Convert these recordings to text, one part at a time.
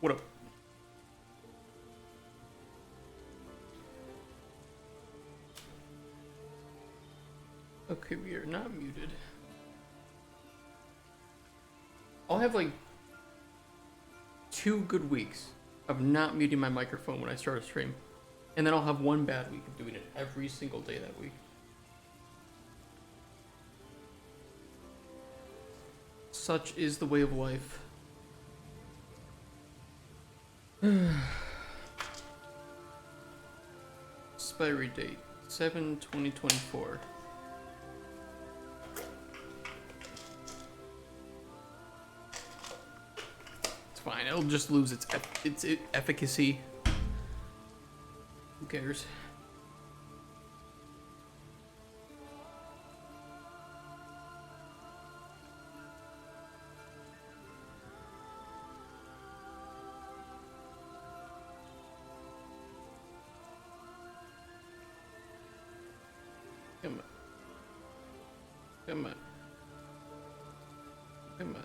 What up? Okay, we are not muted. I'll have like 2 good weeks of not muting my microphone when I start a stream. And then I'll have 1 bad week of doing it every single day that week. Such is the way of life. Expiry date 7/2024. It's fine. It'll just lose its efficacy. Who cares? Come on. Come on. Come on.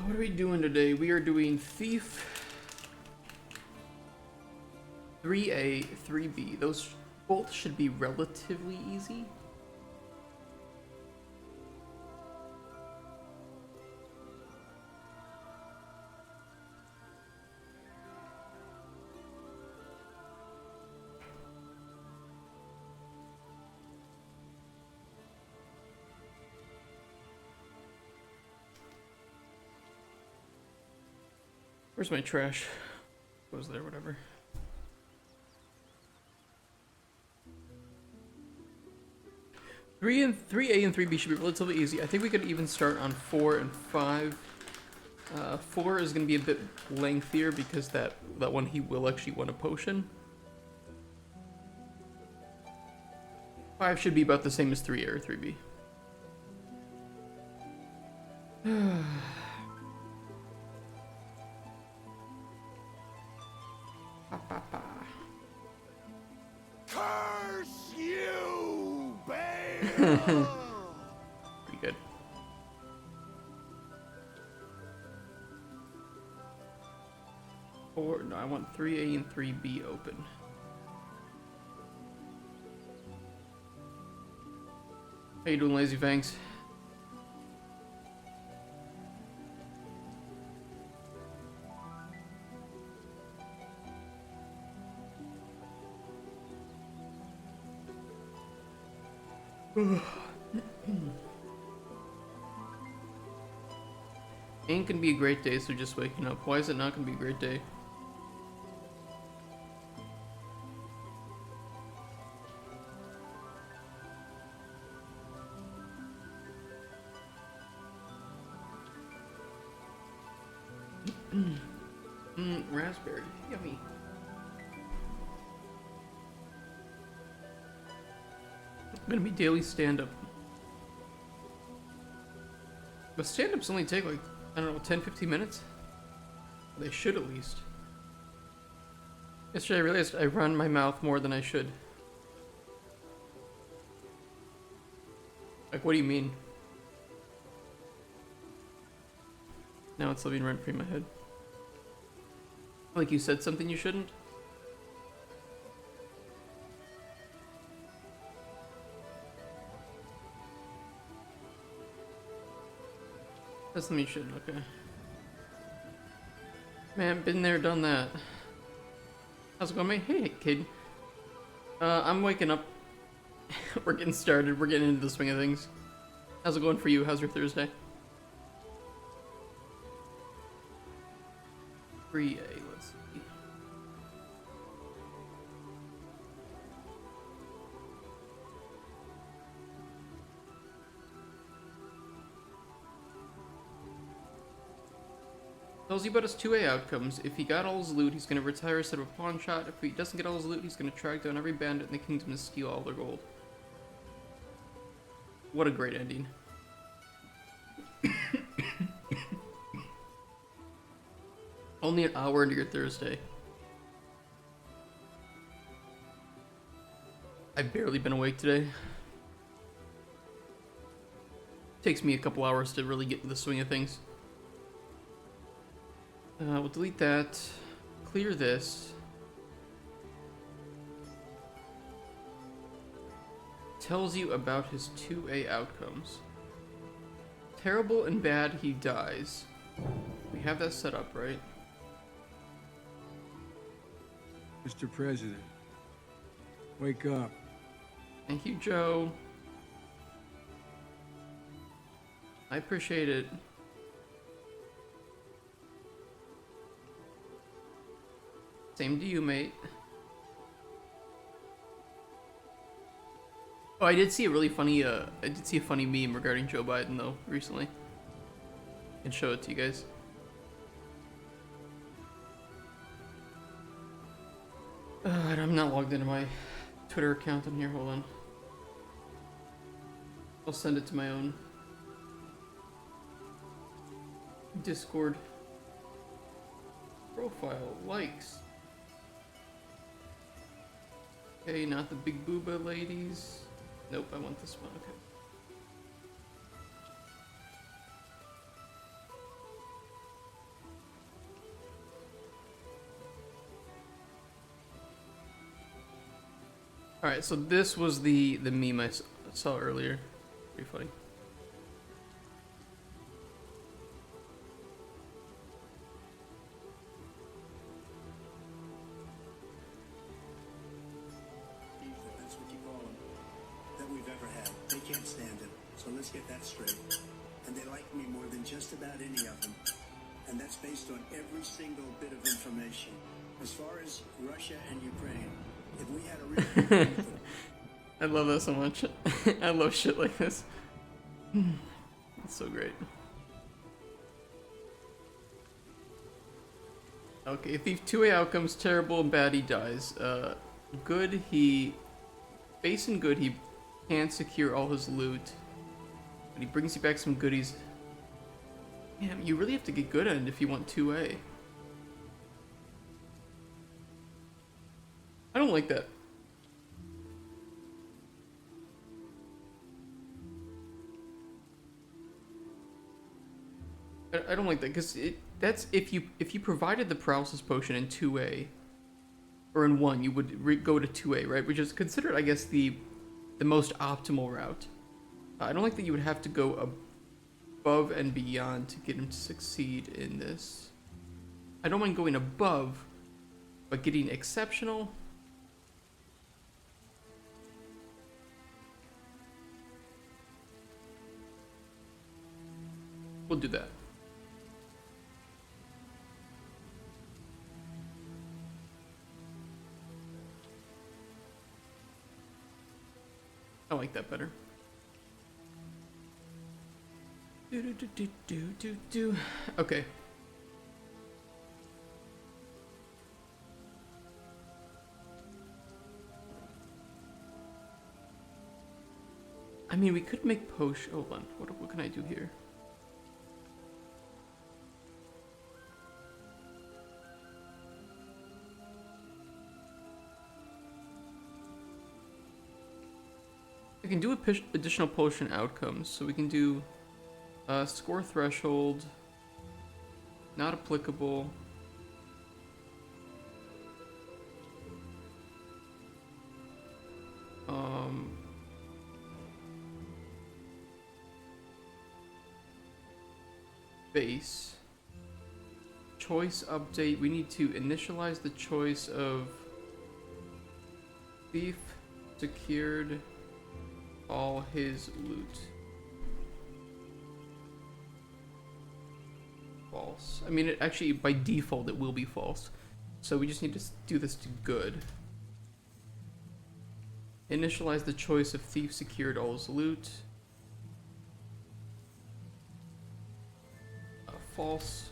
What are we doing today? We are doing Thief 3A, 3B. Those both should be relatively easy. Where's my trash? Goes there, whatever. Three and 3A and 3B should be relatively easy. I think we could even start on 4 and 5. 4 is going to be a bit lengthier because that one he will actually want a potion. 5 should be about the same as 3A or 3B. Curse you, Bale! Pretty good. Or no, I want 3A and 3B open. How you doing, Lazy Fangs? Ain't gonna be a great day, so just waking up. Why is it not gonna be a great day? Raspberry, yummy. Gonna be daily stand-up. But stand-ups only take like, I don't know, 10-15 minutes? They should at least. Yesterday I realized I run my mouth more than I should. Like, what do you mean? Now it's living rent free in my head. Like you said something you shouldn't? That's me shouldn't, okay. Man, been there, done that. How's it going, mate? Hey, kid. I'm waking up. We're getting started. We're getting into the swing of things. How's it going for you? How's your Thursday? 3A, let's see. Tells you about his 2A outcomes. If he got all his loot, he's going to retire instead of a pawn shot. If he doesn't get all his loot, he's going to track down every bandit in the kingdom and steal all their gold. What a great ending. Only an hour into your Thursday. I've barely been awake today. Takes me a couple hours to really get in the swing of things. We'll delete that. Clear this. Tells you about his 2A outcomes. Terrible and bad, he dies. We have that set up, right? Mr. President, wake up. Thank you, Joe. I appreciate it. Same to you, mate. Oh, I did see a really funny, I did see a funny meme regarding Joe Biden, though, recently. I can show it to you guys. I'm not logged into my Twitter account in here, hold on. I'll send it to my own Discord profile. Likes. Okay, not the big booba ladies. Nope, I want this one. Okay. All right, so this was the meme I saw earlier. Pretty funny. That's what you call them. That we've ever had. They can't stand it. So let's get that straight. And they like me more than just about any of them. And that's based on every single bit of information. As far as Russia and Ukraine, if we had a real I love that so much. I love shit like this. It's so great. Okay, Thief 2A outcomes, terrible and bad, he dies. Good, he... Base and good, he can secure all his loot. But he brings you back some goodies. Damn, you really have to get good at it if you want 2A. I don't like that. I don't like that because that's if you provided the paralysis potion in 2A or in 1, you would go to 2A, right? Which is considered, I guess, the most optimal route. I don't like that you would have to go above and beyond to get him to succeed in this. I don't mind going above, but getting exceptional. We'll do that. I like that better. Okay. I mean, we could make potion. Hold on. What can I do here? We can do additional potion outcomes. So we can do score threshold, not applicable. Base. Choice update. We need to initialize the choice of thief secured all his loot. False. I mean, it actually, by default, it will be false. So we just need to do this to good. Initialize the choice of thief secured all his loot. False.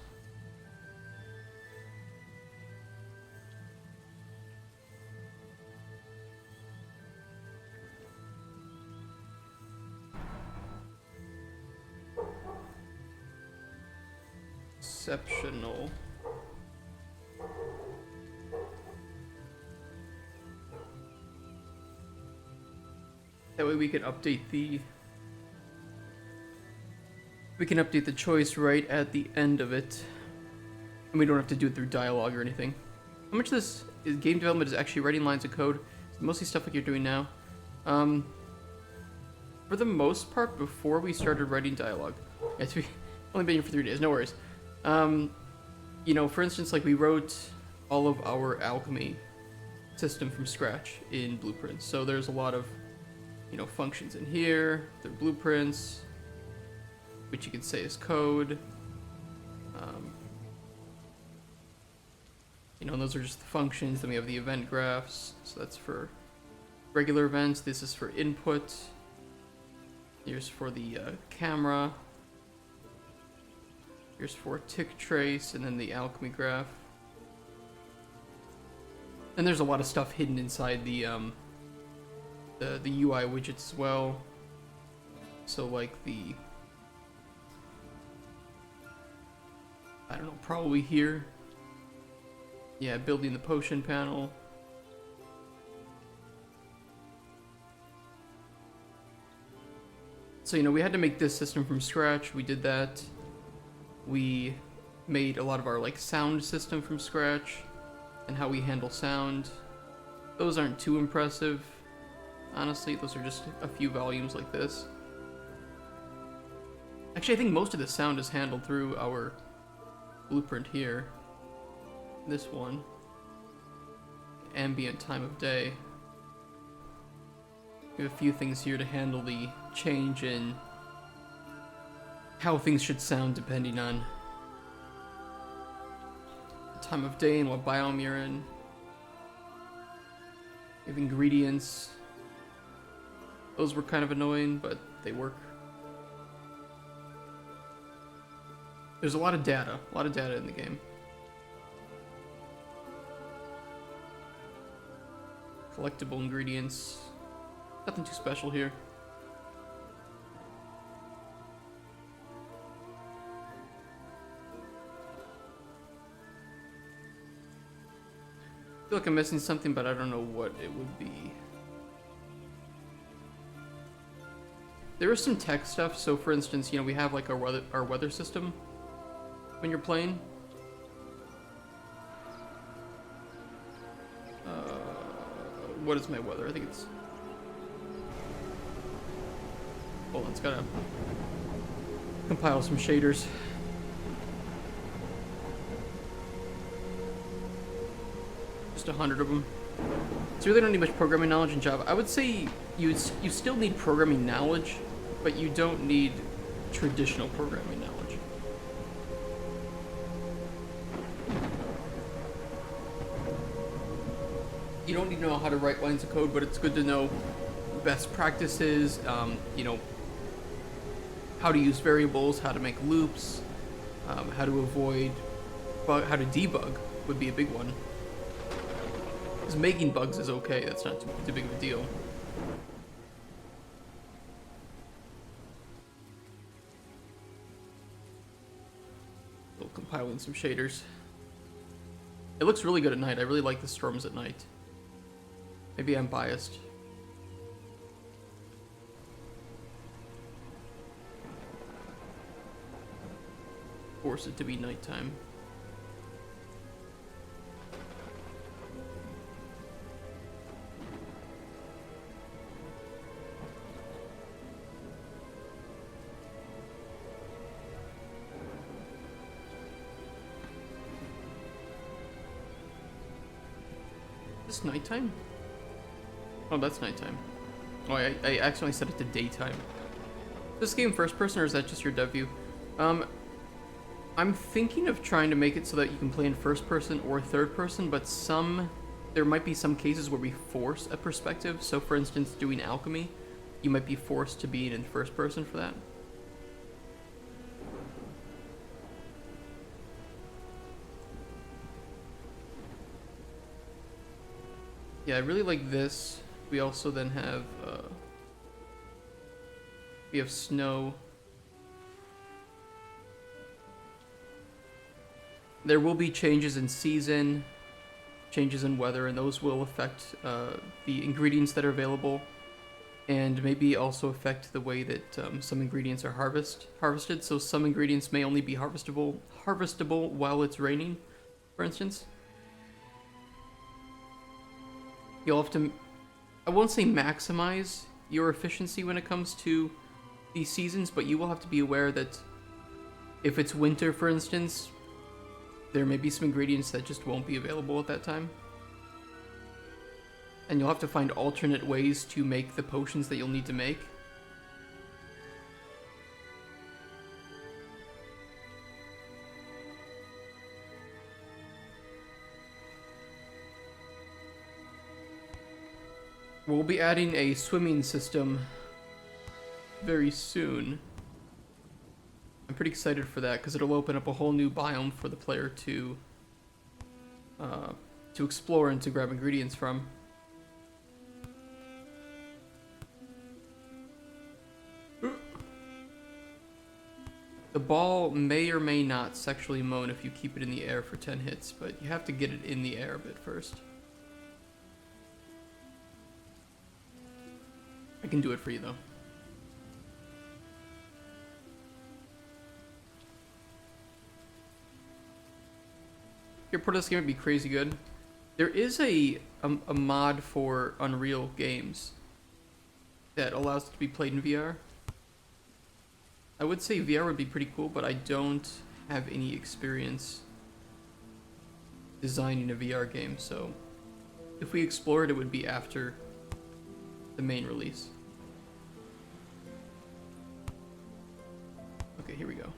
Exceptional. That way we can update the choice right at the end of it, and we don't have to do it through dialogue or anything. How much of this is game development is actually writing lines of code? It's mostly stuff like you're doing now. For the most part, before we started writing dialogue, it's only been here for 3 days. No worries. You know, for instance, like we wrote all of our alchemy system from scratch in blueprints. So there's a lot of, you know, functions in here. They're blueprints, which you could say is code. You know, and those are just the functions. Then we have the event graphs. So that's for regular events. This is for input. Here's for the camera. Here's for tick trace, and then the alchemy graph. And there's a lot of stuff hidden inside the UI widgets as well. So like I don't know, probably here. Yeah, building the potion panel. So, you know, we had to make this system from scratch. We did that. We made a lot of our, like, sound system from scratch and how we handle sound. Those aren't too impressive, honestly. Those are just a few volumes like this. Actually, I think most of the sound is handled through our blueprint here. This one. Ambient time of day. We have a few things here to handle the change in how things should sound depending on the time of day and what biome you're in. We have ingredients. Those were kind of annoying, but they work. There's a lot of data in the game. Collectible ingredients. Nothing too special here. I feel like I'm missing something, but I don't know what it would be. There is some tech stuff. So, for instance, you know, we have like our weather system when you're playing. What is my weather? I think it's... Hold on, it's gotta compile some shaders. Just 100 of them. So you really don't need much programming knowledge in Java. I would say you still need programming knowledge, but you don't need traditional programming knowledge. You don't need to know how to write lines of code, but it's good to know best practices, you know, how to use variables, how to make loops, how to avoid, how to debug would be a big one. Because making bugs is okay, that's not too big of a deal. Still compiling some shaders. It looks really good at night. I really like the storms at night. Maybe I'm biased. Force it to be nighttime. Is this nighttime? Oh, that's nighttime. Oh, I accidentally set it to daytime. Is this game first person, or is that just your dev view? I'm thinking of trying to make it so that you can play in first person or third person, but there might be some cases where we force a perspective. So, for instance, doing alchemy, you might be forced to be in first person for that. Yeah, I really like this. We also then have, we have snow. There will be changes in season, changes in weather, and those will affect the ingredients that are available. and maybe also affect the way that some ingredients are harvested. So some ingredients may only be harvestable while it's raining, for instance. You'll have to, I won't say maximize your efficiency when it comes to these seasons, but you will have to be aware that if it's winter, for instance, there may be some ingredients that just won't be available at that time. And you'll have to find alternate ways to make the potions that you'll need to make. We'll be adding a swimming system very soon. I'm pretty excited for that because it'll open up a whole new biome for the player to explore and to grab ingredients from. The ball may or may not sexually moan if you keep it in the air for 10 hits, but you have to get it in the air a bit first. I can do it for you though. Your Portis game would be crazy good. There is a mod for Unreal games that allows it to be played in VR. I would say VR would be pretty cool, but I don't have any experience designing a VR game, so if we explore it, it would be after the main release. Okay, here we go.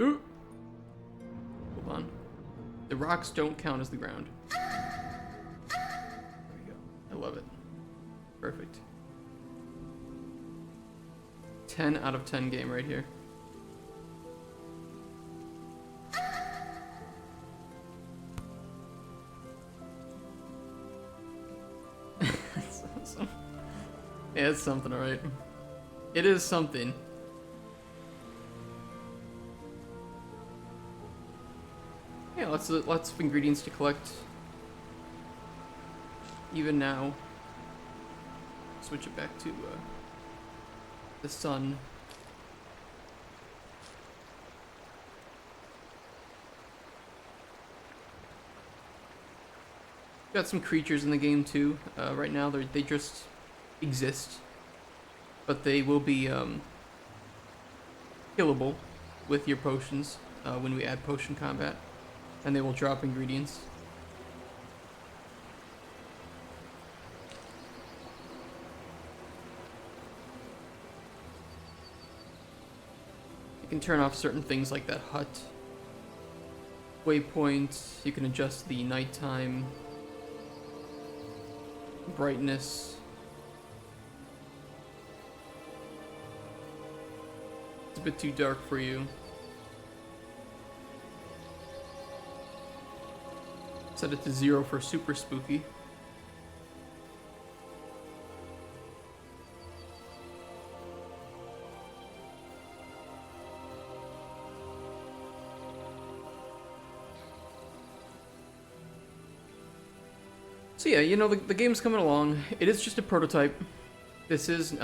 Ooh. Hold on. The rocks don't count as the ground. I love it. Perfect. 10 out of 10 game right here. That's awesome. Yeah, it's something, alright. It is something. Yeah, lots of ingredients to collect. Even now, switch it back to the sun. Got some creatures in the game too. Right now, they just exist, but they will be killable with your potions when we add potion combat, and they will drop ingredients. You can turn off certain things like that hut waypoint. You can adjust the nighttime brightness. It's a bit too dark for you. Set it to 0 for super spooky. So yeah, you know, the game's coming along. It is just a prototype. This is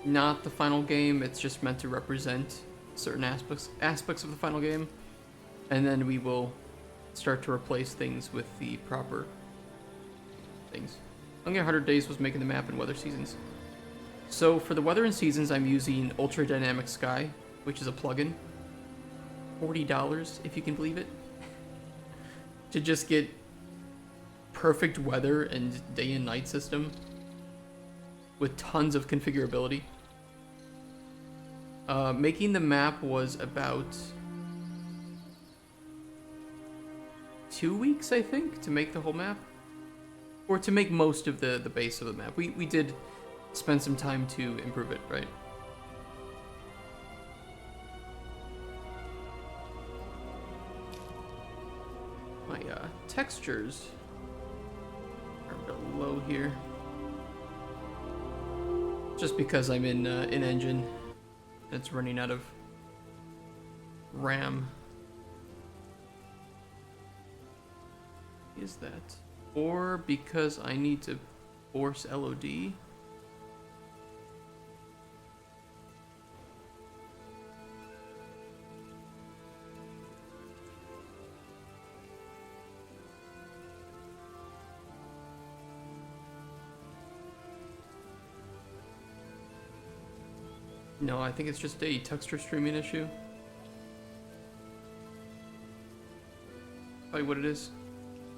not the final game. It's just meant to represent certain aspects of the final game. And then we will start to replace things with the proper things. Only 100 Days was making the map and weather seasons. So for the weather and seasons, I'm using Ultra Dynamic Sky, which is a plugin. $40, if you can believe it. To just get perfect weather and day and night system with tons of configurability. Making the map was about 2 weeks, I think, to make the whole map. Or to make most of the base of the map. We did spend some time to improve it, right? My textures are a bit low here. Just because I'm in engine. It's running out of RAM. is that? Or because I need to force LOD? No, I think it's just a texture streaming issue. Probably what it is.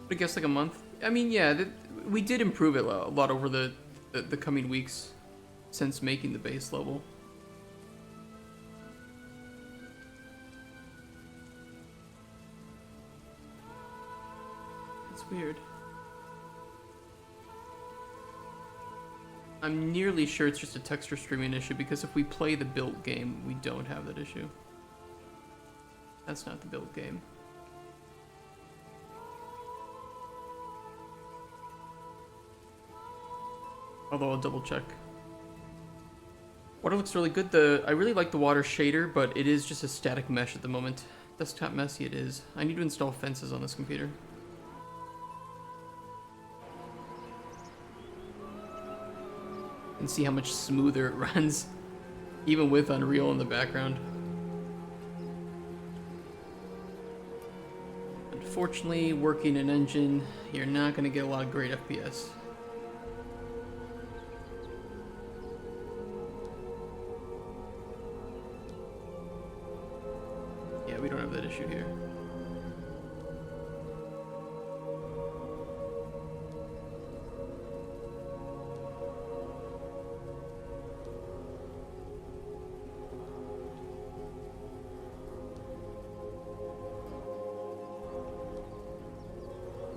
But I guess like a month. I mean, yeah, we did improve it a lot over the coming weeks since making the base level. It's weird. I'm nearly sure it's just a texture streaming issue because if we play the build game, we don't have that issue. That's not the build game. Although I'll double check. Water looks really good. I really like the water shader, but it is just a static mesh at the moment. Desktop messy it is. I need to install fences on this computer. And see how much smoother it runs, even with Unreal in the background. Unfortunately, working an engine, you're not going to get a lot of great FPS. Yeah, we don't have that issue here.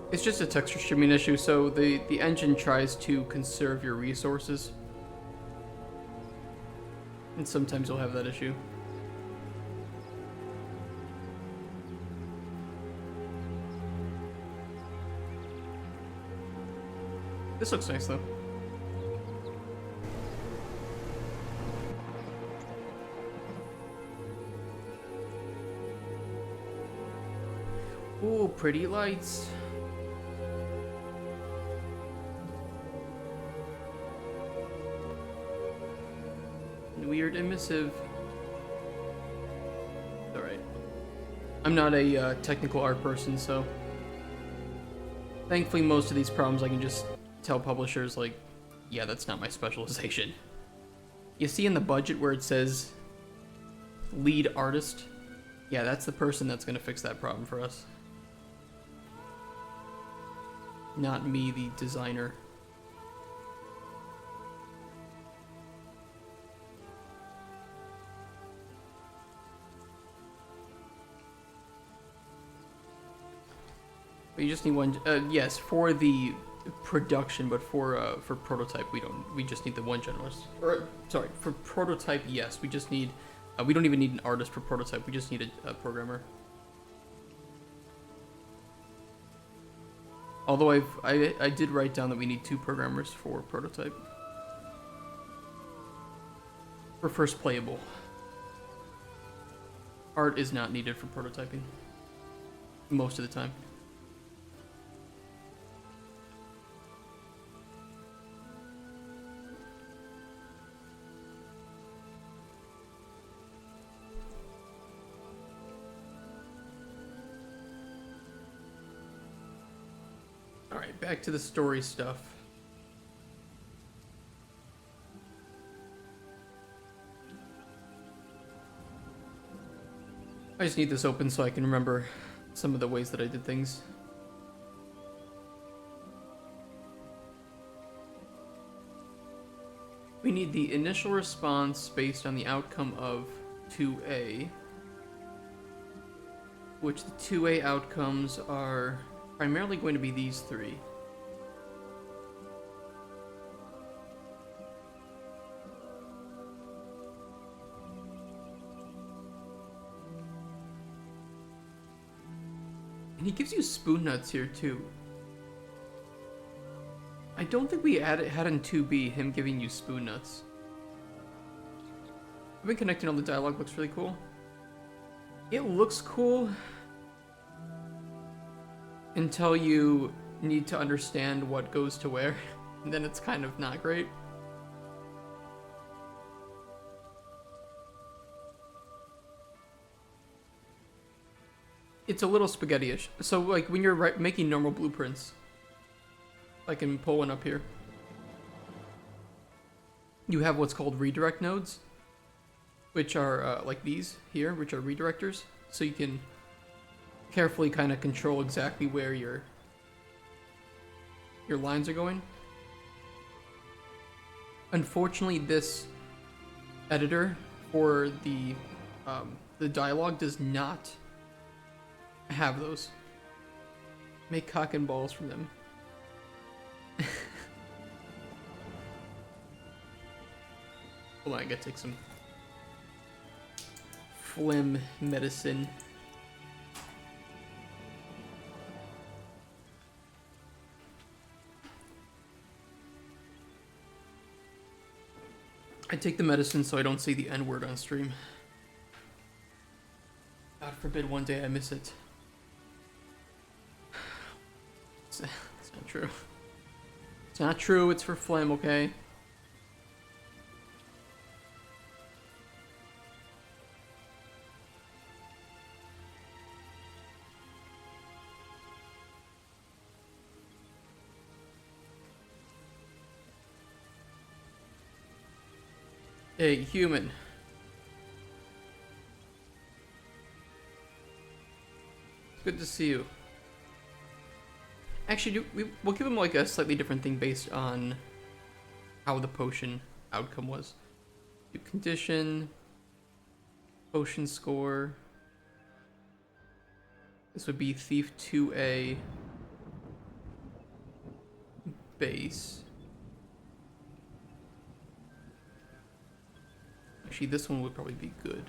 It's just a texture streaming issue, so the engine tries to conserve your resources. And sometimes you'll have that issue. This looks nice though. Ooh, pretty lights. Weird emissive. Alright. I'm not a technical art person, so thankfully most of these problems I can just tell publishers, like, yeah, that's not my specialization. You see in the budget where it says lead artist? Yeah, that's the person that's going to fix that problem for us. Not me, the designer. But you just need one. Yes, for the production, but for prototype, we don't. We just need the one generalist. Or sorry, for prototype, yes, we just need. We don't even need an artist for prototype. We just need a programmer. Although I did write down that we need 2 programmers for prototype. For first playable. Art is not needed for prototyping. Most of the time. Alright, back to the story stuff. I just need this open so I can remember some of the ways that I did things. We need the initial response based on the outcome of 2A, which the 2A outcomes are primarily going to be these 3. And he gives you spoon nuts here too. I don't think we had in 2B him giving you spoon nuts. I've been connecting all the dialogue, looks really cool. It looks cool. until you need to understand what goes to where, and then it's kind of not great. It's a little spaghetti-ish. So, like, when you're making normal blueprints, I can pull one up here. You have what's called redirect nodes, which are like these here, which are redirectors. So you can carefully kind of control exactly where your lines are going. Unfortunately, this editor for the dialogue does not have those. Make cock and balls from them. Hold on, I gotta take some phlegm medicine. I take the medicine so I don't say the N-word on stream. God forbid one day I miss it. It's not true. It's not true, it's for phlegm, okay? Hey, human. It's good to see you. Actually, we'll give him like a slightly different thing based on how the potion outcome was. Do condition, potion score. This would be Thief 2A base. Actually, this one would probably be good.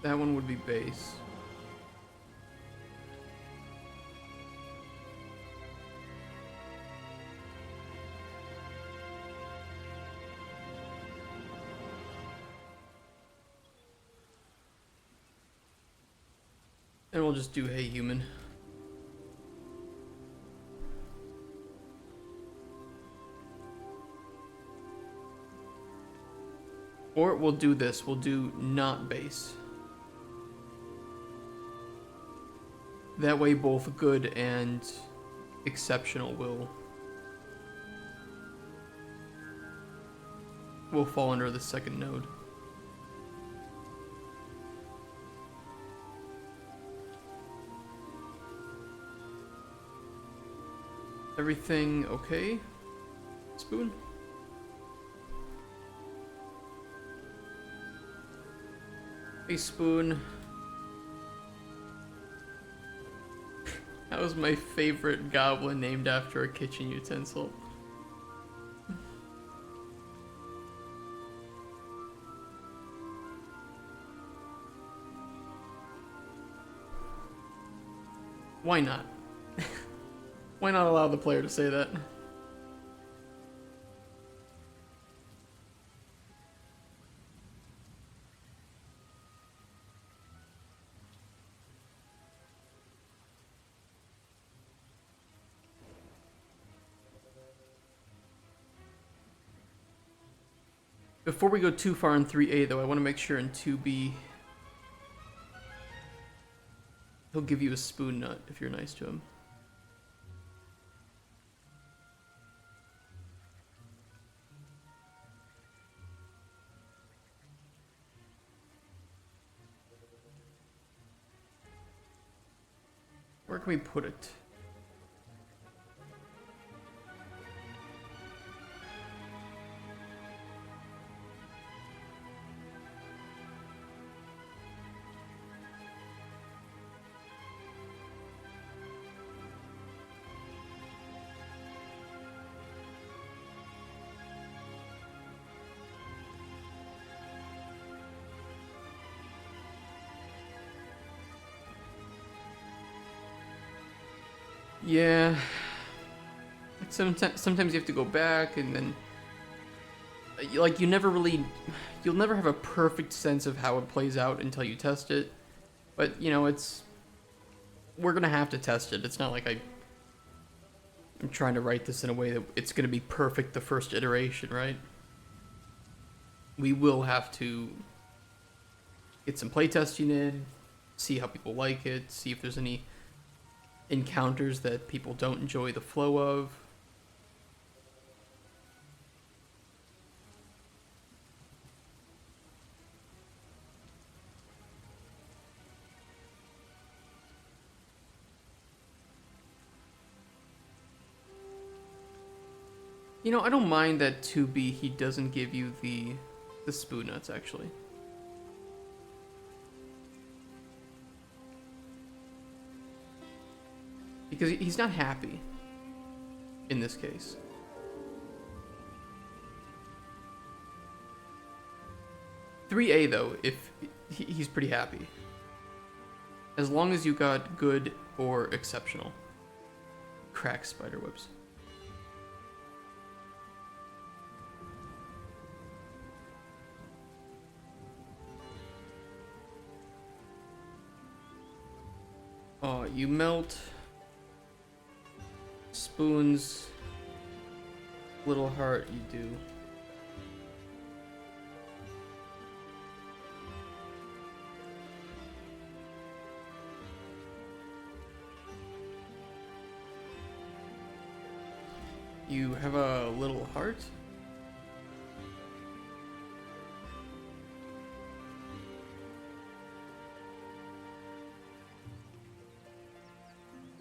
That one would be base. And we'll just do Hey Human. Or we'll do this, we'll do not base. That way both good and exceptional will fall under the second node. Everything okay? Spoon? Hey, Spoon. That was my favorite goblin named after a kitchen utensil. Why not? Why not allow the player to say that? Before we go too far in 3A though, I want to make sure in 2B he'll give you a spoon nut if you're nice to him. Where can we put it? Yeah. Like sometimes you have to go back, and then like you'll never have a perfect sense of how it plays out until you test it. But you know, we're gonna have to test it. It's not like I'm trying to write this in a way that it's gonna be perfect the first iteration, right? We will have to get some playtesting in, see how people like it, see if there's any encounters that people don't enjoy the flow of. You know, I don't mind that 2B he doesn't give you the spoon nuts, actually. Because he's not happy in this case. "3A though, if he's pretty happy. As long as you got good or exceptional." Crack spiderwebs. Oh, you melt spoons. Little heart, you do. You have a little heart?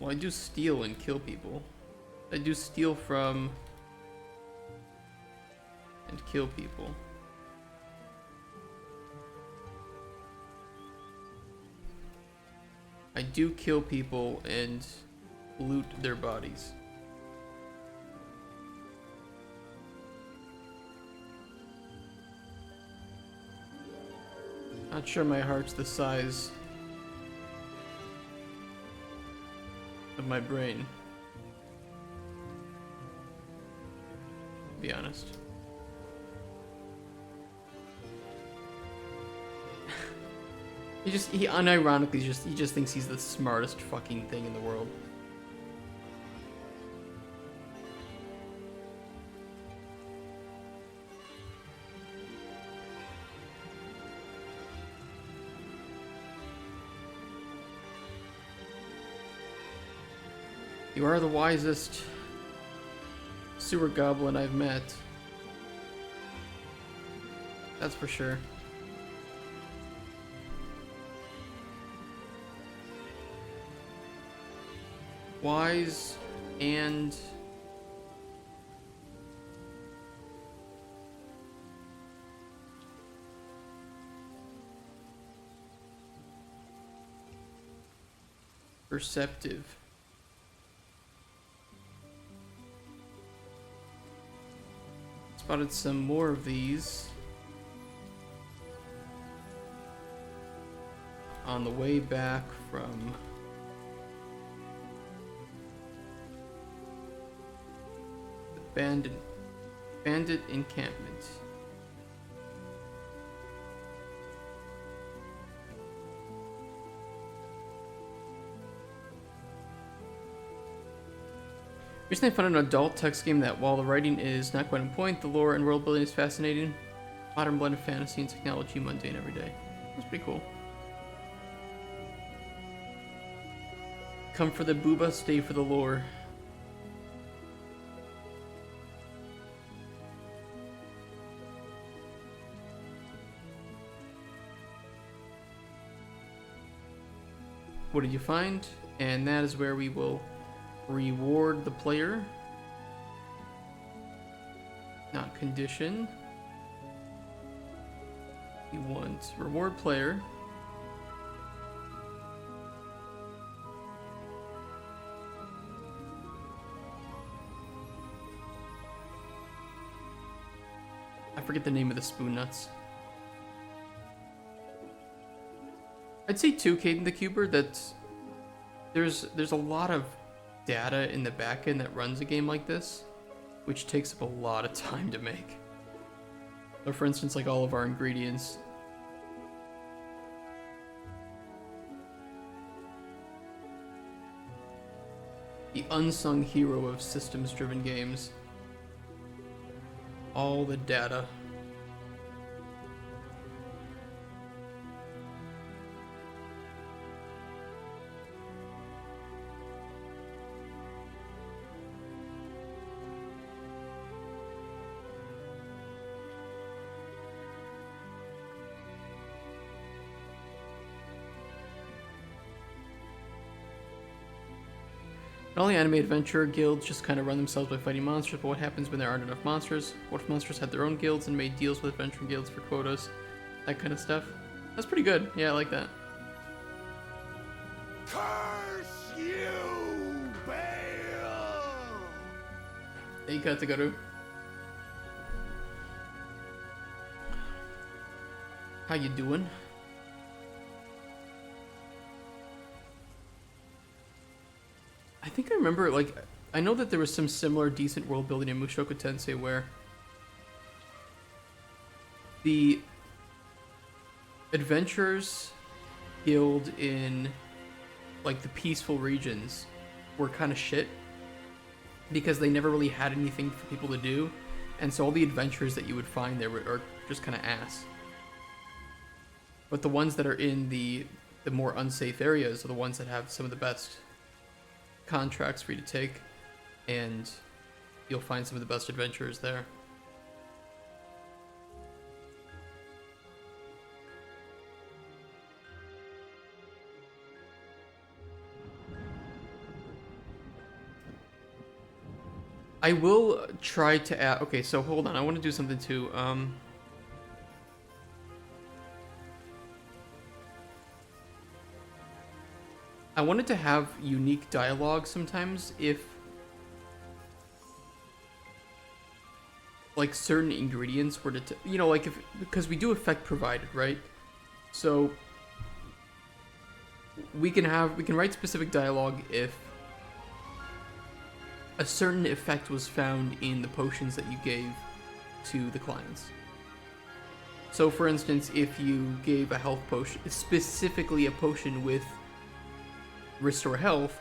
Well, I do steal and kill people. I do steal from and kill people. I do kill people and loot their bodies. Not sure my heart's the size of my brain, to be honest. he unironically he just thinks he's the smartest fucking thing in the world. You are the wisest sewer goblin I've met. That's for sure. Wise and perceptive. Spotted some more of these on the way back from the bandit encampment. Recently I found an adult text game that, while the writing is not quite on point, the lore and world building is fascinating. Modern blend of fantasy and technology, mundane every day. That's pretty cool. Come for the booba, stay for the lore. What did you find? And that is where we will reward the player. Not condition. We want reward player. I forget the name of the spoon nuts. I'd say too, Caden the Cuber, that there's a lot of data in the backend that runs a game like this, which takes up a lot of time to make. So for instance, like all of our ingredients. The unsung hero of systems-driven games. All the data. All the anime adventure guilds just kind of run themselves by fighting monsters, but what happens when there aren't enough monsters? What if monsters had their own guilds and made deals with adventure guilds for quotas? That kind of stuff. That's pretty good. Yeah, I like that. Curse you, Bale! Hey, Katagaru. How you doing? I think I remember, like, I know that there was some similar decent world building in Mushoku Tensei where the adventurers guild in, like, the peaceful regions were kind of shit because they never really had anything for people to do, and so all the adventures that you would find there are just kind of ass. But the ones that are in the more unsafe areas are the ones that have some of the best contracts for you to take, and you'll find some of the best adventurers there. I will try to add... Okay, so hold on. I want to do something too. I wanted to have unique dialogue sometimes if, like, certain ingredients were to, you know, like, if, because we do effect provided, right? So we can write specific dialogue if a certain effect was found in the potions that you gave to the clients. So for instance, if you gave a health potion, specifically a potion with restore health,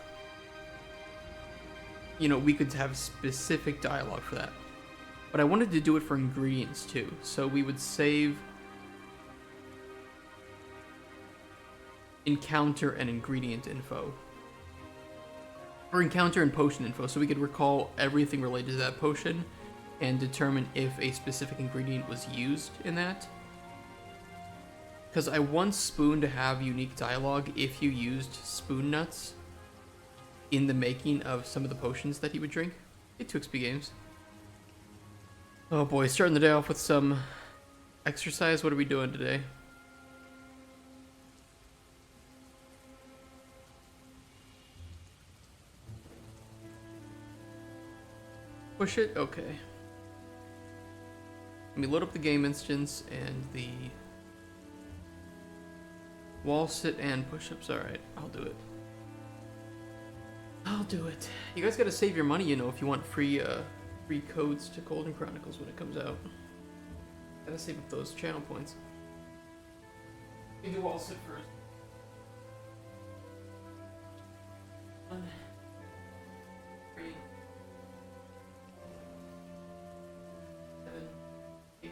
you know, we could have specific dialogue for that. But I wanted to do it for ingredients too. So we would save encounter and ingredient info. Or encounter and potion info, so we could recall everything related to that potion and determine if a specific ingredient was used in that. Because I want Spoon to have unique dialogue if you used spoon nuts in the making of some of the potions that he would drink. Hey, 2XP Games. Oh boy, starting the day off with some exercise. What are we doing today? Push it? Okay. Let me load up the game instance and the wall sit and push-ups. Alright, I'll do it. I'll do it. You guys gotta save your money, you know, if you want free codes to Cauldron Chronicles when it comes out. Gotta save up those channel points. You do wall sit first. 1, 3, 7, 8.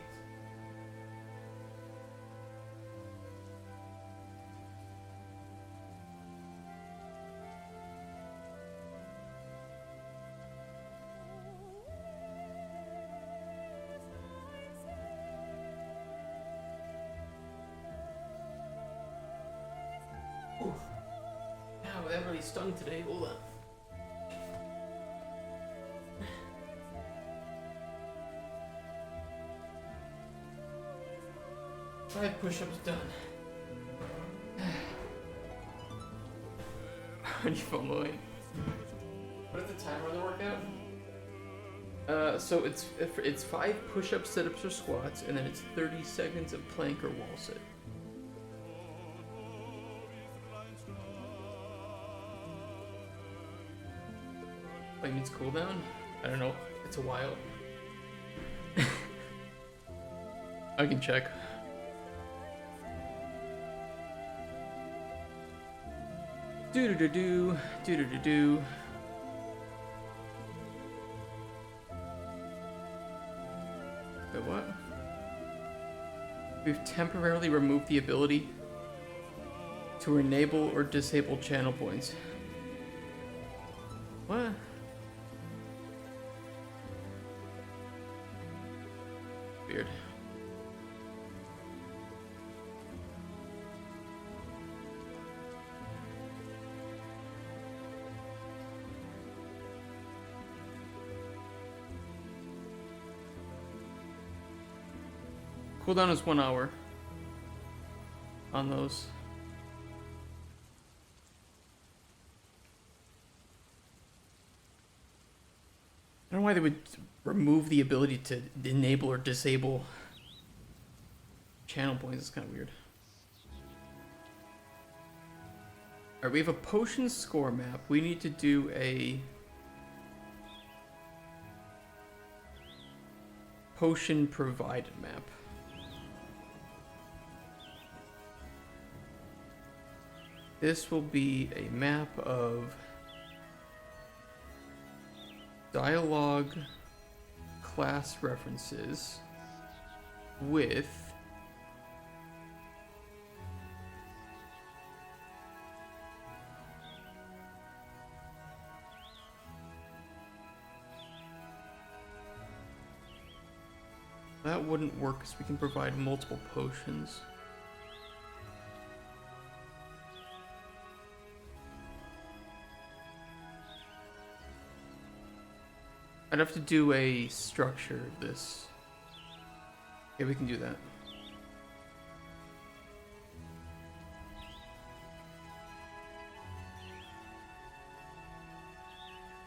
Ooh. Ow, that really stung today. Hold on. Five push-ups done. How do you feel, Lloyd? What is the timer on the workout? So it's 5 push-ups, sit-ups, or squats, and then it's 30 seconds of plank or wall sit. Like means cooldown? I don't know. It's a while. I can check. Do-do-do-do. Do-do-do-do. Wait, what? We've temporarily removed the ability to enable or disable channel points. What? Weird. Cooldown is 1 hour on those. I don't know why they would remove the ability to enable or disable channel points. It's kind of weird. Alright, we have a potion score map. We need to do a potion provided map. This will be a map of dialogue class references with that wouldn't work because we can provide multiple potions. I'd have to do a structure of this. Yeah, we can do that.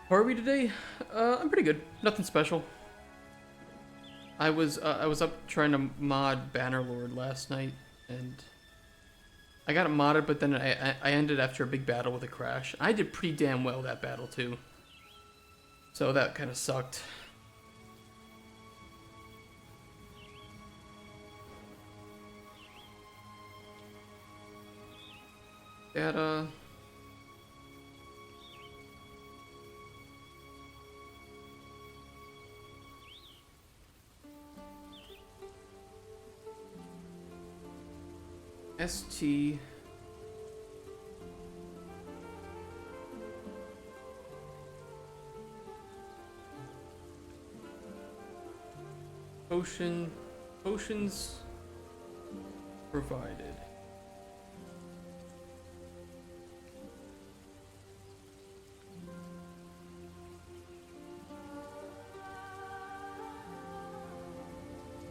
How are we today? I'm pretty good. Nothing special. I was up trying to mod Bannerlord last night, and I got it modded, but then I ended after a big battle with a crash. I did pretty damn well that battle too. So that kind of sucked. Data. ST. Potions provided.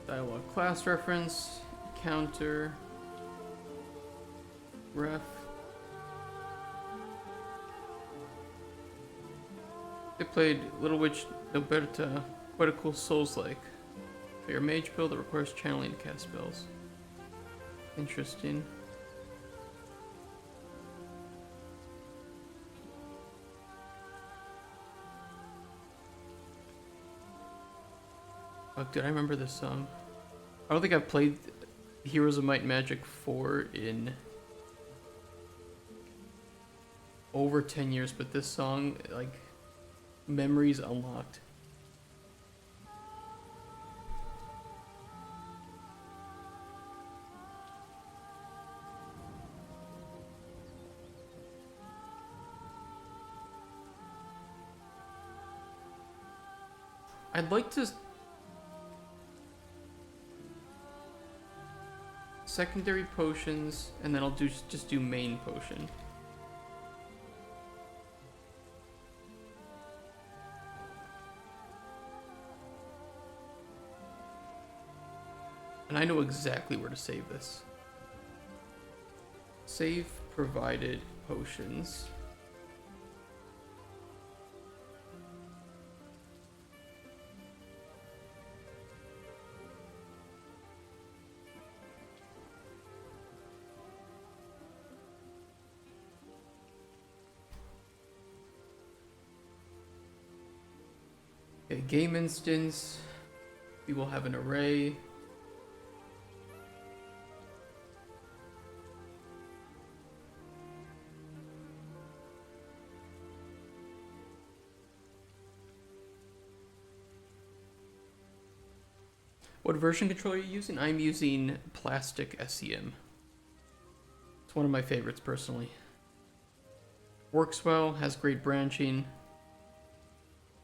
Dialogue class reference, counter, ref. They played Little Witch Noberta, quite a cool Souls-like. For your mage build that requires channeling to cast spells. Interesting. Oh, dude, I remember this song. I don't think I've played Heroes of Might and Magic 4 in over 10 years, but this song, like, memories unlocked. I'd like to secondary potions, and then I'll just do main potion. And I know exactly where to save this. Save provided potions. game instance. We will have an array. What version controller are you using? I'm using Plastic SEM. It's one of my favorites personally. Works well, has great branching,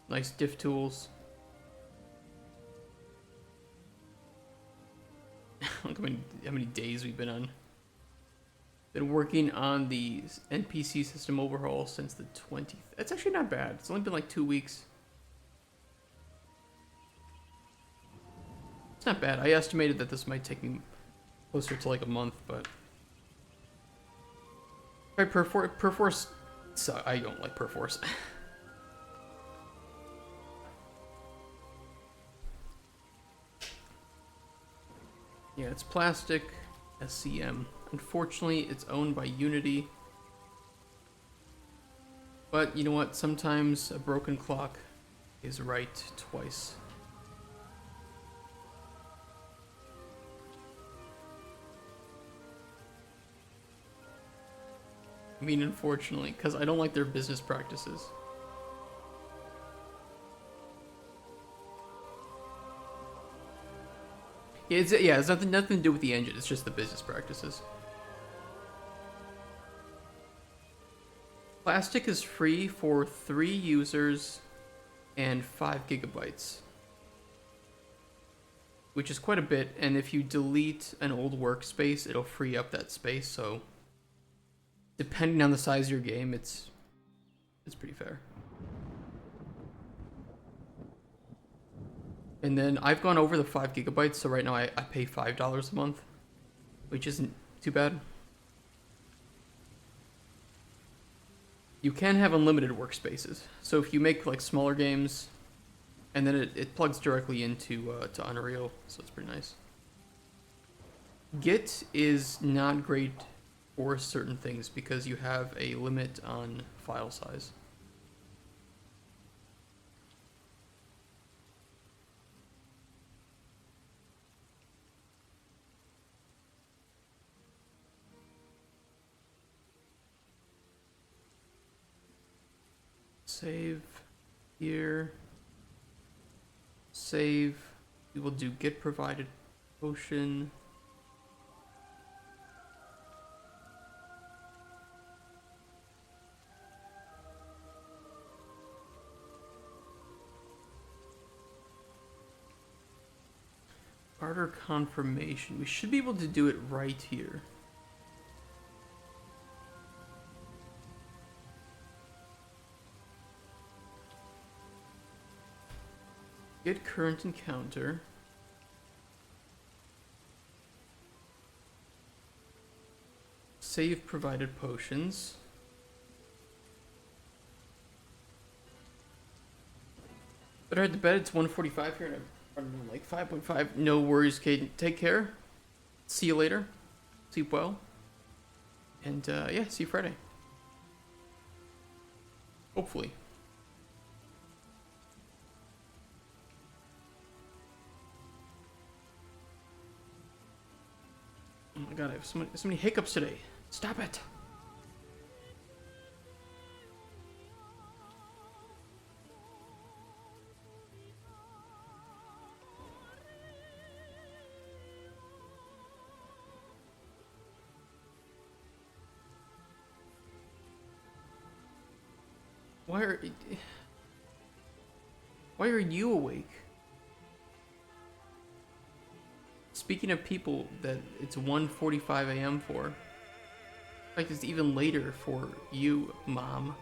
nice diff tools. Look how many days we've been on. Been working on the NPC system overhaul since the 20th. That's actually not bad. It's only been like 2 weeks. It's not bad. I estimated that this might take me closer to like a month, but... Right, Perforce... So I don't like Perforce. Yeah, it's Plastic SCM. Unfortunately, it's owned by Unity. But you know what? Sometimes a broken clock is right twice. I mean, unfortunately, because I don't like their business practices. Yeah, it's nothing to do with the engine. It's just the business practices. Plastic is free for 3 users and 5 gigabytes, which is quite a bit. And if you delete an old workspace, it'll free up that space. So, depending on the size of your game, it's pretty fair. And then I've gone over the 5 gigabytes, so right now I pay $5 a month, which isn't too bad. You can have unlimited workspaces, so if you make like smaller games, and then it plugs directly into to Unreal, so it's pretty nice. Git is not great for certain things because you have a limit on file size. Save here. Save. We will do git provided potion. Barter confirmation. We should be able to do it right here. Get current encounter. Save provided potions. Better head to bed. It's 1:45 here and I'm running on like 5.5. No worries, Caden. Take care. See you later. Sleep well. And yeah, see you Friday. Hopefully. Oh my god, I have so many hiccups today. Stop it. Why are you awake? Speaking of people that it's 1:45 a.m. for, in fact, it's even later for you, Mom.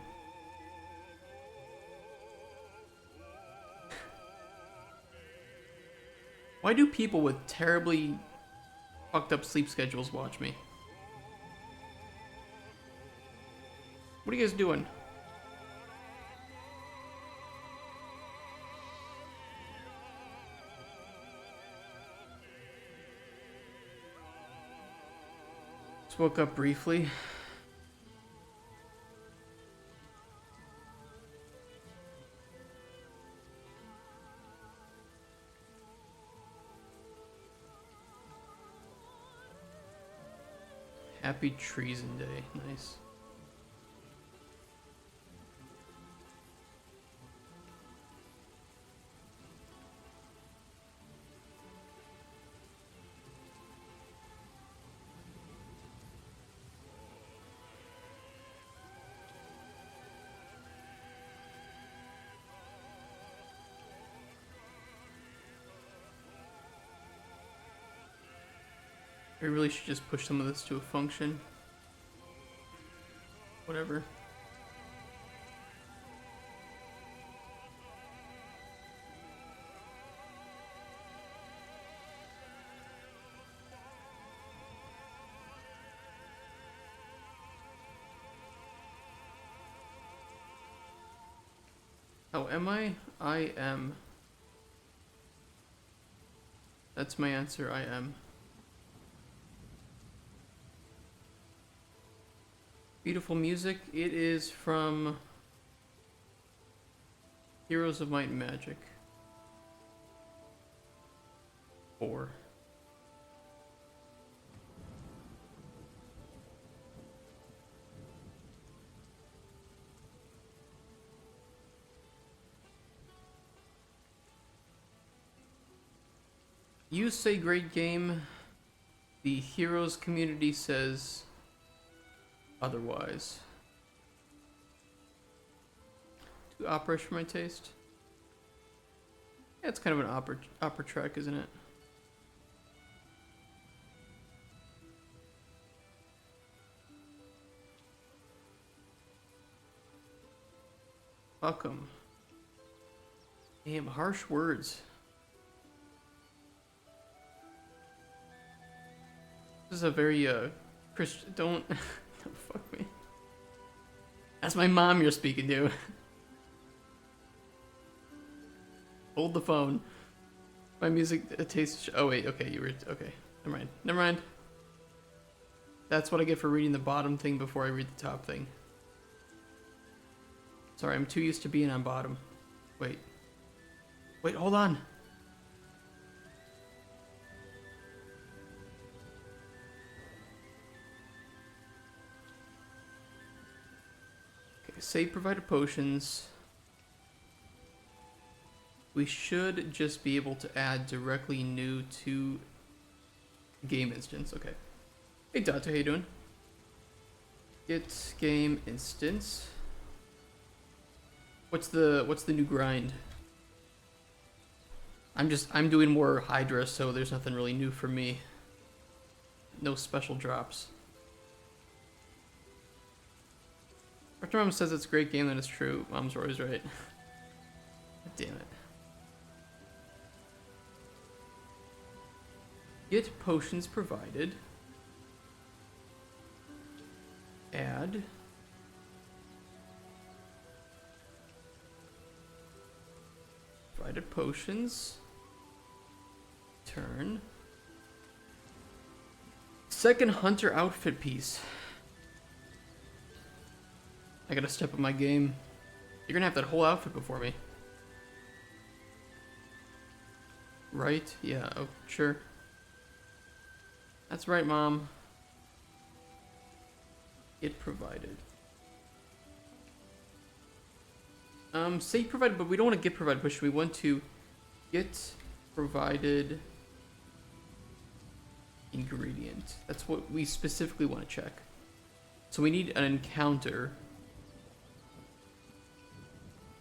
Why do people with terribly fucked up sleep schedules watch me? What are you guys doing? Woke up briefly. Happy Treason Day. Nice. I really should just push some of this to a function. Whatever. How am I? I am. That's my answer, I am. Beautiful music. It is from Heroes of Might and Magic 4. You say great game. The Heroes community says otherwise. Too opera for my taste. Yeah, it's kind of an opera track, isn't it? Fuck 'em. Damn, harsh words. This is a very Christian. Don't fuck me. That's my mom you're speaking to. Hold the phone. My music tastes. Oh wait, okay, you were okay. Never mind. Never mind. That's what I get for reading the bottom thing before I read the top thing. Sorry, I'm too used to being on bottom. Wait. Wait, hold on. Okay, save provided potions. We should just be able to add directly new to game instance. Okay. Hey Dante, how you doing? Get game instance. What's the new grind? I'm doing more Hydra, so there's nothing really new for me. No special drops. After Mom says it's a great game, then it's true. Mom's always right. Damn it. Get potions provided. Add. Provided potions. Turn. Second hunter outfit piece. I gotta step up my game. You're gonna have that whole outfit before me. Right? Yeah, oh, sure. That's right, Mom. Get provided. Say provided, but we don't want to get provided push. We want to get provided ingredient. That's what we specifically want to check. So we need an encounter.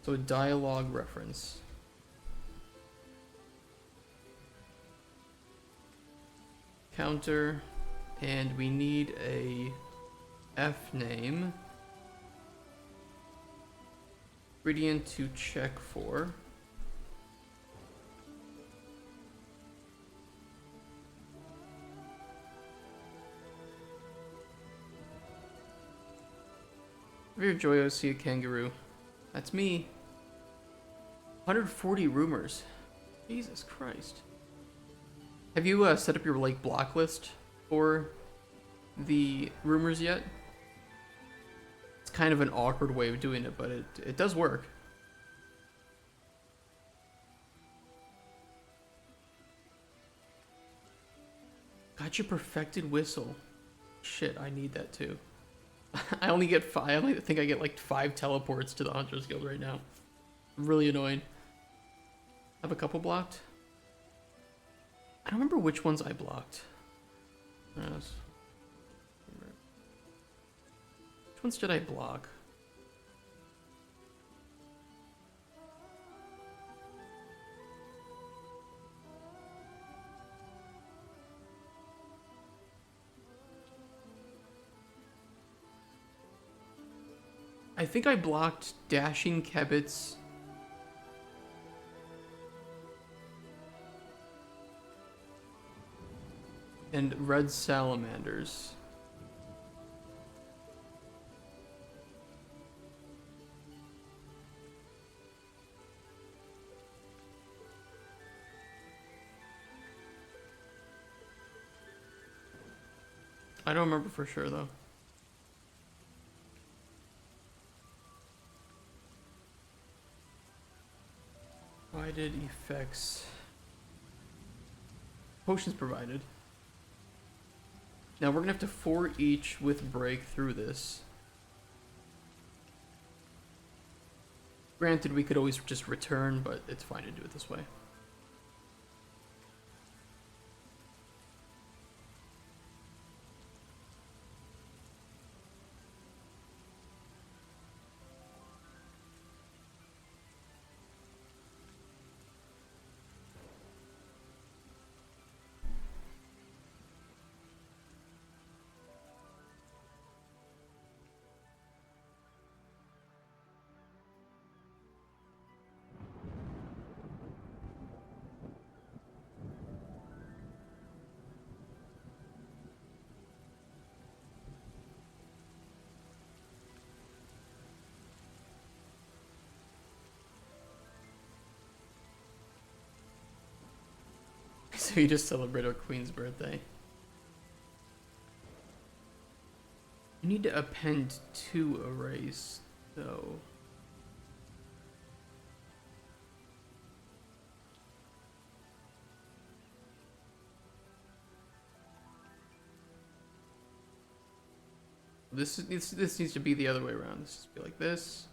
So a dialogue reference. Counter, and we need a F name. Ingredient to check for. Revere Joyo, see a kangaroo. That's me. 140 rumors. Jesus Christ. Have you set up your like block list for the rumors yet? It's kind of an awkward way of doing it, but it does work. Got your perfected whistle. Shit, I need that too. I only get 5. I only think I get like 5 teleports to the Hunters Guild right now. I'm really annoyed. I have a couple blocked. I don't remember which ones I blocked. Yes. Which ones did I block? I think I blocked Dashing Kebits. And Red Salamanders. I don't remember for sure though. Why did effects? Potions provided. Now we're gonna have to 4 each with break through this. Granted, we could always just return, but it's fine to do it this way. So you just celebrate our queen's birthday. You need to append 2 arrays, though. This needs to be the other way around. This needs to be like this.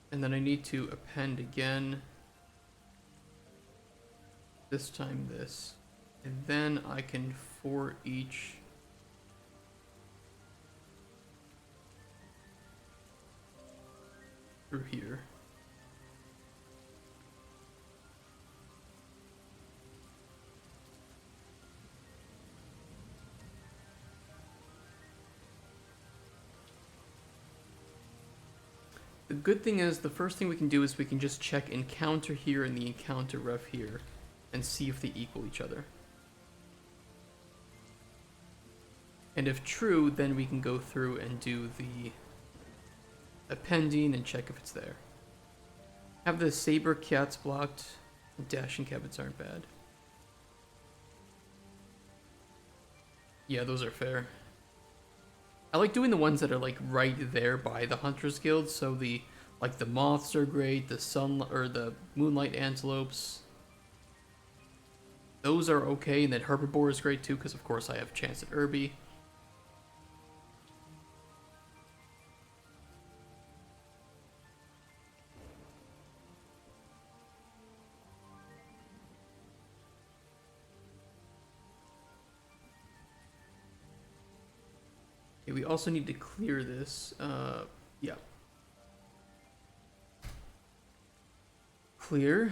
And then I need to append again. This time this. And then I can 4 each. Through here. The good thing is, the first thing we can do is we can just check encounter here and the encounter ref here and see if they equal each other. And if true, then we can go through and do the appending and check if it's there. Have the Saber Cats blocked. Dashing Kebits aren't bad. Yeah, those are fair. I like doing the ones that are like right there by the Hunters Guild, so the like the moths are great, the sun or the moonlight antelopes. Those are okay, and then herbivore is great too, because of course I have chance at Irby. Okay, we also need to clear this. Yeah. Clear.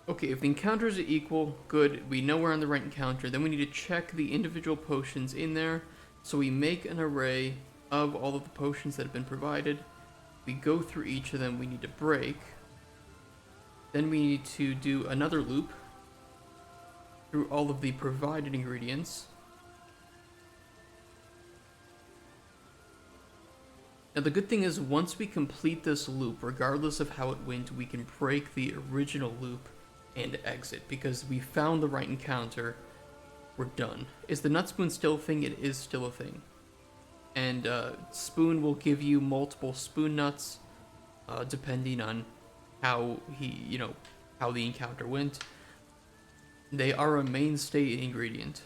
Okay, if the encounters are equal, good. We know we're on the right encounter. Then we need to check the individual potions in there. So we make an array of all of the potions that have been provided. We go through each of them. We need to break. Then we need to do another loop through all of the provided ingredients. Now the good thing is, once we complete this loop, regardless of how it went, we can break the original loop and exit, because we found the right encounter. We're done. Is the nut spoon still a thing? It is still a thing. And spoon will give you multiple spoon nuts, depending on how how the encounter went. They are a mainstay ingredient.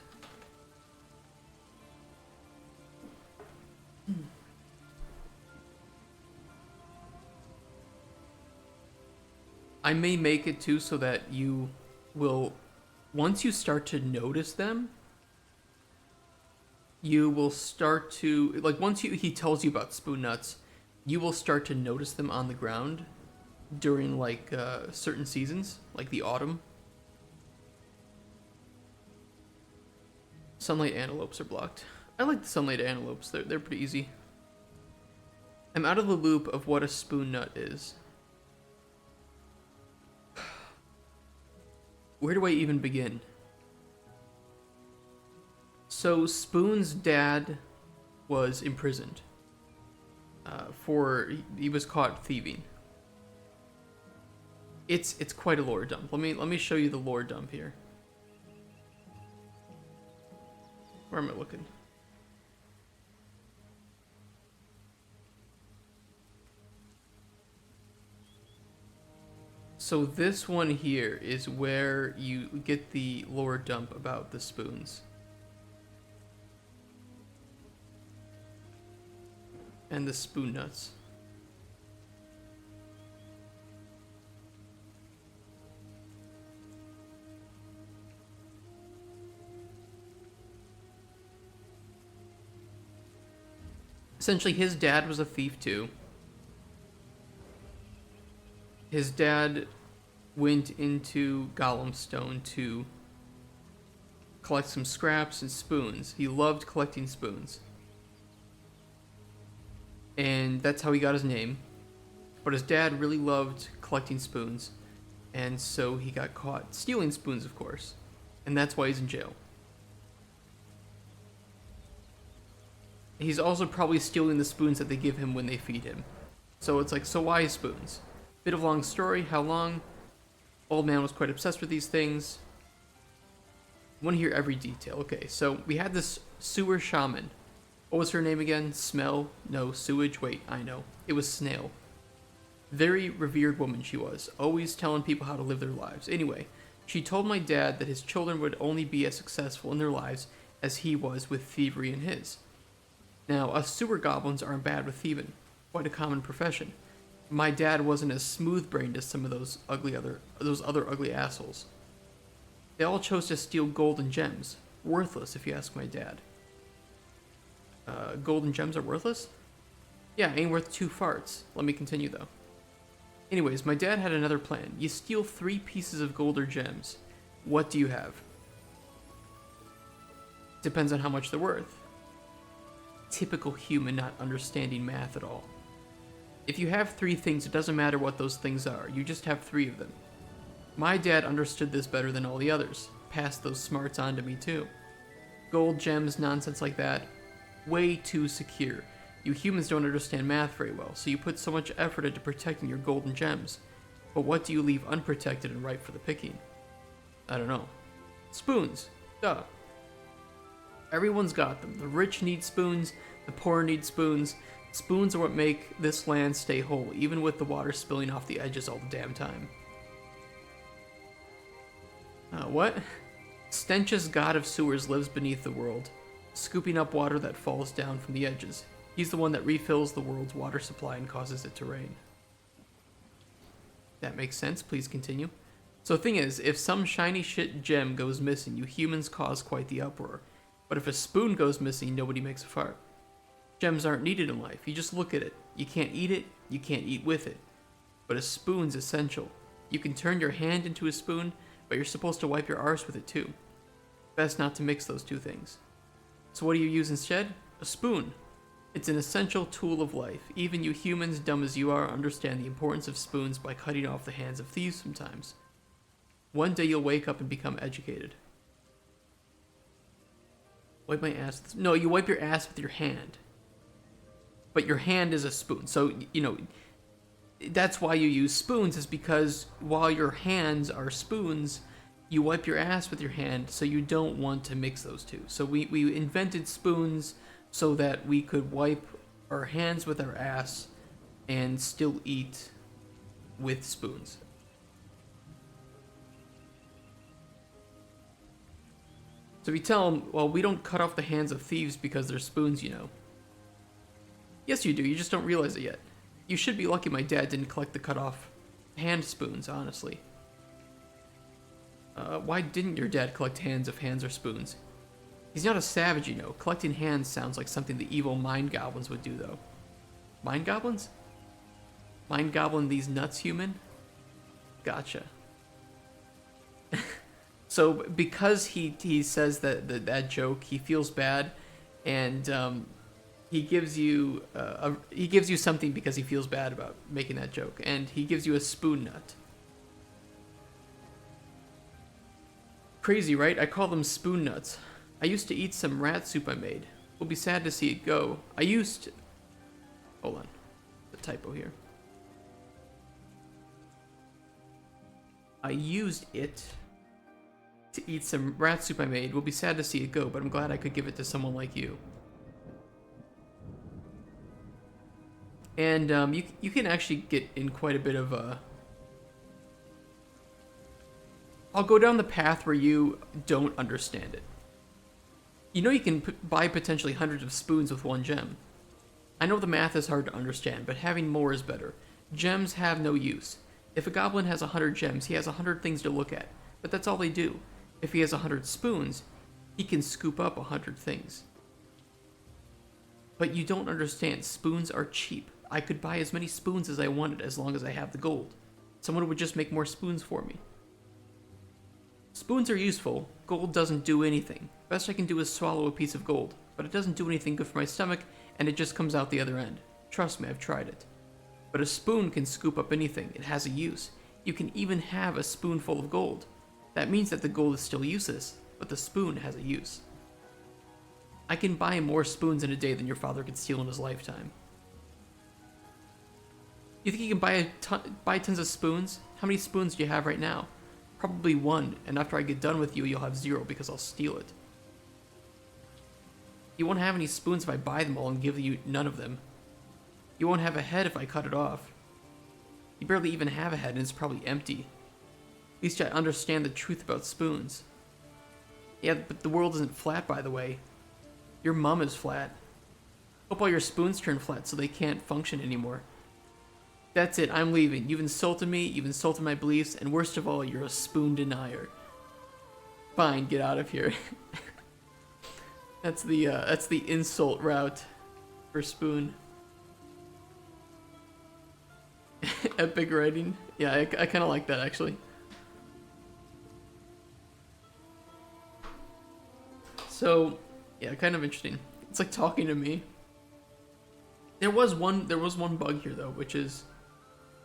I may make it too so that you will, once you start to notice them, you will start to, like, once he tells you about spoon nuts, you will start to notice them on the ground during, like, certain seasons, like the autumn. Sunlight antelopes are blocked. I like the sunlight antelopes. They're pretty easy. I'm out of the loop of what a spoon nut is. Where do I even begin? So Spoon's dad was imprisoned he was caught thieving. It's quite a lore dump. Let me show you the lore dump here. Where am I looking? So this one here is where you get the lore dump about the spoons. And the spoon nuts. Essentially, his dad was a thief too. His dad went into Golemstone to collect some scraps and spoons. He loved collecting spoons. And that's how he got his name. But his dad really loved collecting spoons. And so he got caught stealing spoons, of course. And that's why he's in jail. He's also probably stealing the spoons that they give him when they feed him. So it's like, so why spoons? Bit of a long story. How long? Old man was quite obsessed with these things. I want to hear every detail. Okay, so we had this sewer shaman. What was her name again? Smell? No, sewage? Wait, I know. It was Snail. Very revered woman she was, always telling people how to live their lives. Anyway, she told my dad that his children would only be as successful in their lives as he was with thievery in his. Now, us sewer goblins aren't bad with thieving. Quite a common profession. My dad wasn't as smooth-brained as some of those other ugly assholes. They all chose to steal gold and gems. Worthless, if you ask my dad. Gold and gems are worthless? Yeah, ain't worth 2 farts. Let me continue, though. Anyways, my dad had another plan. You steal 3 pieces of gold or gems. What do you have? Depends on how much they're worth. Typical human not understanding math at all. If you have 3 things, it doesn't matter what those things are. You just have 3 of them. My dad understood this better than all the others. Passed those smarts on to me, too. Gold, gems, nonsense like that. Way too secure. You humans don't understand math very well, so you put so much effort into protecting your gold and gems. But what do you leave unprotected and ripe for the picking? I don't know. Spoons. Duh. Everyone's got them. The rich need spoons, the poor need spoons. Spoons are what make this land stay whole, even with the water spilling off the edges all the damn time. What? Stench's god of sewers lives beneath the world, scooping up water that falls down from the edges. He's the one that refills the world's water supply and causes it to rain. That makes sense. Please continue. So the thing is, if some shiny shit gem goes missing, you humans cause quite the uproar. But if a spoon goes missing, nobody makes a fart. Gems aren't needed in life. You just look at it. You can't eat it. You can't eat with it. But a spoon's essential. You can turn your hand into a spoon, but you're supposed to wipe your arse with it too. Best not to mix those two things. So what do you use instead? A spoon. It's an essential tool of life. Even you humans, dumb as you are, understand the importance of spoons by cutting off the hands of thieves sometimes. One day you'll wake up and become educated. Wipe my ass. No, you wipe your ass with your hand. But your hand is a spoon. So, you know, that's why you use spoons, is because while your hands are spoons, you wipe your ass with your hand, so you don't want to mix those two. So we invented spoons so that we could wipe our hands with our ass and still eat with spoons. So we tell them, well, we don't cut off the hands of thieves because they're spoons, you know. Yes, you do. You just don't realize it yet. You should be lucky my dad didn't collect the cut off hand spoons, honestly. Why didn't your dad collect hands if hands are spoons? He's not a savage, you know. Collecting hands sounds like something the evil mind goblins would do, though. Mind goblins? Mind goblin these nuts, human? Gotcha. So because he says that joke, he feels bad, and he gives you something because he feels bad about making that joke, and he gives you a spoon nut. Crazy, right? I call them spoon nuts. I used to eat some rat soup I made. We'll be sad to see it go. Hold on. The typo here. I used it to eat some rat soup I made. We'll be sad to see it go, but I'm glad I could give it to someone like you. And you can actually get in quite a bit of I'll go down the path where you don't understand it. You know you can buy potentially hundreds of spoons with one gem. I know the math is hard to understand, but having more is better. Gems have no use. If a goblin has 100 gems, he has 100 things to look at, but that's all they do. If he has 100 spoons, he can scoop up 100 things. But you don't understand, spoons are cheap. I could buy as many spoons as I wanted as long as I have the gold. Someone would just make more spoons for me. Spoons are useful. Gold doesn't do anything. Best I can do is swallow a piece of gold, but it doesn't do anything good for my stomach, and it just comes out the other end. Trust me, I've tried it. But a spoon can scoop up anything. It has a use. You can even have a spoonful of gold. That means that the gold is still useless, but the spoon has a use. I can buy more spoons in a day than your father could steal in his lifetime. You think you can buy tons of spoons? How many spoons do you have right now? Probably one, and after I get done with you, you'll have 0 because I'll steal it. You won't have any spoons if I buy them all and give you none of them. You won't have a head if I cut it off. You barely even have a head and it's probably empty. At least I understand the truth about spoons. Yeah, but the world isn't flat, by the way. Your mum is flat. Hope all your spoons turn flat so they can't function anymore. That's it, I'm leaving. You've insulted me, you've insulted my beliefs, and worst of all, you're a spoon denier. Fine, get out of here. That's the insult route for spoon. Epic writing. Yeah, I kind of like that, actually. So, yeah, kind of interesting. It's like talking to me. There was one bug here though, which is,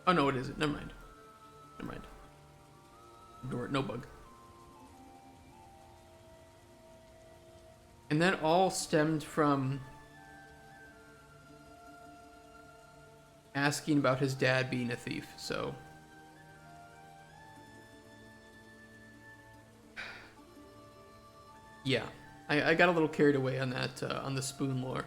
oh no, it isn't. Never mind. Ignore it. No bug. And that all stemmed from asking about his dad being a thief. So, yeah, I got a little carried away on that, on the spoon lore.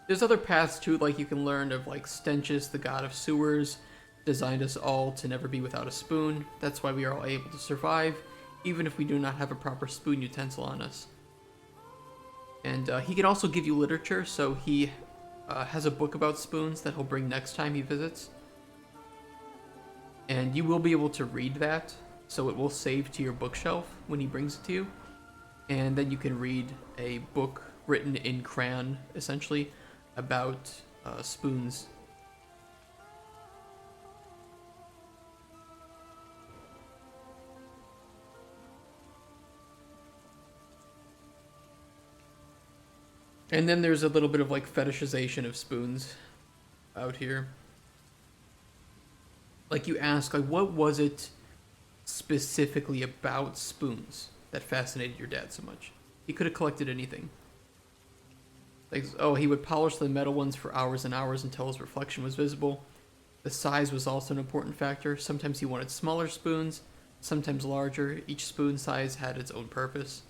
There's other paths too, like you can learn of like Stenchus, the god of sewers, designed us all to never be without a spoon. That's why we are all able to survive, even if we do not have a proper spoon utensil on us. And he can also give you literature, so he has a book about spoons that he'll bring next time he visits. And you will be able to read that, so it will save to your bookshelf when he brings it to you. And then you can read a book written in crayon, essentially, about spoons. And then there's a little bit of like fetishization of spoons out here. Like you ask, like what was it specifically about spoons that fascinated your dad so much? He could have collected anything. Like, oh, he would polish the metal ones for hours and hours until his reflection was visible. The size was also an important factor. Sometimes he wanted smaller spoons, sometimes larger. Each spoon size had its own purpose.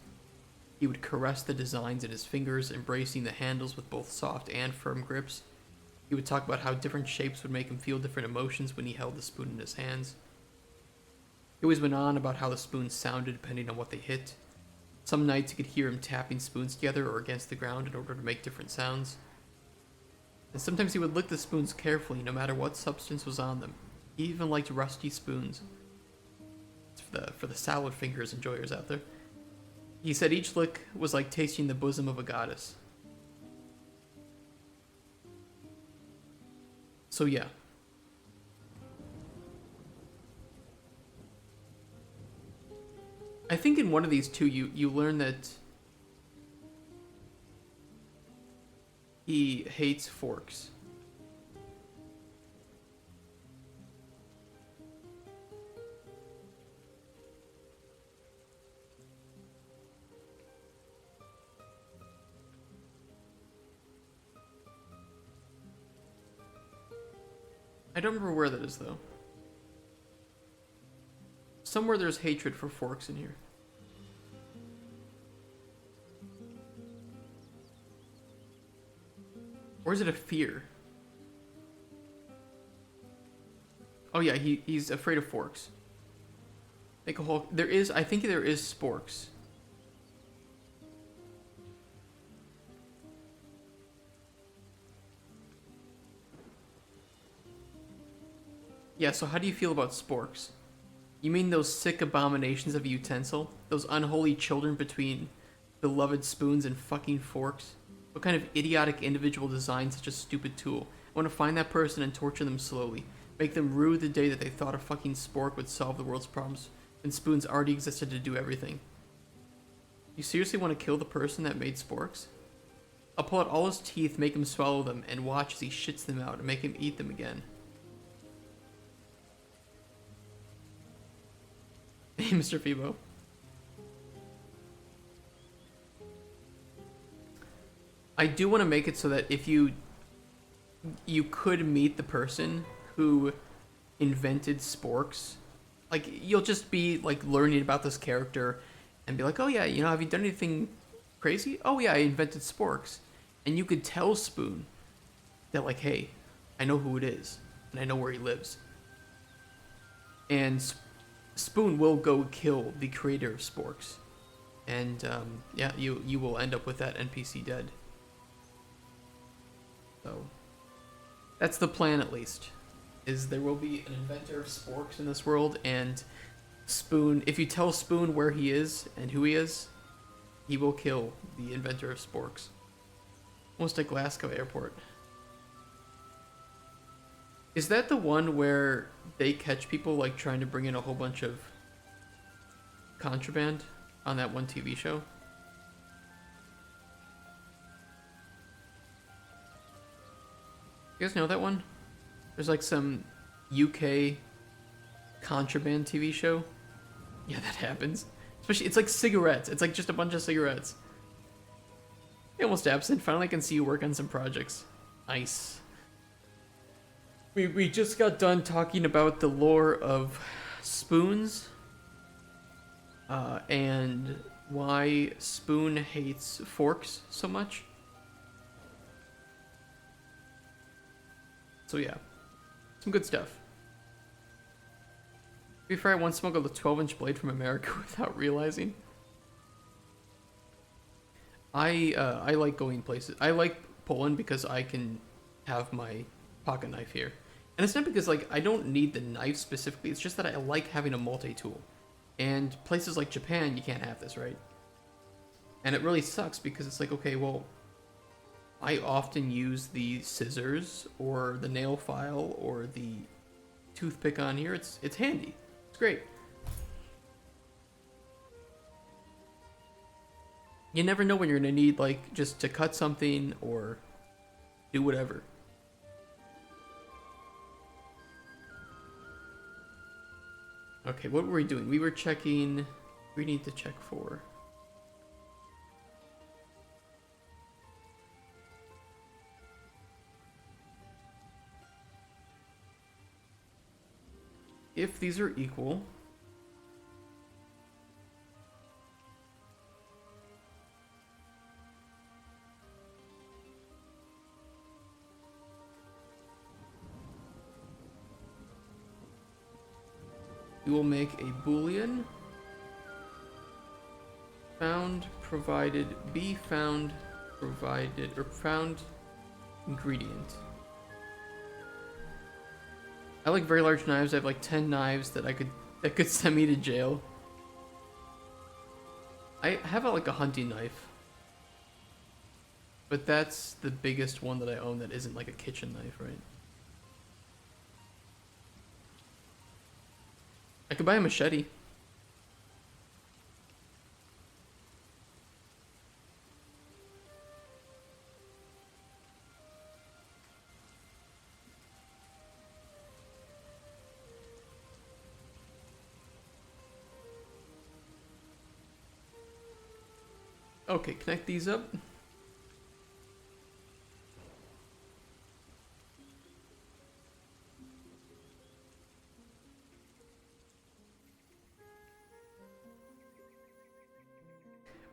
He would caress the designs in his fingers, embracing the handles with both soft and firm grips. He would talk about how different shapes would make him feel different emotions when he held the spoon in his hands. He always went on about how the spoons sounded depending on what they hit. Some nights you could hear him tapping spoons together or against the ground in order to make different sounds. And sometimes he would lick the spoons carefully, no matter what substance was on them. He even liked rusty spoons. It's for the salad fingers enjoyers out there. He said each lick was like tasting the bosom of a goddess. So yeah. I think in one of these two, you learn that he hates forks. I don't remember where that is, though. Somewhere there's hatred for forks in here. Or is it a fear? Oh yeah, he's afraid of forks. Make a whole... I think there is sporks. Yeah, so how do you feel about sporks? You mean those sick abominations of a utensil? Those unholy children between beloved spoons and fucking forks? What kind of idiotic individual designs such a stupid tool? I want to find that person and torture them slowly. Make them rue the day that they thought a fucking spork would solve the world's problems, when spoons already existed to do everything. You seriously want to kill the person that made sporks? I'll pull out all his teeth, make him swallow them, and watch as he shits them out and make him eat them again. Hey, Mr. Phoebo. I do want to make it so that if you could meet the person who invented sporks, like you'll just be like learning about this character and be like, oh yeah, have you done anything crazy? Oh yeah, I invented sporks. And you could tell Spoon that like, hey, I know who it is and I know where he lives. And Spoon will go kill the creator of sporks. And yeah, you will end up with that NPC dead. So that's the plan, at least, is there will be an inventor of sporks in this world, and Spoon, if you tell Spoon where he is and who he is, he will kill the inventor of sporks. Almost like Glasgow Airport. Is that the one where they catch people like trying to bring in a whole bunch of contraband on that one TV show? You guys know that one? There's like some UK contraband TV show. Yeah, that happens. Especially, it's like cigarettes. It's like just a bunch of cigarettes. You're almost absent. Finally, I can see you work on some projects. Nice. We just got done talking about the lore of spoons. And why Spoon hates forks so much. So yeah, some good stuff. To be fair, I once smuggled a 12-inch blade from America without realizing. I like going places. I like Poland because I can have my pocket knife here. And it's not because like I don't need the knife specifically, it's just that I like having a multi-tool. And places like Japan, you can't have this, right? And it really sucks because it's like, okay, well, I often use the scissors or the nail file or the toothpick on here. It's handy. It's great. You never know when you're gonna need, like, just to cut something or do whatever. Okay, what were we doing? We were checking... We need to check for... If these are equal... We will make a boolean found provided be found provided or found ingredient. I like very large knives. I have like 10 knives that could send me to jail. I have like a hunting knife, but that's the biggest one that I own that isn't like a kitchen knife, right? I could buy a machete. Okay, connect these up.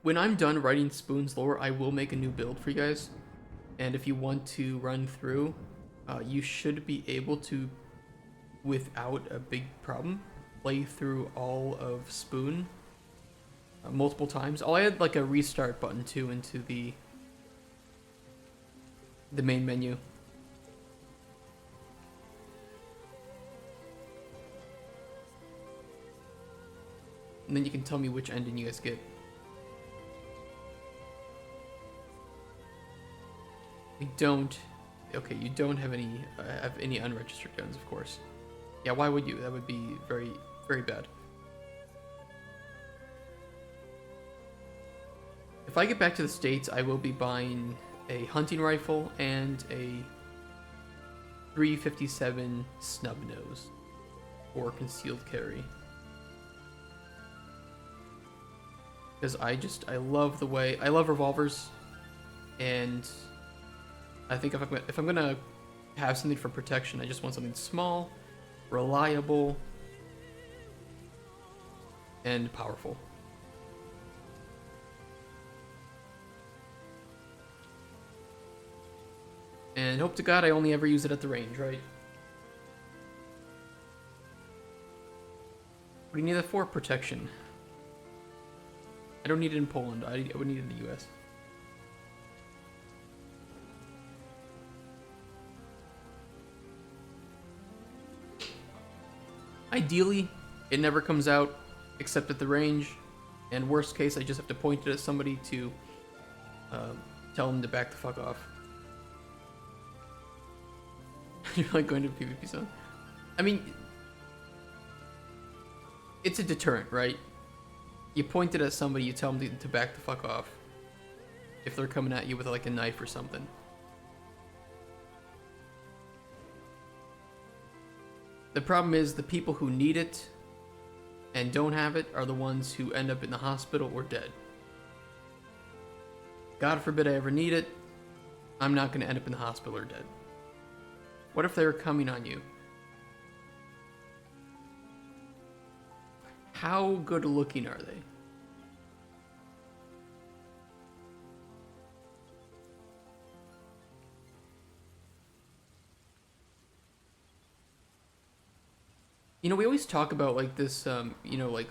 When I'm done writing Spoon's lore, I will make a new build for you guys. And if you want to run through, you should be able to, without a big problem, play through all of Spoon multiple times. I'll add like a restart button too into the main menu. And then you can tell me which ending you guys get. We don't. Okay, you don't have any unregistered guns, of course. Yeah, why would you? That would be very, very bad. If I get back to the States, I will be buying a hunting rifle and a 357 snub nose for concealed carry. Because I love the way I love revolvers, and I think if I'm gonna have something for protection, I just want something small, reliable, and powerful. And hope to God I only ever use it at the range, right? What do you need that for? Protection. I don't need it in Poland. I would need it in the US. Ideally, it never comes out except at the range, and worst case, I just have to point it at somebody to tell them to back the fuck off. You're like going to a PvP zone. I mean, it's a deterrent, right? You point it at somebody, you tell them to back the fuck off if they're coming at you with like a knife or something. The problem is the people who need it and don't have it are the ones who end up in the hospital or dead. God forbid I ever need it, I'm not going to end up in the hospital or dead. What if they were coming on you? How good looking are they? You know, we always talk about like this, you know, like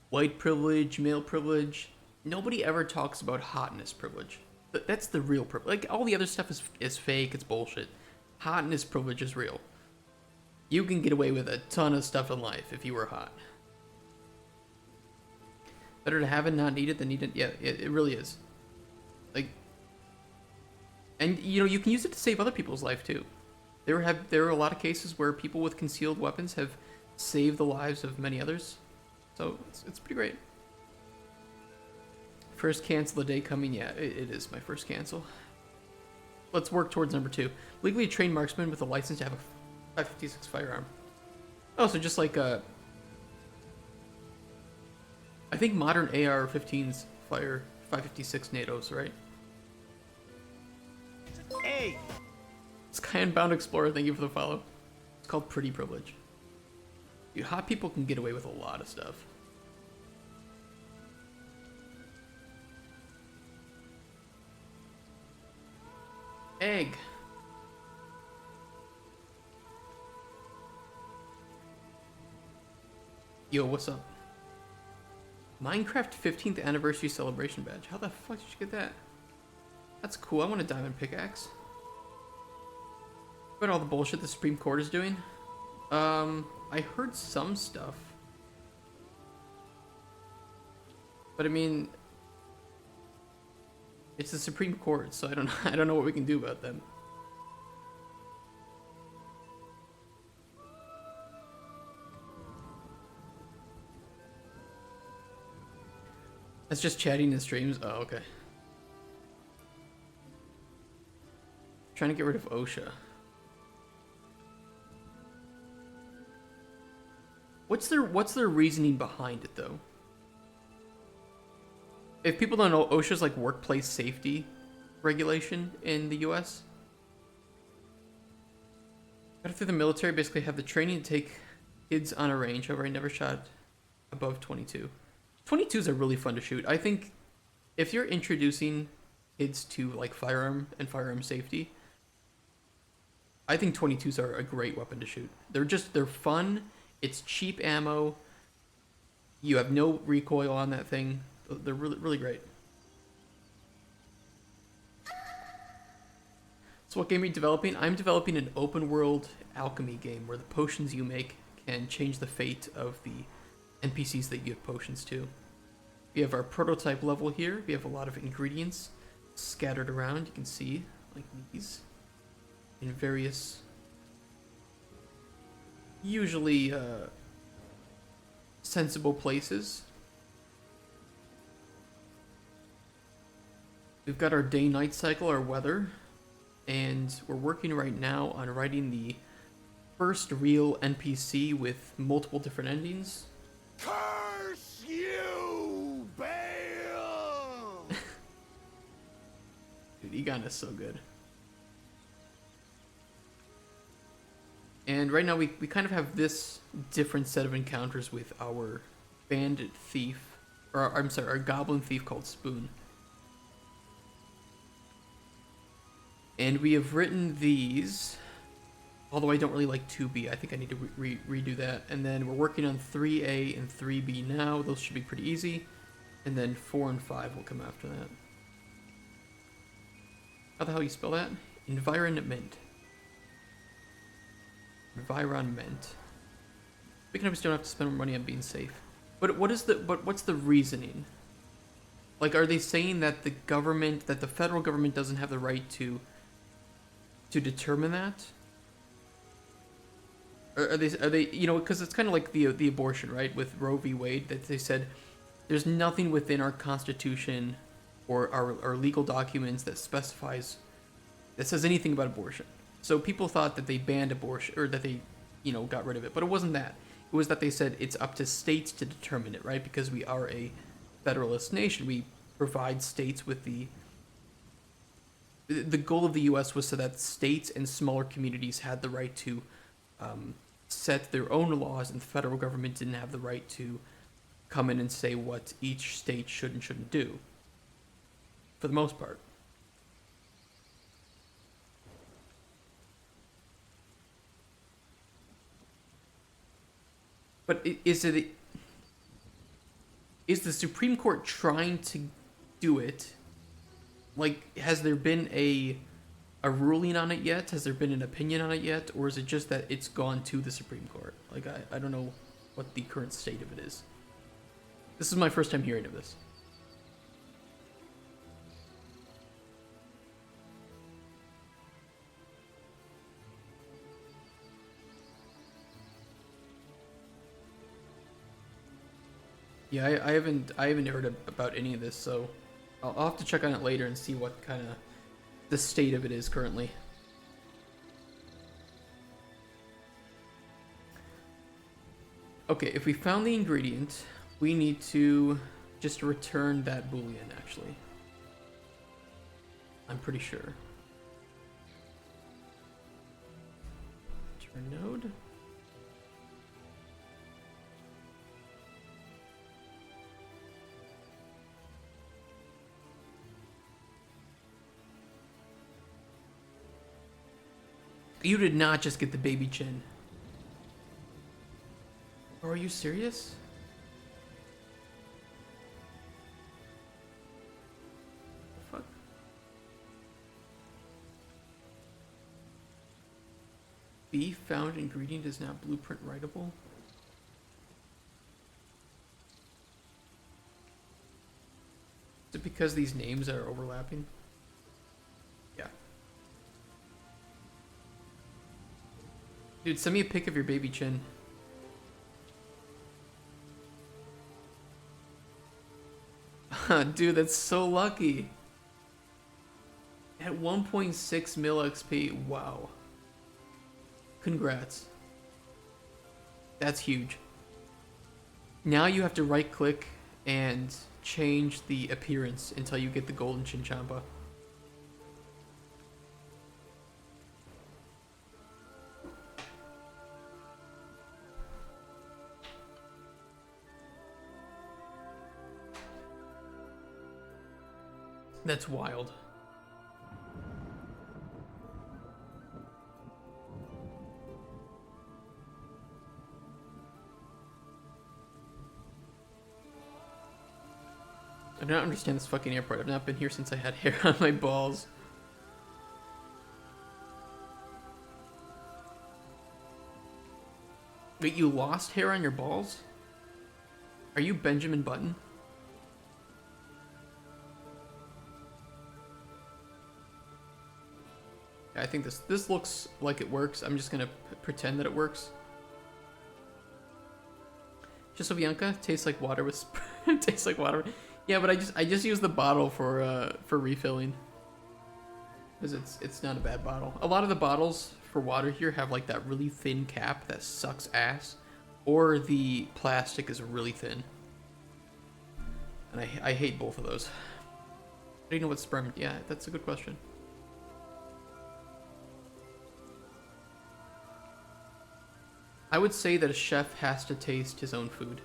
white privilege, male privilege. Nobody ever talks about hotness privilege. That's the real privilege. Like all the other stuff is fake, it's bullshit. Hotness privilege is real. You can get away with a ton of stuff in life if you were hot. Better to have it, not need it, than need it. Yeah, it really is. Like, and you know, you can use it to save other people's life too. There are a lot of cases where people with concealed weapons have saved the lives of many others. So it's pretty great. First cancel the day coming. Yeah, it is my first cancel. Let's work towards number 2. Legally trained marksman with a license to have a 556 firearm. Oh, so just like I think modern AR-15s fire 556 NATOs, right? Egg. Skybound Explorer, thank you for the follow. It's called Pretty Privilege. Dude, hot people can get away with a lot of stuff. Egg. Yo, what's up? Minecraft 15th anniversary celebration badge. How the fuck did you get that? That's cool. I want a diamond pickaxe. About all the bullshit the Supreme Court is doing. I heard some stuff. But I mean, it's the Supreme Court, so I don't know what we can do about them. That's just chatting in streams. Oh, okay. Trying to get rid of OSHA. What's their reasoning behind it though? If people don't know, OSHA's like workplace safety regulation in the US. Got through the military, basically have the training to take kids on a range. However, I never shot above 22. 22s are really fun to shoot. I think if you're introducing kids to like firearm and firearm safety, I think 22s are a great weapon to shoot. They're fun. It's cheap ammo. You have no recoil on that thing. They're really, really great. So what game are you developing? I'm developing an open world alchemy game where the potions you make can change the fate of the NPCs that you give potions to. We have our prototype level here. We have a lot of ingredients scattered around. You can see like these in various, usually sensible places. We've got our day-night cycle, our weather, and we're working right now on writing the first real NPC with multiple different endings. Curse you, Bale! Dude, Egon is so good. And right now we kind of have this different set of encounters with our bandit thief, or I'm sorry, our goblin thief called Spoon. And we have written these, although I don't really like 2B. I think I need to redo that. And then we're working on 3A and 3B now. Those should be pretty easy. And then 4 and 5 will come after that. How the hell you spell that? Environment. Environment. We can just don't have to spend more money on being safe. But what's the reasoning? Like, are they saying that the government, that the federal government doesn't have the right to determine that? Or are they, you know, because it's kind of like the abortion, right, with Roe v. Wade, that they said there's nothing within our Constitution or our legal documents that says anything about abortion. So people thought that they banned abortion, or that they, you know, got rid of it, but it wasn't that. It was that they said it's up to states to determine it, right? Because we are a federalist nation, we provide states with the goal of the U.S. was so that states and smaller communities had the right to set their own laws, and the federal government didn't have the right to come in and say what each state should and shouldn't do, for the most part. But is the Supreme Court trying to do it? Like, has there been a ruling on it yet? Has there been an opinion on it yet? Or is it just that it's gone to the Supreme Court? Like, I don't know what the current state of it is. This is my first time hearing of this. Yeah, I haven't heard about any of this, so I'll have to check on it later and see what kind of the state of it is currently. Okay, if we found the ingredient, we need to just return that boolean, actually. I'm pretty sure. Turn node. You did not just get the baby chin. Or are you serious? The fuck? B found ingredient is now blueprint writable. Is it because these names are overlapping? Yeah. Dude, send me a pic of your baby chin. Dude, that's so lucky. At 1.6 mil XP, wow. Congrats. That's huge. Now you have to right click and change the appearance until you get the golden chinchamba. That's wild. I don't understand this fucking airport. I've not been here since I had hair on my balls. Wait, you lost hair on your balls? Are you Benjamin Button? I think this looks like it works. I'm just gonna pretend that it works. Chesovianka tastes like water with tastes like water. Yeah, but I just use the bottle for refilling. Because it's not a bad bottle. A lot of the bottles for water here have like that really thin cap that sucks ass, or the plastic is really thin. And I hate both of those. How do you know what sperm? Yeah, that's a good question. I would say that a chef has to taste his own food.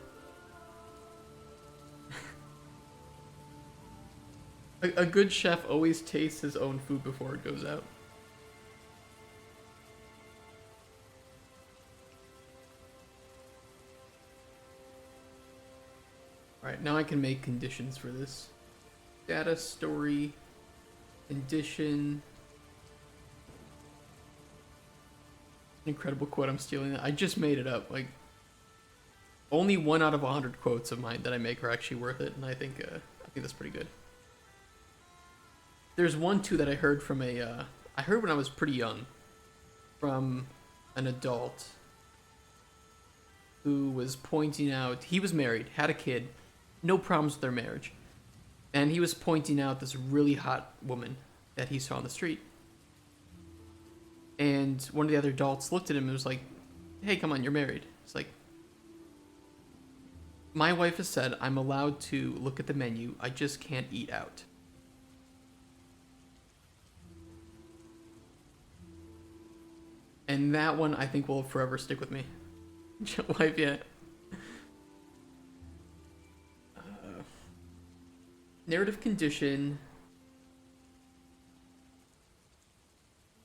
A good chef always tastes his own food before it goes out. Alright, now I can make conditions for this. Data, story, condition. Incredible quote, I'm stealing that. I just made it up. Like, only 1 out of 100 quotes of mine that I make are actually worth it, and I think that's pretty good. There's one too that I heard from I heard when I was pretty young, from an adult who was pointing out, he was married, had a kid, no problems with their marriage, and he was pointing out this really hot woman that he saw on the street. And one of the other adults looked at him and was like, hey, come on, you're married. It's like, my wife has said I'm allowed to look at the menu, I just can't eat out. And that one I think will forever stick with me. Wife, yeah. Narrative condition.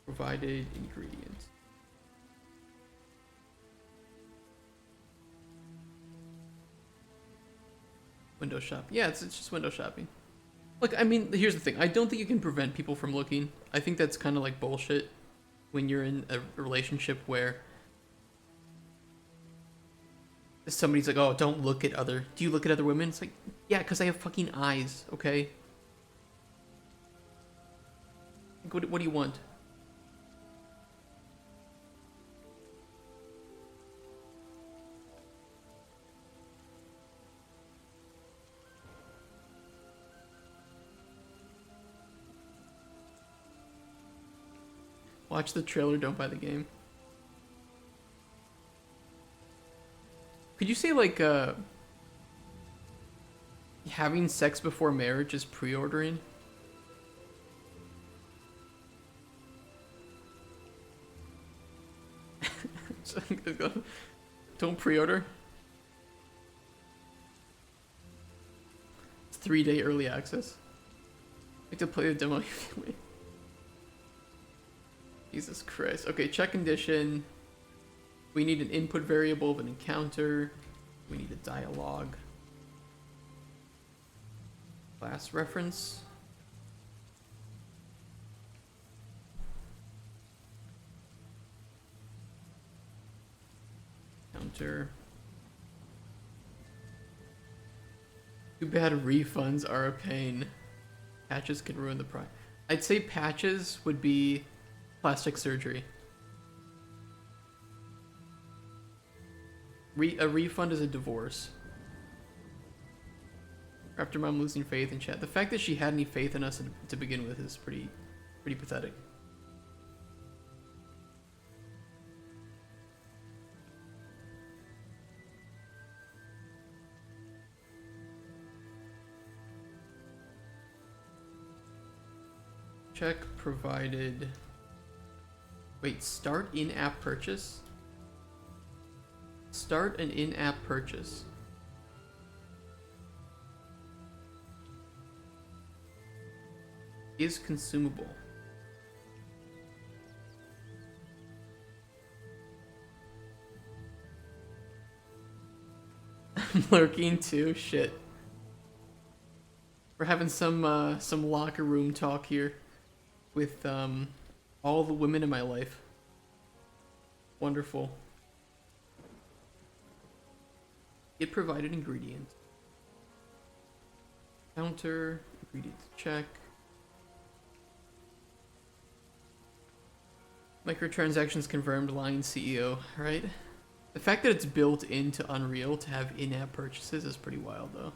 Provided ingredient. Window shop. Yeah, it's just window shopping. Look, I mean, here's the thing. I don't think you can prevent people from looking. I think that's kind of like bullshit when you're in a relationship where somebody's like, oh, don't look at other... Do you look at other women? It's like, yeah, because I have fucking eyes, okay? Like, what do you want? Watch the trailer, don't buy the game. Could you say, like, having sex before marriage is pre-ordering? Don't pre-order. It's 3-day early access. I like to play the demo. Jesus Christ. Okay, check condition. We need an input variable of an encounter. We need a dialogue. Class reference. Counter. Too bad refunds are a pain. Patches can ruin the price. I'd say patches would be plastic surgery. A refund is a divorce. After mom losing faith in chat. The fact that she had any faith in us to begin with is pretty pathetic. Check provided. Wait, start in-app purchase? Start an in-app purchase. Is consumable. I'm lurking too. Shit. We're having some locker room talk here with all the women in my life. Wonderful. It provided ingredients. Counter ingredients check. Microtransactions confirmed, line CEO, right? The fact that it's built into Unreal to have in-app purchases is pretty wild, though.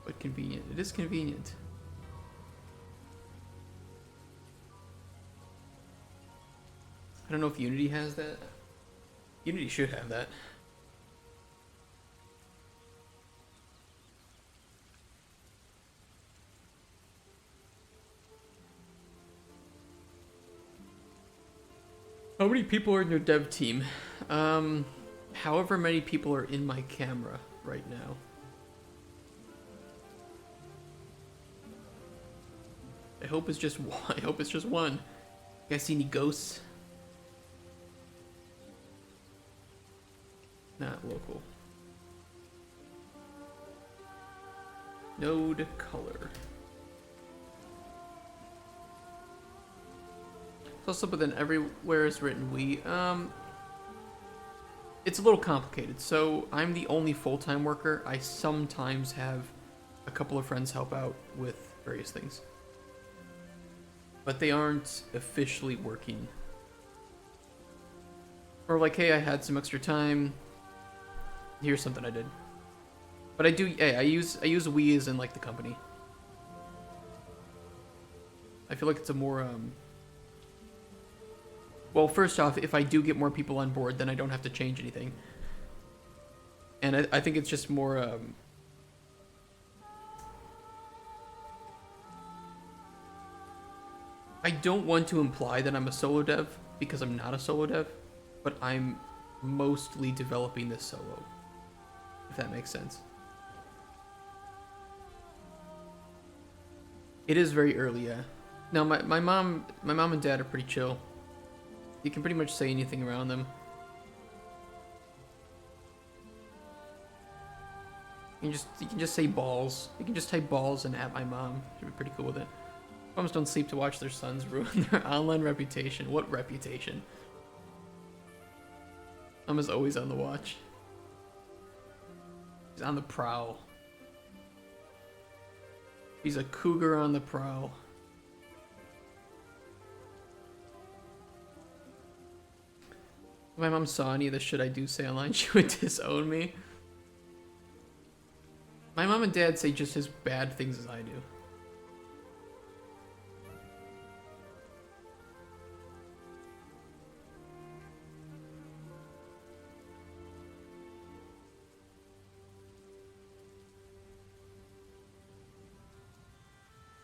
But convenient. It is convenient. I don't know if Unity has that. Unity should have that. How many people are in your dev team? However many people are in my camera right now. I hope it's just one. I hope it's just one. You guys see any ghosts? Not local. Node color. Also, but then everywhere is written we. It's a little complicated. So I'm the only full-time worker. I sometimes have a couple of friends help out with various things, but they aren't officially working. Or like, hey, I had some extra time. Here's something I did. But I do. Yeah, I use we as in like the company. I feel like it's a more Well, first off, if I do get more people on board, then I don't have to change anything. And I think it's just more, I don't want to imply that I'm a solo dev, because I'm not a solo dev, but I'm mostly developing this solo, if that makes sense. It is very early, yeah. No, my mom and dad are pretty chill. You can pretty much say anything around them. You can just say balls. You can just type balls and at my mom. She'd be pretty cool with it. Moms don't sleep to watch their sons ruin their online reputation. What reputation? Mom is always on the watch. He's on the prowl. He's a cougar on the prowl. If my mom saw any of the shit I do say online, she would disown me. My mom and dad say just as bad things as I do.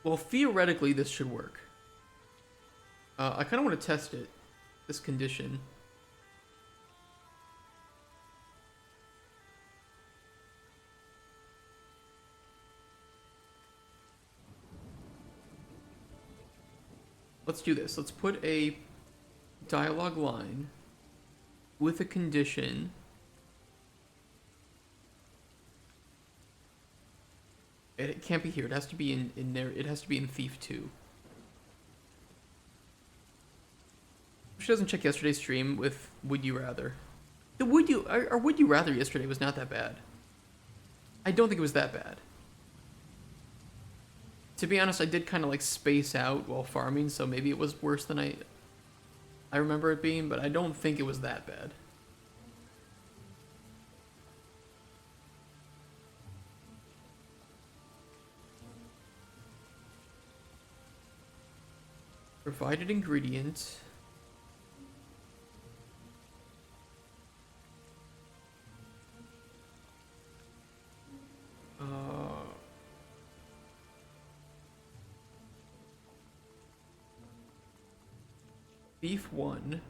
Well, theoretically, this should work. I kind of want to test it, this condition. Let's do this. Let's put a dialogue line with a condition. It can't be here. It has to be in there. It has to be in Thief 2. She doesn't check yesterday's stream with Would You Rather. The Would You Rather yesterday was not that bad. I don't think it was that bad. To be honest, I did kind of like space out while farming, so maybe it was worse than I remember it being, but I don't think it was that bad. Provided ingredient. Beef 1.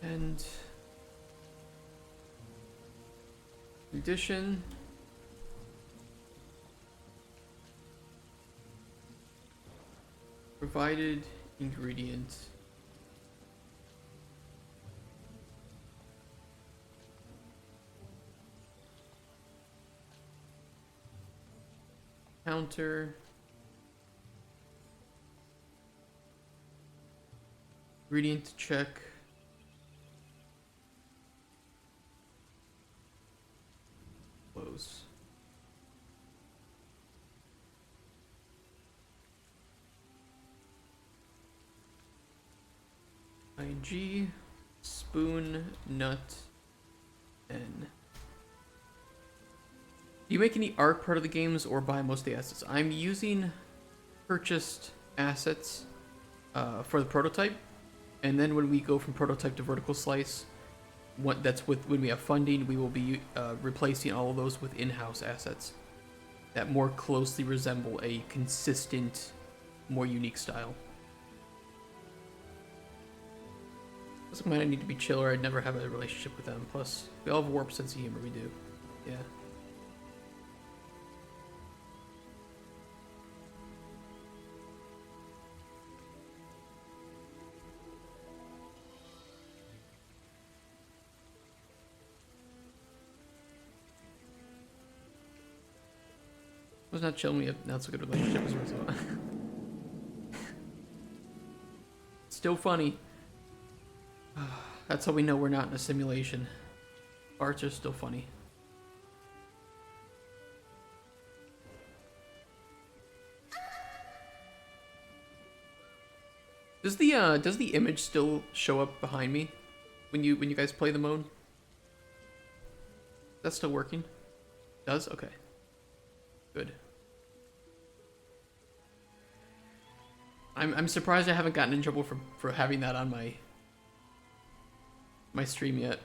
And condition. Provided ingredient. Counter. Ingredient check. Close. IG spoon nut N. Do you make any art part of the games or buy most of the assets? I'm using purchased assets for the prototype, and then when we go from prototype to vertical slice, when we have funding, we will be replacing all of those with in-house assets that more closely resemble a consistent, more unique style. This might need to be chill or I'd never have a relationship with them. Plus, we all have a warped sense of humor, we do. Yeah. Was not chill me up. Not so good relationship as well. Still funny. That's how we know we're not in a simulation. Arts are still funny. Does the image still show up behind me when you guys play the mode? That's still working? Does? Okay. Good. I'm surprised I haven't gotten in trouble for having that on my stream yet.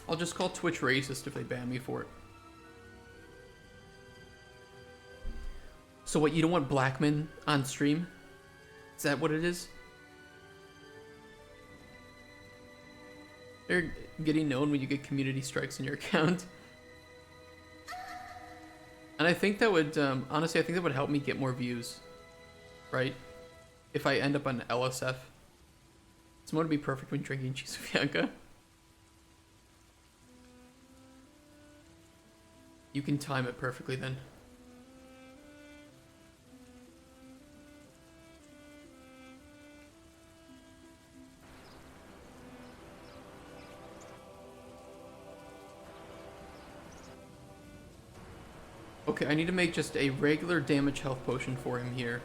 I'll just call Twitch racist if they ban me for it. So what, you don't want Blackman on stream? Is that what it is? They're getting known when you get community strikes in your account. And I think that would, honestly, I think that would help me get more views, right? If I end up on LSF. This mode would be perfect when drinking cheese with Bianca. You can time it perfectly then. Okay, I need to make just a regular damage health potion for him here.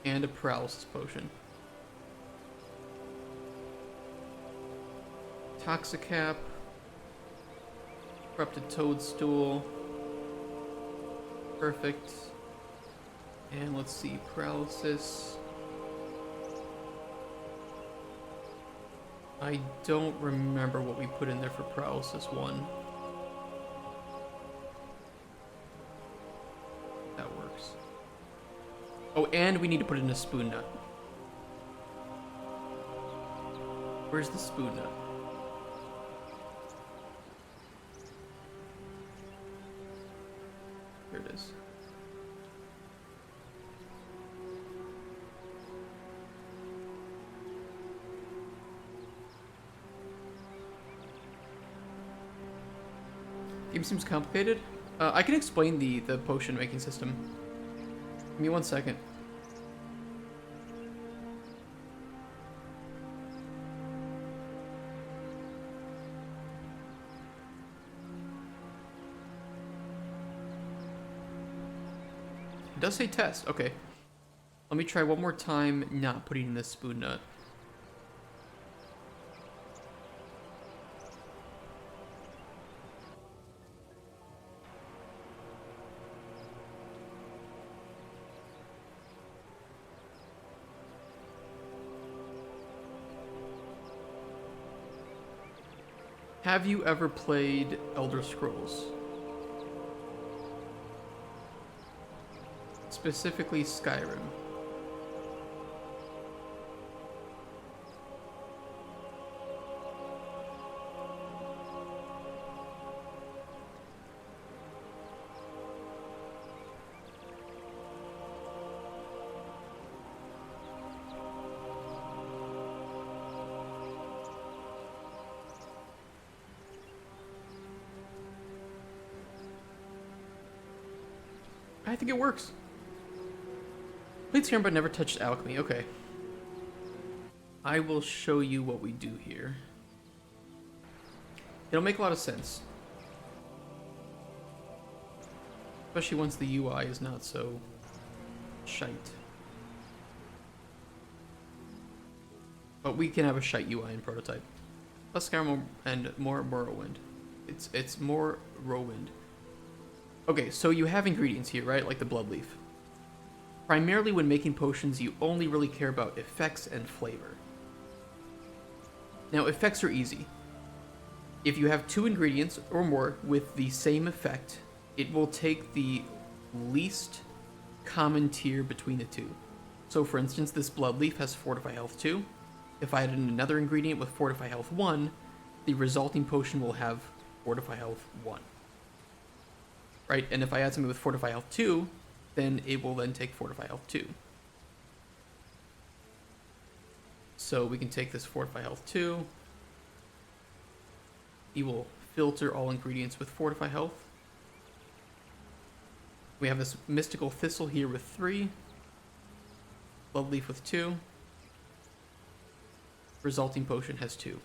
And a paralysis potion. Toxicap. Corrupted toadstool. Perfect. And let's see, paralysis. I don't remember what we put in there for paralysis 1. That works. Oh, and we need to put in a spoon nut. Where's the spoon nut? Here it is. Game seems complicated. I can explain the potion making system. Give me 1 second. It does say test. Okay. Let me try one more time not putting in this spoon nut. Have you ever played Elder Scrolls? Specifically Skyrim. I think it works. Played Skyrim but never touched alchemy. Okay. I will show you what we do here. It'll make a lot of sense. Especially once the UI is not so shite. But we can have a shite UI in prototype. Less Skyrim and more Morrowind. It's more Morrowind. Okay, so you have ingredients here, right? Like the blood leaf. Primarily when making potions, you only really care about effects and flavor. Now, effects are easy. If you have 2 ingredients or more with the same effect, it will take the least common tier between the 2. So for instance, this blood leaf has Fortify Health 2. If I add in another ingredient with Fortify Health 1, the resulting potion will have Fortify Health 1. Right, and if I add something with Fortify Health 2, then it will then take Fortify Health 2. So we can take this Fortify Health 2. We will filter all ingredients with Fortify Health. We have this Mystical Thistle here with 3. Blood Leaf with 2. Resulting potion has 2.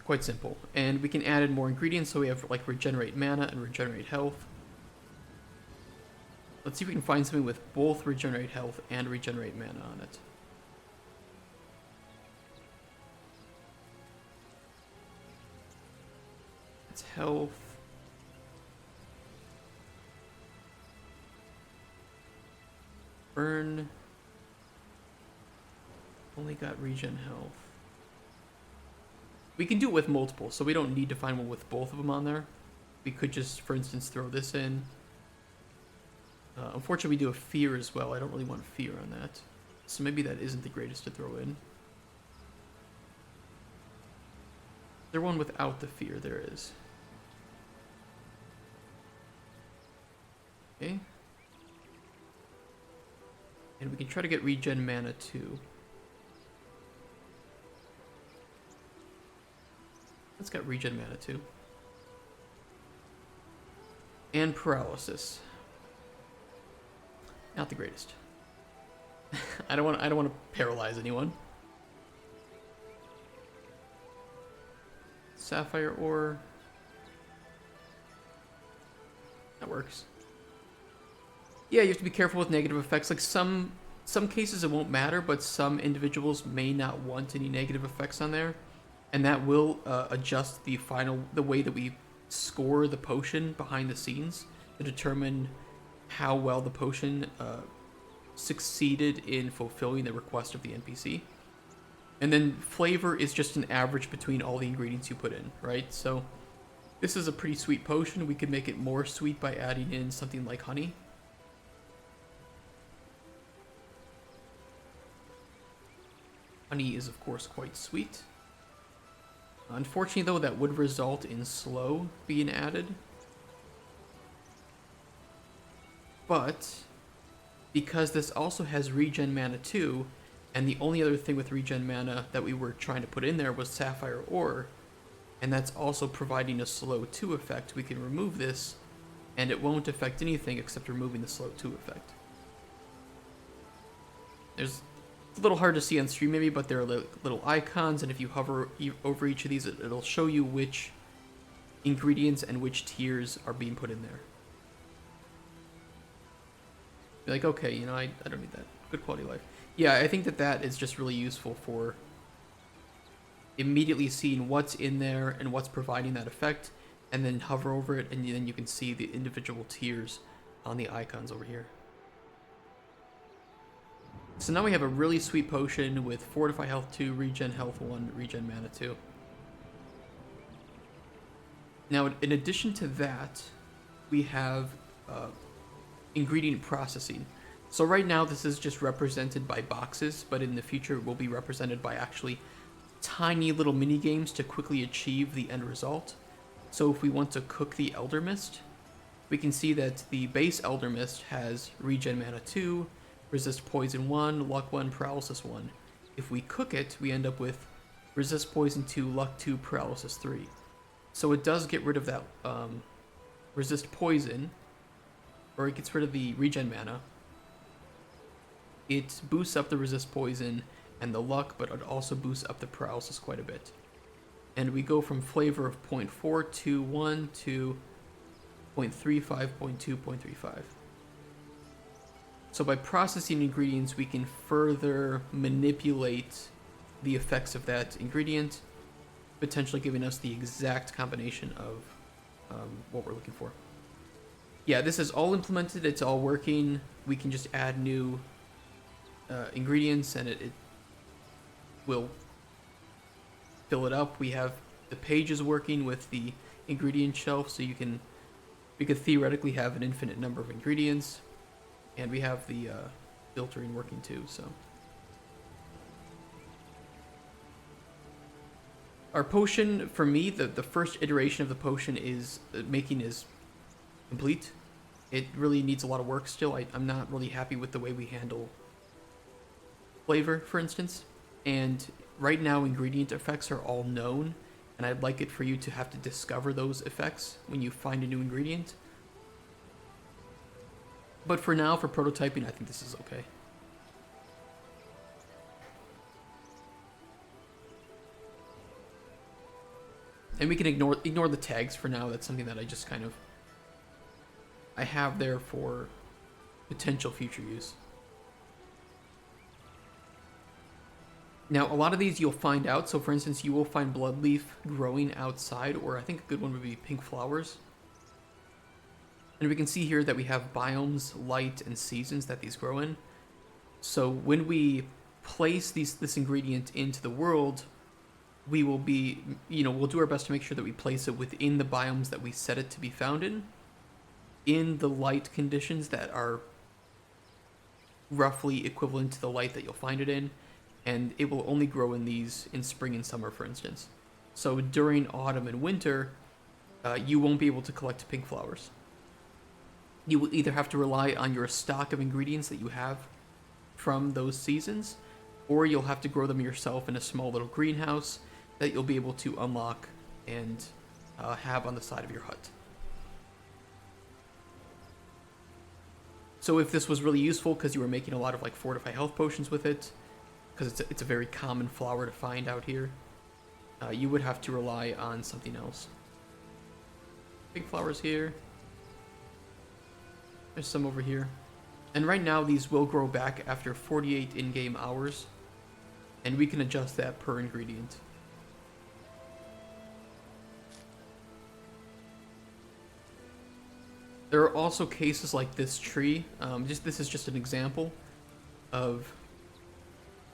Quite simple. And we can add in more ingredients, so we have like regenerate mana and regenerate health. Let's see if we can find something with both regenerate health and regenerate mana on it. It's health. Burn. Only got regen health. We can do it with multiple, so we don't need to find one with both of them on there. We could just, for instance, throw this in. Unfortunately, we do a fear as well. I don't really want fear on that. So maybe that isn't the greatest to throw in. Is there one without the fear? There is. Okay. And we can try to get regen mana too. Let's get regen mana too. And paralysis. Not the greatest. I don't want to paralyze anyone. Sapphire ore. works. Yeah, you have to be careful with negative effects. Like some cases it won't matter, but some individuals may not want any negative effects on there, and that will adjust the way that we score the potion behind the scenes to determine how well the potion succeeded in fulfilling the request of the NPC. And then flavor is just an average between all the ingredients you put in, right? So this is a pretty sweet potion. We could make it more sweet by adding in something like honey. Honey is, of course, quite sweet. Unfortunately, though, that would result in slow being added. But because this also has regen mana too, and the only other thing with regen mana that we were trying to put in there was sapphire ore, and that's also providing a slow 2 effect, we can remove this, and it won't affect anything except removing the slow 2 effect. It's a little hard to see on stream maybe, but there are little icons, and if you hover over each of these, it'll show you which ingredients and which tiers are being put in there. Be like, okay, you know, I don't need that. Good quality of life. Yeah, I think that is just really useful for immediately seeing what's in there and what's providing that effect, and then hover over it, and then you can see the individual tiers on the icons over here. So now we have a really sweet potion with Fortify Health 2, Regen Health 1, Regen Mana 2. Now, in addition to that, we have ingredient processing. So right now this is just represented by boxes, but in the future it will be represented by actually tiny little mini games to quickly achieve the end result. So if we want to cook the Elder Mist, we can see that the base Elder Mist has Regen Mana 2, Resist Poison 1, Luck 1, Paralysis 1. If we cook it, we end up with Resist Poison 2, Luck 2, Paralysis 3. So it does get rid of that Resist Poison, or it gets rid of the Regen Mana. It boosts up the Resist Poison and the Luck, but it also boosts up the Paralysis quite a bit. And we go from flavor of 0.421 to 0.35, 0.2, 0.35. So by processing ingredients, we can further manipulate the effects of that ingredient, potentially giving us the exact combination of what we're looking for. Yeah, this is all implemented, it's all working. We can just add new ingredients and it will fill it up. We have the pages working with the ingredient shelf, so we could theoretically have an infinite number of ingredients. And we have the filtering working too, so. Our potion, for me, the first iteration of the potion is complete. It really needs a lot of work still. I'm not really happy with the way we handle flavor, for instance. And right now, ingredient effects are all known, and I'd like it for you to have to discover those effects when you find a new ingredient. But for now, for prototyping, I think this is okay. And we can ignore the tags for now. That's something that I just kind of I have there for potential future use. Now, a lot of these you'll find out. So, for instance, you will find bloodleaf growing outside, or I think a good one would be pink flowers. And we can see here that we have biomes, light, and seasons that these grow in. So when we place this ingredient into the world, we will be, we'll do our best to make sure that we place it within the biomes that we set it to be found in the light conditions that are roughly equivalent to the light that you'll find it in, and it will only grow in these in spring and summer, for instance. So during autumn and winter, you won't be able to collect pink flowers. You will either have to rely on your stock of ingredients that you have from those seasons, or you'll have to grow them yourself in a small little greenhouse that you'll be able to unlock and have on the side of your hut. So if this was really useful because you were making a lot of like Fortify Health potions with it, because it's a very common flower to find out here, you would have to rely on something else. Pink flowers here. There's some over here. And right now these will grow back after 48 in-game hours. And we can adjust that per ingredient. There are also cases like this tree. This is just an example of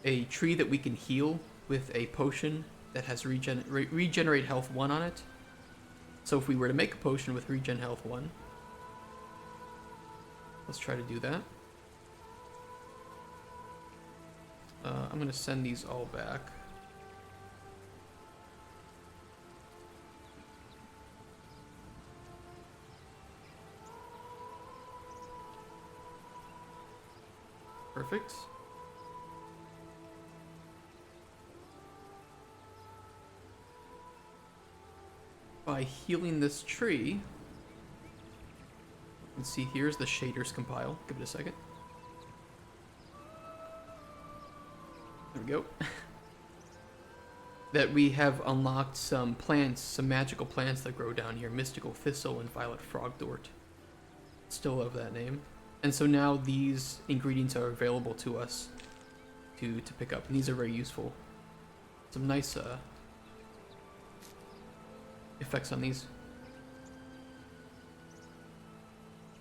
a tree that we can heal with a potion that has regenerate health 1 on it. So if we were to make a potion with regen health 1, let's try to do that. I'm going to send these all back. Perfect. By healing this tree, you can see here's the shaders compile. Give it a second. There we go. That we have unlocked some plants, some magical plants that grow down here. Mystical Thistle and Violet Frogdort. Still love that name. And so now these ingredients are available to us to pick up. And these are very useful. Some nice effects on these.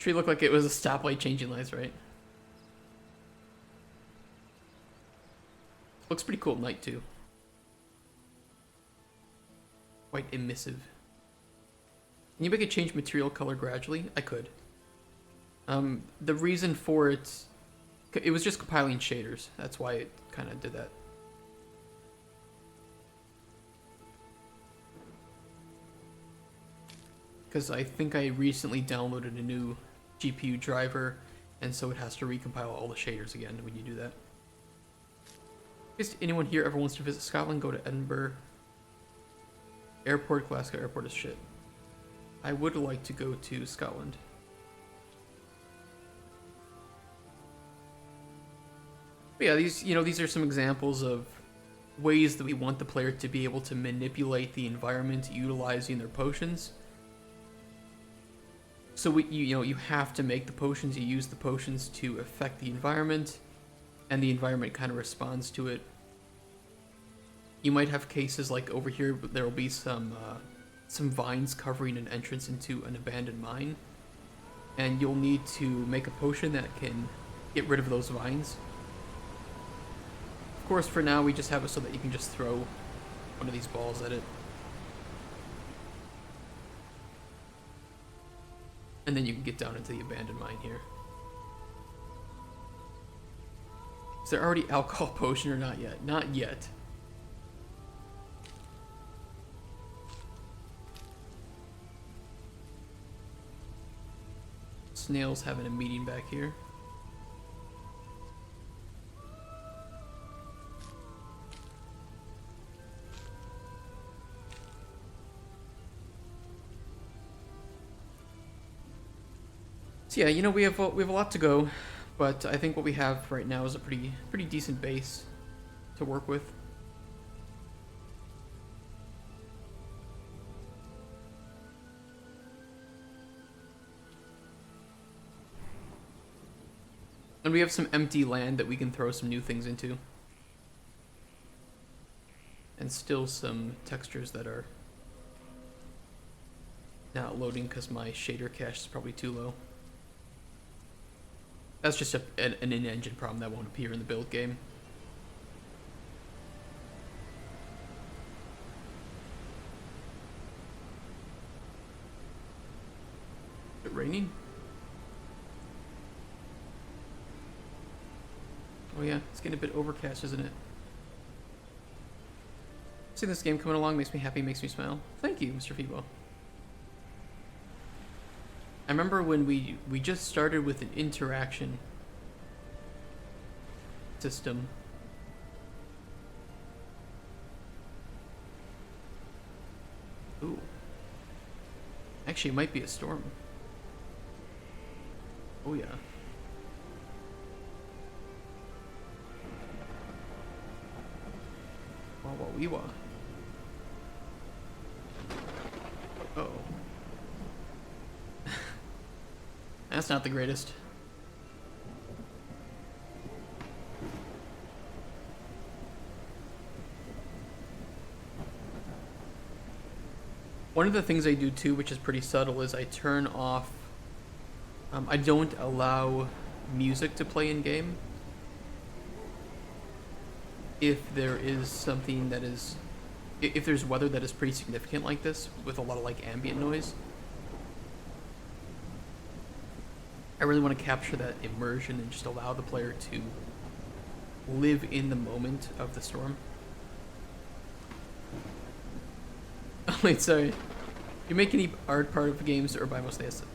Tree looked like it was a stoplight changing lights, right? Looks pretty cool at night too. Quite emissive. Can you make it change material color gradually? I could. The reason for it was just compiling shaders. That's why it kind of did that. Because I think I recently downloaded a new GPU driver, and so it has to recompile all the shaders again when you do that. If anyone here ever wants to visit Scotland, go to Edinburgh Airport. Glasgow Airport is shit. I would like to go to Scotland. But yeah, these are some examples of ways that we want the player to be able to manipulate the environment utilizing their potions. So you have to make the potions, you use the potions to affect the environment, and the environment kind of responds to it. You might have cases like over here, there will be some vines covering an entrance into an abandoned mine, and you'll need to make a potion that can get rid of those vines. Of course, for now, we just have it so that you can just throw one of these balls at it. And then you can get down into the abandoned mine here. Is there already alcohol potion or not yet? Not yet. Snail's having a meeting back here. So yeah, we have a lot to go, but I think what we have right now is a pretty decent base to work with. And we have some empty land that we can throw some new things into. And still some textures that are not loading because my shader cache is probably too low. That's just an in-engine problem that won't appear in the build game. Is it raining? Oh yeah, it's getting a bit overcast, isn't it? Seeing this game coming along makes me happy, makes me smile. Thank you, Mr. Fibo. I remember when we just started with an interaction system. Ooh. Actually, it might be a storm. Oh yeah. Wah-wah-wee-wah. Uh-oh. That's not the greatest. One of the things I do too, which is pretty subtle, is I turn off... I don't allow music to play in game if there is something that is... If there's weather that is pretty significant like this, with a lot of like ambient noise. I really want to capture that immersion and just allow the player to live in the moment of the storm. Oh, wait, sorry. You make any art part of the games or buy most of the assets?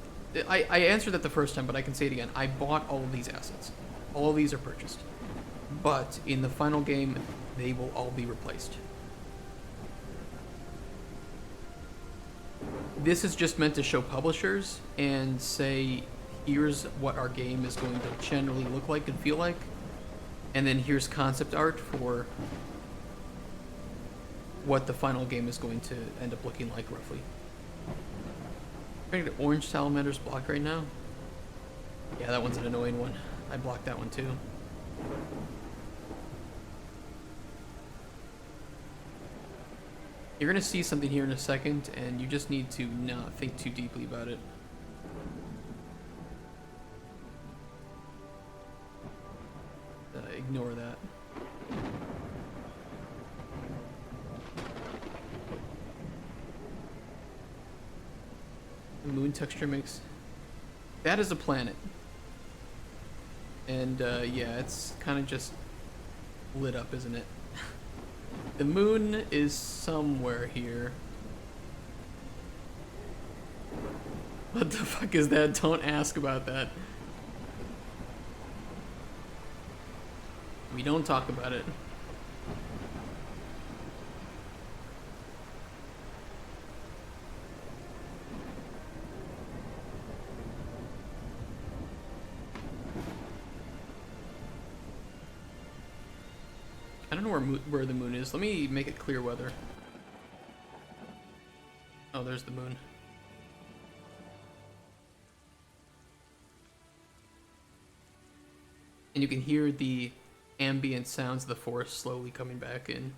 I answered that the first time, but I can say it again. I bought all of these assets. All of these are purchased. But in the final game, they will all be replaced. This is just meant to show publishers and say, here's what our game is going to generally look like and feel like. And then here's concept art for what the final game is going to end up looking like, roughly. Orange salamander's blocked right now. Yeah, that one's an annoying one. I blocked that one too. You're gonna see something here in a second, and you just need to not think too deeply about it. Ignore that. The moon texture makes... That is a planet. And yeah, it's kind of just lit up, isn't it? The moon is somewhere here. What the fuck is that? Don't ask about that. We don't talk about it. I don't know where the moon is. Let me make it clear weather. Oh, there's the moon. And you can hear the ambient sounds of the forest slowly coming back in.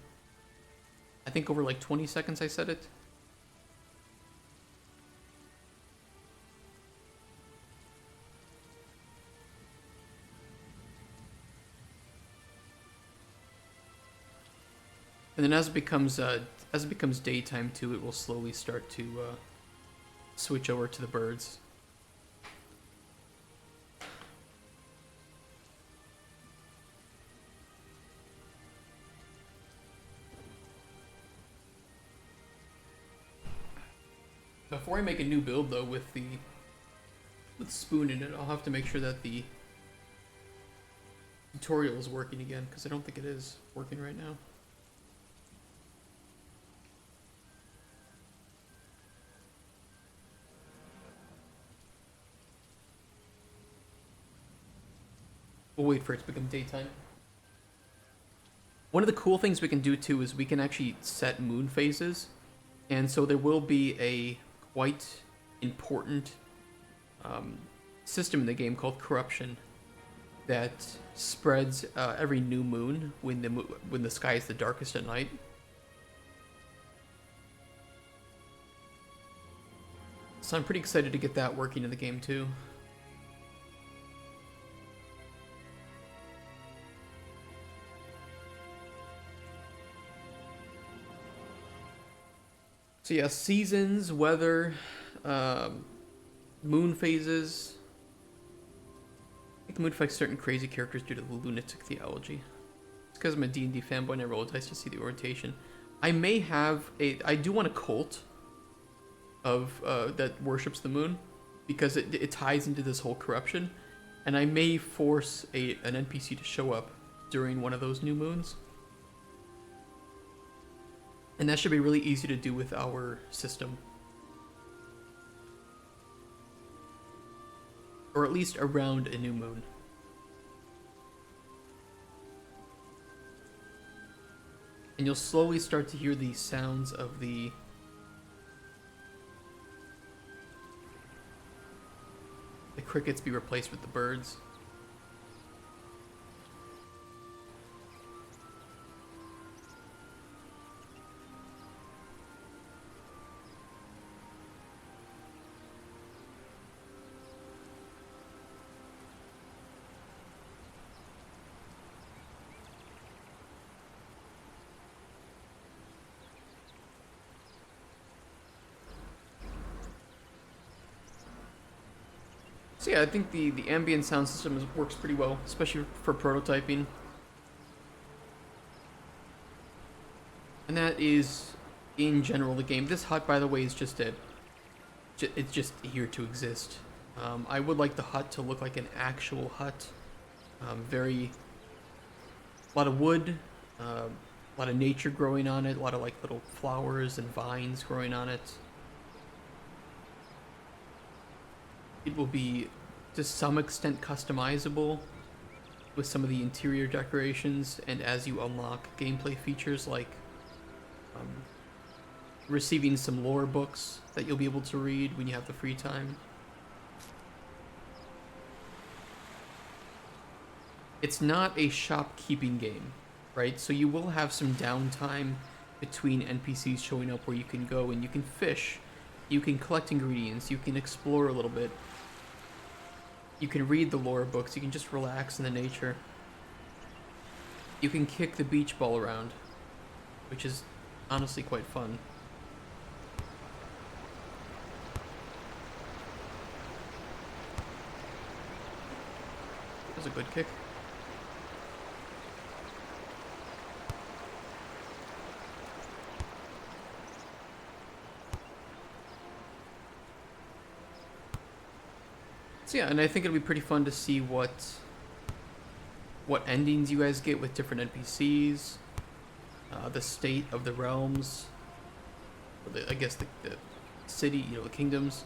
I think over like 20 seconds I said it. And then as it becomes daytime too, it will slowly start to switch over to the birds. Before I make a new build though with Spoon in it, I'll have to make sure that the tutorial is working again, because I don't think it is working right now. We'll wait for it to become daytime. One of the cool things we can do too is we can actually set moon phases, and so there will be a quite important system in the game called corruption that spreads every new moon when the sky is the darkest at night. So I'm pretty excited to get that working in the game too. So yeah, seasons, weather, moon phases. I think the moon affects certain crazy characters due to the lunatic theology. It's because I'm a D&D fanboy and I roll dice to see the orientation. I may have I do want a cult of that worships the moon, because it ties into this whole corruption, and I may force an NPC to show up during one of those new moons. And that should be really easy to do with our system. Or at least around a new moon. And you'll slowly start to hear the sounds of the crickets be replaced with the birds. So yeah, I think the ambient sound system works pretty well, especially for prototyping. And that is, in general, the game. This hut, by the way, is just it's just here to exist. I would like the hut to look like an actual hut. A lot of wood, a lot of nature growing on it, a lot of like little flowers and vines growing on it. It will be, to some extent, customizable with some of the interior decorations, and as you unlock gameplay features like receiving some lore books that you'll be able to read when you have the free time. It's not a shopkeeping game, right? So you will have some downtime between NPCs showing up where you can go and you can fish, you can collect ingredients, you can explore a little bit. You can read the lore books, you can just relax in the nature. You can kick the beach ball around, which is honestly quite fun. That was a good kick. So yeah, and I think it'll be pretty fun to see what endings you guys get with different NPCs, the state of the realms, or I guess the city, the kingdoms,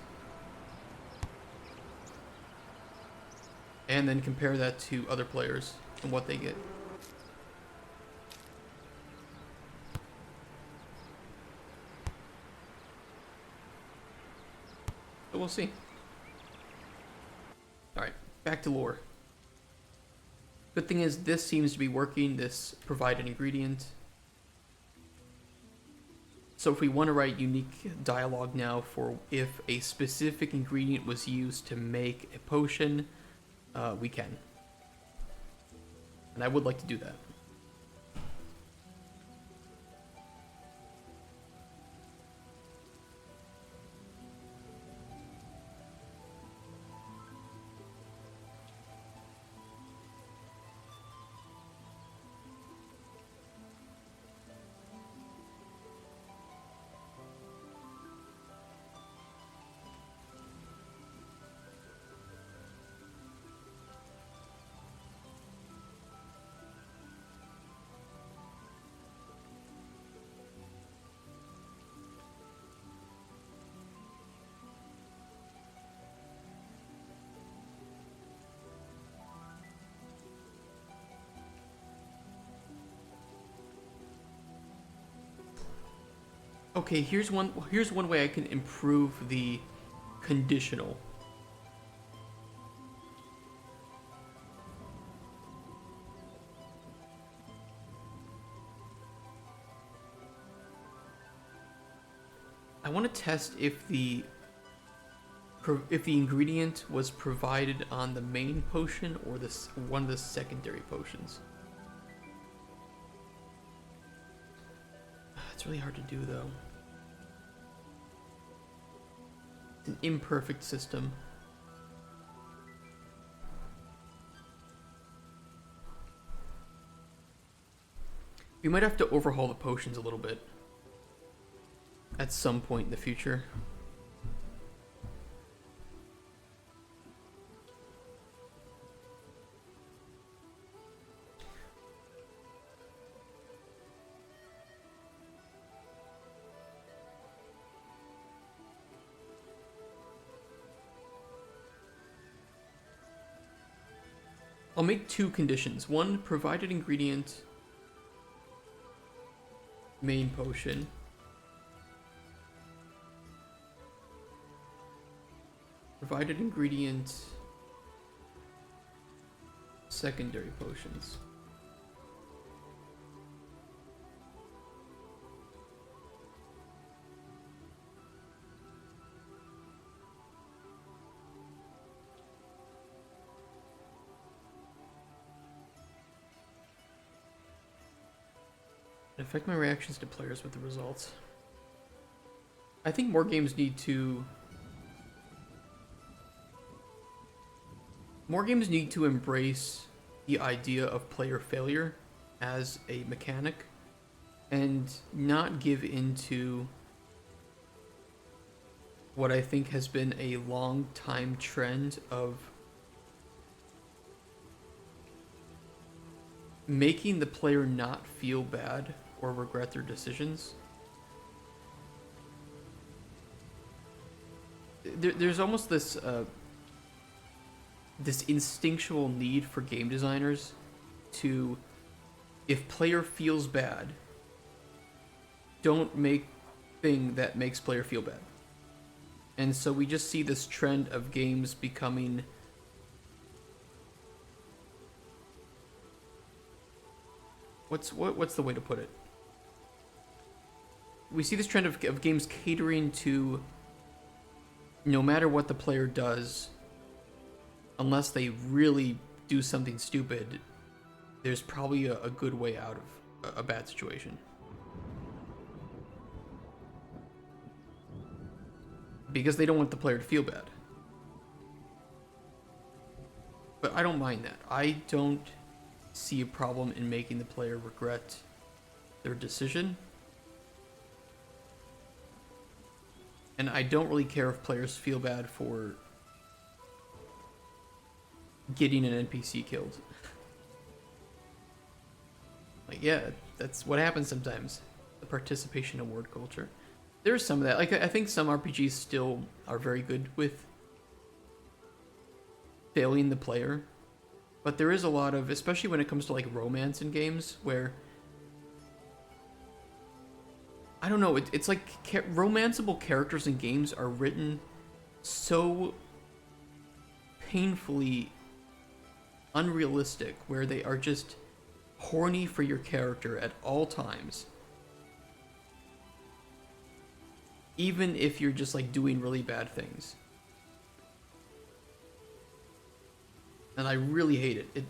and then compare that to other players and what they get. So we'll see. Alright, back to lore. Good thing is this seems to be working, this provide an ingredient. So if we want to write unique dialogue now for if a specific ingredient was used to make a potion, we can. And I would like to do that. Okay, here's one way I can improve the conditional. I want to test if the ingredient was provided on the main potion or one of the secondary potions. It's really hard to do, though. It's an imperfect system. We might have to overhaul the potions a little bit at some point in the future. I'll make two conditions. One, provided ingredient, main potion. Provided ingredient, secondary potions. Affect my reactions to players with the results. I think more games need to embrace the idea of player failure as a mechanic and not give into what I think has been a long time trend of making the player not feel bad or regret their decisions. There's almost this this instinctual need for game designers to, if player feels bad, don't make thing that makes player feel bad. And so we just see this trend of games becoming what's the way to put it? We see this trend of games catering to no matter what the player does, unless they really do something stupid, there's probably a good way out of a bad situation. Because they don't want the player to feel bad. But I don't mind that. I don't see a problem in making the player regret their decision. And I don't really care if players feel bad for getting an NPC killed. Like, yeah, that's what happens sometimes. The participation award culture. There's some of that. Like, I think some RPGs still are very good with failing the player. But there is a lot of, especially when it comes to like romance in games, where I don't know, it's like romanceable characters in games are written so painfully unrealistic, where they are just horny for your character at all times. Even if you're just like doing really bad things. And I really hate it.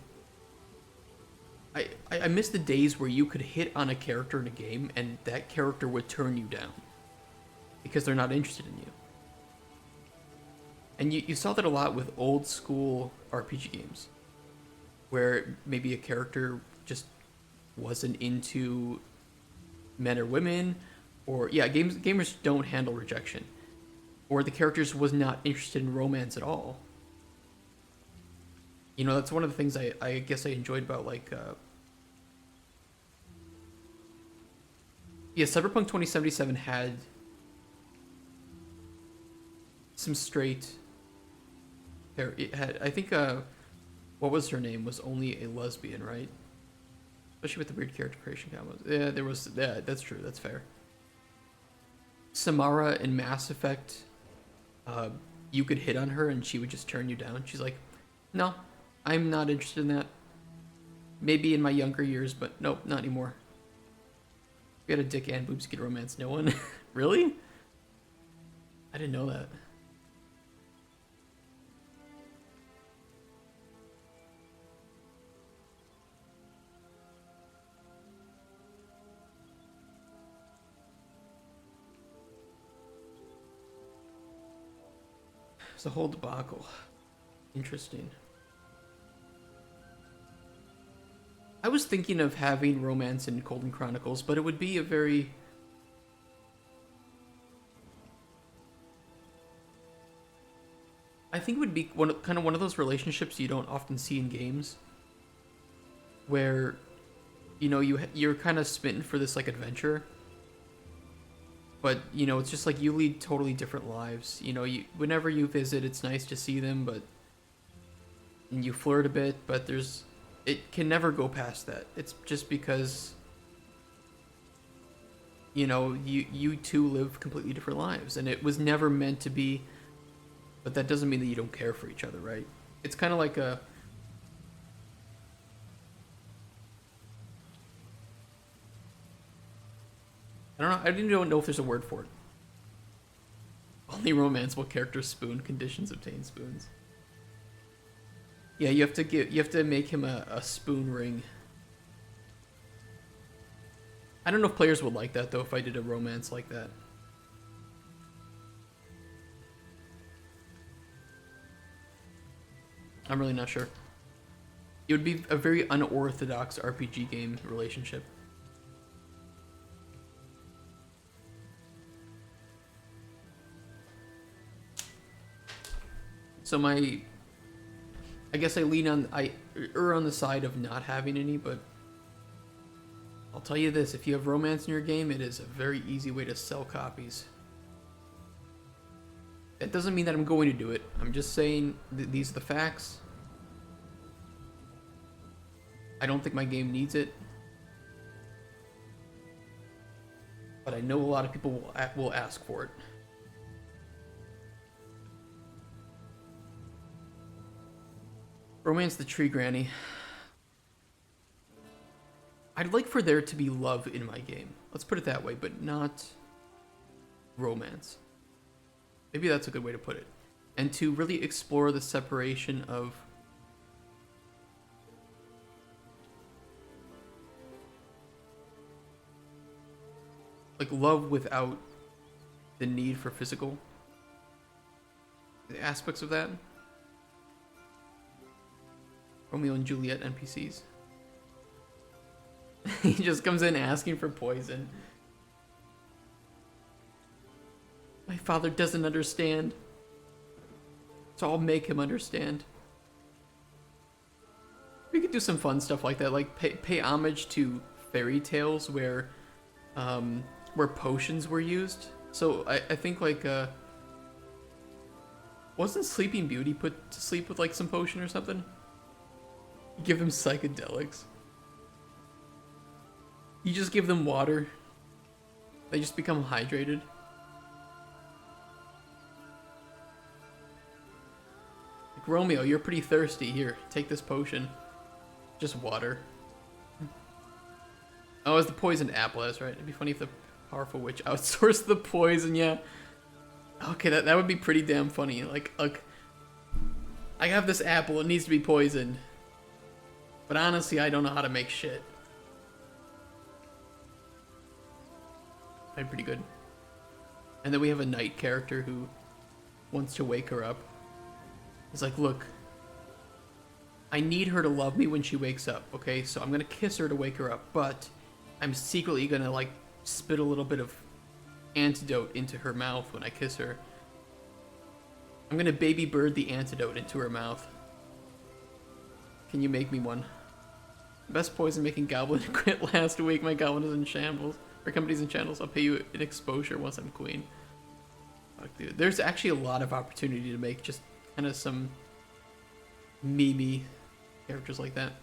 I miss the days where you could hit on a character in a game and that character would turn you down because they're not interested in you. And you saw that a lot with old school RPG games, where maybe a character just wasn't into men or women, or yeah, gamers don't handle rejection, or the characters was not interested in romance at all. You know, that's one of the things I guess I enjoyed about, like, yeah, Cyberpunk 2077 had some straight, it had, I think, what was her name, was only a lesbian, right? Especially with the weird character creation combos. Yeah, there was, yeah, that's true, that's fair. Samara in Mass Effect, you could hit on her and she would just turn you down. She's like, no, I'm not interested in that. Maybe in my younger years, but nope, not anymore. We had a dick and boobs get romance. No one? Really? I didn't know that. It's a whole debacle. Interesting. I was thinking of having romance in Golden Chronicles, but it would be a very... I think it would be kind of one of those relationships you don't often see in games, where, you know, you're kind of smitten for this like adventure, but you know, it's just like you lead totally different lives. You know, whenever you visit, it's nice to see them, and you flirt a bit, but it can never go past that. It's just because, you know, you two live completely different lives, and it was never meant to be, but that doesn't mean that you don't care for each other, right? It's kind of like I don't know. I didn't know if there's a word for it. Only romanceable characters spoon. Conditions obtain spoons. Yeah, you have to make him a spoon ring. I don't know if players would like that though if I did a romance like that. I'm really not sure. It would be a very unorthodox RPG game relationship. So I guess I err on the side of not having any, but I'll tell you this, if you have romance in your game, it is a very easy way to sell copies. That doesn't mean that I'm going to do it. I'm just saying these are the facts. I don't think my game needs it. But I know a lot of people will ask for it. Romance the Tree Granny. I'd like for there to be love in my game. Let's put it that way, but not romance. Maybe that's a good way to put it. And to really explore the separation of like love without the need for physical aspects of that. Romeo and Juliet NPCs. He just comes in asking for poison. My father doesn't understand. So I'll make him understand. We could do some fun stuff like that, like pay homage to fairy tales where potions were used. So I think like wasn't Sleeping Beauty put to sleep with like some potion or something? Give them psychedelics. You just give them water. They just become hydrated. Like, Romeo, you're pretty thirsty. Here, take this potion. Just water. Oh, it's the poisoned apple, that's right. It'd be funny if the powerful witch outsourced the poison, yeah. Okay, that would be pretty damn funny. Like, I have this apple, it needs to be poisoned. But honestly, I don't know how to make shit. That'd be pretty good. And then we have a knight character who wants to wake her up. He's like, look, I need her to love me when she wakes up, okay? So I'm gonna kiss her to wake her up, but I'm secretly gonna like spit a little bit of antidote into her mouth when I kiss her. I'm gonna baby bird the antidote into her mouth. Can you make me one? Best poison making goblin quit last week. My goblin is in shambles. Our company's in shambles. I'll pay you an exposure once I'm queen. Fuck, dude. There's actually a lot of opportunity to make just kind of some memey characters like that.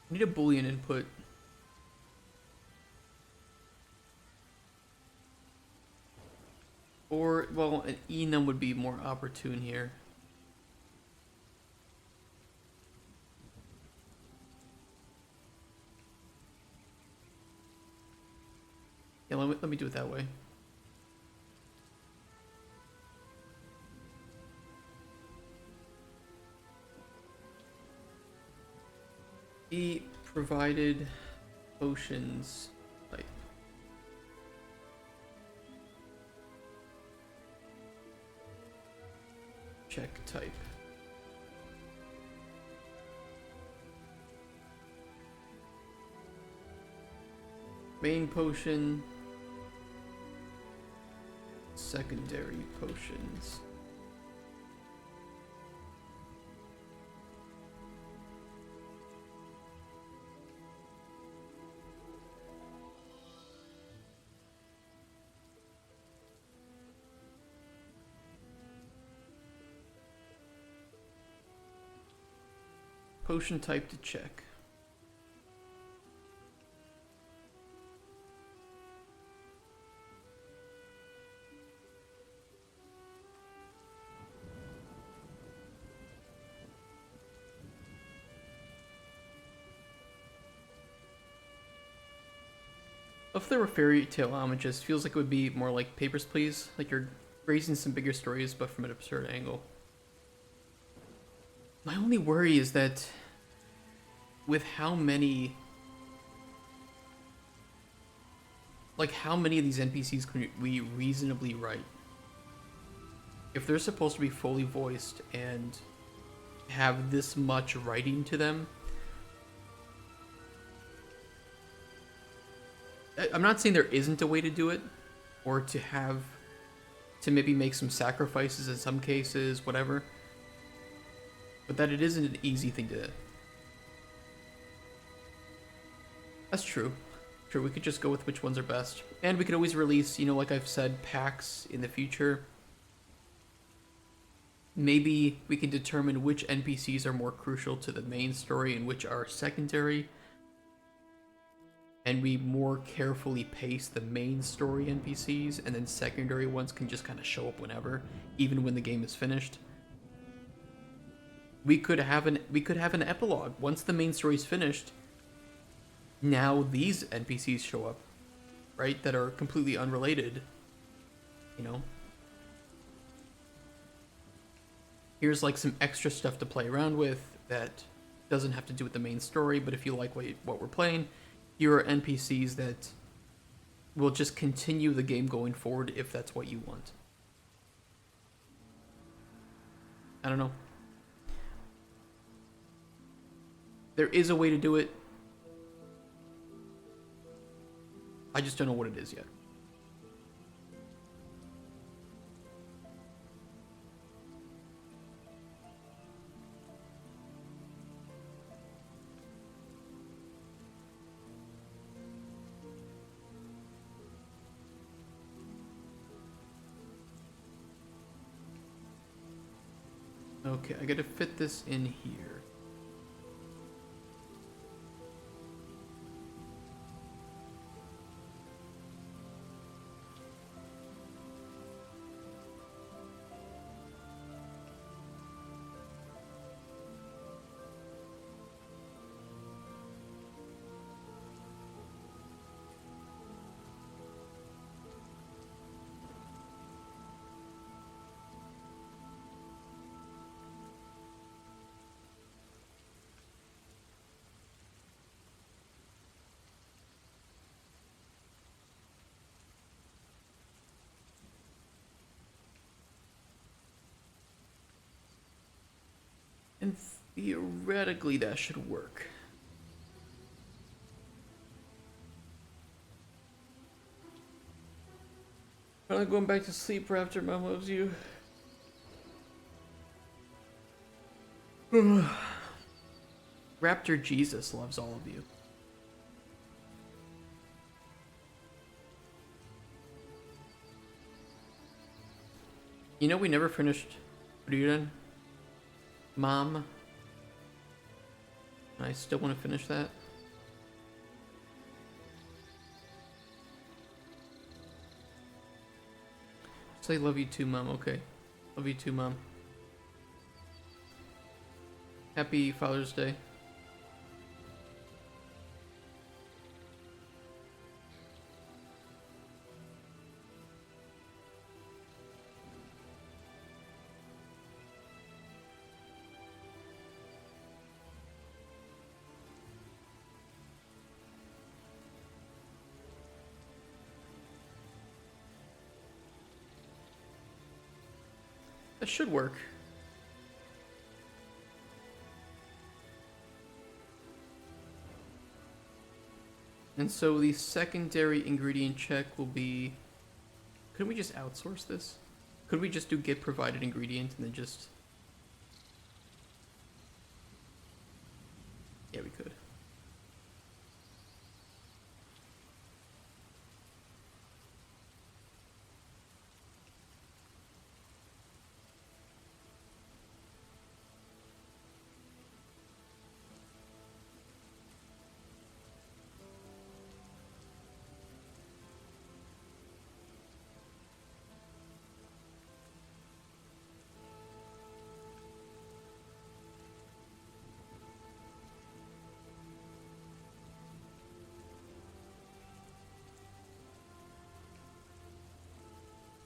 I need a Boolean input. Or, well, an enum would be more opportune here. Yeah, let me do it that way. He provided potions type. Check type. Main potion. Secondary potions. potion type to check. If there were fairy tale homages, feels like it would be more like Papers, Please. Like you're raising some bigger stories, but from an absurd angle. My only worry is that with how many of these NPCs can we reasonably write? If they're supposed to be fully voiced and have this much writing to them, I'm not saying there isn't a way to do it, or to maybe make some sacrifices in some cases, whatever, but that it isn't an easy thing to... That's true. True, we could just go with which ones are best. And we could always release, like I've said, packs in the future. Maybe we can determine which NPCs are more crucial to the main story and which are secondary. And we more carefully pace the main story NPCs, and then secondary ones can just kind of show up whenever, even when the game is finished. We could have an epilogue. Once the main story is finished, now these NPCs show up, right? That are completely unrelated, Here's like some extra stuff to play around with that doesn't have to do with the main story, but if you like what we're playing, here are NPCs that will just continue the game going forward if that's what you want. I don't know. There is a way to do it. I just don't know what it is yet. Okay, I gotta fit this in here. And theoretically, that should work. Probably going back to sleep after Mom loves you. Raptor Jesus loves all of you. We never finished Ryuden. Mom. I still want to finish that. Say love you too, Mom. Okay. Love you too, Mom. Happy Father's Day. That should work. And so the secondary ingredient check will be... Couldn't we just outsource this? Could we just do get provided ingredient and then just... Yeah, we could.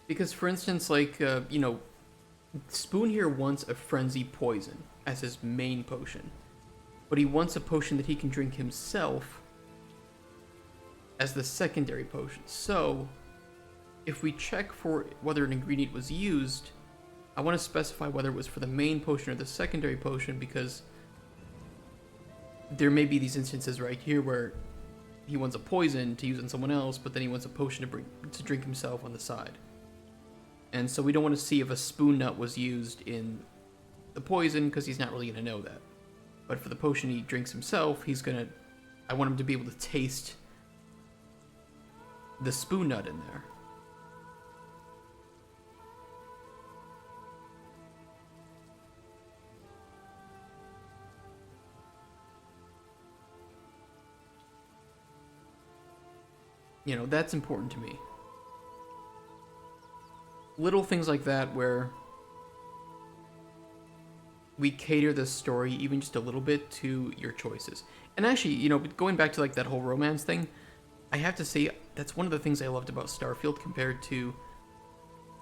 Because, for instance, like, you know, Spoon here wants a frenzy poison as his main potion. But he wants a potion that he can drink himself as the secondary potion. So, if we check for whether an ingredient was used, I want to specify whether it was for the main potion or the secondary potion, because there may be these instances right here where he wants a poison to use on someone else, but then he wants a potion to drink himself on the side. And so we don't want to see if a spoon nut was used in the poison, because he's not really going to know that. But for the potion he drinks himself, I want him to be able to taste the spoon nut in there. You know, that's important to me. Little things like that where we cater the story even just a little bit to your choices. And actually, you know, going back to like that whole romance thing, I have to say that's one of the things I loved about Starfield compared to,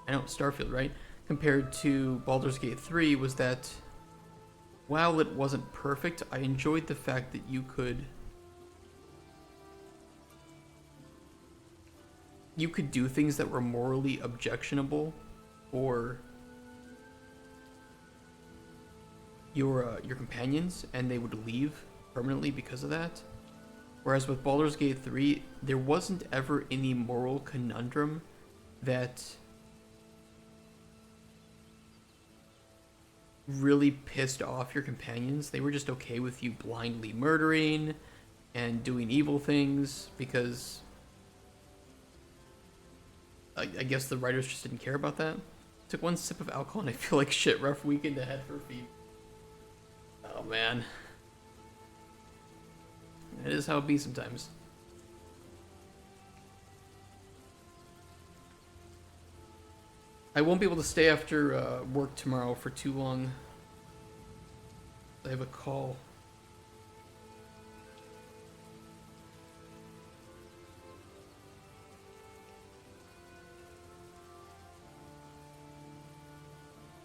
I know Starfield, right? Compared to Baldur's Gate 3 was that while it wasn't perfect, I enjoyed the fact that you could do things that were morally objectionable or your companions, and they would leave permanently because of that. Whereas with Baldur's Gate 3, there wasn't ever any moral conundrum that really pissed off your companions. They were just okay with you blindly murdering and doing evil things because I guess the writers just didn't care about that. Took one sip of alcohol and I feel like shit. Rough weekend ahead for feet. Oh man. It is how it be sometimes. I won't be able to stay after work tomorrow for too long. I have a call.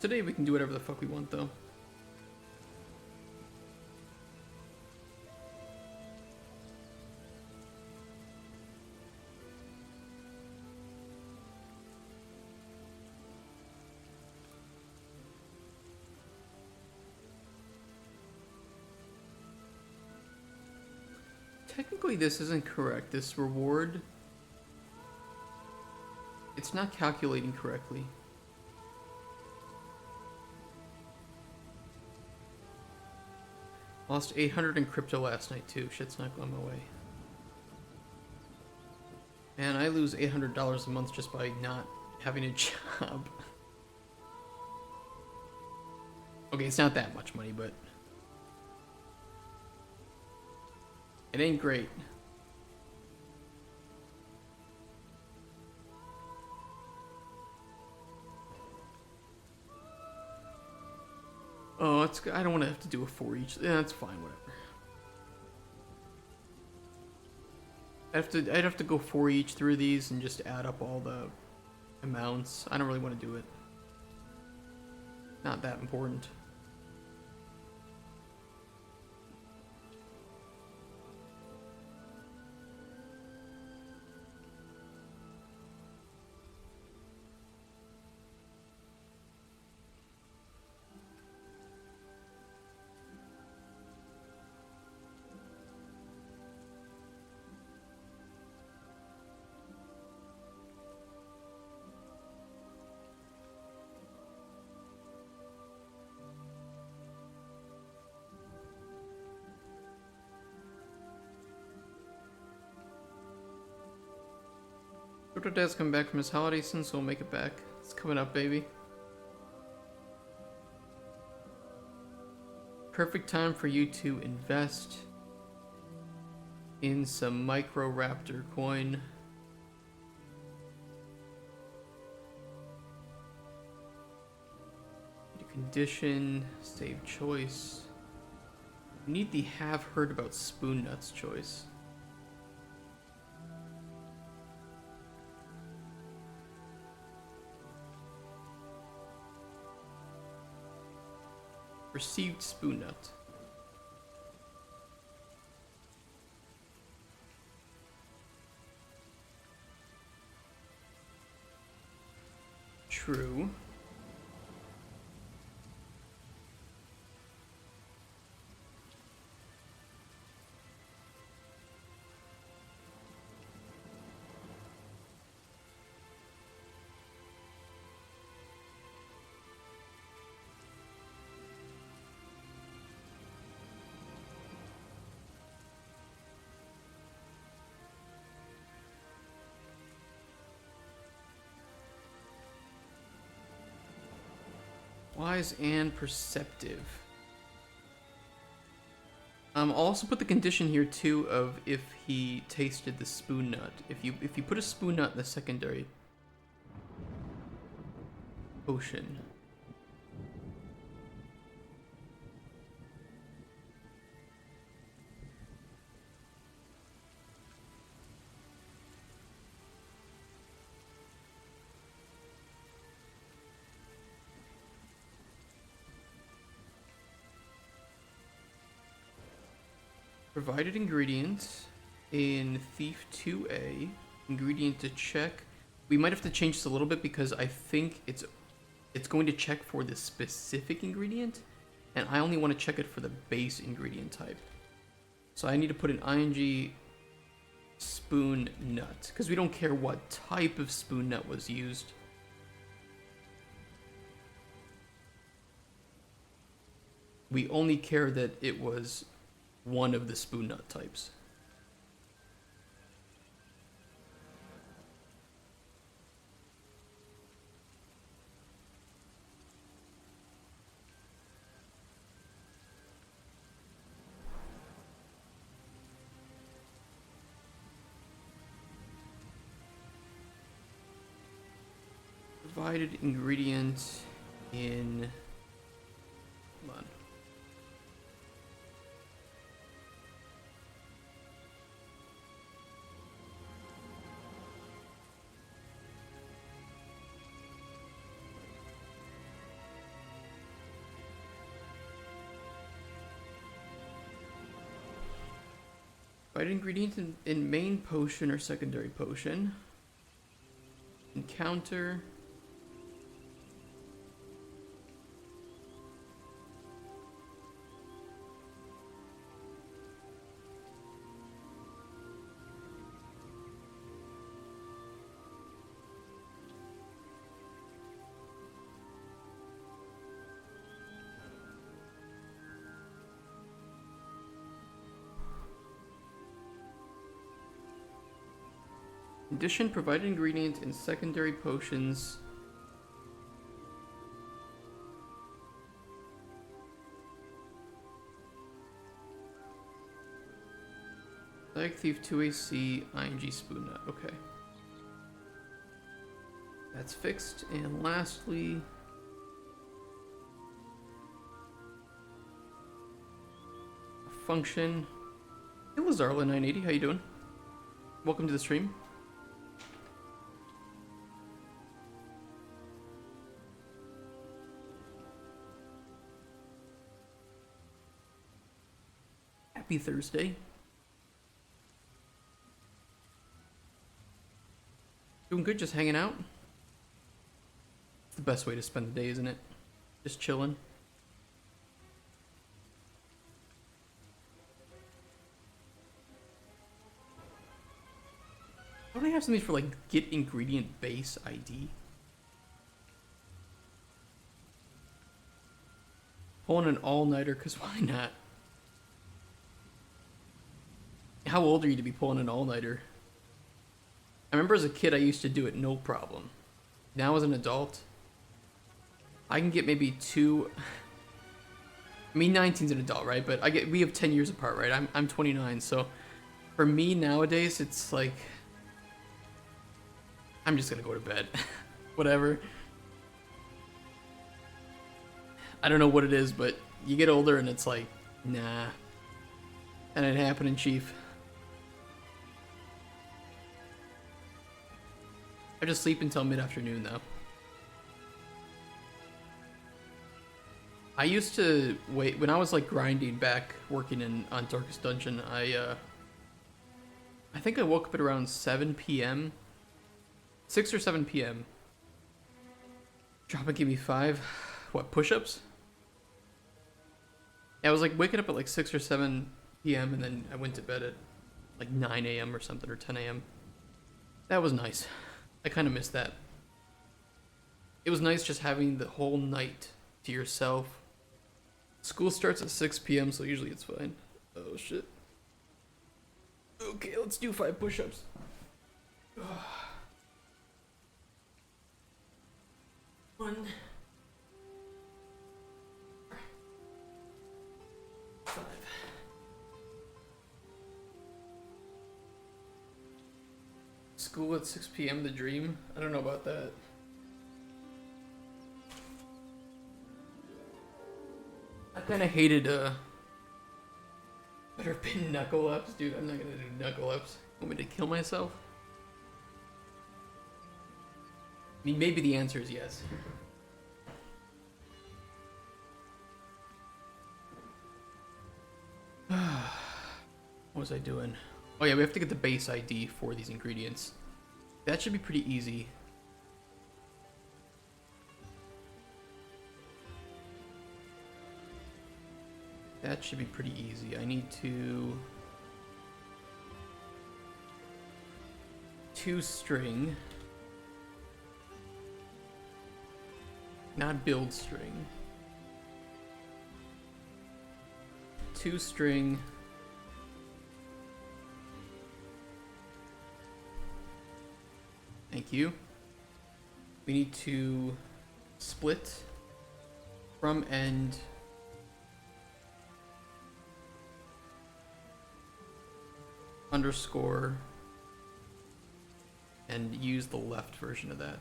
Today we can do whatever the fuck we want, though. Technically, this isn't correct. This reward, it's not calculating correctly. Lost 800 in crypto last night too. Shit's not going my way. Man, I lose $800 a month just by not having a job. Okay, it's not that much money, but it ain't great. Oh, I don't want to have to do a 4 each. Yeah, that's fine, whatever. I'd have to go 4 each through these and just add up all the amounts. I don't really want to do it. Not that important. Crypto Dad's coming back from his holiday soon, so we'll make it back. It's coming up, baby. Perfect time for you to invest in some Micro Raptor coin. Condition, save choice. You need the have heard about spoon nuts choice. Received spoon nut. True. Wise and perceptive. I'll also put the condition here too of if he tasted the spoon nut. If you put a spoon nut in the secondary potion. Provided ingredient in Thief 2A. Ingredient to check. We might have to change this a little bit because I think it's going to check for the specific ingredient, and I only want to check it for the base ingredient type. So I need to put an ing spoon nut because we don't care what type of spoon nut was used. We only care that it was one of the spoon nut types. Provided ingredient in... Hold on. Provided ingredient in main potion or secondary potion. Encounter. Condition provided ingredient in secondary potions. Like Thief 2AC, ing spoon nut. Okay. That's fixed. And lastly, a function. Hey Lazarla 980, how you doing? Welcome to the stream. Happy Thursday. Doing good, just hanging out. It's the best way to spend the day, isn't it? Just chilling. Don't I have something for like get ingredient base ID? Pulling an all-nighter, cause why not? How old are you to be pulling an all-nighter? I remember as a kid I used to do it no problem. Now as an adult, I can get maybe two... I mean, 19's an adult, right? But we have 10 years apart, right? I'm 29, so for me nowadays, it's like... I'm just gonna go to bed. Whatever. I don't know what it is, but you get older and it's like, nah. And it happened in Chief. I just sleep until mid-afternoon, though. I used to wait when I was like grinding back, working on Darkest Dungeon. I think I woke up at around 7 p.m. 6 or 7 p.m. Drop and give me 5. What, push-ups? Yeah, I was like waking up at like 6 or 7 p.m. and then I went to bed at like 9 a.m. or something, or 10 a.m. That was nice. I kind of missed that. It was nice just having the whole night to yourself. School starts at 6 p.m., so usually it's fine. Oh, shit. Okay, let's do 5 push-ups. 1. 5. School at 6 p.m. the dream? I don't know about that. I kind of hated better pin knuckle ups, dude. I'm not gonna do knuckle ups. Want me to kill myself? I mean, maybe the answer is yes. What was I doing? Oh yeah, we have to get the base ID for these ingredients. That should be pretty easy. That should be pretty easy. I need to... 2 string. Not build string. 2 string. Thank you. We need to split from end underscore and use the left version of that.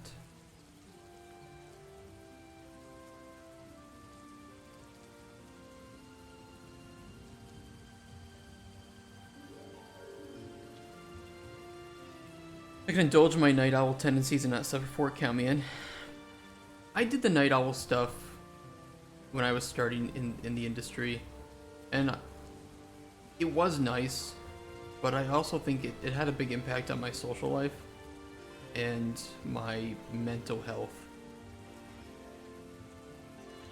I can indulge my night owl tendencies and not suffer for it, count me in. I did the night owl stuff when I was starting in the industry, and it was nice, but I also think it had a big impact on my social life and my mental health.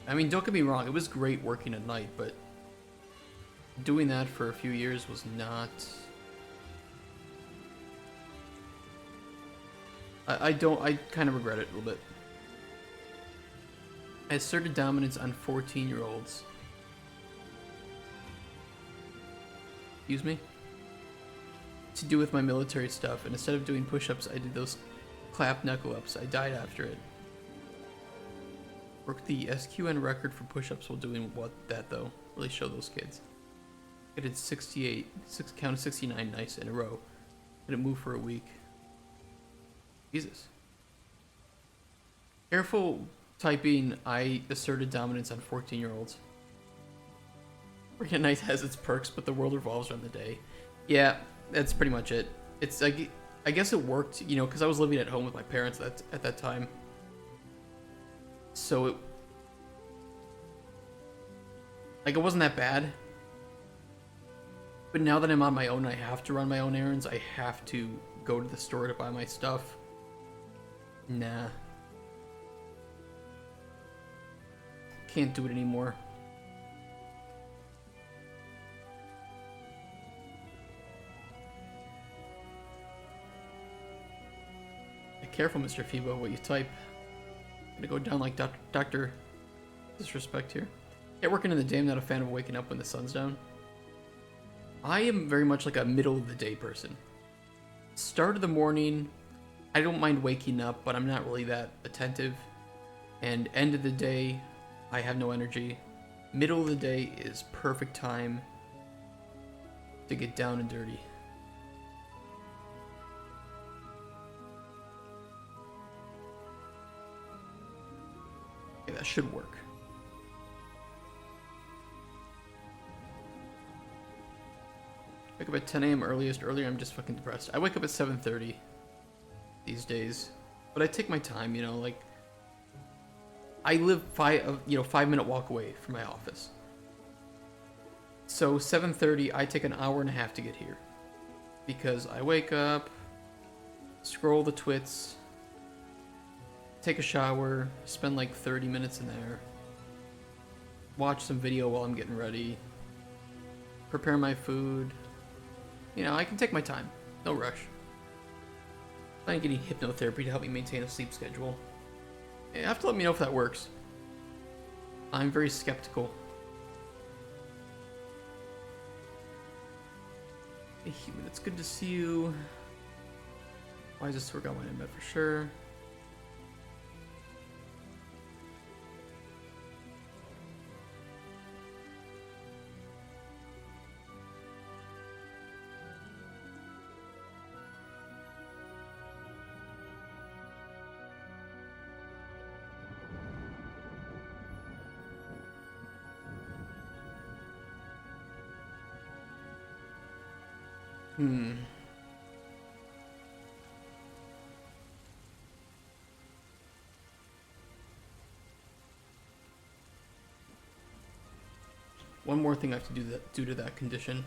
I mean, don't get me wrong, it was great working at night, but doing that for a few years was not... I kind of regret it a little bit. I asserted dominance on 14-year-olds. Excuse me? To do with my military stuff, and instead of doing push-ups, I did those clap knuckle-ups. I died after it. Broke the SQN record for push-ups while doing that though. Really show those kids. I did 68, counted 69 nice in a row. Didn't move for a week. Jesus. Careful typing, I asserted dominance on 14-year-olds. Working at night has its perks, but the world revolves around the day. Yeah, that's pretty much it. It's like, I guess it worked, you know, because I was living at home with my parents at that time. So it... like, it wasn't that bad. But now that I'm on my own, I have to run my own errands. I have to go to the store to buy my stuff. Nah. Can't do it anymore. Be careful, Mr. Phoebo, what you type. I'm gonna go down like Dr. Disrespect here. Yeah, working in the day, I'm not a fan of waking up when the sun's down. I am very much like a middle of the day person. Start of the morning, I don't mind waking up, but I'm not really that attentive. And end of the day, I have no energy. Middle of the day is perfect time to get down and dirty. Okay, that should work. Wake up at 10 a.m. Earlier I'm just fucking depressed. I wake up at 7:30 these days. But I take my time, you know, like... I live 5-minute walk away from my office. So 7:30, I take an hour and a half to get here. Because I wake up, scroll the twits, take a shower, spend like 30 minutes in there, watch some video while I'm getting ready, prepare my food. You know, I can take my time, no rush. I'm getting hypnotherapy to help me maintain a sleep schedule. You have to let me know if that works. I'm very skeptical. Hey human, it's good to see you. Why is this work out my in bed for sure? One more thing I have to do that due to that condition.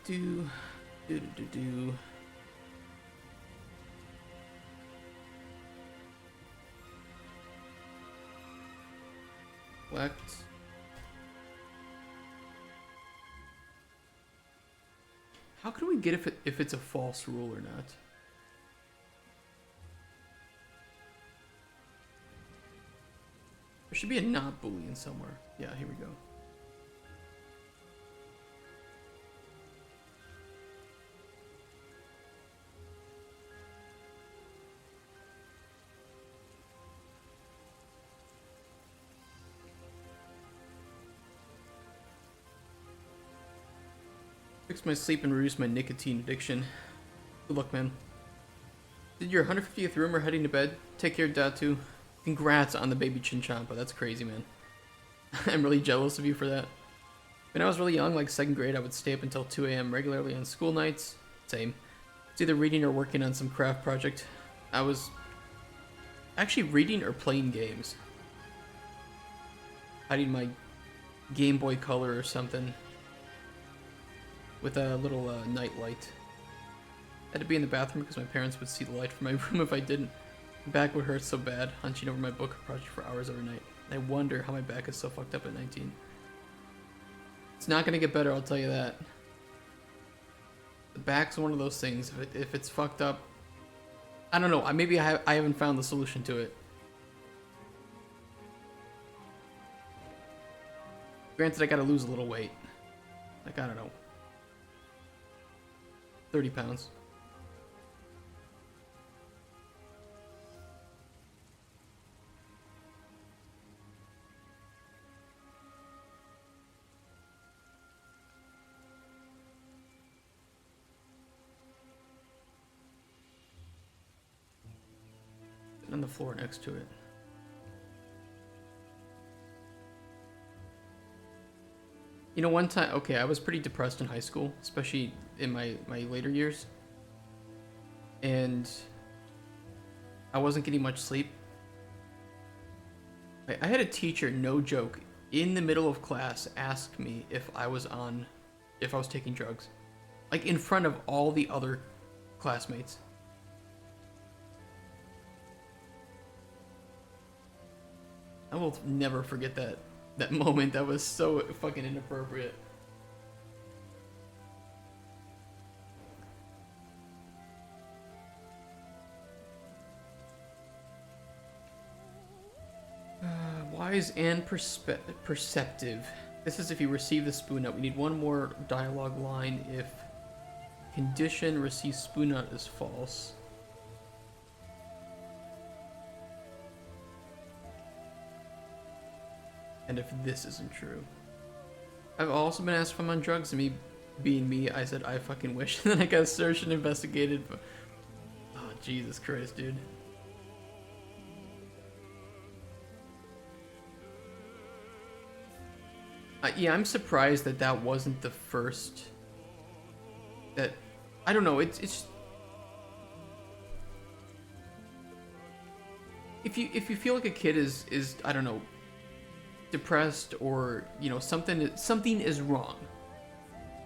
Do. Select. How can we get if it's a false rule or not? There should be a not boolean somewhere. Yeah, here we go. Fix my sleep and reduce my nicotine addiction. Good luck, man. Did your 150th roomer heading to bed? Take care, Datu. Congrats on the baby Chinchampa. That's crazy, man. I'm really jealous of you for that. When I was really young, like 2nd grade, I would stay up until 2 a.m. regularly on school nights. Same. It's either reading or working on some craft project. I was actually reading or playing games. Hiding my Game Boy Color or something. With a little night light. I had to be in the bathroom because my parents would see the light from my room if I didn't. My back would hurt so bad, hunching over my book or project for hours every night. I wonder how my back is so fucked up at 19. It's not gonna get better, I'll tell you that. The back's one of those things. If it's fucked up, I don't know. Maybe I haven't found the solution to it. Granted, I gotta lose a little weight. Like, I don't know. 30 pounds. On the floor next to it. You know, one time, okay, I was pretty depressed in high school, especially in my later years. And I wasn't getting much sleep. I had a teacher, no joke, in the middle of class ask me if I was taking drugs. Like in front of all the other classmates. I will never forget that moment. That was so fucking inappropriate. Wise and perceptive. This is if you receive the spoon nut. We need one more dialogue line. If condition receives spoon nut is false. And if this isn't true. I've also been asked if I'm on drugs, and me being me, I said I fucking wish. And then I got searched and investigated. But... oh, Jesus Christ, dude. Yeah, I'm surprised that wasn't the first. That, I don't know, it's if you feel like a kid is I don't know, depressed, or you know something is wrong,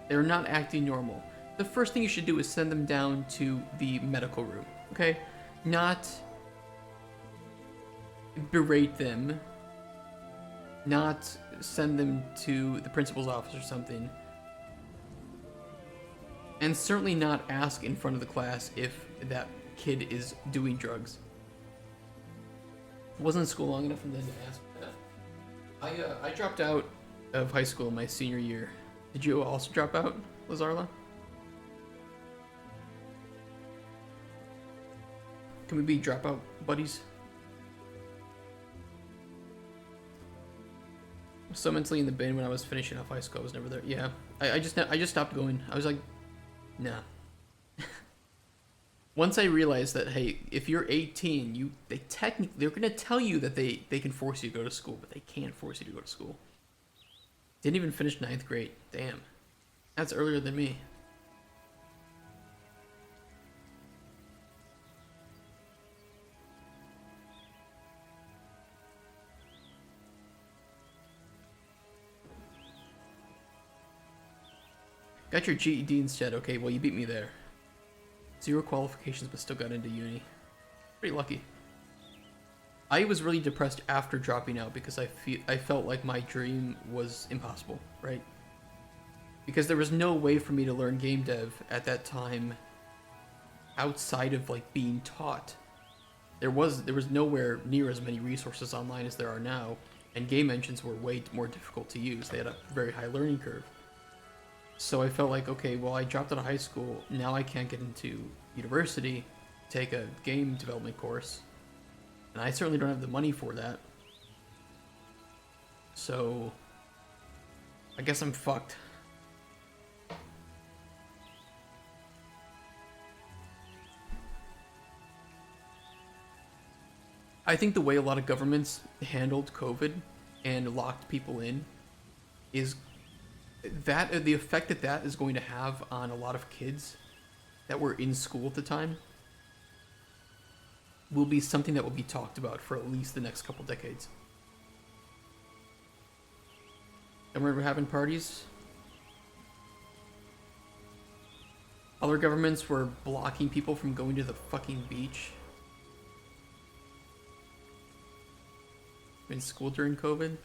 they're not acting normal, the first thing you should do is send them down to the medical room. Okay, not berate them, not send them to the principal's office or something, and certainly not ask in front of the class if that kid is doing drugs. Wasn't in school long enough and then to ask that. I dropped out of high school my senior year. Did you also drop out, Lazarla? Can we be dropout buddies? I was so mentally in the bin when I was finishing off high school. I was never there. Yeah, I just stopped going. I was like, nah. Once I realized that, hey, if you're 18, they're gonna tell you that they can force you to go to school, but they can't force you to go to school. Didn't even finish 9th grade. Damn, that's earlier than me. Got your GED instead. Okay, well you beat me there. 0 qualifications, but still got into uni. Pretty lucky. I was really depressed after dropping out because I felt like my dream was impossible, right? Because there was no way for me to learn game dev at that time outside of like being taught. There was nowhere near as many resources online as there are now, and game engines were way more difficult to use. They had a very high learning curve. So I felt like, okay, well, I dropped out of high school. Now I can't get into university, take a game development course. And I certainly don't have the money for that. So I guess I'm fucked. I think the way a lot of governments handled COVID and locked people in is that the effect that is going to have on a lot of kids that were in school at the time will be something that will be talked about for at least the next couple decades. I remember having parties. Other governments were blocking people from going to the fucking beach. In school during COVID.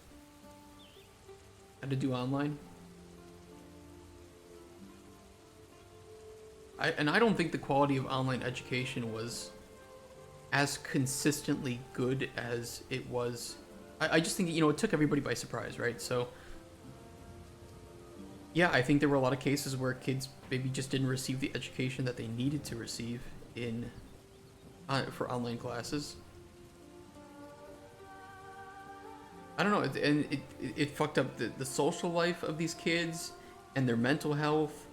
Had to do online. I don't think the quality of online education was as consistently good as it was. I just think, you know, it took everybody by surprise, right? So, yeah, I think there were a lot of cases where kids maybe just didn't receive the education that they needed to receive for online classes. I don't know, and it fucked up the social life of these kids and their mental health.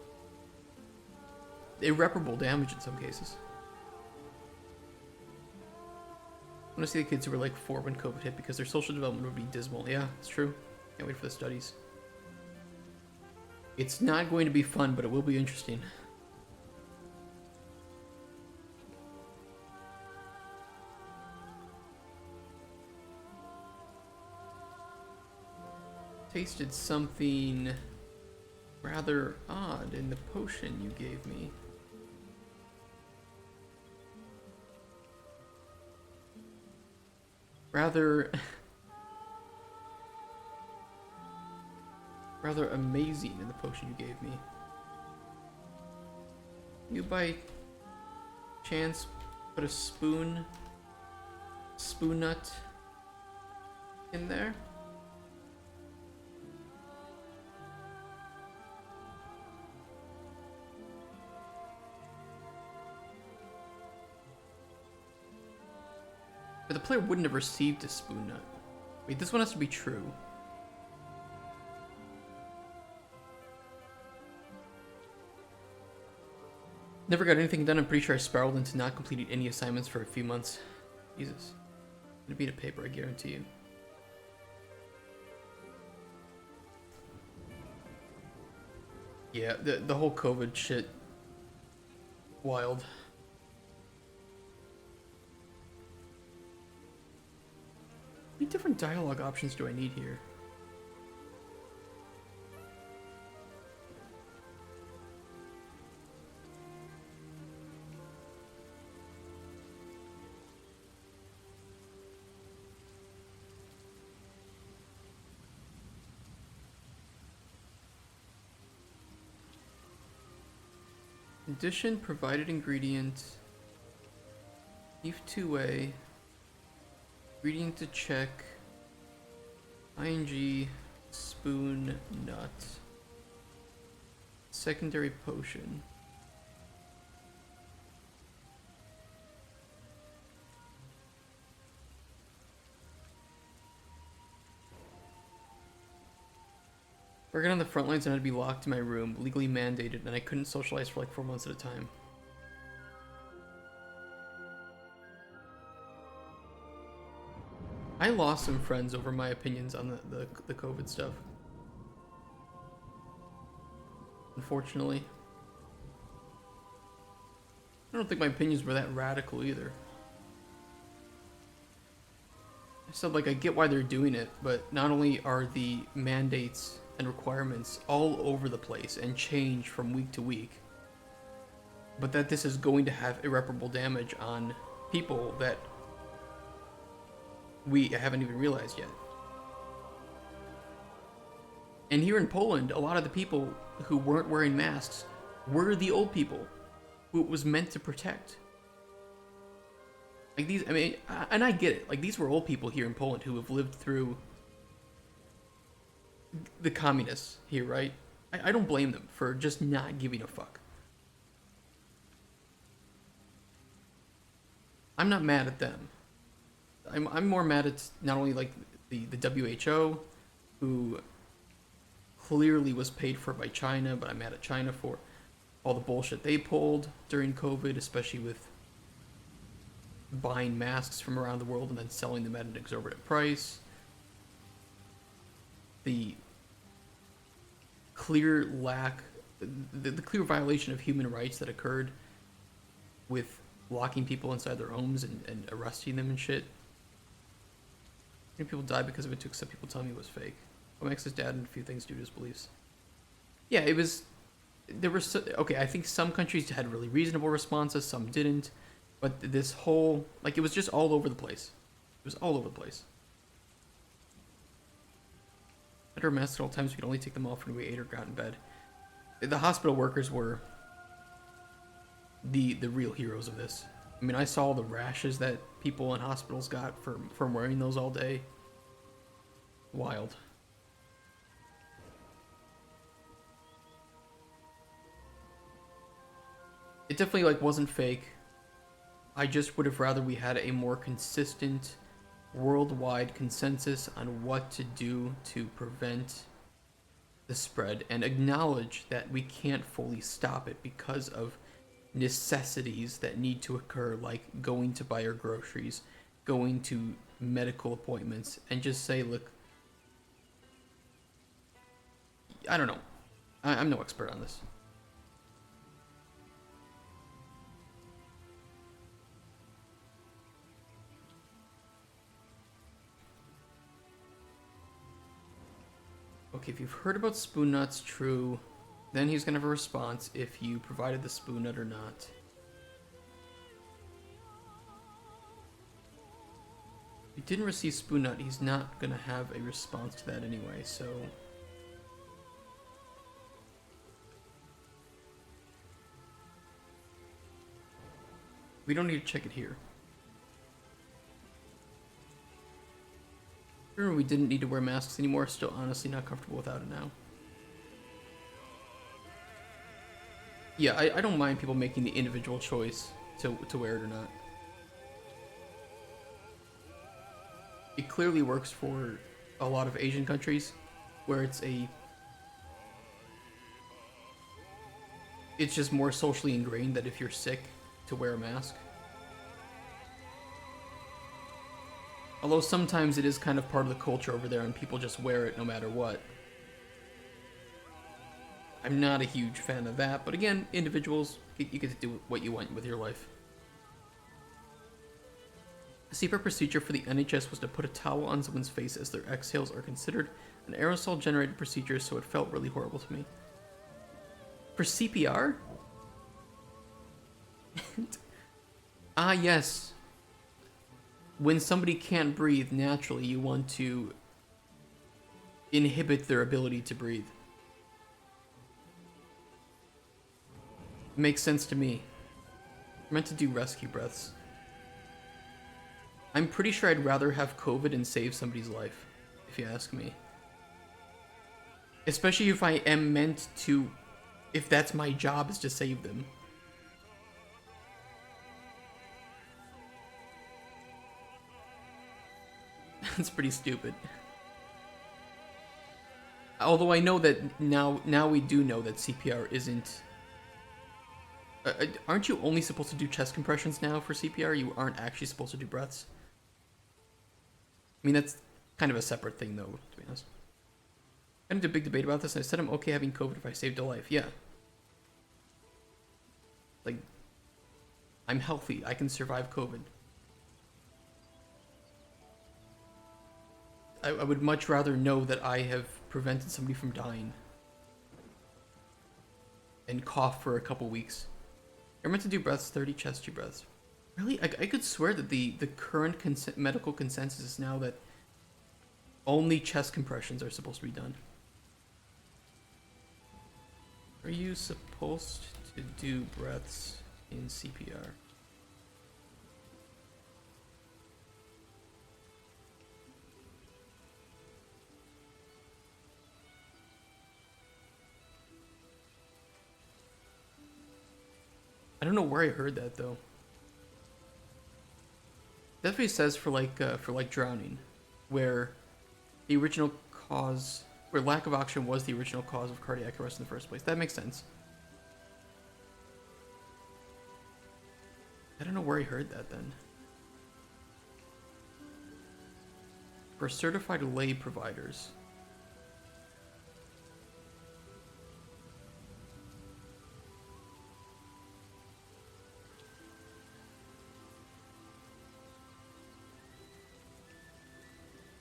Irreparable damage in some cases. I want to see the kids who were like 4 when COVID hit because their social development would be dismal. Yeah, it's true. Can't wait for the studies. It's not going to be fun, but it will be interesting. Tasted something rather odd in the potion you gave me. Rather amazing in the potion you gave me. You by chance put a spoon nut in there? But the player wouldn't have received a spoon nut. Wait, this one has to be true. Never got anything done. I'm pretty sure I spiraled into not completing any assignments for a few months. Jesus. It'll be a paper, I guarantee you. Yeah, the whole COVID shit. Wild. many different dialogue options do I need here? Condition, provided ingredient, beef two-way, ingredient to check, ing, spoon, nut, secondary potion. Working on the front lines, and I'd be locked in my room, legally mandated, and I couldn't socialize for like 4 months at a time. I lost some friends over my opinions on the COVID stuff. Unfortunately. I don't think my opinions were that radical either. I said, like, I get why they're doing it, but not only are the mandates and requirements all over the place and change from week to week, but that this is going to have irreparable damage on people that we haven't even realized yet. And here in Poland, a lot of the people who weren't wearing masks were the old people who it was meant to protect. Like these, I mean, and I get it, like these were old people here in Poland who have lived through the communists here, right? I don't blame them for just not giving a fuck. I'm not mad at them. I'm more mad at not only like the WHO, who clearly was paid for by China, but I'm mad at China for all the bullshit they pulled during COVID, especially with buying masks from around the world and then selling them at an exorbitant price. The clear lack, the clear violation of human rights that occurred with locking people inside their homes and arresting them and shit. Many people died because of it too, except people telling me it was fake. What makes his dad and a few things due to his beliefs. Yeah, it was, there were, okay, I think some countries had really reasonable responses, some didn't, but this whole, like, it was just all over the place. It was all over the place. Under masks at all times, we could only take them off when we ate or got in bed. The hospital workers were the real heroes of this. I mean, I saw the rashes that people in hospitals got from wearing those all day. Wild. It definitely, like, wasn't fake. I just would have rather we had a more consistent worldwide consensus on what to do to prevent the spread and acknowledge that we can't fully stop it because of necessities that need to occur, like going to buy our groceries, going to medical appointments, and just say, look, I don't know. I'm no expert on this. Okay, if you've heard about spoon nuts, true. Then he's gonna have a response if you provided the spoon nut or not. If you didn't receive spoon nut, he's not gonna have a response to that anyway, so... we don't need to check it here. Remember, we didn't need to wear masks anymore. Still honestly not comfortable without it now. Yeah, I don't mind people making the individual choice to wear it or not. It clearly works for a lot of Asian countries where it's just more socially ingrained that if you're sick to wear a mask. Although sometimes it is kind of part of the culture over there and people just wear it no matter what. I'm not a huge fan of that, but again, individuals, you get to do what you want with your life. A CPR procedure for the NHS was to put a towel on someone's face as their exhales are considered an aerosol-generated procedure, so it felt really horrible to me. For CPR? Ah, yes. When somebody can't breathe naturally, you want to inhibit their ability to breathe. Makes sense to me. We're meant to do rescue breaths. I'm pretty sure I'd rather have COVID and save somebody's life, if you ask me. Especially if I am meant to, if that's my job, is to save them. That's pretty stupid. Although I know that now we do know that CPR isn't... aren't you only supposed to do chest compressions now for CPR? You aren't actually supposed to do breaths? I mean, that's kind of a separate thing, though, to be honest. I had a big debate about this, and I said I'm okay having COVID if I saved a life. Yeah. Like, I'm healthy. I can survive COVID. I would much rather know that I have prevented somebody from dying and cough for a couple weeks. You're meant to do breaths, 30 chest tube breaths. Really? I could swear that the current medical consensus is now that only chest compressions are supposed to be done. Are you supposed to do breaths in CPR? I don't know where I heard that though. Definitely says for like drowning, where the original cause, where lack of oxygen was the original cause of cardiac arrest in the first place. That makes sense. I don't know where I heard that then. For certified lay providers.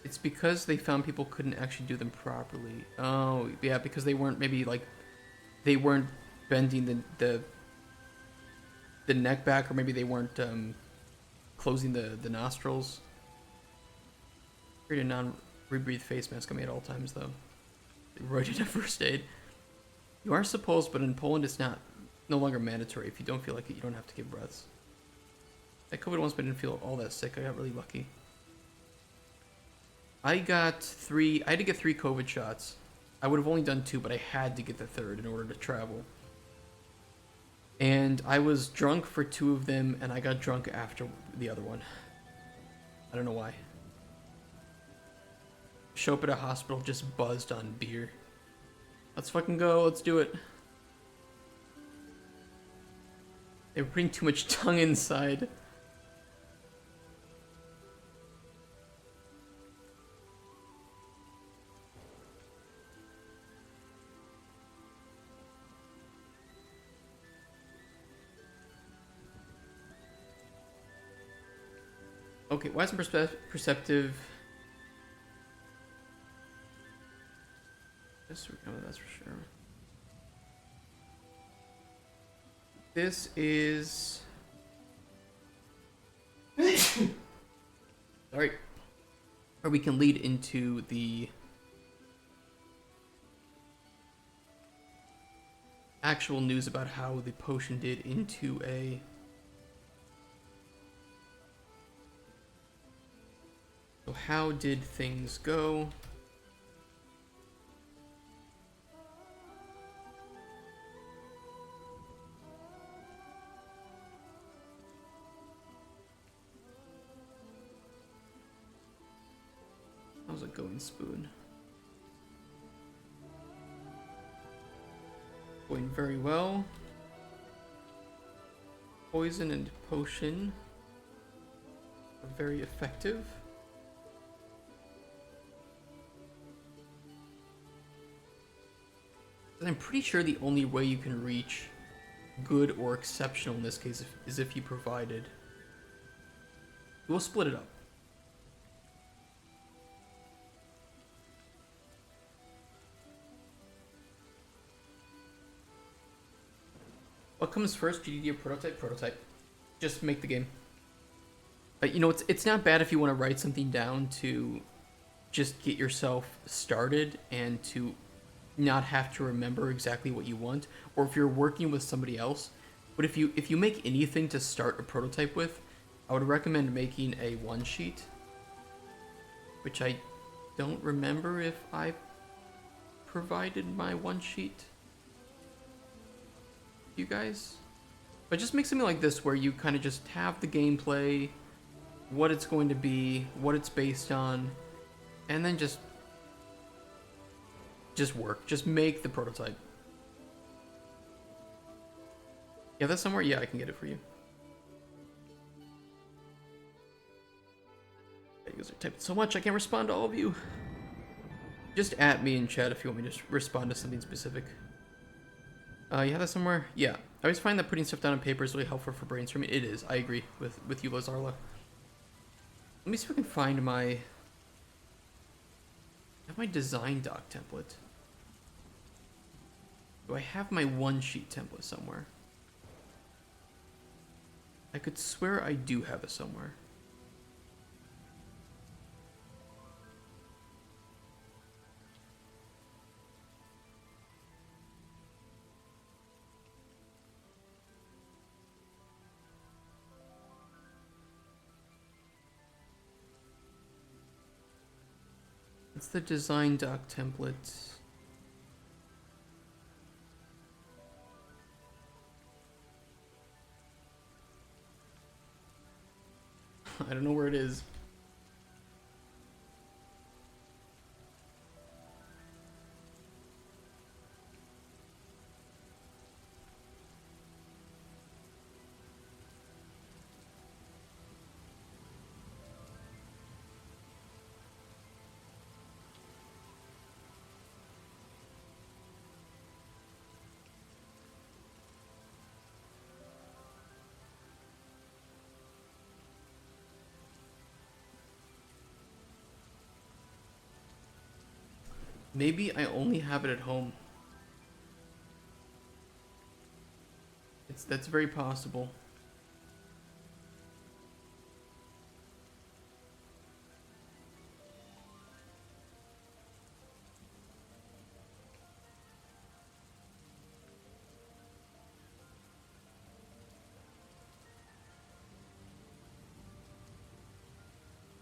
It's because they found people couldn't actually do them properly. Oh, yeah, because they weren't maybe like they weren't bending the neck back, or maybe they weren't closing the nostrils. Create a non-rebreathe face mask on me at all times, though. Right into first aid. You are supposed, but in Poland it's no longer mandatory. If you don't feel like it, you don't have to give breaths. I COVID once, but I didn't feel all that sick. I got really lucky. I had to get 3 COVID shots. I would have only done 2, but I had to get the 3rd in order to travel. And I was drunk for 2 of them, and I got drunk after the other one. I don't know why. Show up at a hospital just buzzed on beer. Let's fucking go, let's do it. They were putting too much tongue inside. Okay, why isn't perceptive? That's for sure. This is... Sorry. Or we can lead into the actual news about how the potion did into a... So how did things go? How's it going, Spoon? Going very well. Poison and potion are very effective. And I'm pretty sure the only way you can reach good or exceptional in this case is if you provided We'll split it up. What comes first? GDD or prototype? Prototype. Just make the game. But you know, it's not bad if you want to write something down to just get yourself started and to not have to remember exactly what you want, or if you're working with somebody else. But if you make anything to start a prototype with, I would recommend making a one sheet, which I don't remember if I provided my one sheet. You guys? But just make something like this where you kind of just have the gameplay, what it's going to be, what it's based on, and then just work. Just make the prototype. Yeah, that's somewhere? Yeah, I can get it for you. You guys are typing so much, I can't respond to all of you. Just at me in chat if you want me to respond to something specific. You have that somewhere? Yeah. I always find that putting stuff down on paper is really helpful for brainstorming. It is. I agree with you, Lazarla. Let me see if I can find my... I have my design doc template. Do I have my one sheet template somewhere? I could swear I do have it somewhere. It's the design doc template. I don't know where it is. Maybe I only have it at home. That's very possible.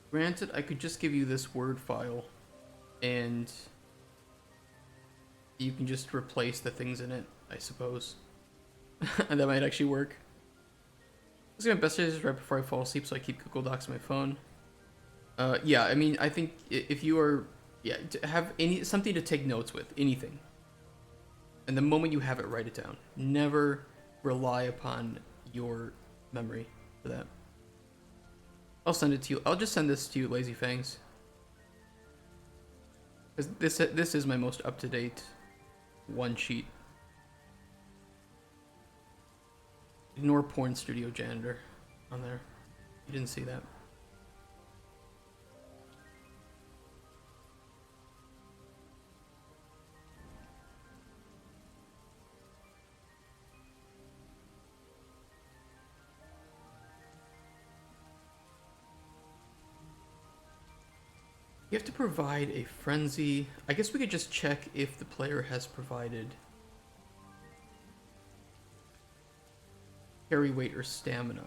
Granted, I could just give you this Word file and you can just replace the things in it, I suppose. And that might actually work. I was gonna best is right before I fall asleep, so I keep Google Docs on my phone. Yeah, I mean, I think if you are, yeah, to have something to take notes with, anything. And the moment you have it, write it down. Never rely upon your memory for that. I'll send it to you. I'll just send this to you, Lazy Fangs. Because this is my most up-to-date one sheet. Ignore Porn Studio Janitor on there. You didn't see that. You have to provide a frenzy. I guess we could just check if the player has provided carry weight or stamina.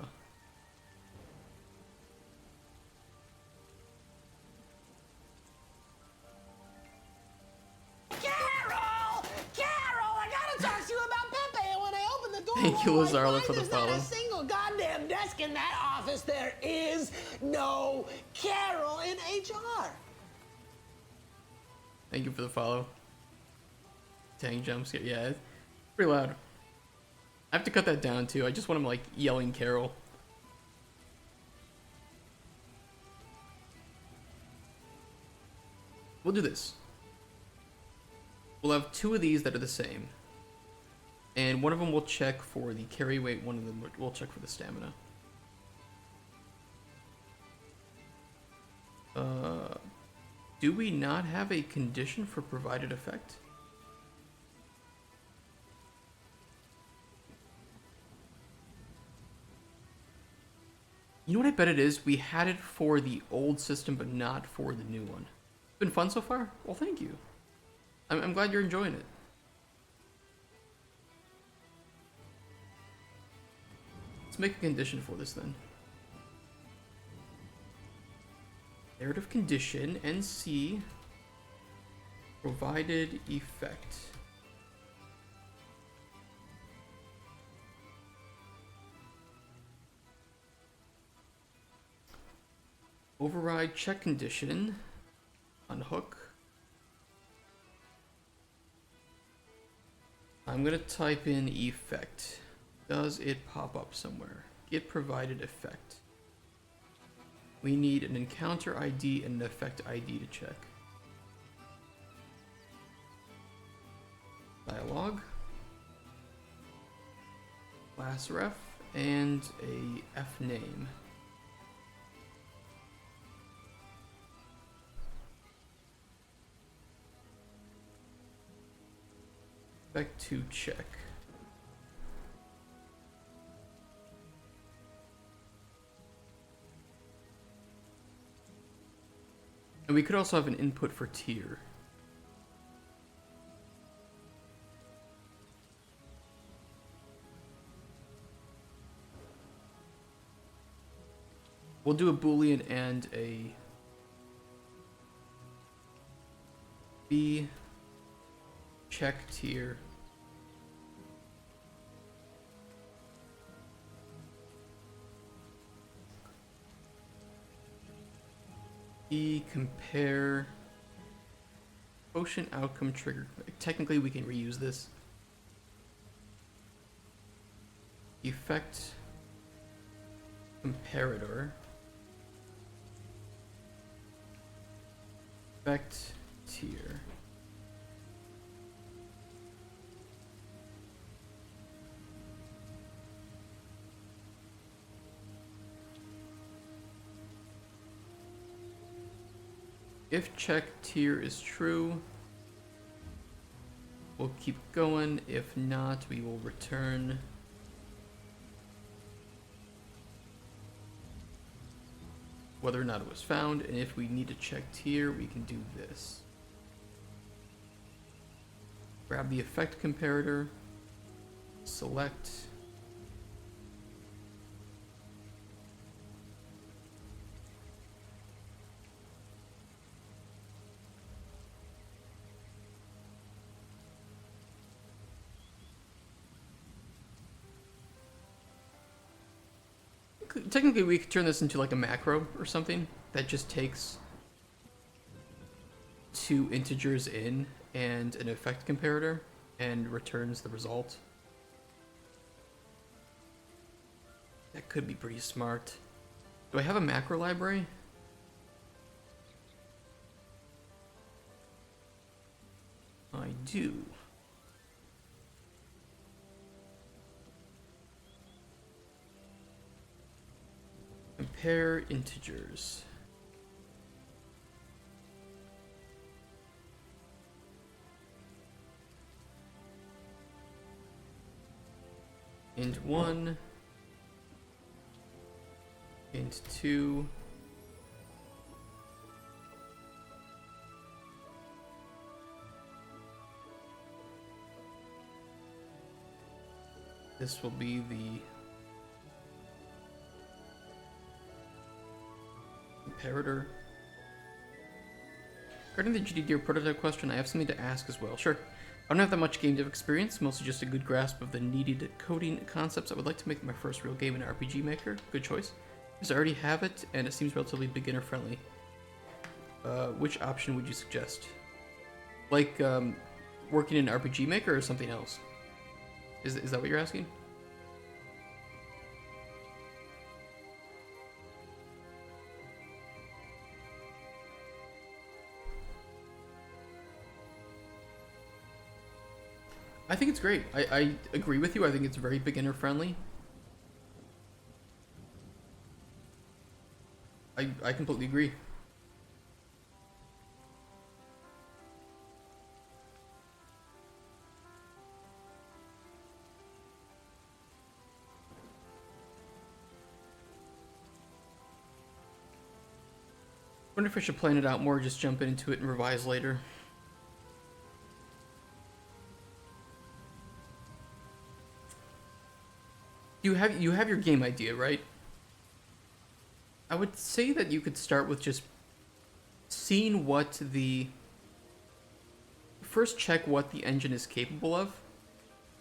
Carol! Carol, I gotta talk to you about Pepe. And when I open the door, Thank you, Lazarla, for the there's not follow. a single goddamn desk in that office. There is no Carol in HR. Thank you for the follow. Dang jumpscare. Yeah, it's pretty loud. I have to cut that down too. I just want him like yelling Carol. We'll do this. We'll have two of these that are the same. And one of them will check for the carry weight, one of them will check for the stamina. Do we not have a condition for provided effect? You know what I bet it is? We had it for the old system, but not for the new one. Been fun so far? Well, thank you. I'm glad you're enjoying it. Let's make a condition for this then. Narrative condition, NC, provided effect. Override check condition, unhook. I'm gonna type in effect. Does it pop up somewhere? Get provided effect. We need an encounter ID and an effect ID to check. Dialogue. Class ref and a F name. Effect to check. And we could also have an input for tier. We'll do a Boolean and a B check tier. E compare quotient outcome trigger. Technically we can reuse this. Effect comparator. Effect tier. If check tier is true, we'll keep going. If not, we will return whether or not it was found. And if we need to check tier, we can do this. Grab the effect comparator, select, technically we could turn this into like a macro or something that just takes two integers in and an effect comparator and returns the result. That could be pretty smart. Do I have a macro library? I do. Compare integers. Int 1, int 2, this will be the comparator. Regarding the GDDR prototype question, I have something to ask as well. Sure. I don't have that much game dev experience, mostly just a good grasp of the needed coding concepts. I would like to make my first real game in RPG Maker. Good choice. Because I already have it, and it seems relatively beginner friendly. Which option would you suggest? Like, working in RPG Maker or something else? Is that what you're asking? I think it's great. I agree with you. I think it's very beginner friendly. I completely agree. Wonder if I should plan it out more, or just jump into it and revise later. You have your game idea, right? I would say that you could start with just seeing what the... First check what the engine is capable of.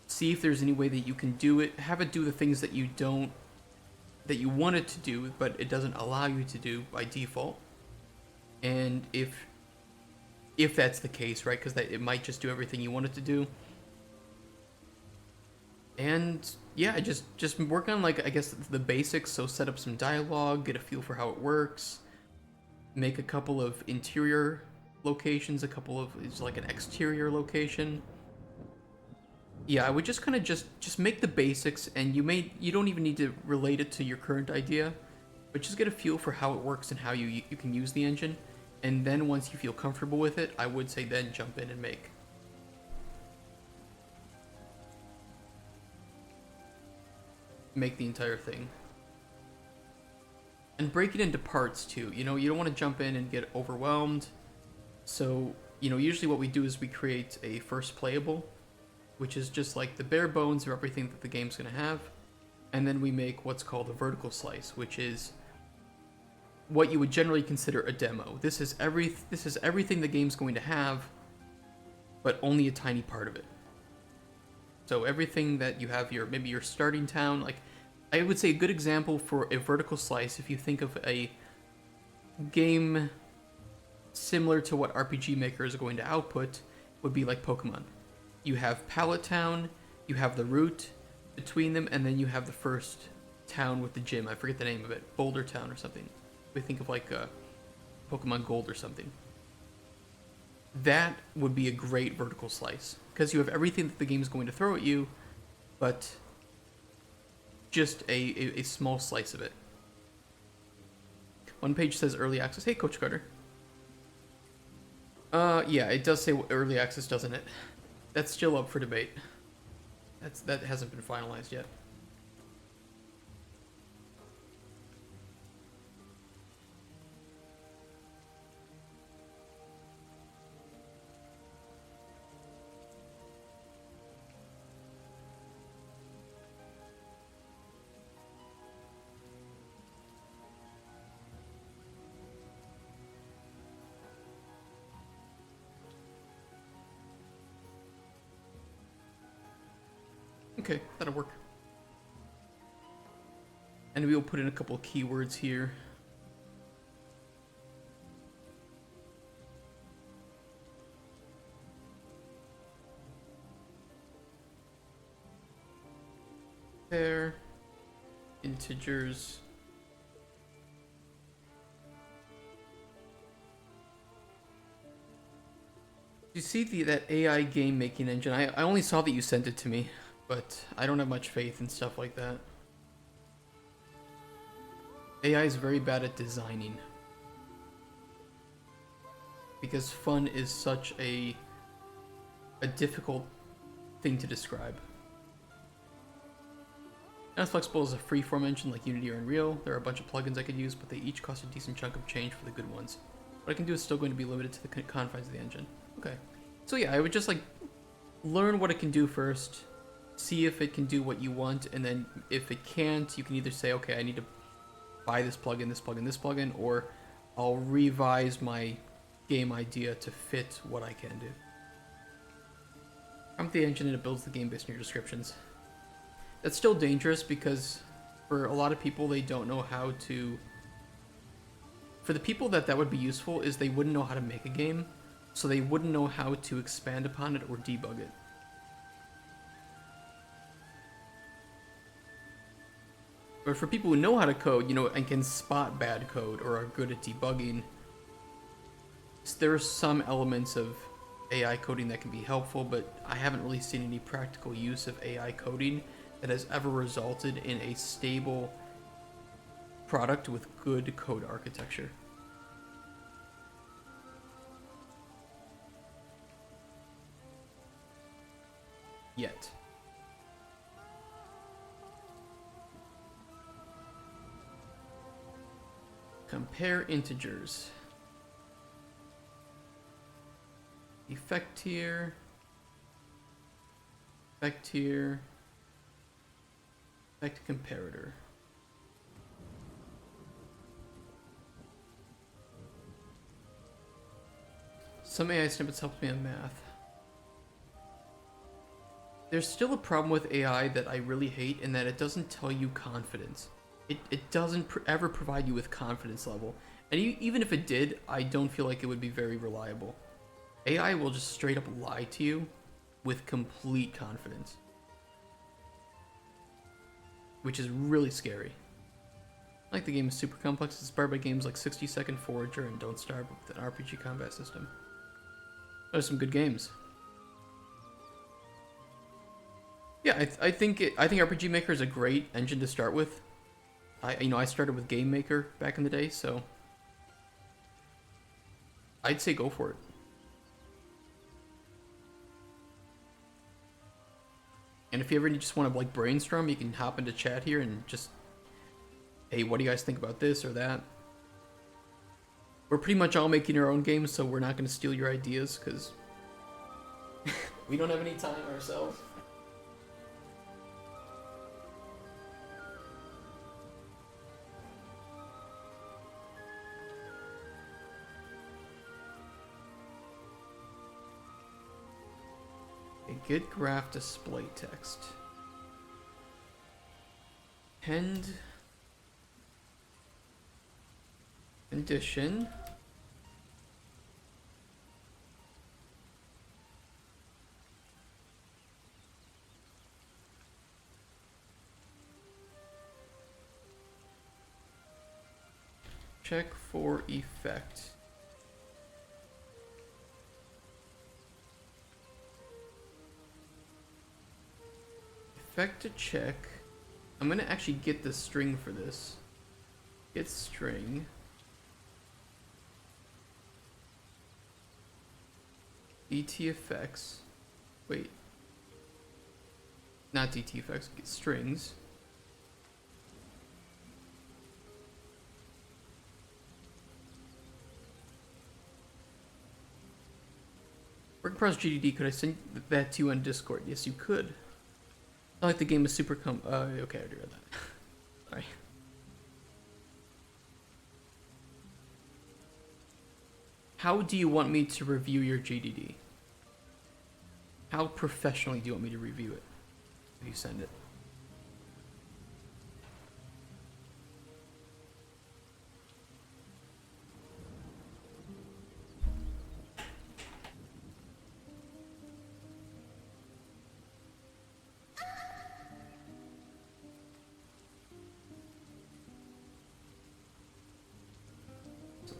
See if there's any way that you can do it. Have it do the things that you don't... that you want it to do, but it doesn't allow you to do by default. And if that's the case, right? Because it might just do everything you want it to do. And yeah, just work on, like, I guess the basics. So set up some dialogue, get a feel for how it works, make a couple of interior locations, a couple of, it's like an exterior location. Yeah, I would just kind of just make the basics, and you don't even need to relate it to your current idea, but just get a feel for how it works and how you can use the engine. And then once you feel comfortable with it, I would say then jump in and make. Make the entire thing. And break it into parts too. You know, you don't want to jump in and get overwhelmed. So, you know, usually what we do is we create a first playable, which is just like the bare bones of everything that the game's going to have. And then we make what's called a vertical slice, which is what you would generally consider a demo. This is everything the game's going to have, but only a tiny part of it. So everything that you have, maybe your starting town, like I would say a good example for a vertical slice, if you think of a game similar to what RPG Maker is going to output, would be like Pokemon. You have Pallet Town, you have the route between them, and then you have the first town with the gym. I forget the name of it. Boulder Town or something. We think of like Pokemon Gold or something. That would be a great vertical slice, because you have everything that the game is going to throw at you, but just a small slice of it. One page says early access. Hey, Coach Carter. Yeah, it does say early access, doesn't it? That's still up for debate. That hasn't been finalized yet. Okay, that'll work. And we will put in a couple of keywords here. There. Integers. You see that AI game making engine? I only saw that you sent it to me, but I don't have much faith in stuff like that. AI is very bad at designing. Because fun is such a difficult thing to describe. Not flexible as a freeform engine like Unity or Unreal. There are a bunch of plugins I could use, but they each cost a decent chunk of change for the good ones. What I can do is still going to be limited to the confines of the engine. Okay. So yeah, I would just like learn what it can do first, see if it can do what you want, and then if it can't, you can either say, okay, I need to buy this plugin, this plugin, this plugin, or I'll revise my game idea to fit what I can do. I'm the engine and it builds the game based on your descriptions. That's still dangerous because for a lot of people, they don't know how to... For the people that would be useful is they wouldn't know how to make a game, so they wouldn't know how to expand upon it or debug it. But for people who know how to code, you know, and can spot bad code or are good at debugging, there are some elements of AI coding that can be helpful, but I haven't really seen any practical use of AI coding that has ever resulted in a stable product with good code architecture. Yet. Compare integers. Effect tier. Effect tier. Effect comparator. Some AI snippets helped me in math. There's still a problem with AI that I really hate in that it doesn't tell you confidence. It doesn't ever provide you with confidence level. And even if it did, I don't feel like it would be very reliable. AI will just straight up lie to you with complete confidence. Which is really scary. I like the game is super complex, it's inspired by games like 60-Second Forager and Don't Starve with an RPG combat system. Those are some good games. Yeah, I think RPG Maker is a great engine to start with. I started with Game Maker back in the day, so I'd say go for it. And if you ever just want to like brainstorm, you can hop into chat here and just, hey, what do you guys think about this or that? We're pretty much all making our own games, so we're not going to steal your ideas because we don't have any time ourselves. Get graph display text. End condition. Check for effect. Effect to check. I'm gonna actually get the string for this. Get string. DT effects. Wait. Not DT effects, get strings. Work across GDD, could I send that to you on Discord? Yes, you could. Not like the game is super okay, I already read that. Sorry. How do you want me to review your GDD? How professionally do you want me to review it? If you send it.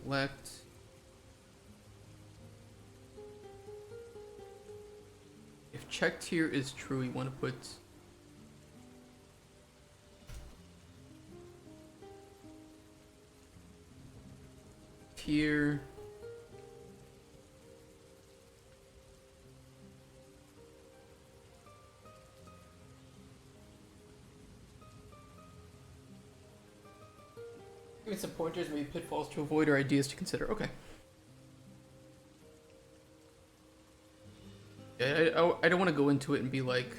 Select. If checked here is true, you want to put tier give me some pointers, maybe pitfalls to avoid or ideas to consider. Okay. I don't want to go into it and be like,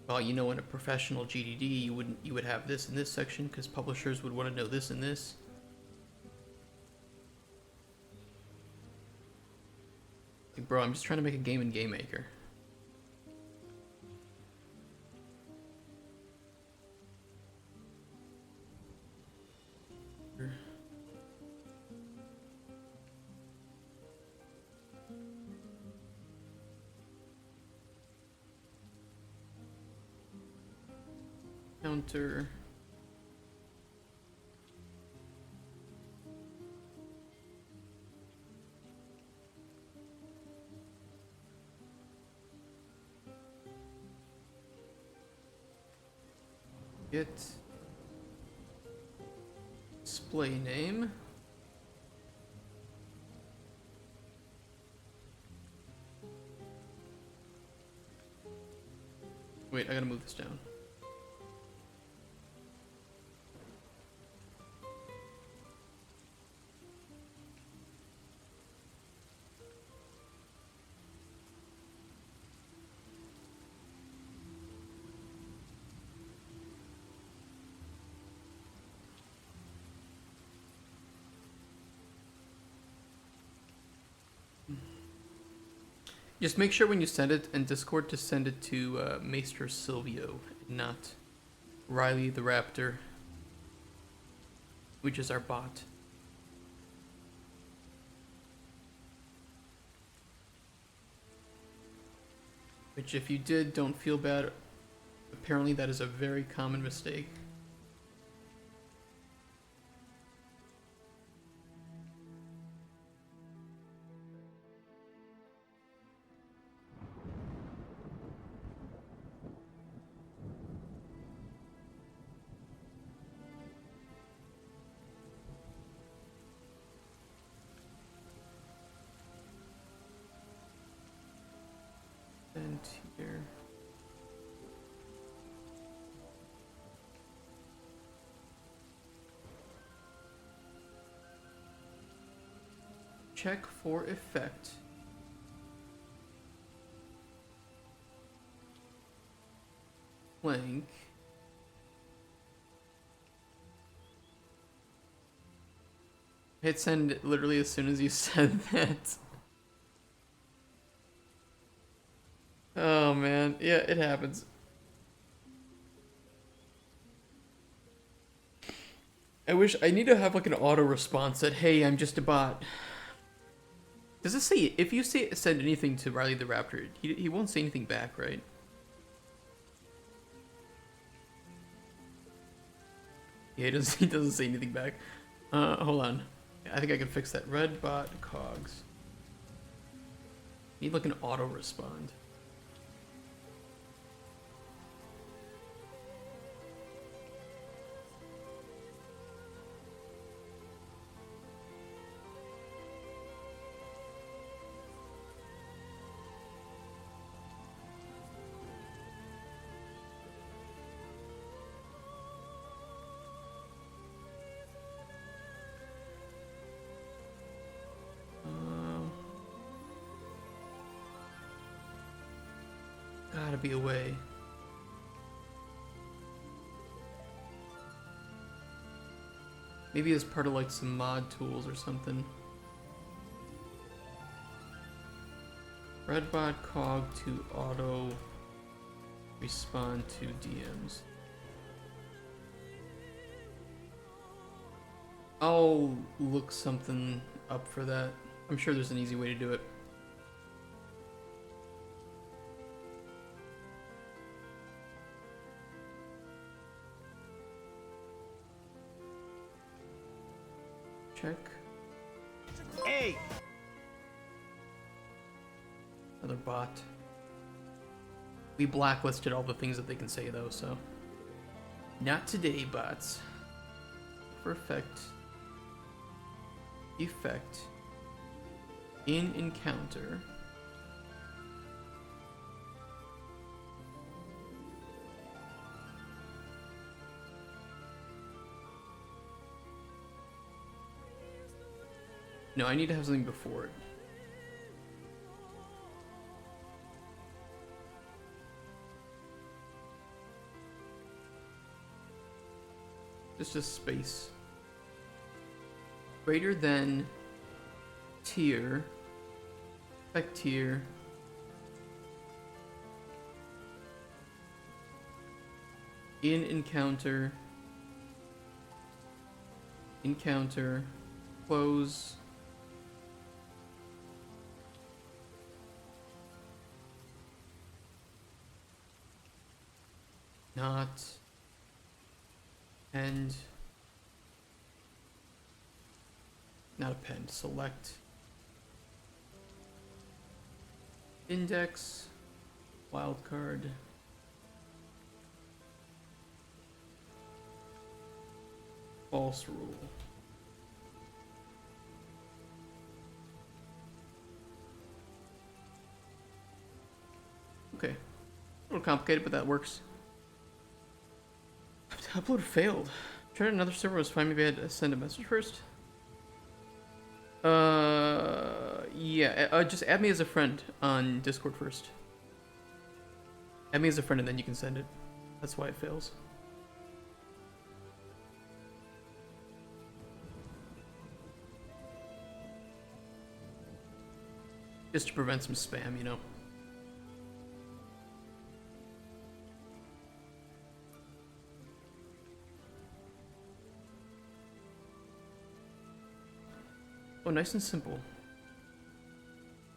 well, you know, in a professional GDD, you would have this in this section because publishers would want to know this and this. Like, bro, I'm just trying to make a game in Game Maker. Counter. Get display name. Wait, I gotta move this down. Just make sure when you send it in Discord to send it to Maester Silvio, not Riley the Raptor, which is our bot. Which, if you did, don't feel bad. Apparently that is a very common mistake. And here. Check for effect. Blank. Hit send literally as soon as you said that. Oh man, yeah, it happens. I need to have like an auto response that, hey, I'm just a bot. Does it say, if you send anything to Riley the Raptor, he won't say anything back, right? Yeah, he doesn't say anything back. Hold on. I think I can fix that. Red bot cogs. Need like an auto respond. Gotta be a way. Maybe as part of like some mod tools or something. Redbot cog to auto respond to DMs. I'll look something up for that. I'm sure there's an easy way to do it. Check. Hey! Another bot. We blacklisted all the things that they can say though, so. Not today, bots. Perfect. Effect. In encounter. No, I need to have something before it. Just a space. Greater than tier. Effect tier. In encounter. Encounter. Close. Not. Append. Not append. Select. Index. Wildcard. False rule. Okay. A little complicated, but that works. Upload failed. Tried another server was fine. Maybe I had to send a message first. Yeah. Just add me as a friend on Discord first. Add me as a friend and then you can send it. That's why it fails. Just to prevent some spam, you know. Oh, nice and simple.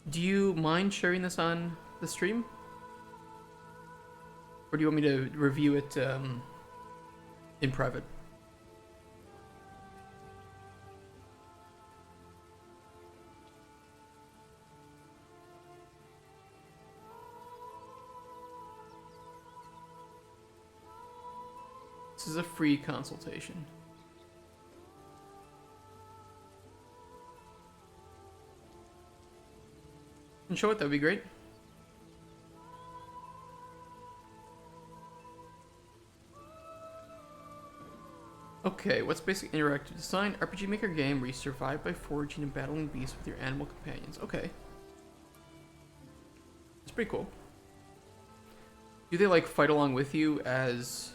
Do you mind sharing this on the stream? Or do you want me to review it in private? This is a free consultation. And show it, that would be great. Okay, what's basic interactive design? RPG Maker game where you survive by foraging and battling beasts with your animal companions. Okay. It's pretty cool. Do they like fight along with you as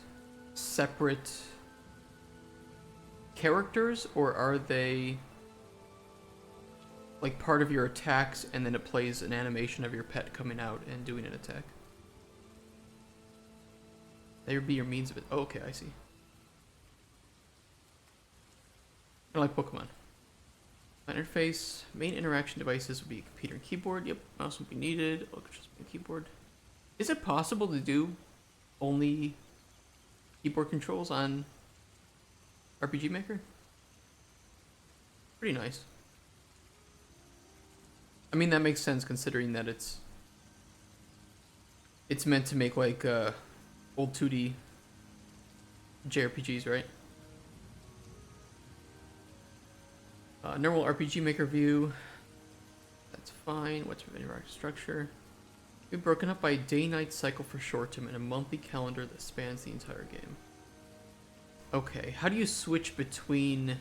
separate characters, or are they like part of your attacks and then it plays an animation of your pet coming out and doing an attack? They would be your means of it. Oh, okay, I see. I like Pokemon. Interface, main interaction devices would be computer and keyboard. Yep, mouse would be needed. Electricity and keyboard. Is it possible to do only keyboard controls on RPG Maker? Pretty nice. I mean, that makes sense considering that it's meant to make like old 2D JRPGs, right? Normal RPG Maker view. That's fine. What's your interactive structure? We've broken up by a day-night cycle for short term and a monthly calendar that spans the entire game. Okay, how do you switch between?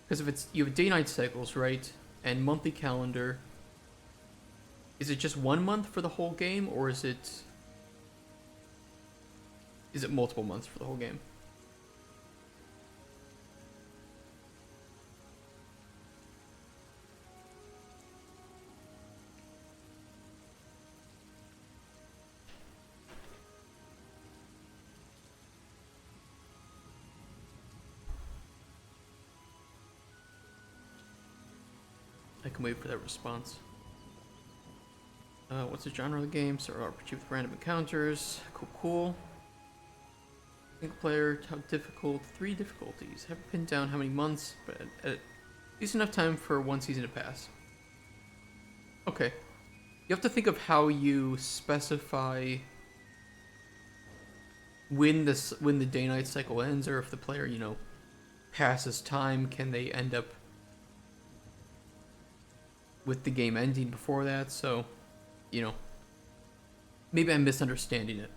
Because if it's you have day-night cycles, right, and monthly calendar. Is it just 1 month for the whole game, or is it multiple months for the whole game? I can wait for that response. What's the genre of the game? So RPG with random encounters. Cool. Single player, how difficult? 3 difficulties. Haven't pinned down how many months, but at least enough time for 1 season to pass. Okay. You have to think of how you specify when the day-night cycle ends, or if the player, you know, passes time, can they end up with the game ending before that? So, you know, maybe I'm misunderstanding it.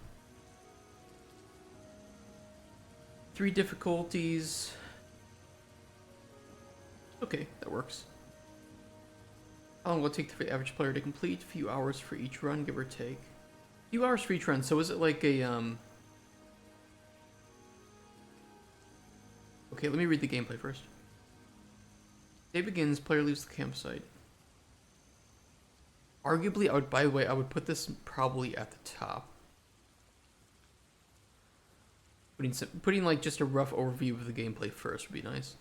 3 difficulties. Okay, that works. How long will it take for the average player to complete? A few hours for each run, give or take. A few hours for each run. So is it like a Okay, let me read the gameplay first. Day begins, player leaves the campsite. Arguably, by the way, I would put this probably at the top. Putting like just a rough overview of the gameplay first would be nice.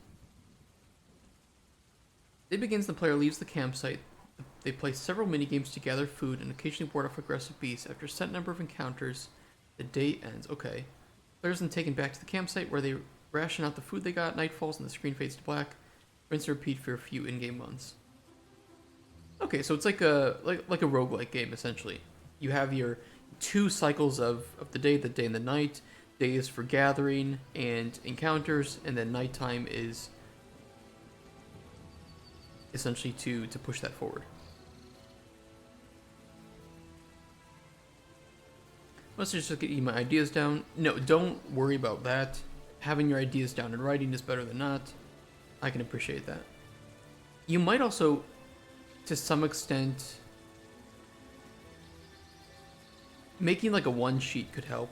Day begins, the player leaves the campsite. They play several minigames to gather food and occasionally ward off aggressive beasts. After a set number of encounters, the day ends. Okay. Players then taken back to the campsite where they ration out the food they got. Night falls and the screen fades to black. Rinse and repeat for a few in-game months. Okay, so it's like a roguelike game essentially. You have your 2 cycles of the day and the night. Day is for gathering and encounters, and then nighttime is essentially to push that forward. Let's just get my ideas down. No, don't worry about that. Having your ideas down in writing is better than not. I can appreciate that. You might also, to some extent, making like a 1 sheet could help.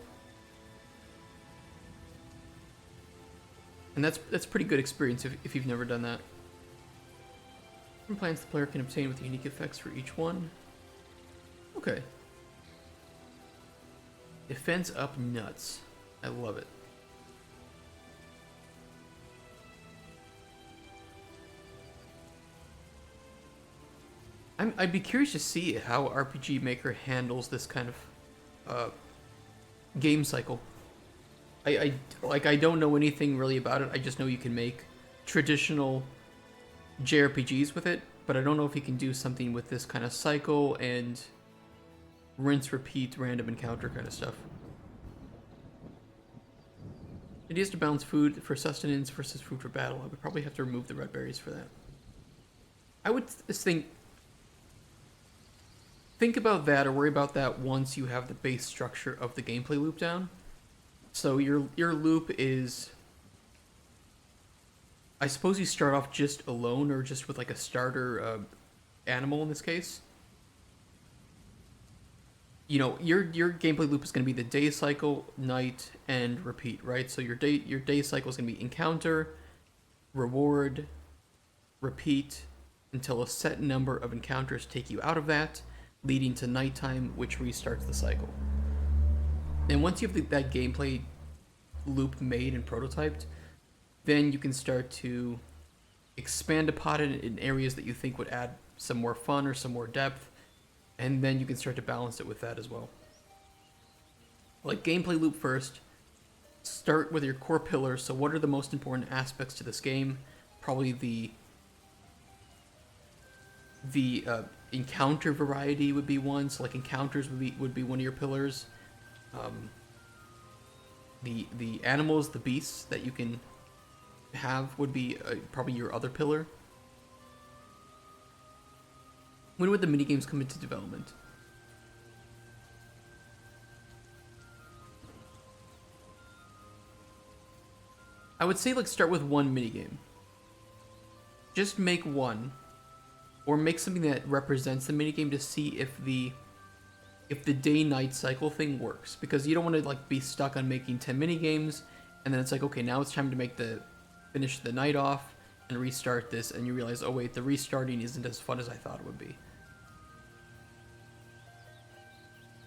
And that's pretty good experience if you've never done that. Plants the player can obtain with unique effects for each one. Okay. Defense up nuts. I love it. I'd be curious to see how RPG Maker handles this kind of game cycle. I don't know anything really about it. I just know you can make traditional JRPGs with it, but I don't know if you can do something with this kind of cycle and rinse, repeat, random encounter kind of stuff. Ideas to balance food for sustenance versus food for battle. I would probably have to remove the red berries for that. I would think about that or worry about that once you have the base structure of the gameplay loop down. So your loop is, I suppose you start off just alone or just with like a starter animal in this case. You know, your gameplay loop is going to be the day cycle, night, and repeat, right? So your day cycle is going to be encounter, reward, repeat, until a set number of encounters take you out of that, leading to nighttime, which restarts the cycle. And once you have that gameplay loop made and prototyped, then you can start to expand upon it in areas that you think would add some more fun or some more depth, and then you can start to balance it with that as well. Like gameplay loop first, start with your core pillars. So what are the most important aspects to this game? Probably the encounter variety would be one. So like encounters would be one of your pillars. The animals, the beasts that you can have would be probably your other pillar. When would the minigames come into development? I would say like start with one minigame. Just make one. Or make something that represents the minigame to see if the day-night cycle thing works. Because you don't want to like be stuck on making 10 minigames, and then it's like, okay, now it's time to finish the night off and restart this, and you realize, oh wait, the restarting isn't as fun as I thought it would be.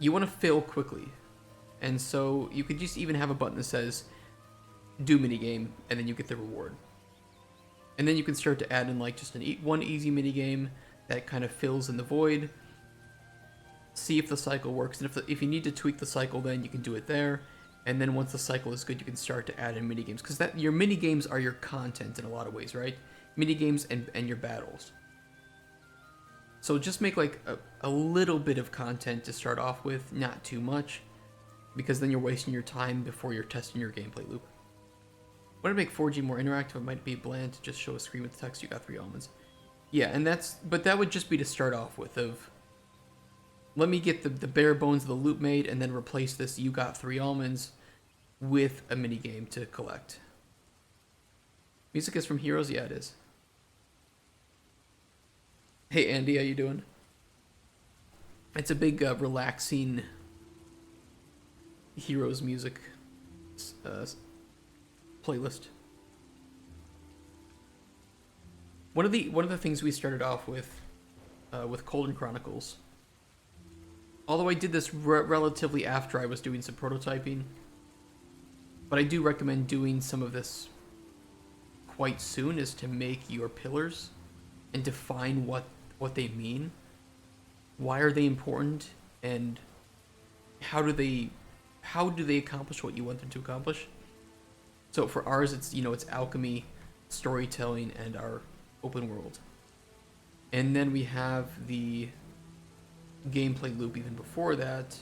You want to fail quickly. And so you could just even have a button that says, do minigame, and then you get the reward. And then you can start to add in like just one easy minigame that kind of fills in the void. See if the cycle works, and if you need to tweak the cycle, then you can do it there. And then once the cycle is good, you can start to add in minigames, because your minigames are your content in a lot of ways, right? Minigames and your battles. So just make like a little bit of content to start off with, not too much, because then you're wasting your time before you're testing your gameplay loop. Want to make 4G more interactive? It might be bland to just show a screen with text. You got 3 almonds. Yeah, but that would just be to start off with. Let me get the bare bones of the loop made, and then replace this you got 3 almonds with a mini game to collect. Music is from Heroes? Yeah, it is. Hey Andy, how you doing? It's a big relaxing Heroes music playlist. One of the things we started off with Cauldron Chronicles, although I did this relatively after I was doing some prototyping, but I do recommend doing some of this quite soon, is to make your pillars and define what they mean. Why are they important, and how do they accomplish what you want them to accomplish? So for ours, it's alchemy, storytelling, and our open world. And then we have the gameplay loop even before that,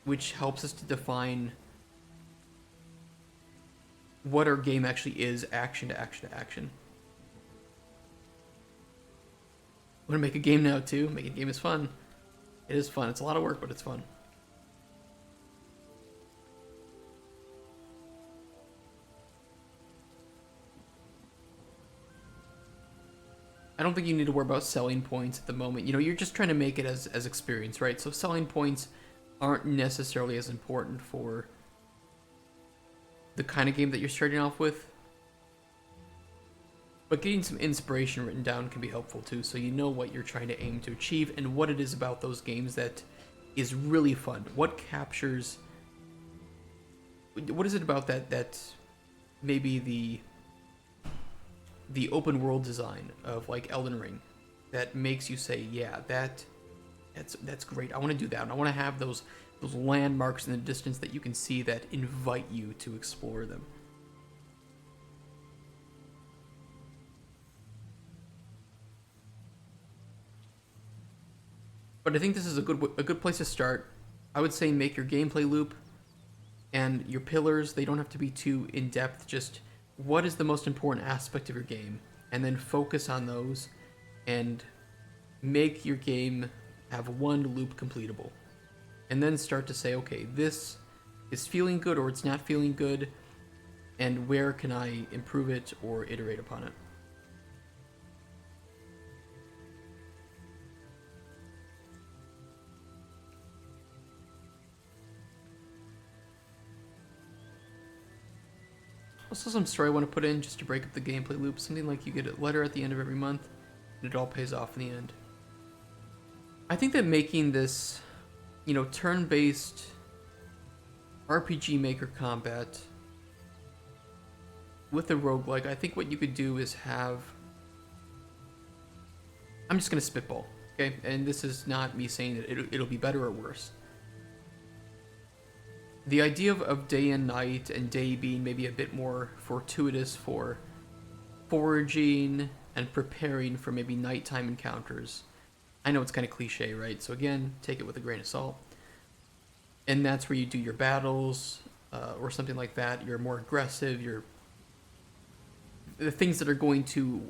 which helps us to define what our game actually is, action to action to action. I want to make a game now too. Making a game is fun. It is fun. It's a lot of work, but it's fun. I don't think you need to worry about selling points at the moment. You're just trying to make it as experience, right? So selling points aren't necessarily as important for the kind of game that you're starting off with. But getting some inspiration written down can be helpful too, so you know what you're trying to aim to achieve and what it is about those games that is really fun. What captures... What is it about that maybe the open world design of like Elden Ring that makes you say, yeah, that's great. I want to do that. And I want to have those landmarks in the distance that you can see that invite you to explore them. But I think this is a good place to start. I would say make your gameplay loop and your pillars, they don't have to be too in-depth, just what is the most important aspect of your game, and then focus on those and make your game have one loop completable. And then start to say, okay, this is feeling good or it's not feeling good, and where can I improve it or iterate upon it. Also some story I want to put in just to break up the gameplay loop, something like you get a letter at the end of every month, and it all pays off in the end. I think that making this, turn-based RPG Maker combat with a roguelike, I think what you could do is have... I'm just going to spitball, okay? And this is not me saying that it'll be better or worse. The idea of day and night, and day being maybe a bit more fortuitous for foraging and preparing for maybe nighttime encounters. I know it's kind of cliche, right? So again, take it with a grain of salt. And that's where you do your battles, or something like that. You're more aggressive, the things that are going to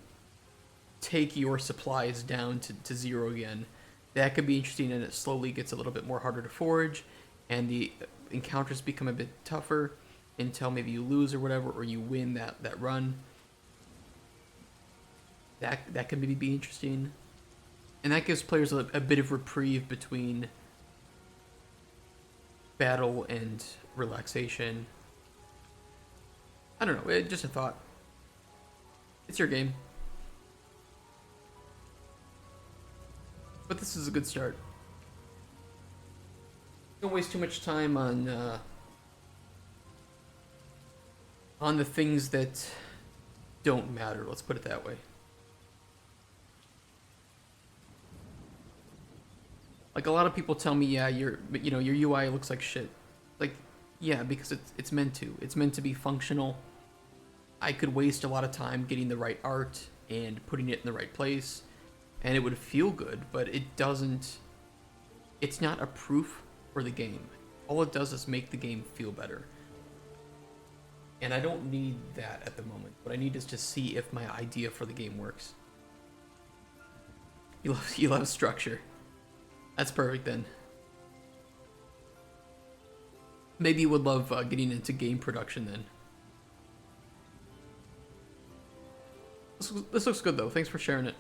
take your supplies down to zero again. That could be interesting, and it slowly gets a little bit more harder to forage, and the encounters become a bit tougher until maybe you lose or whatever, or you win that run. That can maybe be interesting. And that gives players a bit of reprieve between battle and relaxation. I don't know, just a thought. It's your game. But this is a good start. Don't waste too much time on the things that don't matter. Let's put it that way. Like a lot of people tell me, yeah, your UI looks like shit. Like, yeah, because it's meant to. It's meant to be functional. I could waste a lot of time getting the right art and putting it in the right place, and it would feel good, but it doesn't. It's not a proof for the game. All it does is make the game feel better. And I don't need that at the moment. What I need is to see if my idea for the game works. You love structure. That's perfect then. Maybe you would love getting into game production then. This looks good though. Thanks for sharing it.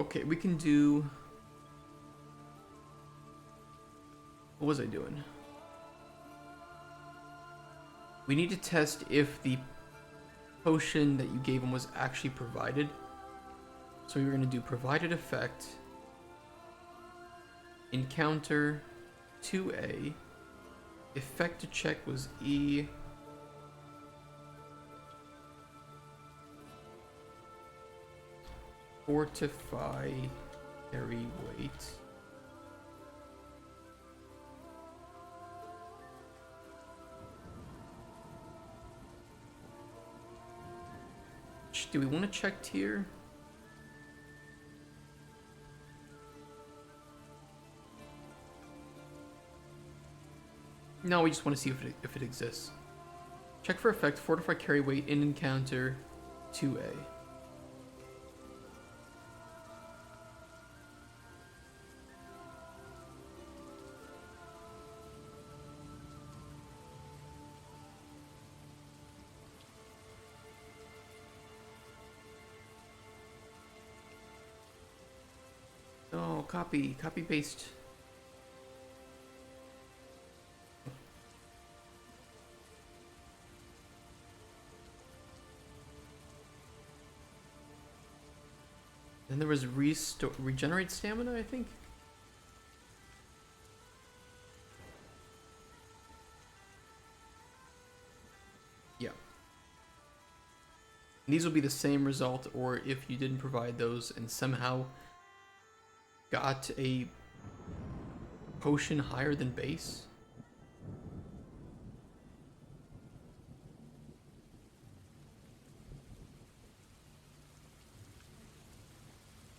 Okay, we can do... What was I doing? We need to test if the potion that you gave him was actually provided. So we're going to do provided effect, encounter 2A, effect to check was E, fortify, carry weight. Do we want to check tier? No, we just want to see if it exists. Check for effect, fortify, carry weight in encounter 2A. copy paste. Then there was regenerate stamina, I think. Yeah. And these will be the same result, or if you didn't provide those and somehow got a potion higher than base.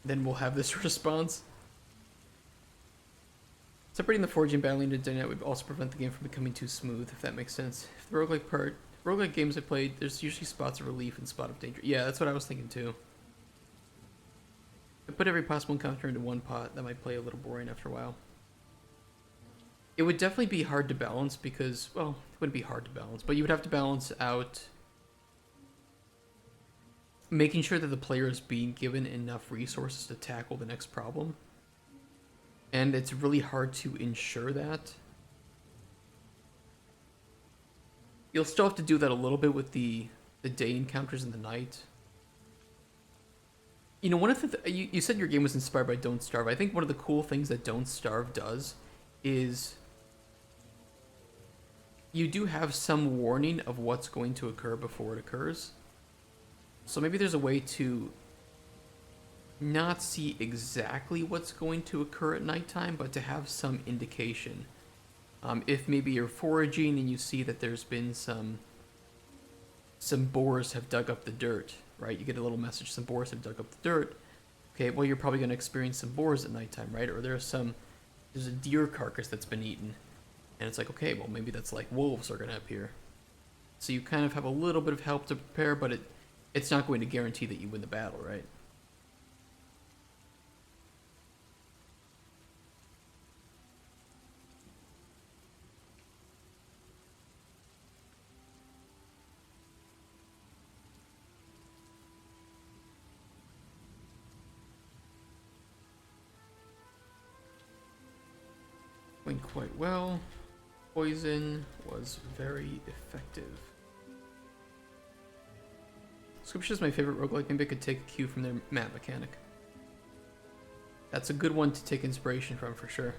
Then we'll have this response. Separating the forging battling to Dynet would also prevent the game from becoming too smooth, if that makes sense. If the roguelike games I played, there's usually spots of relief and spot of danger. Yeah, that's what I was thinking too. If I put every possible encounter into one pot, that might play a little boring after a while. It would definitely be hard to balance because, well, it wouldn't be hard to balance, but you would have to balance out making sure that the player is being given enough resources to tackle the next problem. And it's really hard to ensure that. You'll still have to do that a little bit with the day encounters and the night. You know, one of the you said your game was inspired by Don't Starve. I think one of the cool things that Don't Starve does is you do have some warning of what's going to occur before it occurs. So maybe there's a way to not see exactly what's going to occur at nighttime, but to have some indication. If maybe you're foraging and you see that there's been some boars have dug up the dirt, right? You get a little message, some boars have dug up the dirt. Okay, well, you're probably going to experience some boars at nighttime, right? Or there's a deer carcass that's been eaten. And it's like, okay, well, maybe that's like wolves are going to appear. So you kind of have a little bit of help to prepare, but it's not going to guarantee that you win the battle, right? Went quite well. Poison was very effective. Scripture is my favorite roguelike. Maybe I could take a cue from their map mechanic. That's a good one to take inspiration from for sure.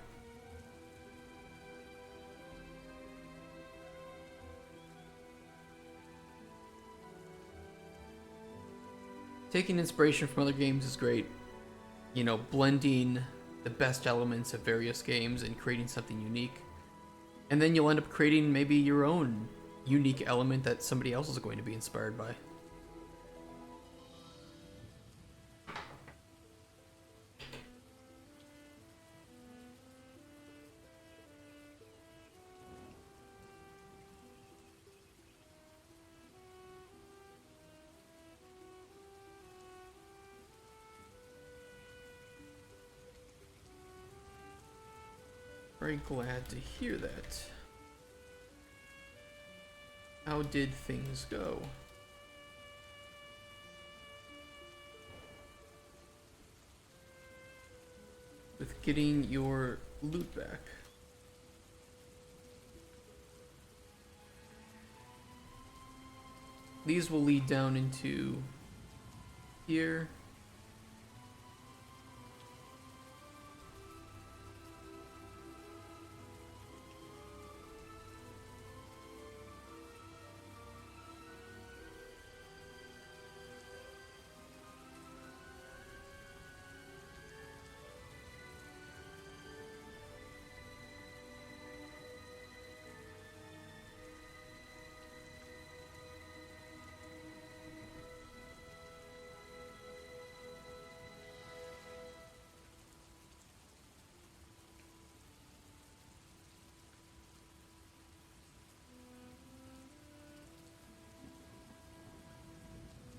Taking inspiration from other games is great. You know, blending the best elements of various games and creating something unique. And then you'll end up creating maybe your own unique element that somebody else is going to be inspired by. Very glad to hear that. How did things go? With getting your loot back. These will lead down into here.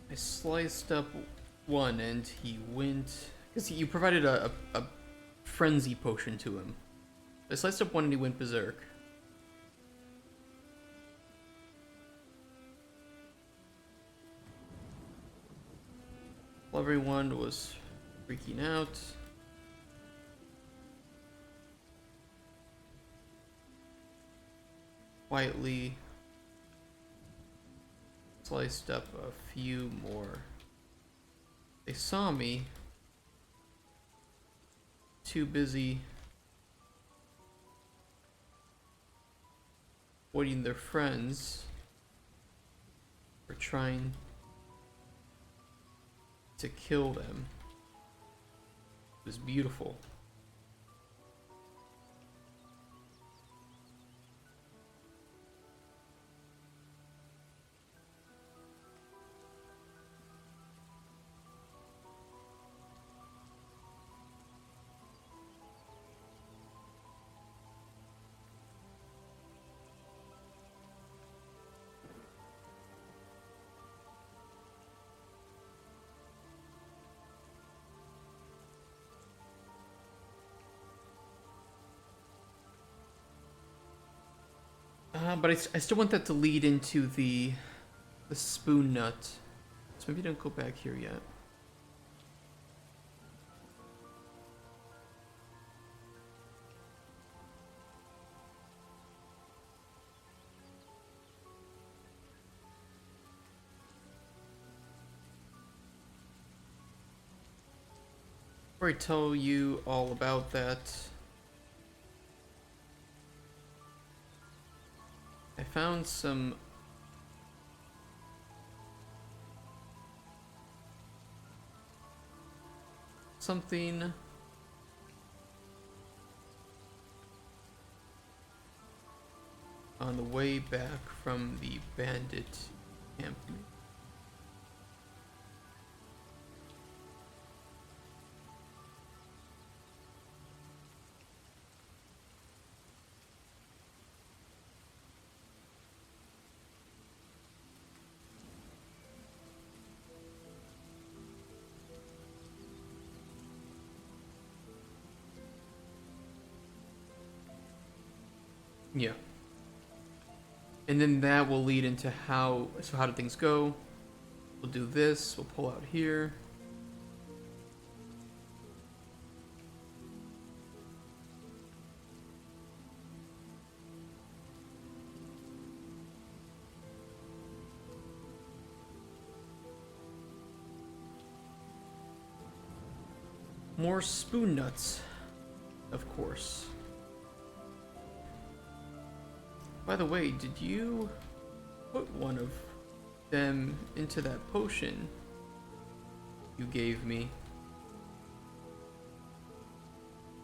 I sliced up one and he went... Because you provided a frenzy potion to him. I sliced up one and he went berserk. Well, everyone was freaking out. quietly sliced up a few more. They saw me. Too busy avoiding their friends or trying to kill them. It was beautiful. But I still want that to lead into the spoon nut. So maybe don't go back here yet. Before I tell you all about that, I found some something on the way back from the bandit encampment. Yeah. And then that will lead into how do things go? We'll do this, we'll pull out here. More spoon nuts, of course. By the way, did you put one of them into that potion you gave me?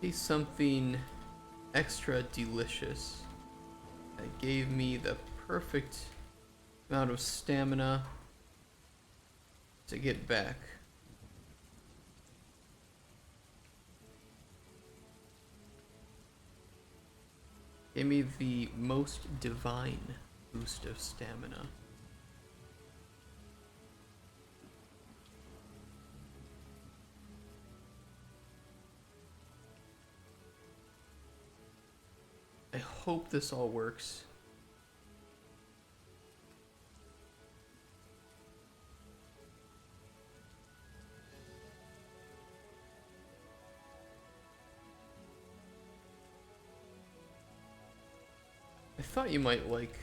Tastes something extra delicious that gave me the perfect amount of stamina to get back. Gave me the most divine boost of stamina. I hope this all works. I thought you might like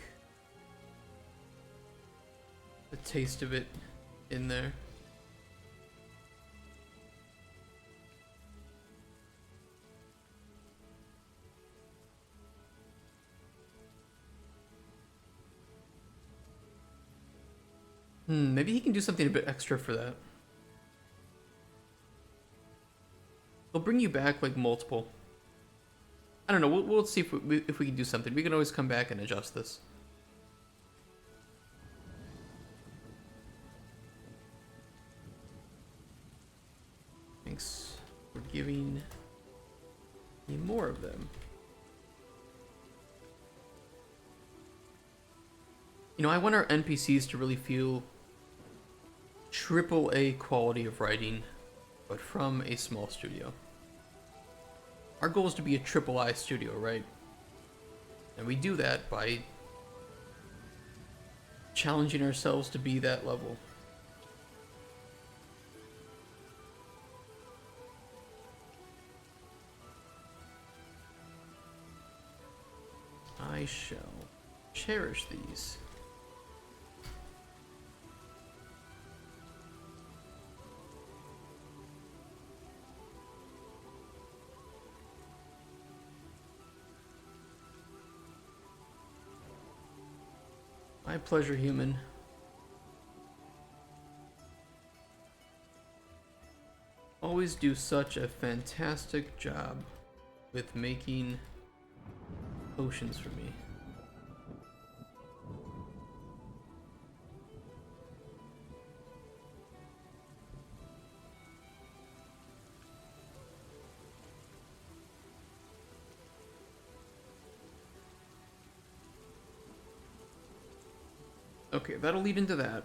the taste of it in there. Maybe he can do something a bit extra for that. He'll bring you back like multiple. I don't know. We'll see if we can do something. We can always come back and adjust this. Thanks for giving me more of them. You know, I want our NPCs to really feel AAA quality of writing, but from a small studio. Our goal is to be a AAA studio, right? And we do that by challenging ourselves to be that level. I shall cherish these. My pleasure, human. Always do such a fantastic job with making potions for me. Okay, that'll lead into that.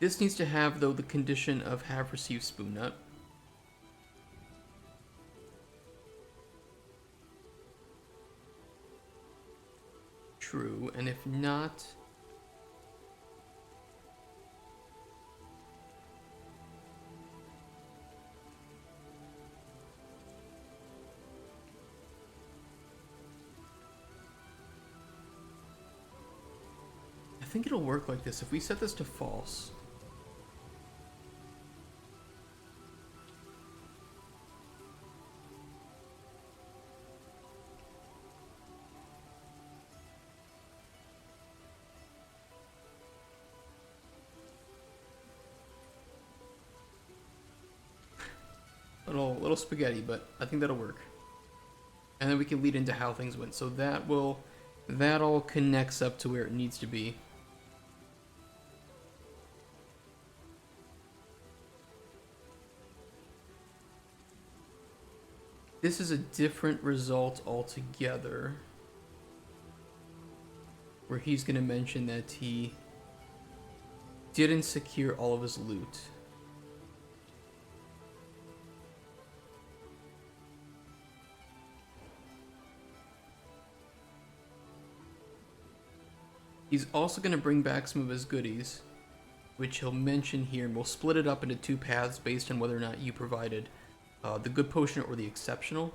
This needs to have, though, the condition of have received spoon nut. True, and if not... I think it'll work like this. If we set this to false... Little spaghetti, but I think that'll work. And then we can lead into how things went. So that all connects up to where it needs to be. This is a different result altogether. Where he's going to mention that he didn't secure all of his loot. He's also going to bring back some of his goodies, which he'll mention here, and we'll split it up into two paths based on whether or not you provided the good potion or the exceptional.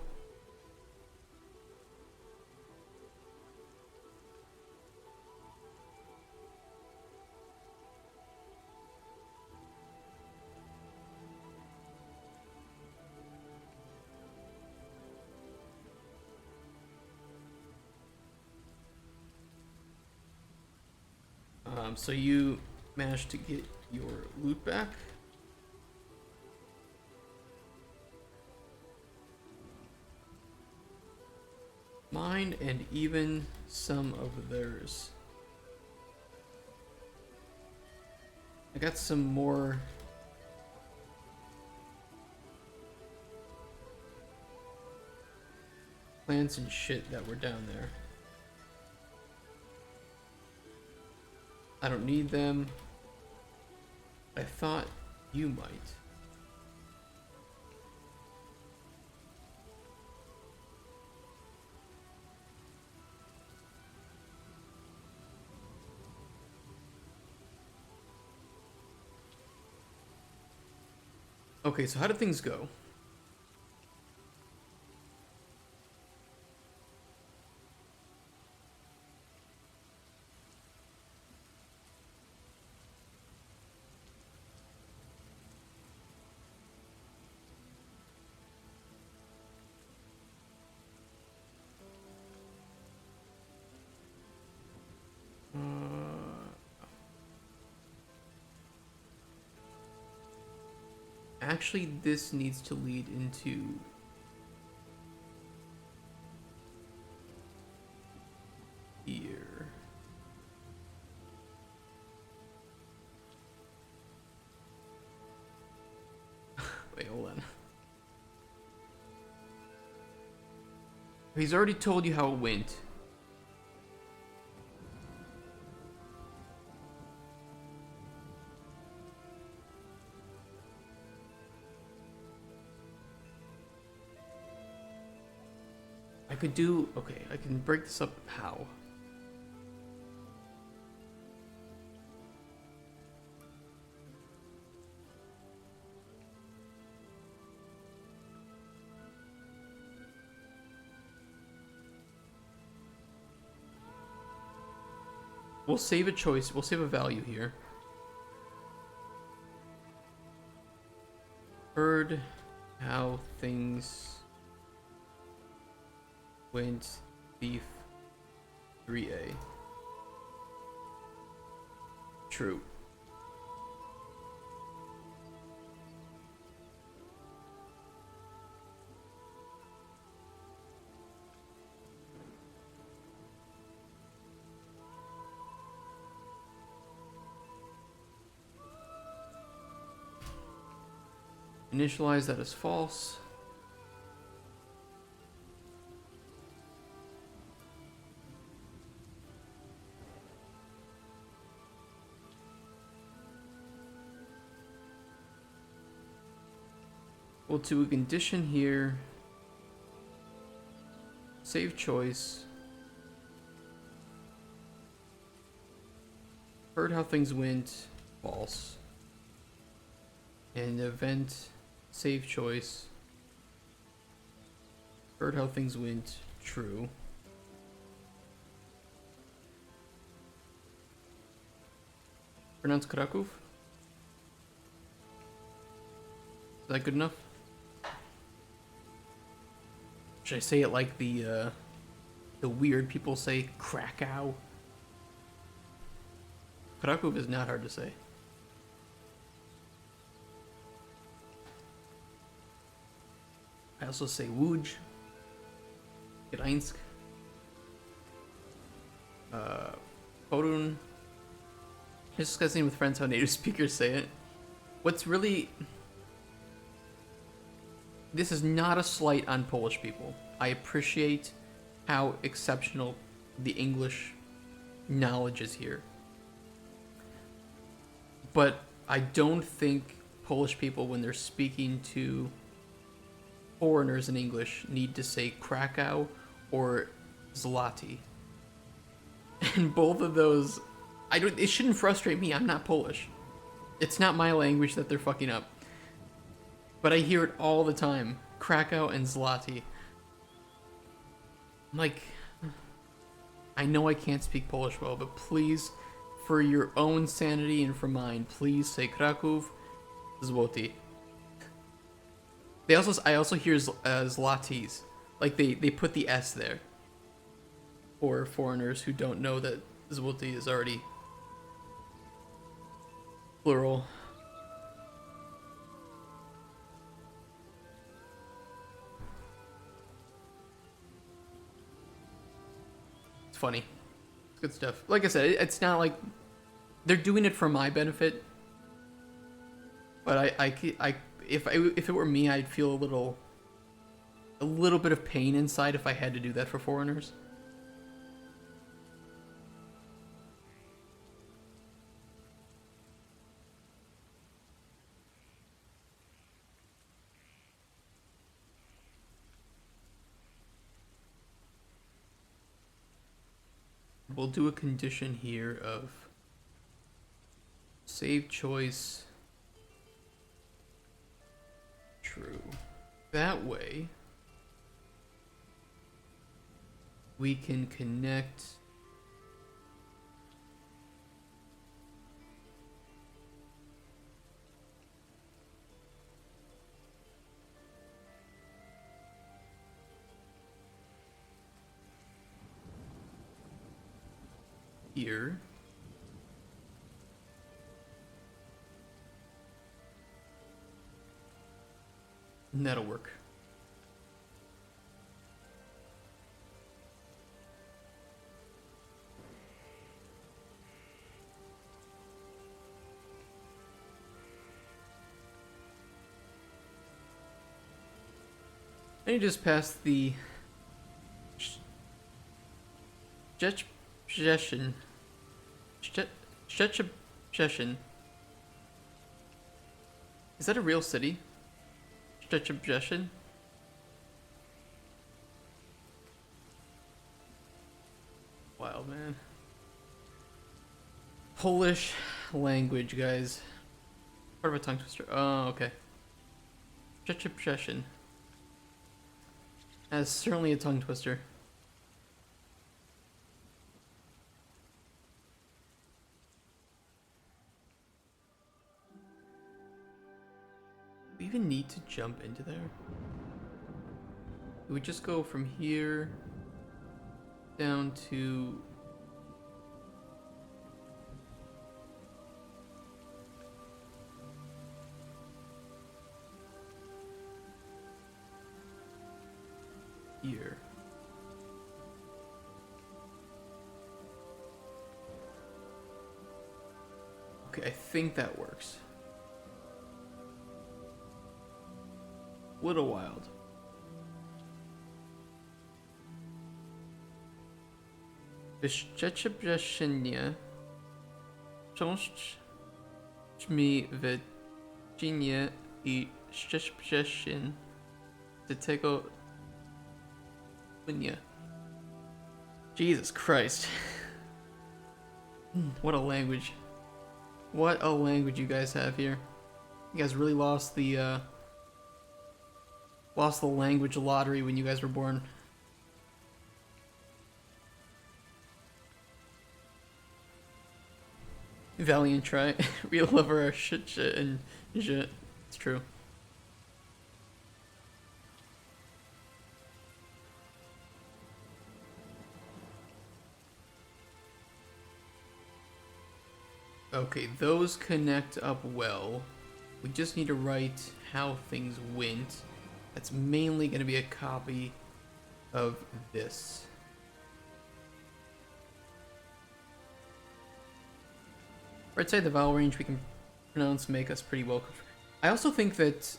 So you managed to get your loot back. Mine and even some of theirs. I got some more plants and shit that were down there. I don't need them. I thought you might. Okay, so how did things go? Actually, this needs to lead into here. Wait, hold on. He's already told you how it went. could do... Okay, I can break this up. How? We'll save a choice. We'll save a value here. Heard how things went. Thief 3A. True. Initialize that as false. We'll do a condition here. Save choice. Heard how things went. False. And event. Save choice. Heard how things went. True. Pronounce Kraków? Is that good enough? Should I say it like the weird people say Krakow? Kraków is not hard to say. I also say Łódź, Gdańsk, Cauldron. Just discussing with friends how native speakers say it. What's really... This is not a slight on Polish people. I appreciate how exceptional the English knowledge is here. But I don't think Polish people, when they're speaking to foreigners in English, need to say Krakow or Zloty. And both of those, it shouldn't frustrate me. I'm not Polish. It's not my language that they're fucking up. But I hear it all the time. Krakow and Zloty. I'm like, I know I can't speak Polish well, but please, for your own sanity and for mine, please say Kraków, Złoty. I also hear Zlotys. Like they put the S there. For foreigners who don't know that Złoty is already plural. It's funny. It's good stuff. Like I said, it's not like they're doing it for my benefit. But if it were me, I'd feel a little bit of pain inside if I had to do that for foreigners. We'll do a condition here of save choice true. That way we can connect here. And that'll work. And you just pass the Szczecin. Is that a real city? Szczecin? wild, man. Polish language, guys. Part of a tongue twister. Oh, okay. Przeciwprzesion. That's certainly a tongue twister. Do we even need to jump into there? Do we just go from here down to... here? Okay, I think that works. Little wild. Przeciwprześnie wciąż brzmi w dzinie I przeciwprześnie do tego nie. Jesus Christ. What a language. What a language you guys have here. You guys really lost the language lottery when you guys were born. Valiant try. Real lover are shit and shit. It's true. Okay, those connect up well. We just need to write how things went. That's mainly going to be a copy of this. Right side the vowel range we can pronounce make us pretty well. I also think that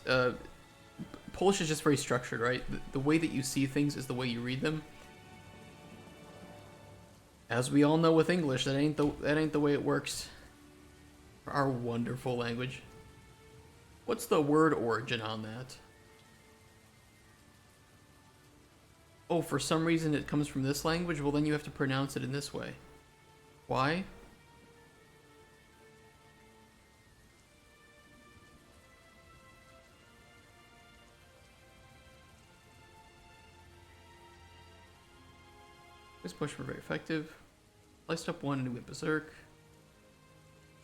Polish is just very structured, right? The way that you see things is the way you read them. As we all know with English, that ain't the way it works. For our wonderful language. What's the word origin on that? Oh, for some reason it comes from this language? Well, then you have to pronounce it in this way. Why? This push were very effective. Sliced up one and we went berserk.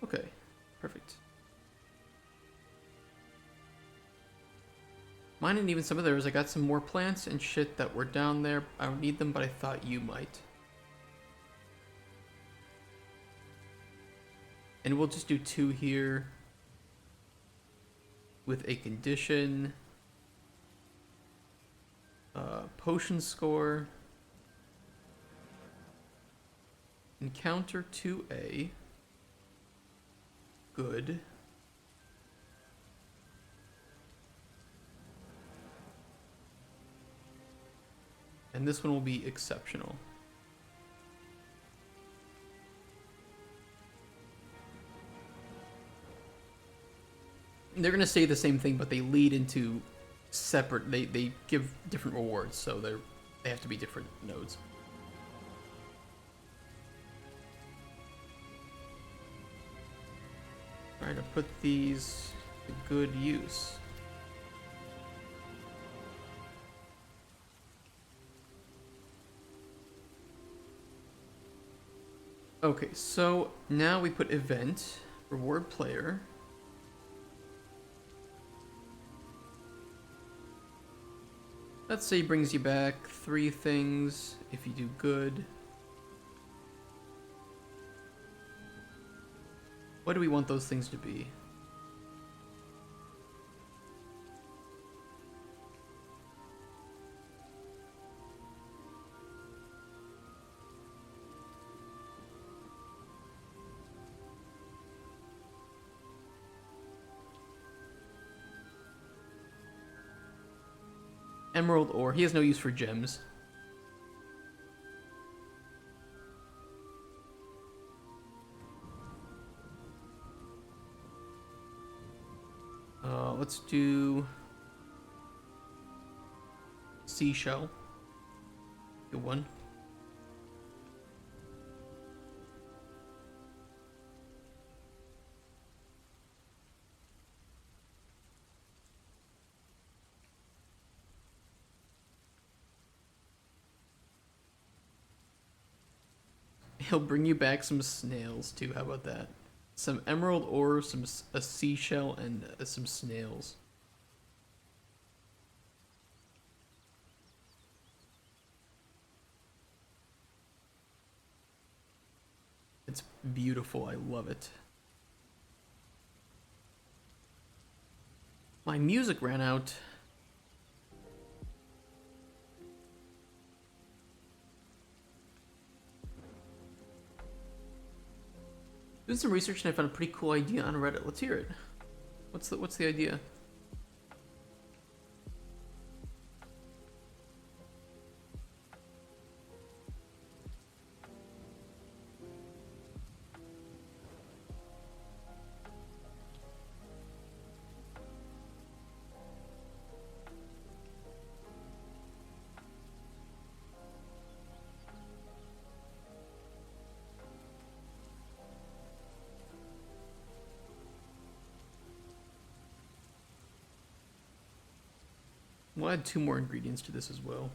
Okay, perfect. Mine and even some of theirs, I got some more plants and shit that were down there. I don't need them, but I thought you might. And we'll just do 2 here with a condition. Potion score. Encounter 2A. Good. And this one will be exceptional. They're gonna say the same thing, but they lead into separate. They give different rewards, so they have to be different nodes. Trying to put these to good use. Okay, so now we put event, reward player. Let's say brings you back 3 things if you do good. What do we want those things to be? Emerald ore. He has no use for gems. Let's do seashell. Good one. He'll bring you back some snails too. How about that? Some emerald ore, a seashell, and some snails. It's beautiful. I love it. My music ran out. Doing some research and I found a pretty cool idea on Reddit. Let's hear it. What's the idea? We'll add 2 more ingredients to this as well.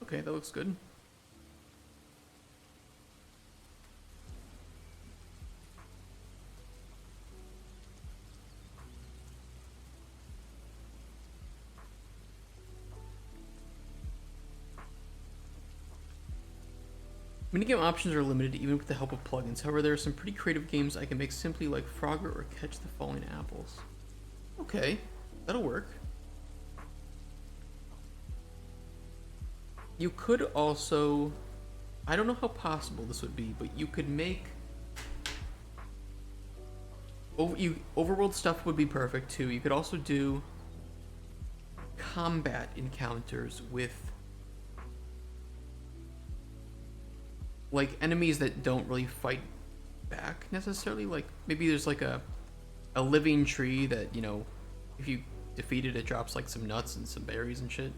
Okay, that looks good. Minigame options are limited even with the help of plugins. However, there are some pretty creative games I can make simply like Frogger or Catch the Falling Apples. Okay, that'll work. You could also, I don't know how possible this would be, but you could make overworld stuff would be perfect too. You could also do combat encounters with like enemies that don't really fight back necessarily. Like maybe there's like a living tree that, you know, if you defeat it, it drops like some nuts and some berries and shit.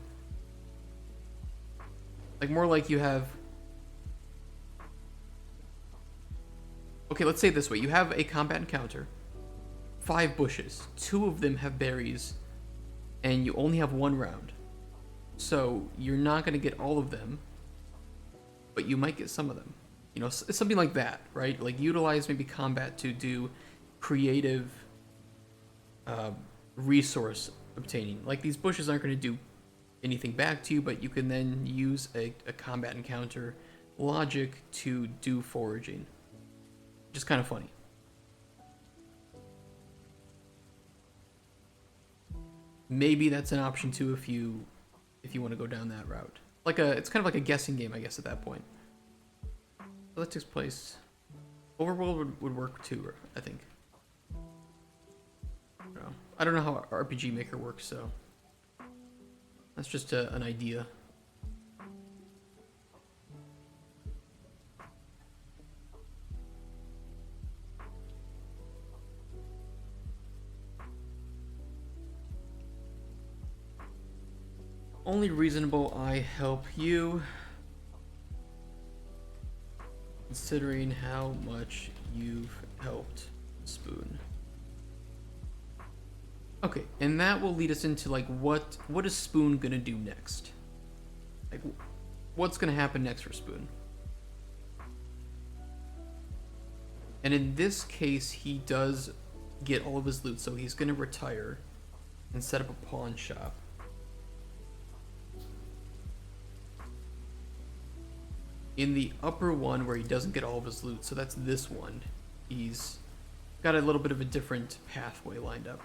Like more like you have, okay, let's say it this way. You have a combat encounter, 5 bushes, 2 of them have berries, and you only have 1 round. So you're not going to get all of them, but you might get some of them. You know, it's something like that, right? Like utilize maybe combat to do creative resource obtaining. Like these bushes aren't going to do anything back to you, but you can then use a combat encounter logic to do foraging. Just kind of funny. Maybe that's an option too if you want to go down that route. It's kind of like a guessing game, I guess, at that point. So that takes place. Overworld would work too, I think. I don't know how RPG Maker works, so that's just an idea. Only reasonable I help you, considering how much you've helped Spoon. Okay, and that will lead us into like what is Spoon gonna do next? Like what's gonna happen next for Spoon? And in this case, he does get all of his loot, so he's gonna retire and set up a pawn shop. In the upper one where he doesn't get all of his loot, so that's this one, he's got a little bit of a different pathway lined up.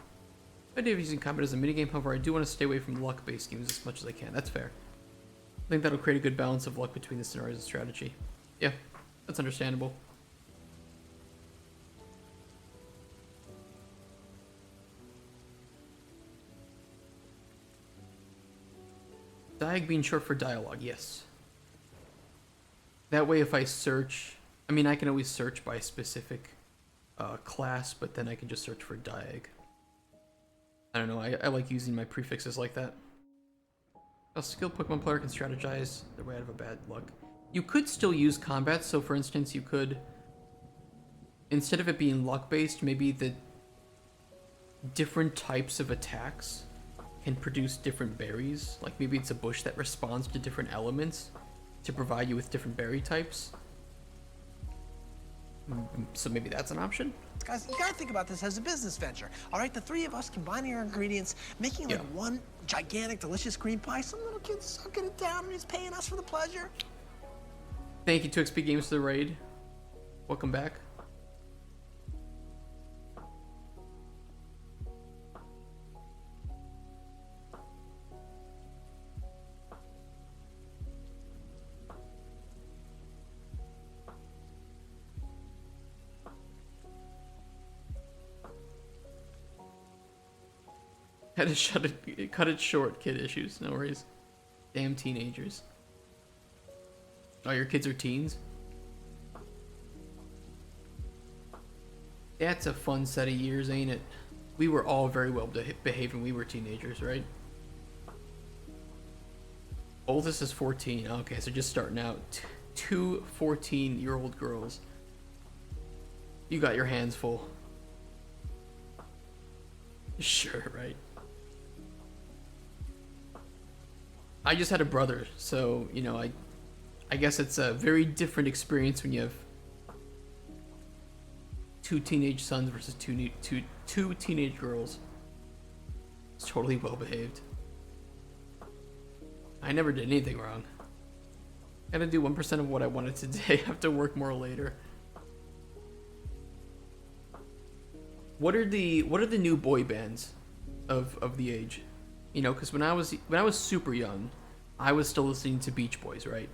The idea of using combat as a minigame, however, I do want to stay away from luck-based games as much as I can. That's fair. I think that'll create a good balance of luck between the scenarios and strategy. Yeah, that's understandable. Diag being short for dialogue, yes. That way if I search I mean, I can always search by specific class, but then I can just search for Diag. I don't know, I like using my prefixes like that. A skilled Pokemon player can strategize their way out of a bad luck. You could still use combat, so for instance, you could, instead of it being luck-based, maybe the different types of attacks can produce different berries. Like maybe it's a bush that responds to different elements to provide you with different berry types. So maybe that's an option? Guys, you gotta think about this as a business venture. All right, the three of us combining our ingredients, making like one gigantic, delicious green pie. Some little kid's sucking it down and he's paying us for the pleasure. Thank you to XP Games for the raid. Welcome back. Had to cut it short, kid issues. No worries. Damn teenagers. Oh, your kids are teens? That's a fun set of years, ain't it? We were all very well behaved when we were teenagers, right? Oldest is 14. Okay, so just starting out. Two 14-year-old girls. You got your hands full. Sure, right? I just had a brother, so, you know, I guess it's a very different experience when you have two teenage sons versus two teenage girls. It's totally well behaved. I never did anything wrong. Gotta do 1% of what I wanted today. Have to work more later. What are the new boy bands of the age? You know, because when I was super young, I was still listening to Beach Boys, right?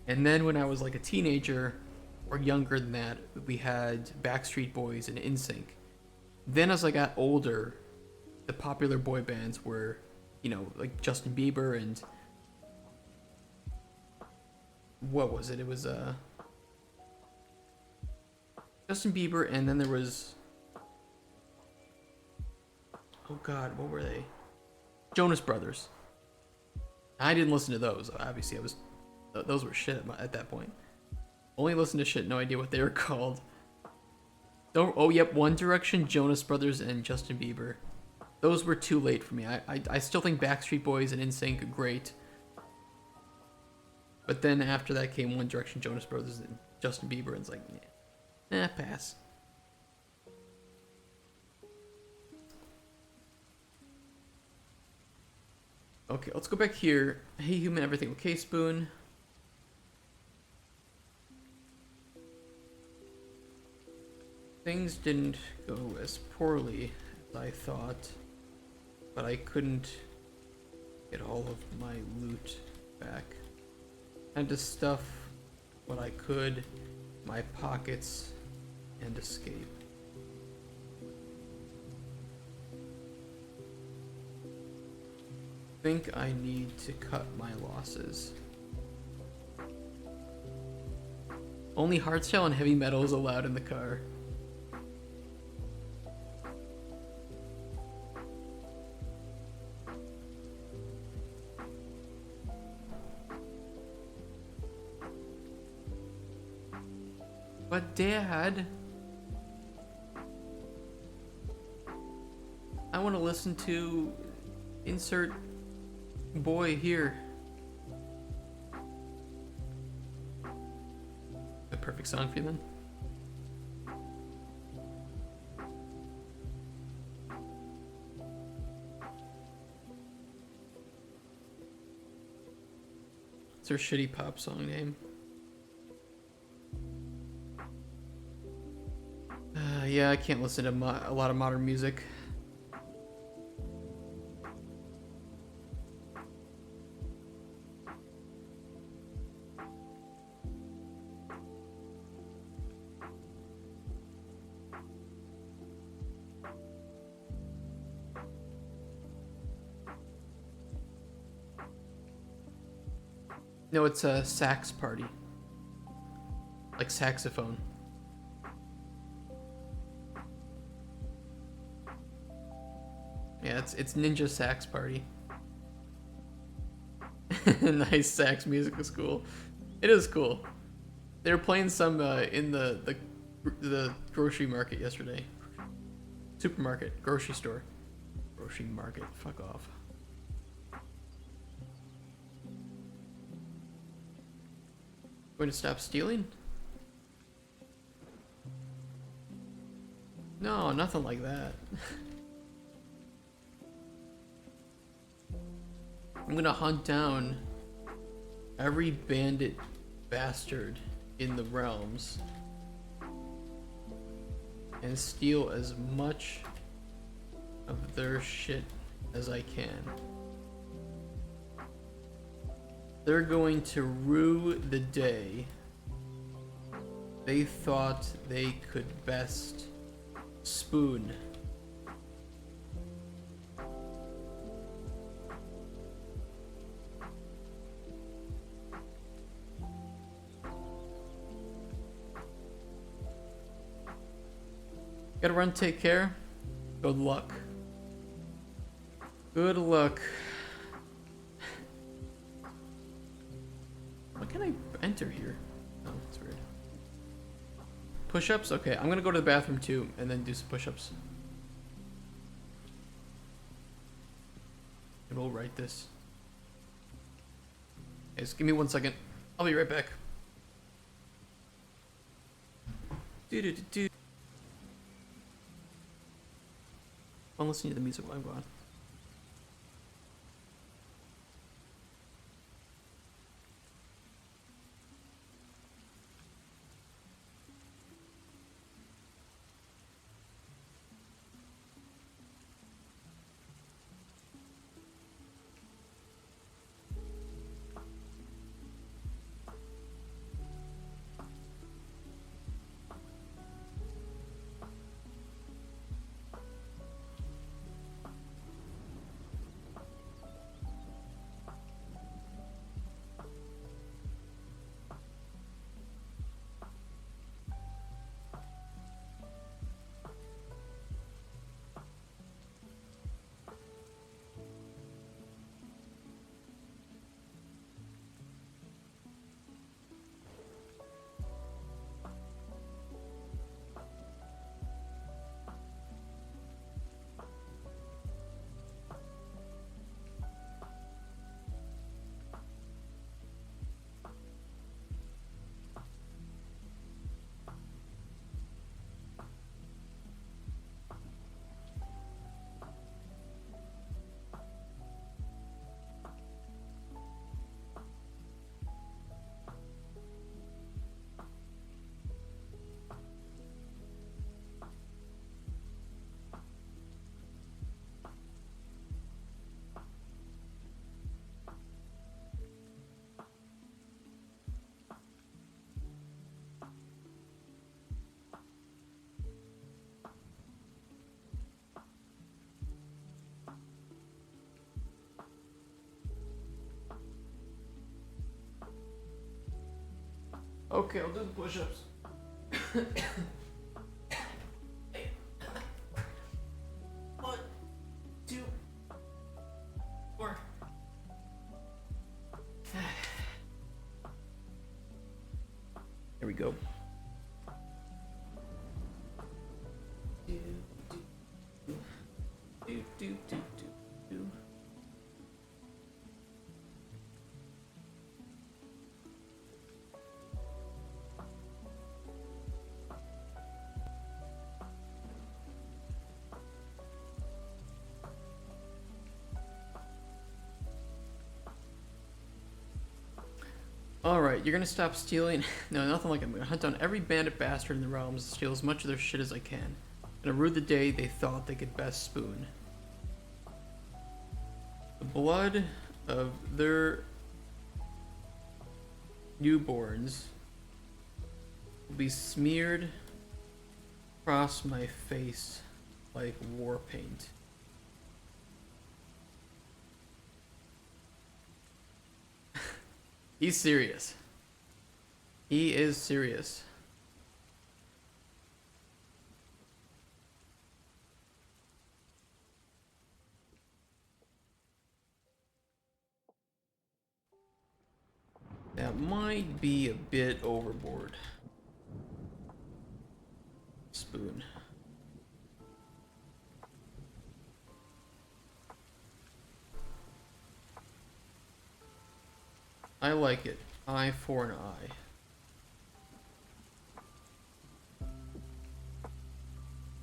And then when I was like a teenager or younger than that, we had Backstreet Boys and NSYNC. Then as I got older, the popular boy bands were, you know, like Justin Bieber and what was it? It was Justin Bieber, and then there was, oh God, what were they? Jonas Brothers. I didn't listen to those. Obviously, those were shit at that point. Only listened to shit, no idea what they were called. Oh, yep, One Direction, Jonas Brothers, and Justin Bieber. Those were too late for me. I still think Backstreet Boys and NSYNC are great. But then after that came One Direction, Jonas Brothers, and Justin Bieber, and it's like, pass. Okay, let's go back here. Hey, human, everything okay, Spoon? Things didn't go as poorly as I thought, but I couldn't get all of my loot back. Had to stuff what I could, my pockets, and escape. Think I need to cut my losses. Only hardstyle and heavy metal is allowed in the car. But Dad, I want to listen to insert boy here. A perfect song for you then. It's her shitty pop song name. Yeah, I can't listen to a lot of modern music. No, it's a sax party. Like saxophone. Yeah, it's Ninja Sax Party. Nice sax music is cool. It is cool. They were playing some in the grocery market yesterday. Supermarket, grocery store. Grocery market, fuck off. Going to stop stealing? No, nothing like that. I'm gonna hunt down every bandit bastard in the realms and steal as much of their shit as I can. They're going to rue the day they thought they could best spoon. Gotta run, take care. Good luck. Good luck. What can I enter here? Oh, that's weird. Push-ups? Okay, I'm gonna go to the bathroom too and then do some push-ups. And we'll write this. Okay, just give me 1 second. I'll be right back. Do. I'm listening to the music while I'm gone. Okay, I'll do the push-ups. One, two, four. There we go. Do. Alright, you're gonna stop stealing. No, nothing like it. I'm gonna hunt down every bandit bastard in the realms and steal as much of their shit as I can. I'm gonna rue the day they thought they could best spoon. The blood of their newborns will be smeared across my face like war paint. He's serious. He is serious. might be a bit overboard. Spoon. I like it. Eye for an eye.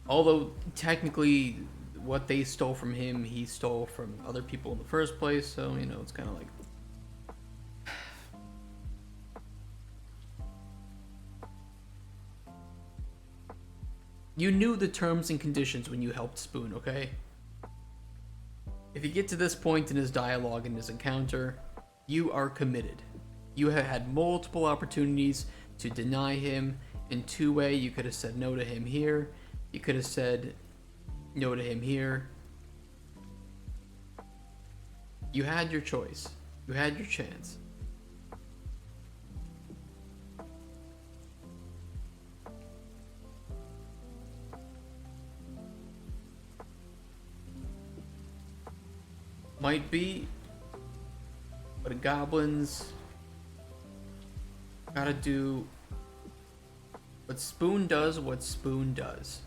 Although, technically, what they stole from him, he stole from other people in the first place, so, you know, it's kind of like... You knew the terms and conditions when you helped Spoon, okay? If you get to this point in his dialogue and his encounter, you are committed. You have had multiple opportunities to deny him in two-way. You could have said no to him here. You could have said no to him here. You had your choice. You had your chance. Might be, but the goblins gotta do what Spoon does, what Spoon does.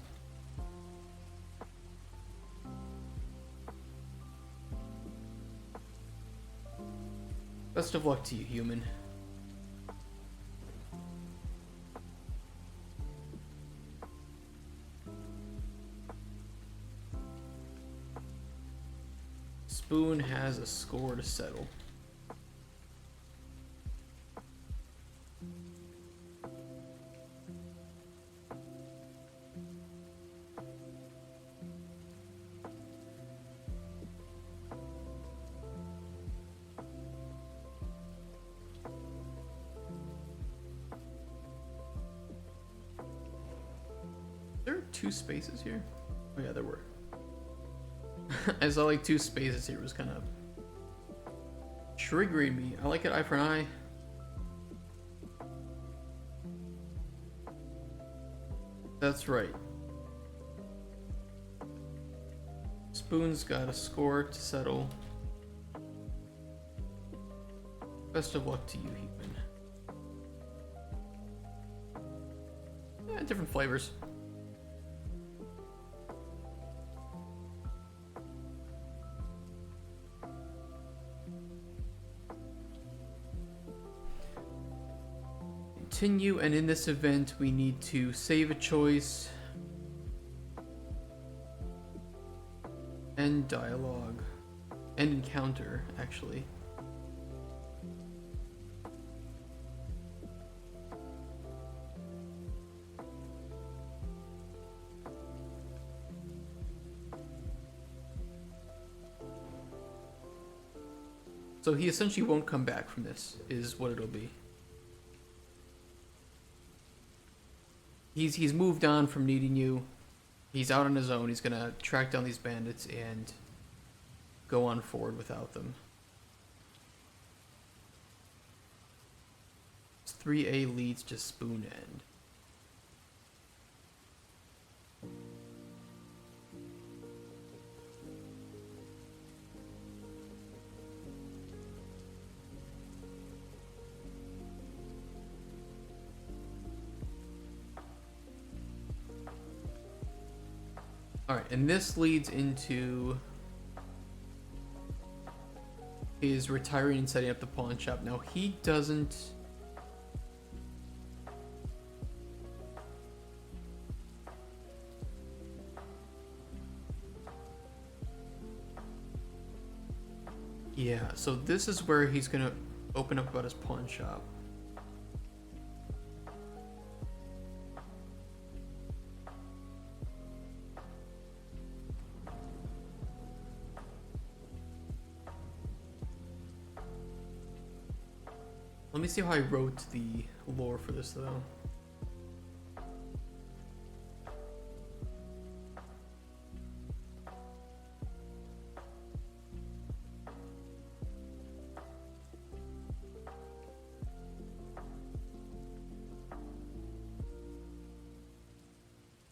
Best of luck to you, human. Spoon has a score to settle. There are 2 spaces here? Oh yeah, there were. I saw like 2 spaces here. It was kind of triggering me. I like it, eye for an eye. That's right. Spoon's got a score to settle. Best of luck to you, human. Yeah, different flavors. Continue, and in this event we need to save a choice, end dialogue, end encounter actually. So he essentially won't come back from this, is what it'll be. He's moved on from needing you. He's out on his own. He's gonna track down these bandits and go on forward without them. It's 3A leads to Spoon End. Alright, and this leads into his retiring and setting up the pawn shop. Now, he doesn't... Yeah, so this is where he's gonna open up about his pawn shop. Let me see how I wrote the lore for this, though.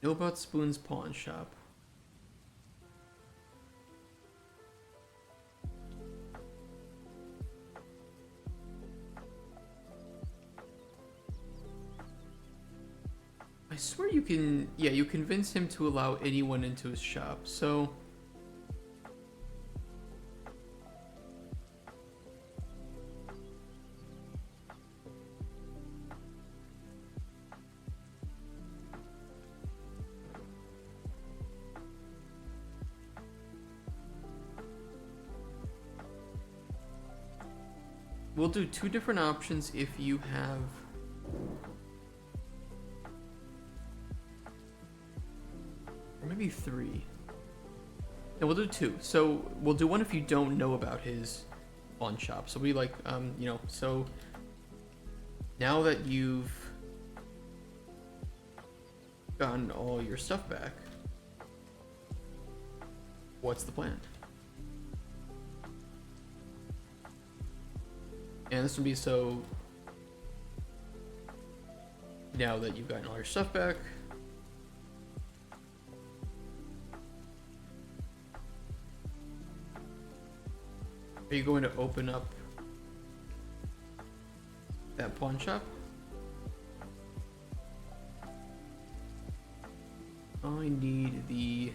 Know about Spoon's pawn shop. I swear you can, yeah, you convince him to allow anyone into his shop, so... We'll do 2 different options if you have... Or maybe 3. No, we'll do 2. So we'll do one if you don't know about his pawn shop. So we like, you know, so now that you've gotten all your stuff back, what's the plan? And this would be so now that you've gotten all your stuff back. Are you going to open up that pawn shop? I need the...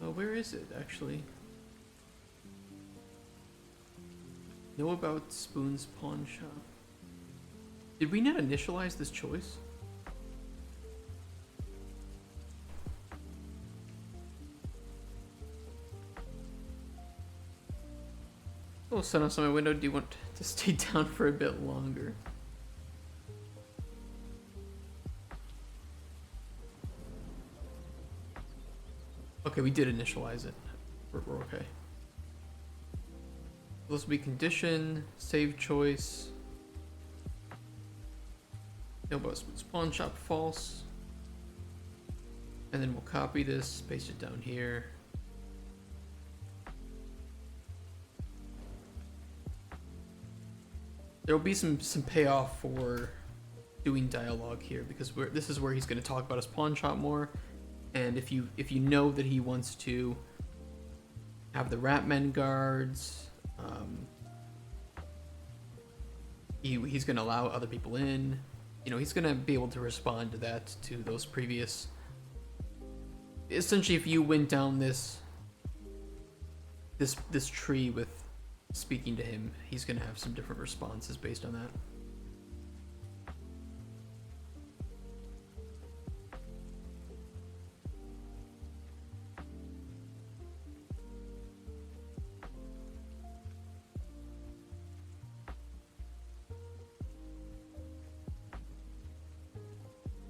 Oh, where is it, actually? Know about Spoon's pawn shop. Did we not initialize this choice? Oh, sun outside my window. Do you want to stay down for a bit longer? Okay, we did initialize it. We're okay. This will be condition, save choice. No, but pawn shop false. And then we'll copy this, paste it down here. There will be some payoff for doing dialogue here because this is where he's going to talk about his pawn shop more. And if you know that he wants to have the Ratmen guards, he's going to allow other people in. You know, he's going to be able to respond to that, to those previous... Essentially, if you went down this tree with speaking to him, he's going to have some different responses based on that.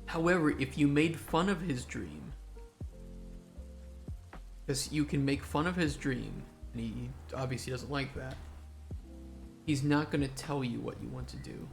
However, if you made fun of his dream, because you can make fun of his dream, and he obviously doesn't like that, he's not going to tell you what you want to do.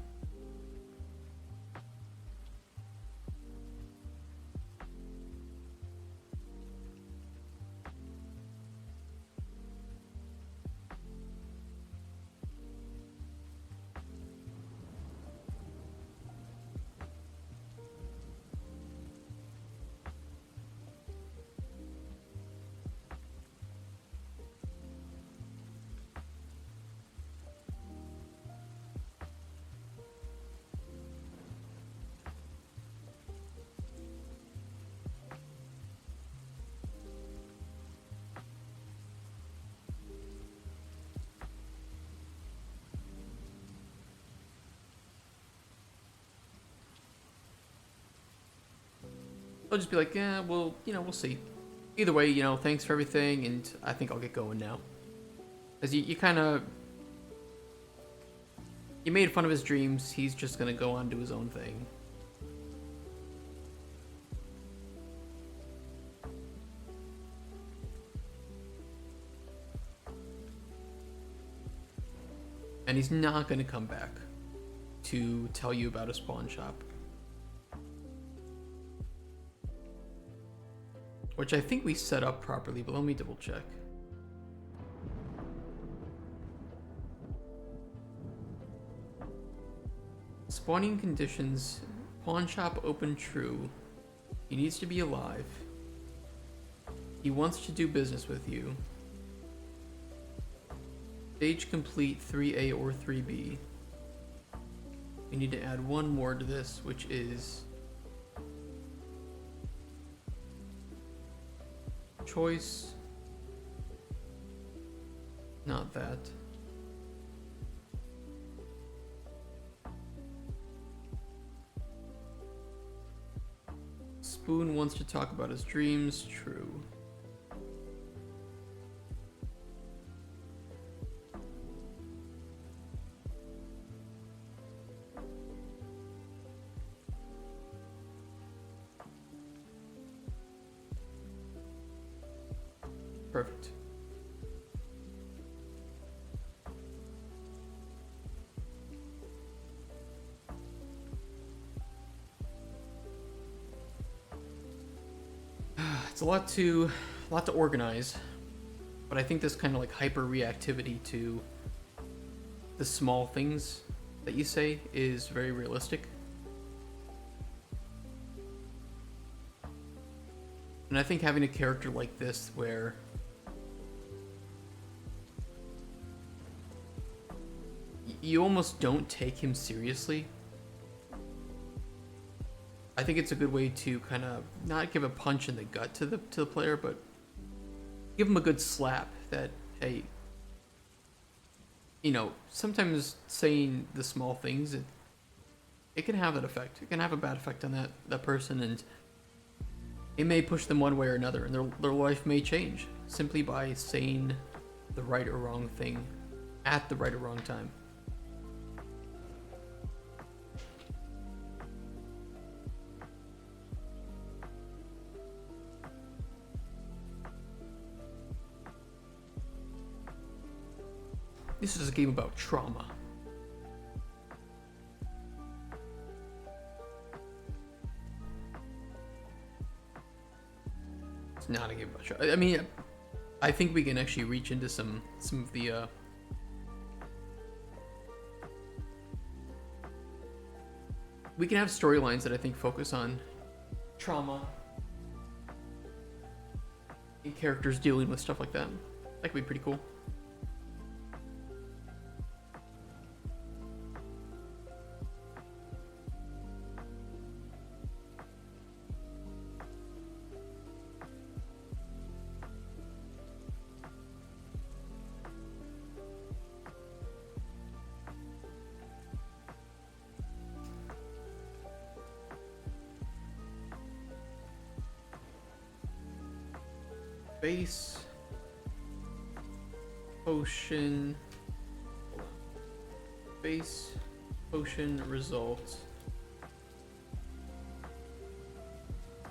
I'll just be like, yeah, well, you know, we'll see. Either way, you know, thanks for everything, and I think I'll get going now. Because you kind of... You made fun of his dreams, he's just going to go on to his own thing. And he's not going to come back to tell you about his pawn shop. Which I think we set up properly, but let me double check. Spawning conditions. Pawn shop open true. He needs to be alive. He wants to do business with you. Stage complete 3A or 3B. We need to add one more to this, which is choice. Not that. Spoon wants to talk about his dreams. True. Perfect. It's a lot to organize, but I think this kind of like hyper reactivity to the small things that you say is very realistic. And I think having a character like this where you almost don't take him seriously, I think it's a good way to kind of not give a punch in the gut to the player, but give him a good slap that, hey, you know, sometimes saying the small things, it can have that effect. It can have a bad effect on that person, and it may push them one way or another, and their life may change simply by saying the right or wrong thing at the right or wrong time. This is a game about trauma. It's not a game about trauma. I mean, I think we can actually reach into some of the we can have storylines that I think focus on trauma and characters dealing with stuff like that. That could be pretty cool. Base potion. Base potion result.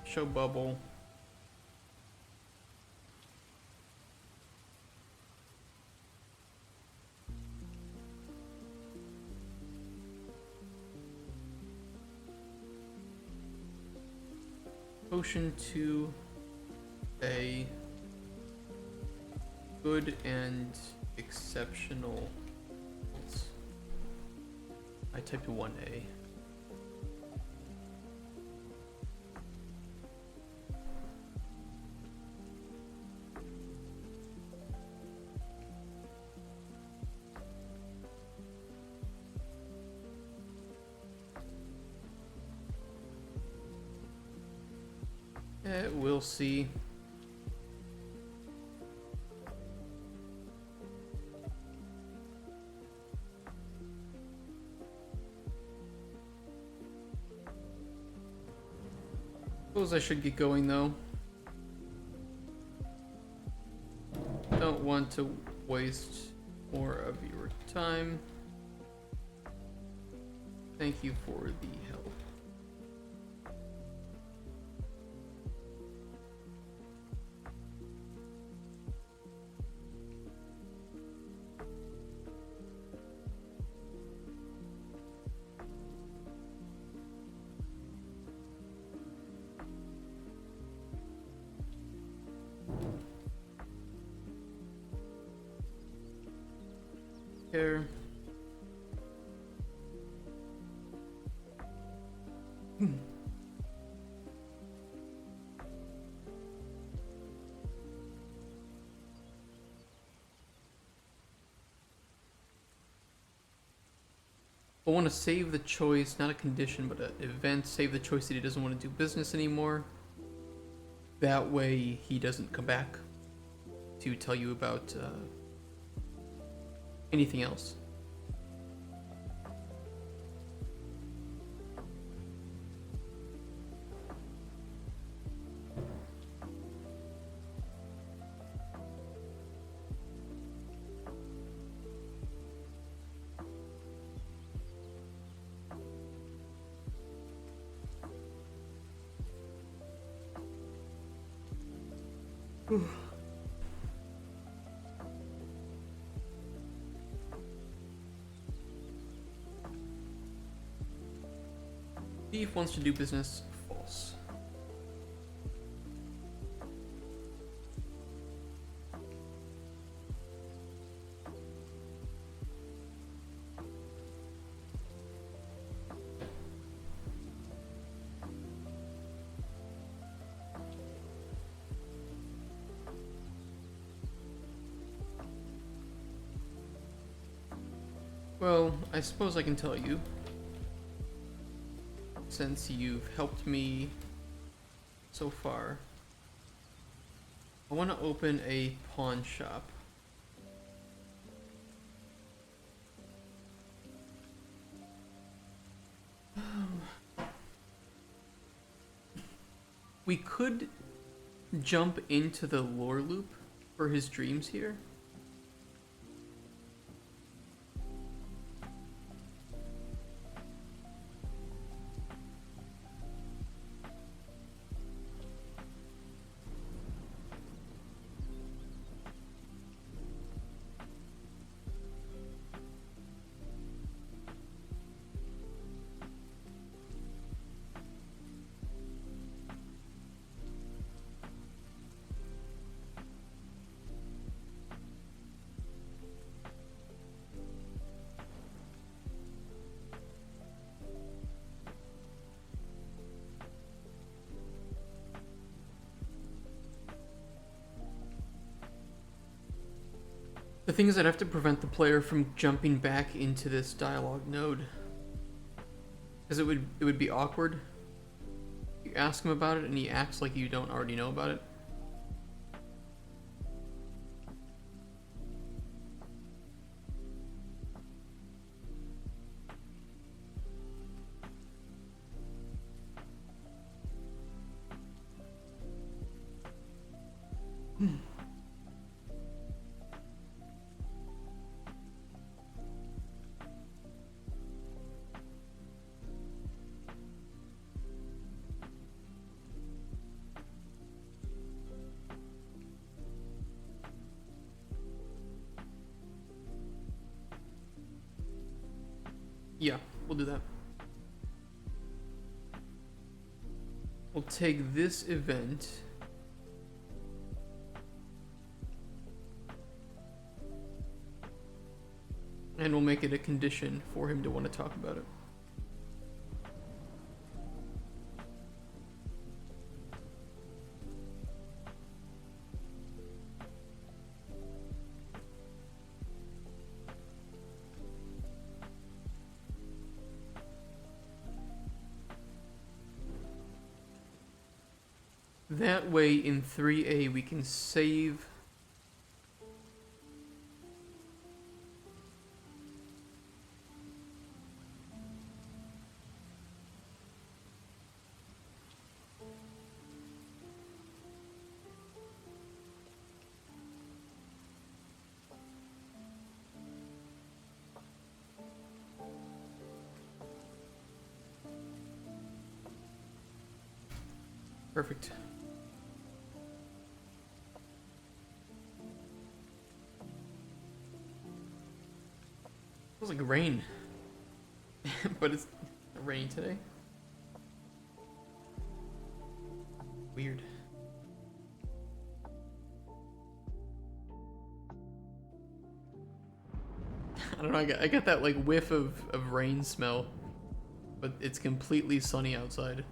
Show bubble. Potion to a good and exceptional. I typed 1A. We'll see. Suppose I should get going though. Don't want to waste more of your time. Thank you for the help. Here. I want to save the choice, not a condition, but an event. Save the choice that he doesn't want to do business anymore. That way he doesn't come back to tell you about anything else. Thief wants to do business. False. Well, I suppose I can tell you, since you've helped me so far. I want to open a pawn shop. We could jump into the lore loop for his dreams here. The thing is, I'd have to prevent the player from jumping back into this dialogue node, because it would be awkward. You ask him about it and he acts like you don't already know about it. Yeah, we'll do that. We'll take this event and we'll make it a condition for him to want to talk about it. That way, in 3A, we can save perfect. Feels like rain, but it's raining today. Weird. I don't know. I got that like whiff of rain smell, but it's completely sunny outside.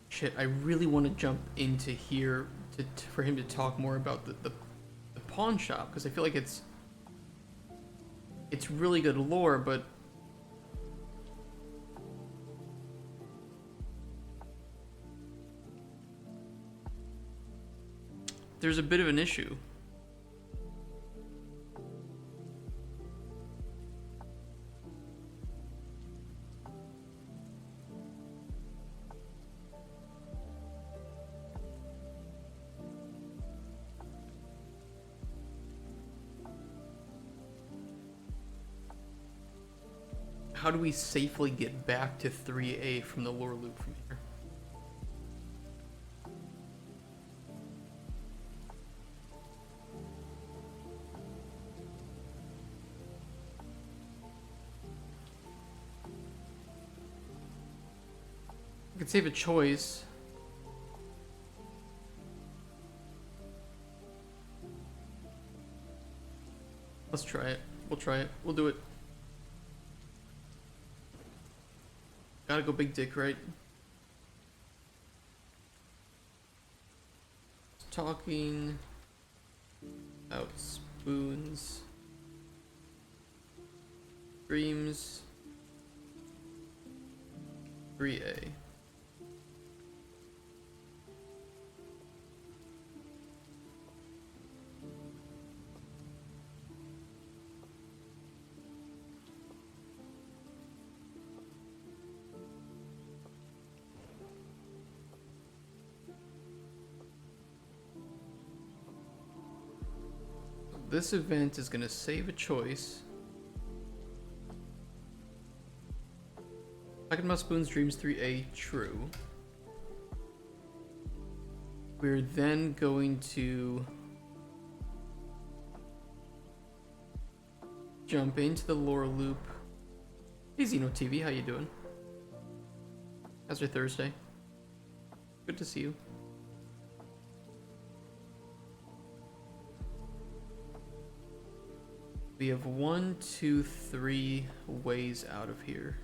Shit, I really want to jump into here for him to talk more about the pawn shop, because I feel like it's really good lore, but there's a bit of an issue. How do we safely get back to 3A from the lore loop from here? We could save a choice. Let's try it. We'll try it. We'll do it. Gotta go big dick, right? Talking about spoons, dreams, 3A. This event is gonna save a choice. Talking about spoons, dreams, 3A, true. We're then going to jump into the lore loop. Hey Xeno TV, how you doing? How's your Thursday? Good to see you. We have 1, 2, 3 ways out of here.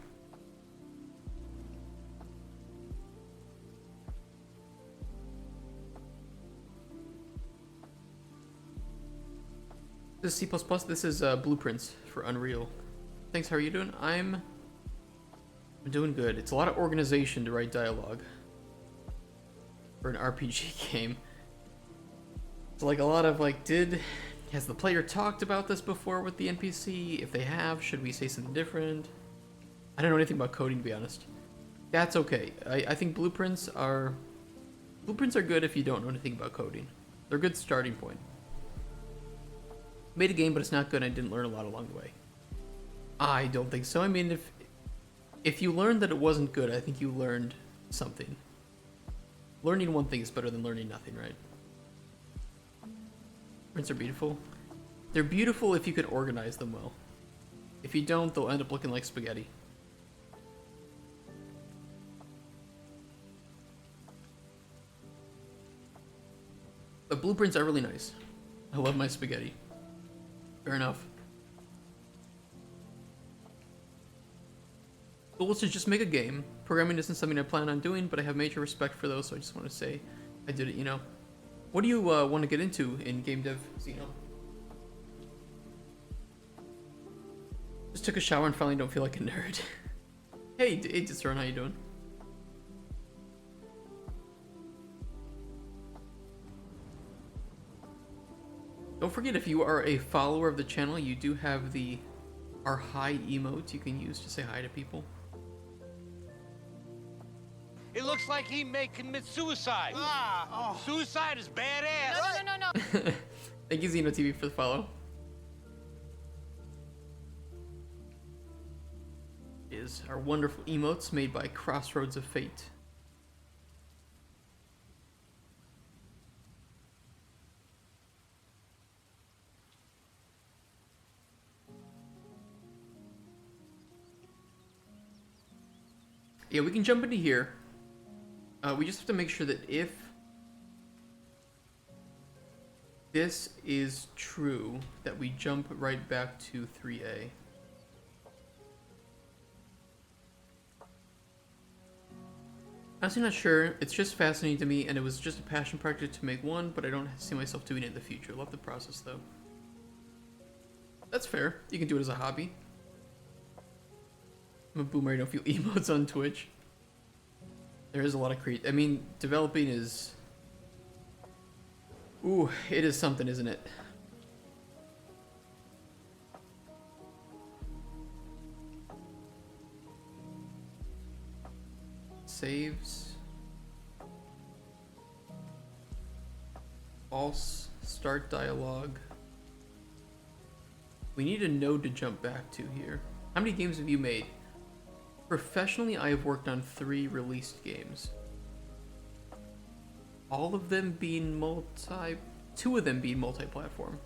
This is C++, this is blueprints for Unreal. Thanks, how are you doing? I'm doing good. It's a lot of organization to write dialogue for an RPG game. It's like a lot of like, has the player talked about this before with the NPC? If they have, should we say something different? I don't know anything about coding, to be honest. That's okay. I think blueprints are good if you don't know anything about coding. They're a good starting point. Made a game, but it's not good. I didn't learn a lot along the way. I don't think so. I mean, if you learned that it wasn't good, I think you learned something. Learning one thing is better than learning nothing, right? Prints are beautiful. They're beautiful if you could organize them well. If you don't, they'll end up looking like spaghetti. The blueprints are really nice. I love my spaghetti. Fair enough. The goal is to just make a game. Programming isn't something I plan on doing, but I have major respect for those, so I just want to say I did it, you know. What do you want to get into in game dev, Xeno? Just took a shower and finally don't feel like a nerd. Hey, Discern, how you doing? Don't forget, if you are a follower of the channel, you do have our hi emote you can use to say hi to people. It looks like he may commit suicide. Suicide is badass. No. Thank you, Xeno TV, for the follow. Is our wonderful emotes made by Crossroads of Fate. Yeah, we can jump into here. We just have to make sure that if this is true, that we jump right back to 3A. Honestly, not sure. It's just fascinating to me, and it was just a passion project to make one, but I don't see myself doing it in the future. Love the process, though. That's fair. You can do it as a hobby. I'm a boomer. I don't feel emotes on Twitch. There is a lot of I mean, developing is... Ooh, it is something, isn't it? Saves. False. Start dialogue. We need a node to jump back to here. How many games have you made? Professionally, I have worked on 3 released games. All of them being 2 of them being multi-platform.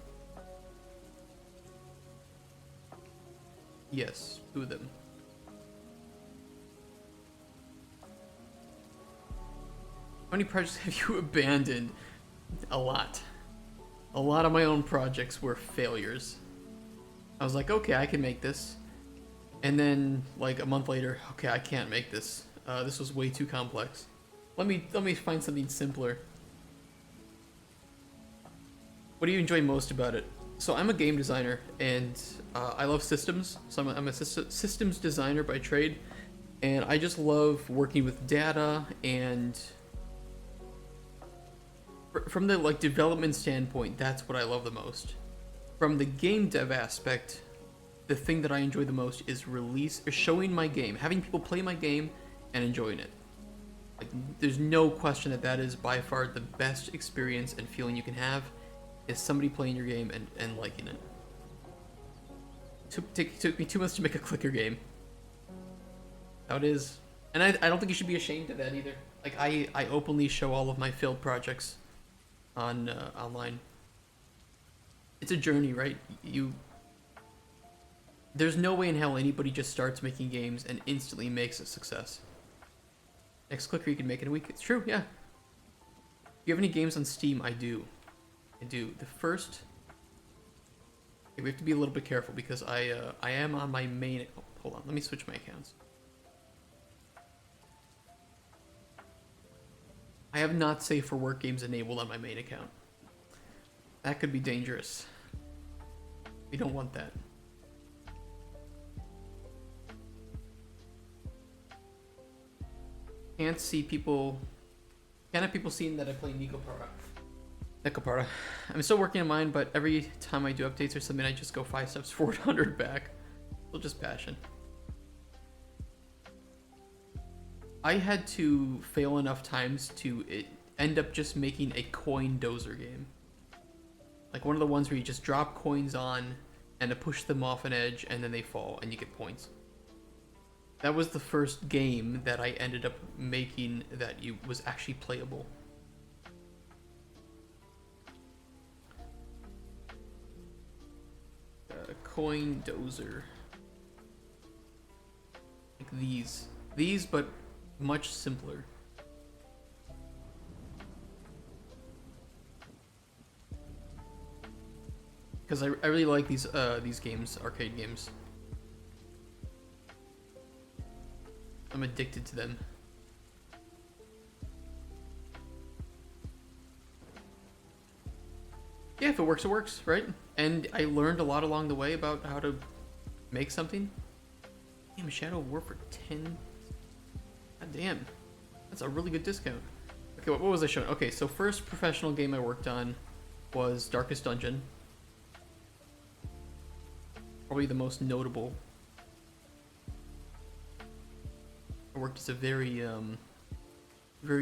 Yes, 2 of them. How many projects have you abandoned? A lot. A lot of my own projects were failures. I was like, okay, I can make this. And then, like, a month later, okay, I can't make this. This was way too complex. Let me find something simpler. What do you enjoy most about it? So I'm a game designer, and I love systems. So I'm a systems designer by trade, and I just love working with data. And from the like development standpoint, that's what I love the most. From the game dev aspect, the thing that I enjoy the most is showing my game, having people play my game and enjoying it. Like, there's no question that is by far the best experience and feeling you can have, is somebody playing your game and liking it. Took me 2 months to make a clicker game. How it is. And I don't think you should be ashamed of that either. Like, I openly show all of my failed projects on online. It's a journey, right? There's no way in hell anybody just starts making games and instantly makes a success. Next clicker you can make in a week. It's true, yeah. Do you have any games on Steam? I do. The first... Okay, we have to be a little bit careful because I am on my main... Oh, hold on, let me switch my accounts. I have not safe for work games enabled on my main account. That could be dangerous. We don't want that. Can't have people seeing that I play Necopara. I'm still working on mine, but every time I do updates or something, I just go 5 steps forward, 100 back. Still just passion. I had to fail enough times to end up just making a coin dozer game. Like one of the ones where you just drop coins on and to push them off an edge and then they fall and you get points. That was the first game that I ended up making that was actually playable. Coin dozer. Like these, but much simpler. Because I really like these games, arcade games. I'm addicted to them. Yeah, if it works, it works, right? And I learned a lot along the way about how to make something. Damn, Shadow of War for 10. God damn. That's a really good discount. Okay, what was I showing? Okay, so first professional game I worked on was Darkest Dungeon. Probably the most notable. I worked as a very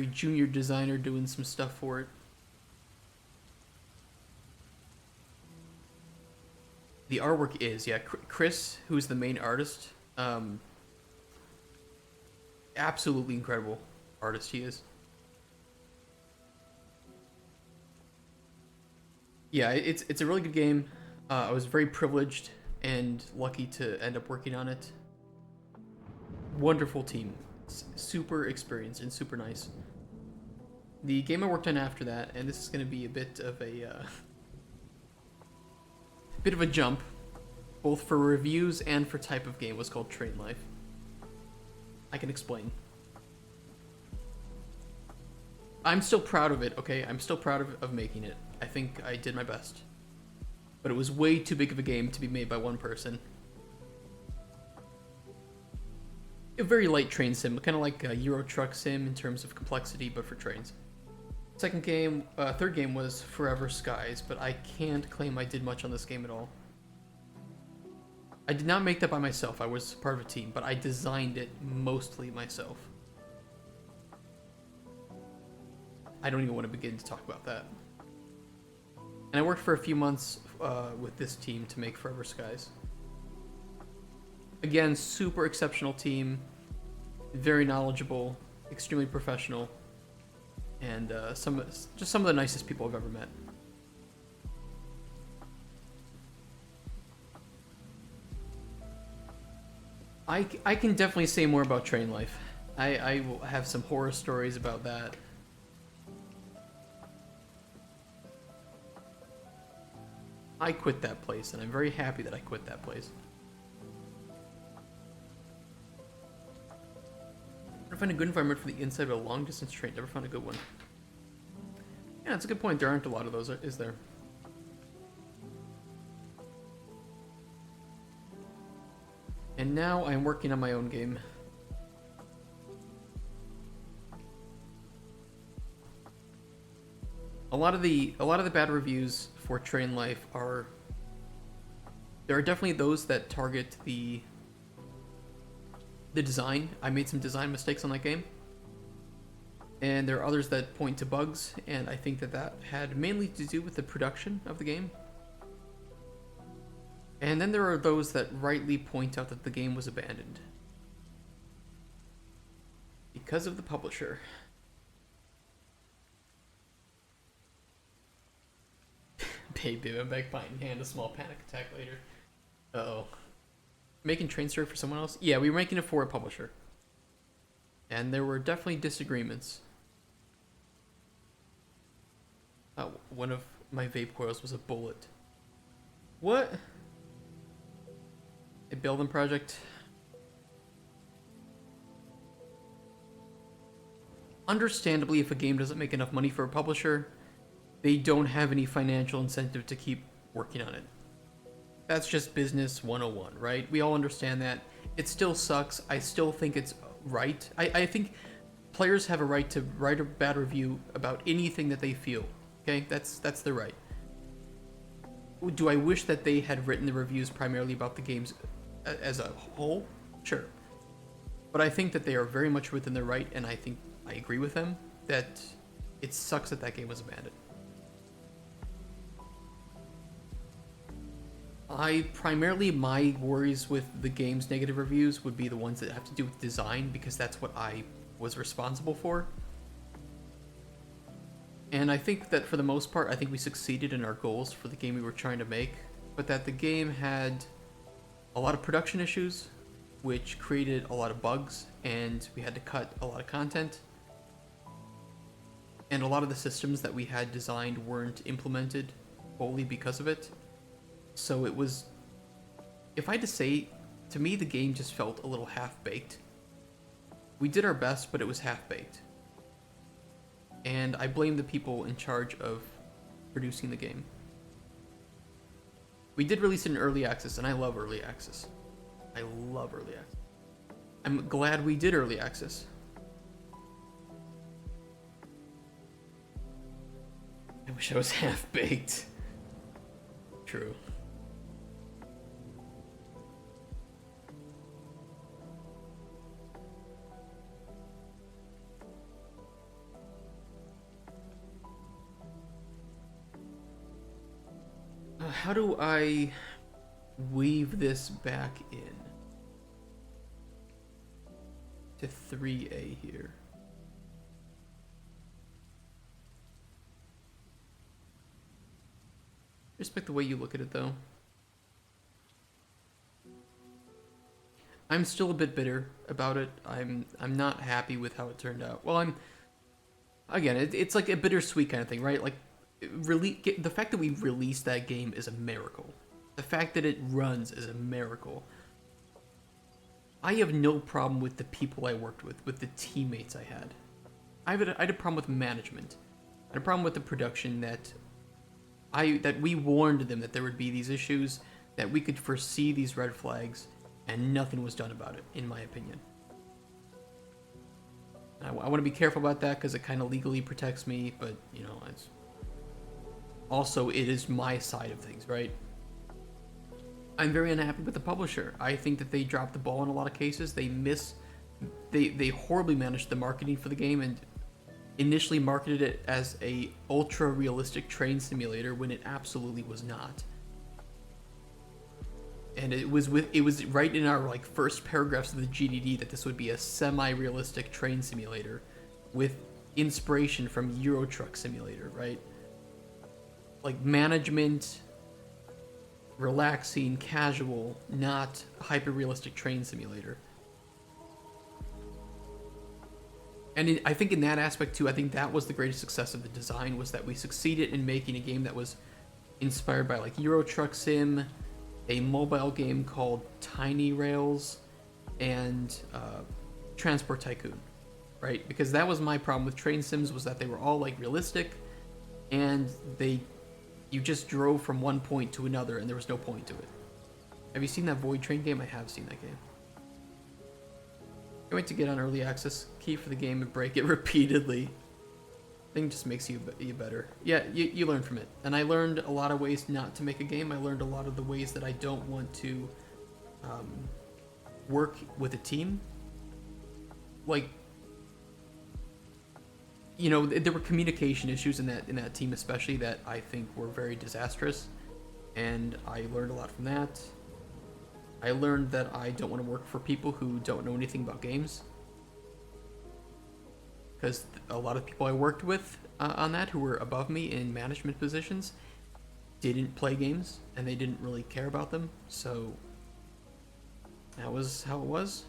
junior designer doing some stuff for it. The artwork is, yeah, Chris, who's the main artist, absolutely incredible artist he is. Yeah, it's a really good game. I was very privileged and lucky to end up working on it. Wonderful team, super experienced and super nice. The game I worked on after that, and this is going to be a bit of a jump, both for reviews and for type of game, was called Train Life. I can explain. I'm still proud of it, okay? I'm still proud of making it. I think I did my best. But it was way too big of a game to be made by one person. A very light train sim, kind of like a Euro Truck Sim in terms of complexity, but for trains. Third game was Forever Skies, but I can't claim I did much on this game at all. I did not make that by myself, I was part of a team, but I designed it mostly myself. I don't even want to begin to talk about that. And I worked for a few months with this team to make Forever Skies. Again, super exceptional team, very knowledgeable, extremely professional, and just some of the nicest people I've ever met. I can definitely say more about Train Life. I will have some horror stories about that. I quit that place, and I'm very happy that I quit that place. Never find a good environment for the inside of a long-distance train. Never found a good one. Yeah, that's a good point. There aren't a lot of those, is there? And now I'm working on my own game. A lot of the bad reviews for Train Life are... There are definitely those that target the design. I made some design mistakes on that game. And there are others that point to bugs, and I think that had mainly to do with the production of the game. And then there are those that rightly point out that the game was abandoned because of the publisher. Babe, I'm back behind hand, a small panic attack later. Uh-oh. Making Train Story for someone else? Yeah, we were making it for a publisher. And there were definitely disagreements. One of my vape coils was a bullet. What? A building project. Understandably, if a game doesn't make enough money for a publisher, they don't have any financial incentive to keep working on it. That's just business 101, right? We all understand that. It still sucks. I still think it's right. I think players have a right to write a bad review about anything that they feel. Okay? That's their right. Do I wish that they had written the reviews primarily about the games as a whole? Sure. But I think that they are very much within their right, and I think I agree with them that it sucks that game was abandoned. My worries with the game's negative reviews would be the ones that have to do with design, because that's what I was responsible for. And I think that for the most part, I think we succeeded in our goals for the game we were trying to make, but that the game had a lot of production issues, which created a lot of bugs, and we had to cut a lot of content. And a lot of the systems that we had designed weren't implemented wholly because of it. So it was, if I had to say, to me the game just felt a little half-baked. We did our best, but it was half-baked. And I blame the people in charge of producing the game. We did release it in early access, and I love early access. I love early access. I'm glad we did early access. I wish I was half-baked. True. How do I weave this back in to 3A here? Respect the way you look at it, though. I'm still a bit bitter about it. I'm not happy with how it turned out. Well, again, it's like a bittersweet kind of thing, right? Like, the fact that we released that game is a miracle. The fact that it runs is a miracle. I have no problem with the people I worked with the teammates I had. I had a problem with management. I had a problem with the production that we warned them that there would be these issues, that we could foresee these red flags, and nothing was done about it, in my opinion. I want to be careful about that because it kind of legally protects me, but, you know, it's also, it is my side of things, right? I'm very unhappy with the publisher. I think that they dropped the ball in a lot of cases. They horribly managed the marketing for the game and initially marketed it as a ultra realistic train simulator when it absolutely was not. And it was right in our like first paragraphs of the GDD that this would be a semi-realistic train simulator with inspiration from Euro Truck Simulator, right? Like management, relaxing, casual, not hyper-realistic train simulator. And I think in that aspect too, I think that was the greatest success of the design, was that we succeeded in making a game that was inspired by like Euro Truck Sim, a mobile game called Tiny Rails, and Transport Tycoon, right? Because that was my problem with train sims, was that they were all like realistic, and you just drove from one point to another, and there was no point to it. Have you seen that Void Train game? I have seen that game. Can't wait to get on early access. Key for the game and break it repeatedly. I think it just makes you better. Yeah, you learn from it. And I learned a lot of ways not to make a game. I learned a lot of the ways that I don't want to work with a team. Like, you know, there were communication issues in that team especially that I think were very disastrous. And I learned a lot from that. I learned that I don't want to work for people who don't know anything about games. Because a lot of people I worked with on that, who were above me in management positions, didn't play games, and they didn't really care about them, so that was how it was.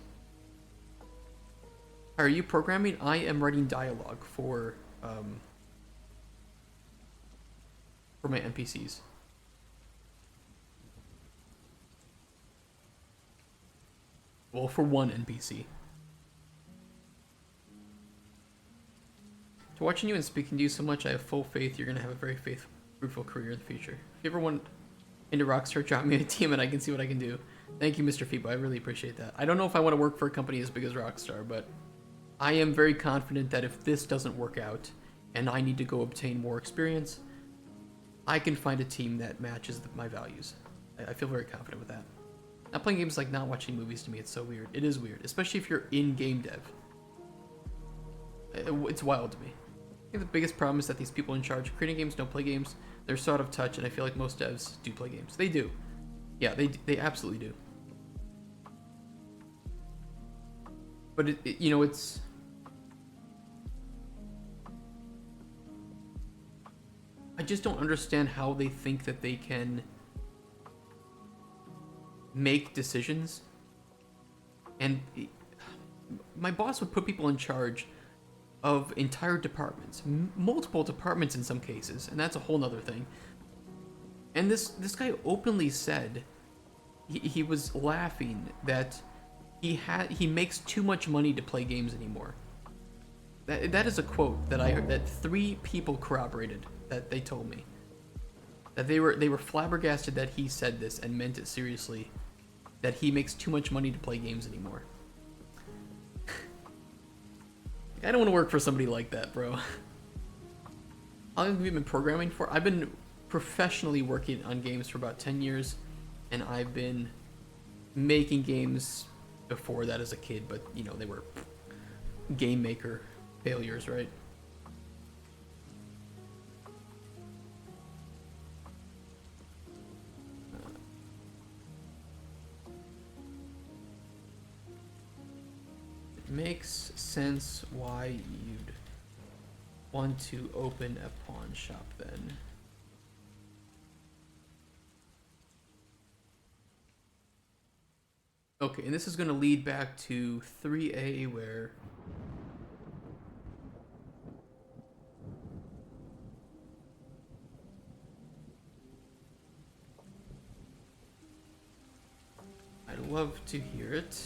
Are you programming? I am writing dialogue for my NPCs. Well, for one NPC. To watching you and speaking to you so much, I have full faith you're going to have a very fruitful career in the future. If you ever want into Rockstar, drop me a team and I can see what I can do. Thank you, Mr. Feeble. I really appreciate that. I don't know if I want to work for a company as big as Rockstar, but I am very confident that if this doesn't work out and I need to go obtain more experience, I can find a team that matches my values. I feel very confident with that. Not playing games is like not watching movies to me. It's so weird. It is weird, especially if you're in game dev. It's wild to me. I think the biggest problem is that these people in charge of creating games don't play games. They're so out of touch, and I feel like most devs do play games. They do. Yeah, they absolutely do. But you know, it's... I just don't understand how they think that they can make decisions. And my boss would put people in charge of entire departments, multiple departments in some cases, and that's a whole nother thing. And this guy openly said he was laughing that he makes too much money to play games anymore. That is a quote that I heard, that 3 people corroborated, that they told me that they were flabbergasted that he said this and meant it seriously, that he makes too much money to play games anymore. I don't want to work for somebody like that, bro. How long have you been programming for? I've been professionally working on games for about 10 years, and I've been making games before that as a kid, but, you know, they were game maker failures, right? Makes sense why you'd want to open a pawn shop then. Okay, and this is going to lead back to 3A, where love to hear it.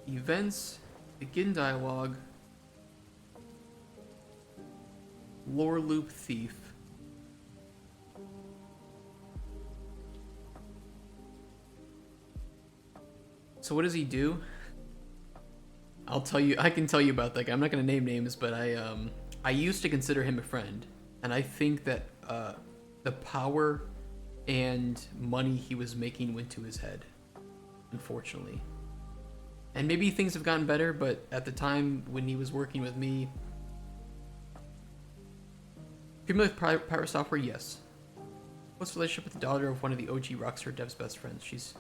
Events, begin dialogue, lore loop thief. So what does he do? I'll tell you, I can tell you about that guy. I'm not gonna name names, but I used to consider him a friend, and I think that the power and money he was making went to his head, unfortunately. And maybe things have gotten better, but at the time when he was working with me, familiar with Pirate Software? Yes. What's the relationship with the daughter of one of the OG Rockstar devs' best friends? She's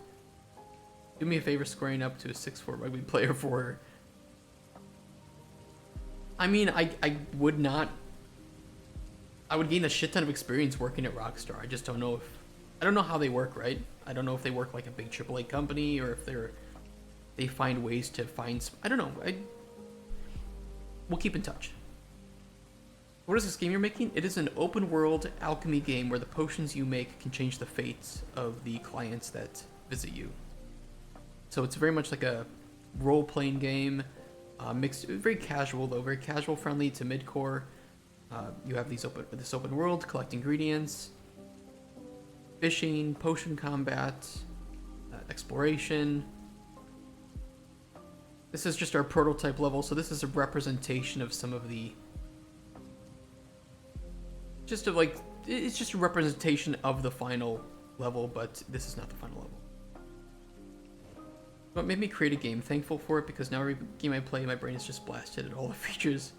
do me a favor squaring up to a 6'4" rugby player for her. I mean, I would not. I would gain a shit ton of experience working at Rockstar. I just don't know if I don't know how they work, right? I don't know if they work like a big AAA company or if they find ways to find. I don't know. We'll keep in touch. What is this game you're making? It is an open world alchemy game where the potions you make can change the fates of the clients that visit you. So it's very much like a role-playing game, mixed, very casual though, very casual friendly to mid-core. You have this open world, collect ingredients, fishing, potion combat, exploration. This is just our prototype level, so this is a representation of some of the, it's just a representation of the final level, but this is not the final level. What made me create a game? Thankful for it because now every game I play, my brain is just blasted at all the features.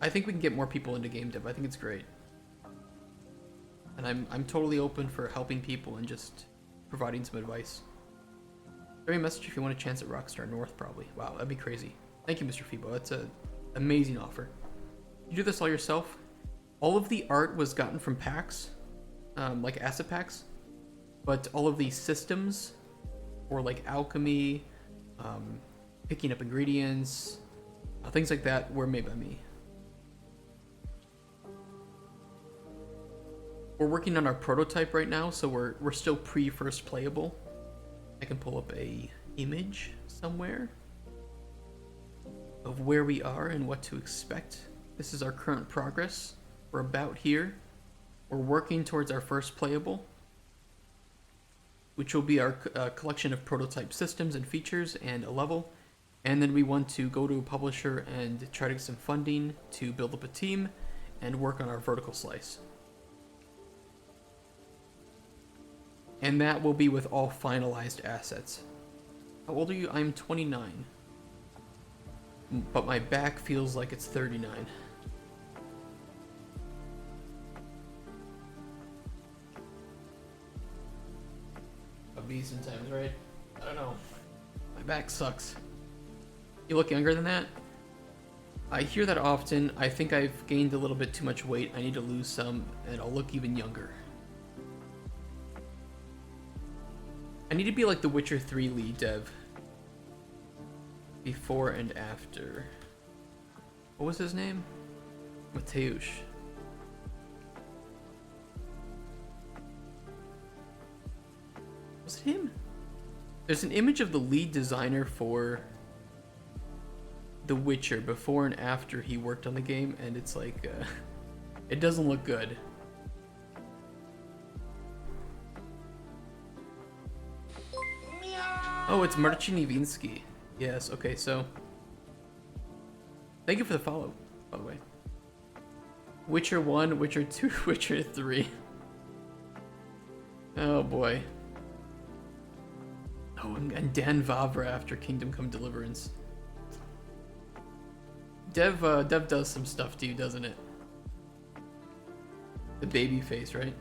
I think we can get more people into game dev. I think it's great, and I'm totally open for helping people and just providing some advice. Send me a message if you want a chance at Rockstar North. Probably. Wow, that'd be crazy. Thank you, Mr. Fibo. That's an amazing offer. You do this all yourself? All of the art was gotten from packs, like asset packs. But all of these systems, or like alchemy, picking up ingredients, things like that, were made by me. We're working on our prototype right now, so we're still pre-first playable. I can pull up a image somewhere of where we are and what to expect. This is our current progress. We're about here. We're working towards our first playable, which will be our collection of prototype systems and features and a level. And then we want to go to a publisher and try to get some funding to build up a team and work on our vertical slice. And that will be with all finalized assets. How old are you? I'm 29. But my back feels like it's 39. Decent times, right? I don't know. My back sucks. You look younger than that? I hear that often. I think I've gained a little bit too much weight. I need to lose some, and I'll look even younger. I need to be like the Witcher 3 lead dev. Before and after. What was his name? Mateusz. Was it him? There's an image of the lead designer for The Witcher before and after he worked on the game, and it's like, it doesn't look good. Oh, it's Marcin Iwiński. Yes, okay, so thank you for the follow, by the way. Witcher 1, Witcher 2, Witcher 3. Oh boy. Oh, and Dan Vavra after Kingdom Come Deliverance. Dev does some stuff to you, doesn't it? The baby face, right?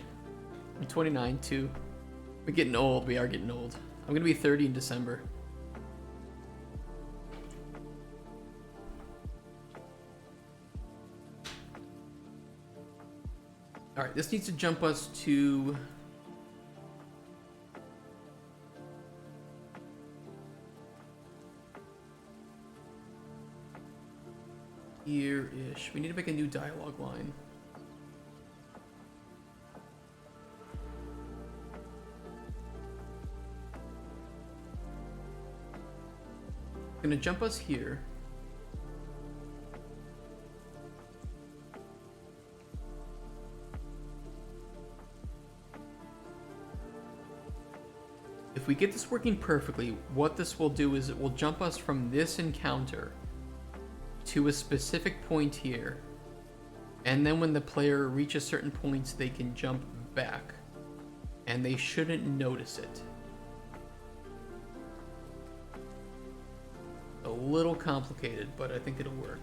I'm 29 too. We're getting old. We are getting old. I'm gonna be 30 in December. All right, this needs to jump us to here-ish. We need to make a new dialogue line. Gonna jump us here. If we get this working perfectly, what this will do is it will jump us from this encounter to a specific point here. And then when the player reaches certain points, they can jump back. And they shouldn't notice it. A little complicated, but I think it'll work.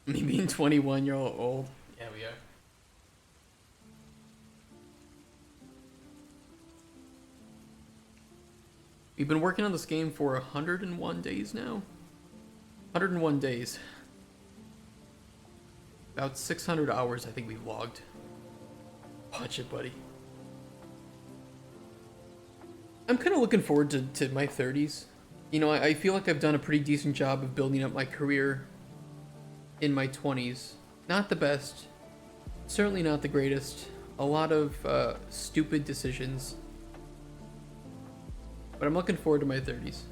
Me being 21 year old. Yeah, we are. We've been working on this game for 101 days now. 101 days. About 600 hours I think we've logged. Watch it, buddy. I'm kind of looking forward to my 30s. You know, I feel like I've done a pretty decent job of building up my career in my 20s. Not the best. Certainly not the greatest. A lot of stupid decisions. But I'm looking forward to my 30s.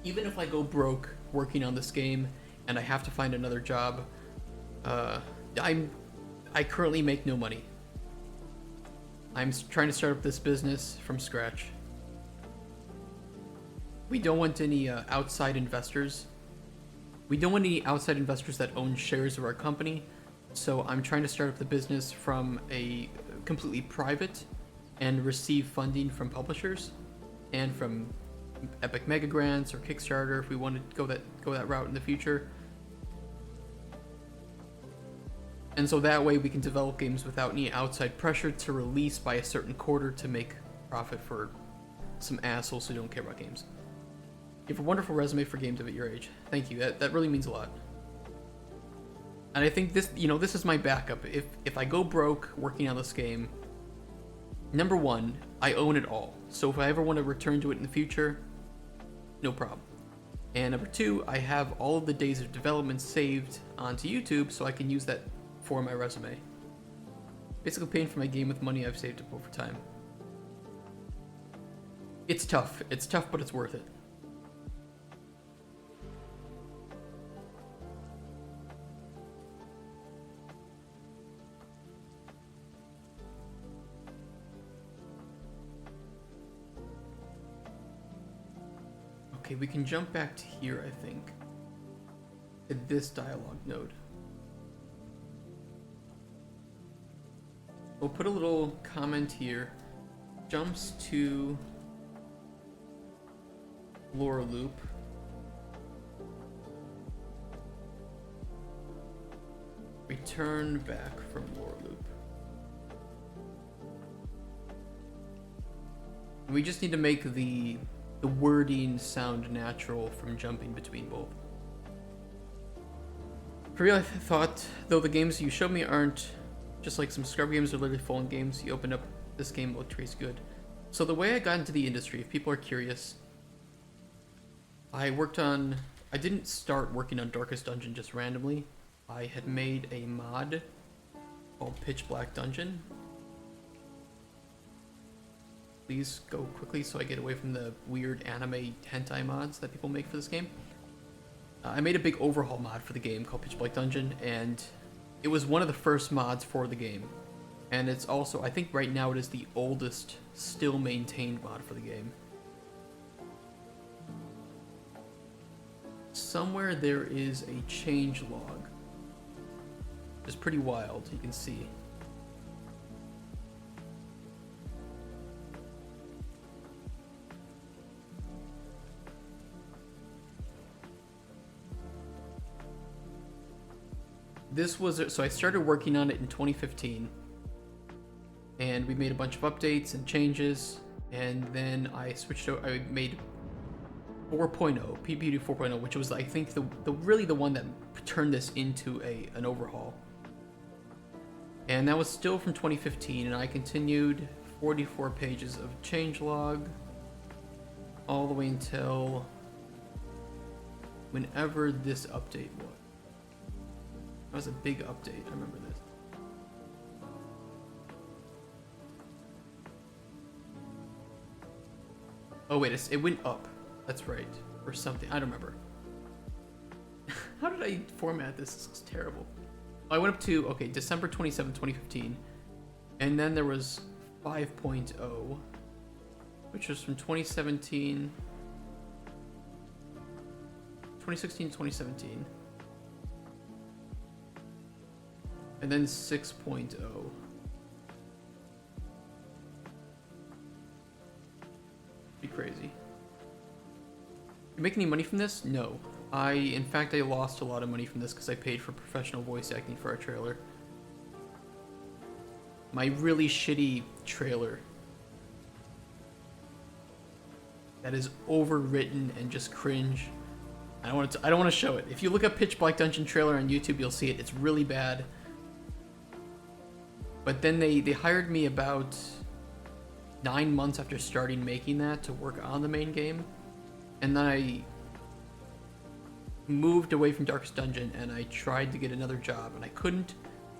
Even if I go broke working on this game and I have to find another job, I currently make no money. I'm trying to start up this business from scratch. We don't want any outside investors. We don't want any outside investors that own shares of our company. So I'm trying to start up the business from a completely private and receive funding from publishers and from Epic Mega Grants or Kickstarter if we want to go that route in the future. And so that way we can develop games without any outside pressure to release by a certain quarter to make profit for some assholes who don't care about games. You have a wonderful resume for games of at your age. Thank you. That really means a lot. And I think this is my backup. If I go broke working on this game, number one, I own it all. So if I ever want to return to it in the future, no problem. And number two, I have all of the days of development saved onto YouTube so I can use that for my resume. Basically paying for my game with money I've saved up over time. It's tough. It's tough, but it's worth it. Okay, we can jump back to here, I think. To this dialogue node. We'll put a little comment here. Jumps to lore loop. Return back from lore loop. We just need to make the wording sound natural from jumping between both. For real, I thought, though the games you showed me aren't just like some scrub games or literally full-on games, you opened up this game, looked pretty good. So the way I got into the industry, if people are curious, I didn't start working on Darkest Dungeon just randomly. I had made a mod called Pitch Black Dungeon. Please go quickly so I get away from the weird anime hentai mods that people make for this game. I made a big overhaul mod for the game called Pitch Black Dungeon, and it was one of the first mods for the game. And it's also, I think right now it is the oldest still maintained mod for the game. Somewhere there is a change log. It's pretty wild, you can see. So I started working on it in 2015, and we made a bunch of updates and changes, and then I switched over. I made 4.0, PPD 4.0, which was, I think, the really the one that turned this into an overhaul. And that was still from 2015, and I continued 44 pages of changelog all the way until whenever this update was. That was a big update, I remember this. Oh wait, it went up. That's right. Or something, I don't remember. How did I format this? This is terrible. I went up to, okay, December 27, 2015. And then there was 5.0, which was from 2016 to 2017. And then 6.0. Be crazy. You make any money from this? No. In fact, I lost a lot of money from this because I paid for professional voice acting for our trailer. My really shitty trailer that is overwritten and just cringe. I don't want to show it. If you look up Pitch Black Dungeon trailer on YouTube, you'll see it. It's really bad. But then they hired me about 9 months after starting making that to work on the main game, and then I moved away from Darkest Dungeon and I tried to get another job and I couldn't,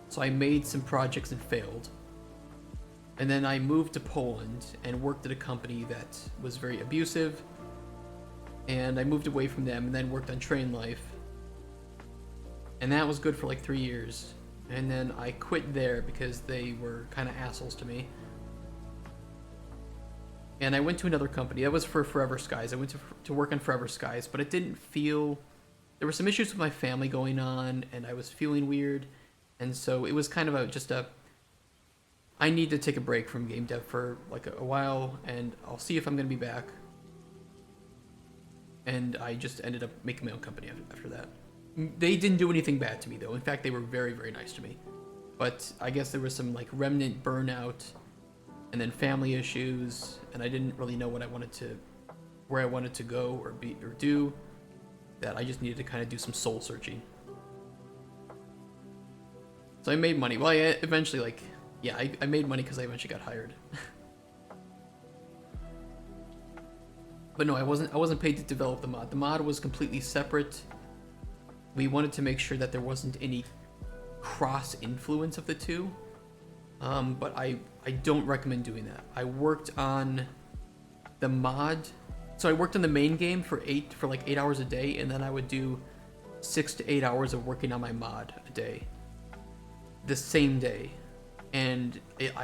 so I made some projects and failed. And then I moved to Poland and worked at a company that was very abusive, and I moved away from them and then worked on Train Life, and that was good for like 3 years. And then I quit there because they were kind of assholes to me. And I went to another company. That was for Forever Skies. I went to work on Forever Skies, but it didn't feel... There were some issues with my family going on, and I was feeling weird. And so it was kind of just a... I need to take a break from game dev for like a while, and I'll see if I'm going to be back. And I just ended up making my own company after that. They didn't do anything bad to me, though. In fact, they were very, very nice to me. But I guess there was some like remnant burnout, and then family issues, and I didn't really know what I wanted to, where I wanted to go or be or do. That I just needed to kind of do some soul searching. So I made money. Well, I eventually I made money because I eventually got hired. But no, I wasn't paid to develop the mod. The mod was completely separate. We wanted to make sure that there wasn't any cross influence of the two. But I don't recommend doing that. I worked on the mod. So I worked on the main game for like 8 hours a day, and then I would do 6 to 8 hours of working on my mod a day. The same day. And it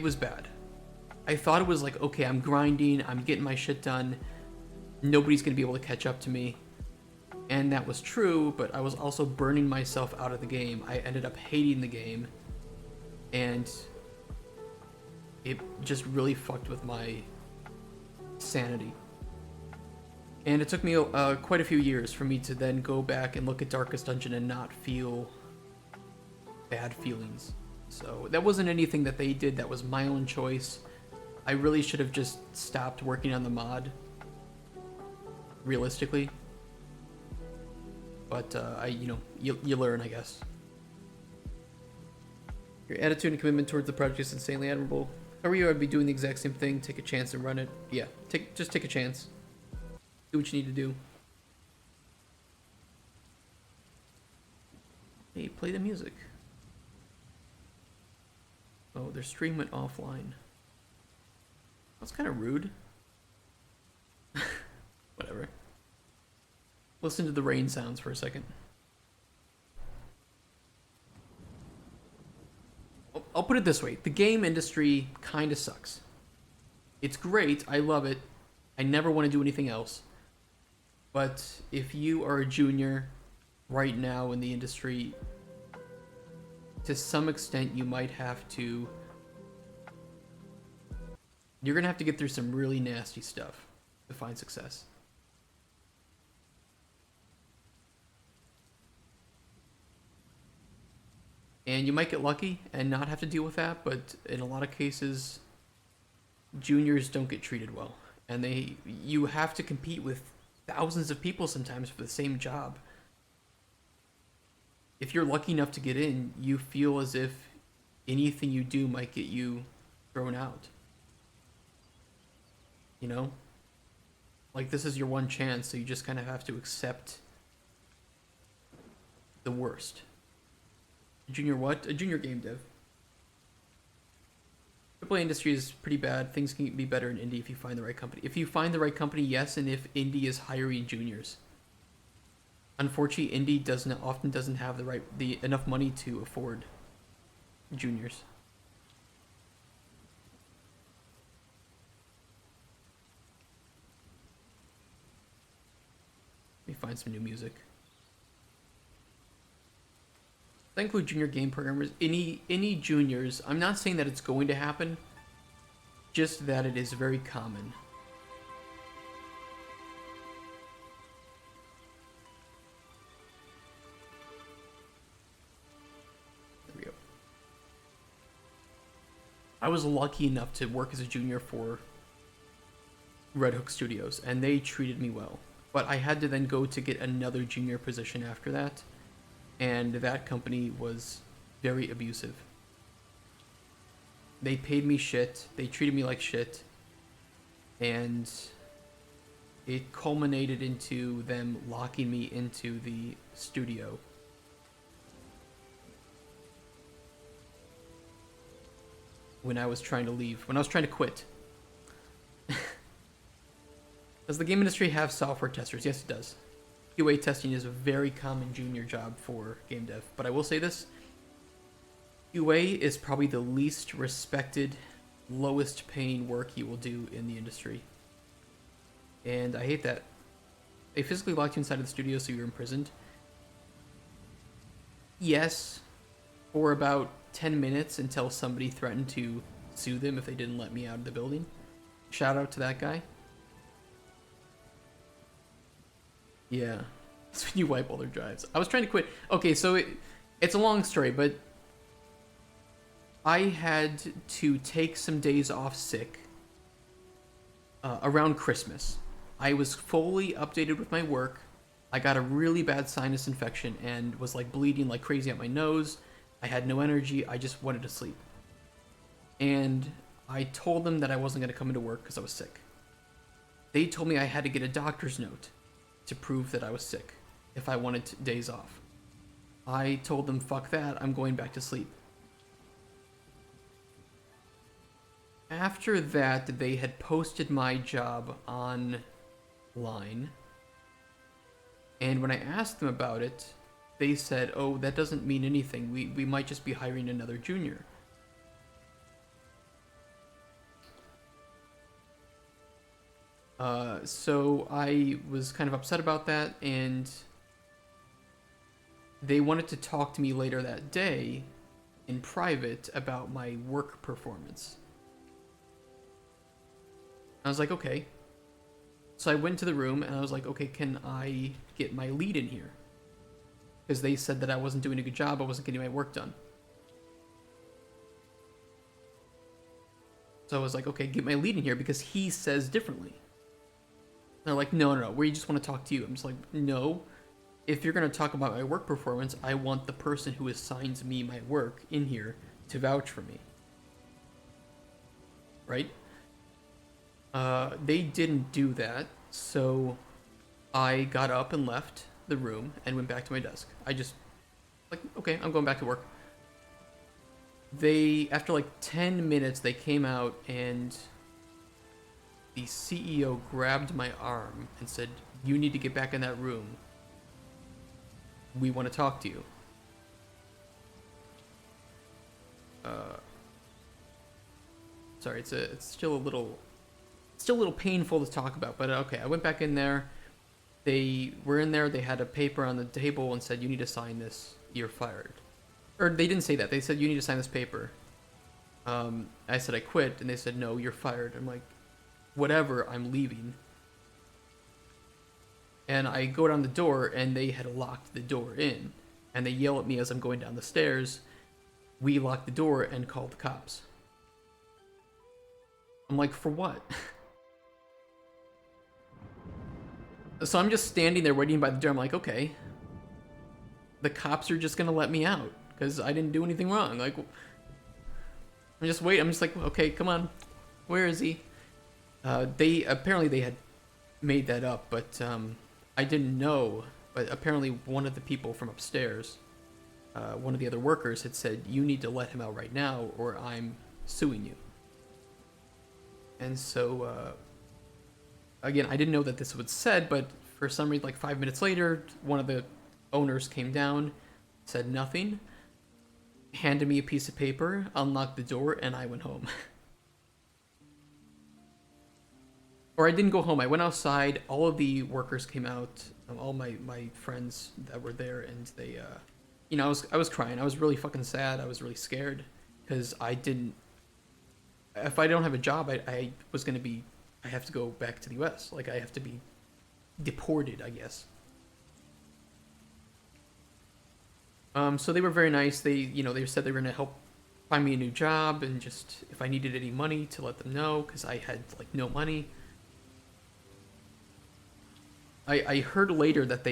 was bad. I thought it was like, okay, I'm grinding, I'm getting my shit done, nobody's gonna be able to catch up to me. And that was true, but I was also burning myself out of the game. I ended up hating the game, and it just really fucked with my sanity. And it took me quite a few years for me to then go back and look at Darkest Dungeon and not feel bad feelings. So that wasn't anything that they did, that was my own choice. I really should have just stopped working on the mod, realistically. But you learn, I guess. Your attitude and commitment towards the project is insanely admirable. If I were you, I'd be doing the exact same thing. Take a chance and run it. Yeah, just take a chance. Do what you need to do. Hey, play the music. Oh, their stream went offline. That's kind of rude. Whatever. Listen to the rain sounds for a second. I'll put it this way. The game industry kind of sucks. It's great. I love it. I never want to do anything else. But if you are a junior right now in the industry, to some extent you might have to... You're going to have to get through some really nasty stuff to find success. And you might get lucky and not have to deal with that, but in a lot of cases, juniors don't get treated well. And you have to compete with thousands of people sometimes for the same job. if you're lucky enough to get in, you feel as if anything you do might get you thrown out. You know? Like, this is your one chance, so you just kind of have to accept the worst. Junior what? A junior game dev. AAA industry is pretty bad. Things can be better in indie if you find the right company. If you find the right company, yes, and if indie is hiring juniors. Unfortunately, indie often doesn't have the enough money to afford juniors. Let me find some new music. That include junior game programmers. Any juniors. I'm not saying that it's going to happen, just that it is very common. There we go. I was lucky enough to work as a junior for Red Hook Studios, and they treated me well. But I had to then go to get another junior position after that, and that company was very abusive. They paid me shit, they treated me like shit, and it culminated into them locking me into the studio. When I was trying to leave, when I was trying to quit. Does the game industry have software testers? Yes, it does. QA testing is a very common junior job for game dev, but I will say this. QA is probably the least respected, lowest paying work you will do in the industry. And I hate that. They physically locked you inside of the studio so you're imprisoned. Yes, for about 10 minutes until somebody threatened to sue them if they didn't let me out of the building. Shout out to that guy. Yeah, that's when you wipe all their drives. I was trying to quit. Okay, so it's a long story, but I had to take some days off sick around Christmas. I was fully updated with my work. I got a really bad sinus infection and was like bleeding like crazy out my nose. I had no energy. I just wanted to sleep. And I told them that I wasn't going to come into work because I was sick. They told me I had to get a doctor's note to prove that I was sick if I wanted days off. I told them, fuck that, I'm going back to sleep. After that, they had posted my job online, and when I asked them about it, they said, oh, that doesn't mean anything, we might just be hiring another junior. So I was kind of upset about that, and they wanted to talk to me later that day in private about my work performance. I was like, okay. So I went to the room and I was like, okay, can I get my lead in here? Because they said that I wasn't doing a good job, I wasn't getting my work done. So I was like, okay, get my lead in here because he says differently. They're like, no, we just want to talk to you. I'm just like, no. If you're going to talk about my work performance, I want the person who assigns me my work in here to vouch for me. Right? They didn't do that, so I got up and left the room and went back to my desk. I just, like, okay, I'm going back to work. After like 10 minutes, they came out and the CEO grabbed my arm and said, you need to get back in that room. We want to talk to you. Sorry, it's still a little painful to talk about, but okay, I went back in there. They were in there, they had a paper on the table and said, you need to sign this, you're fired. Or they didn't say that, they said, you need to sign this paper. I said, I quit, and they said, no, you're fired. I'm like, whatever, I'm leaving. And I go down the door, and they had locked the door in. And they yell at me as I'm going down the stairs, we locked the door and called the cops. I'm like, for what? So I'm just standing there waiting by the door. I'm like, okay. the cops are just gonna let me out because I didn't do anything wrong. Like, I'm just wait. I'm just like, okay, come on, where is he? They had made that up, but I didn't know. But apparently, one of the people from upstairs, one of the other workers, had said, "You need to let him out right now, or I'm suing you." And so, again, I didn't know that this was said, but for some reason, like 5 minutes later, one of the owners came down, said nothing, handed me a piece of paper, unlocked the door, and I went home. Or I didn't go home. I went outside. All of the workers came out. All my friends that were there, and they, I was crying. I was really fucking sad. I was really scared because I didn't. If I don't have a job, I was gonna be. I have to go back to the U.S. Like I have to be deported, I guess. So they were very nice. They said they were gonna help find me a new job, and just if I needed any money to let them know because I had like no money. I heard later that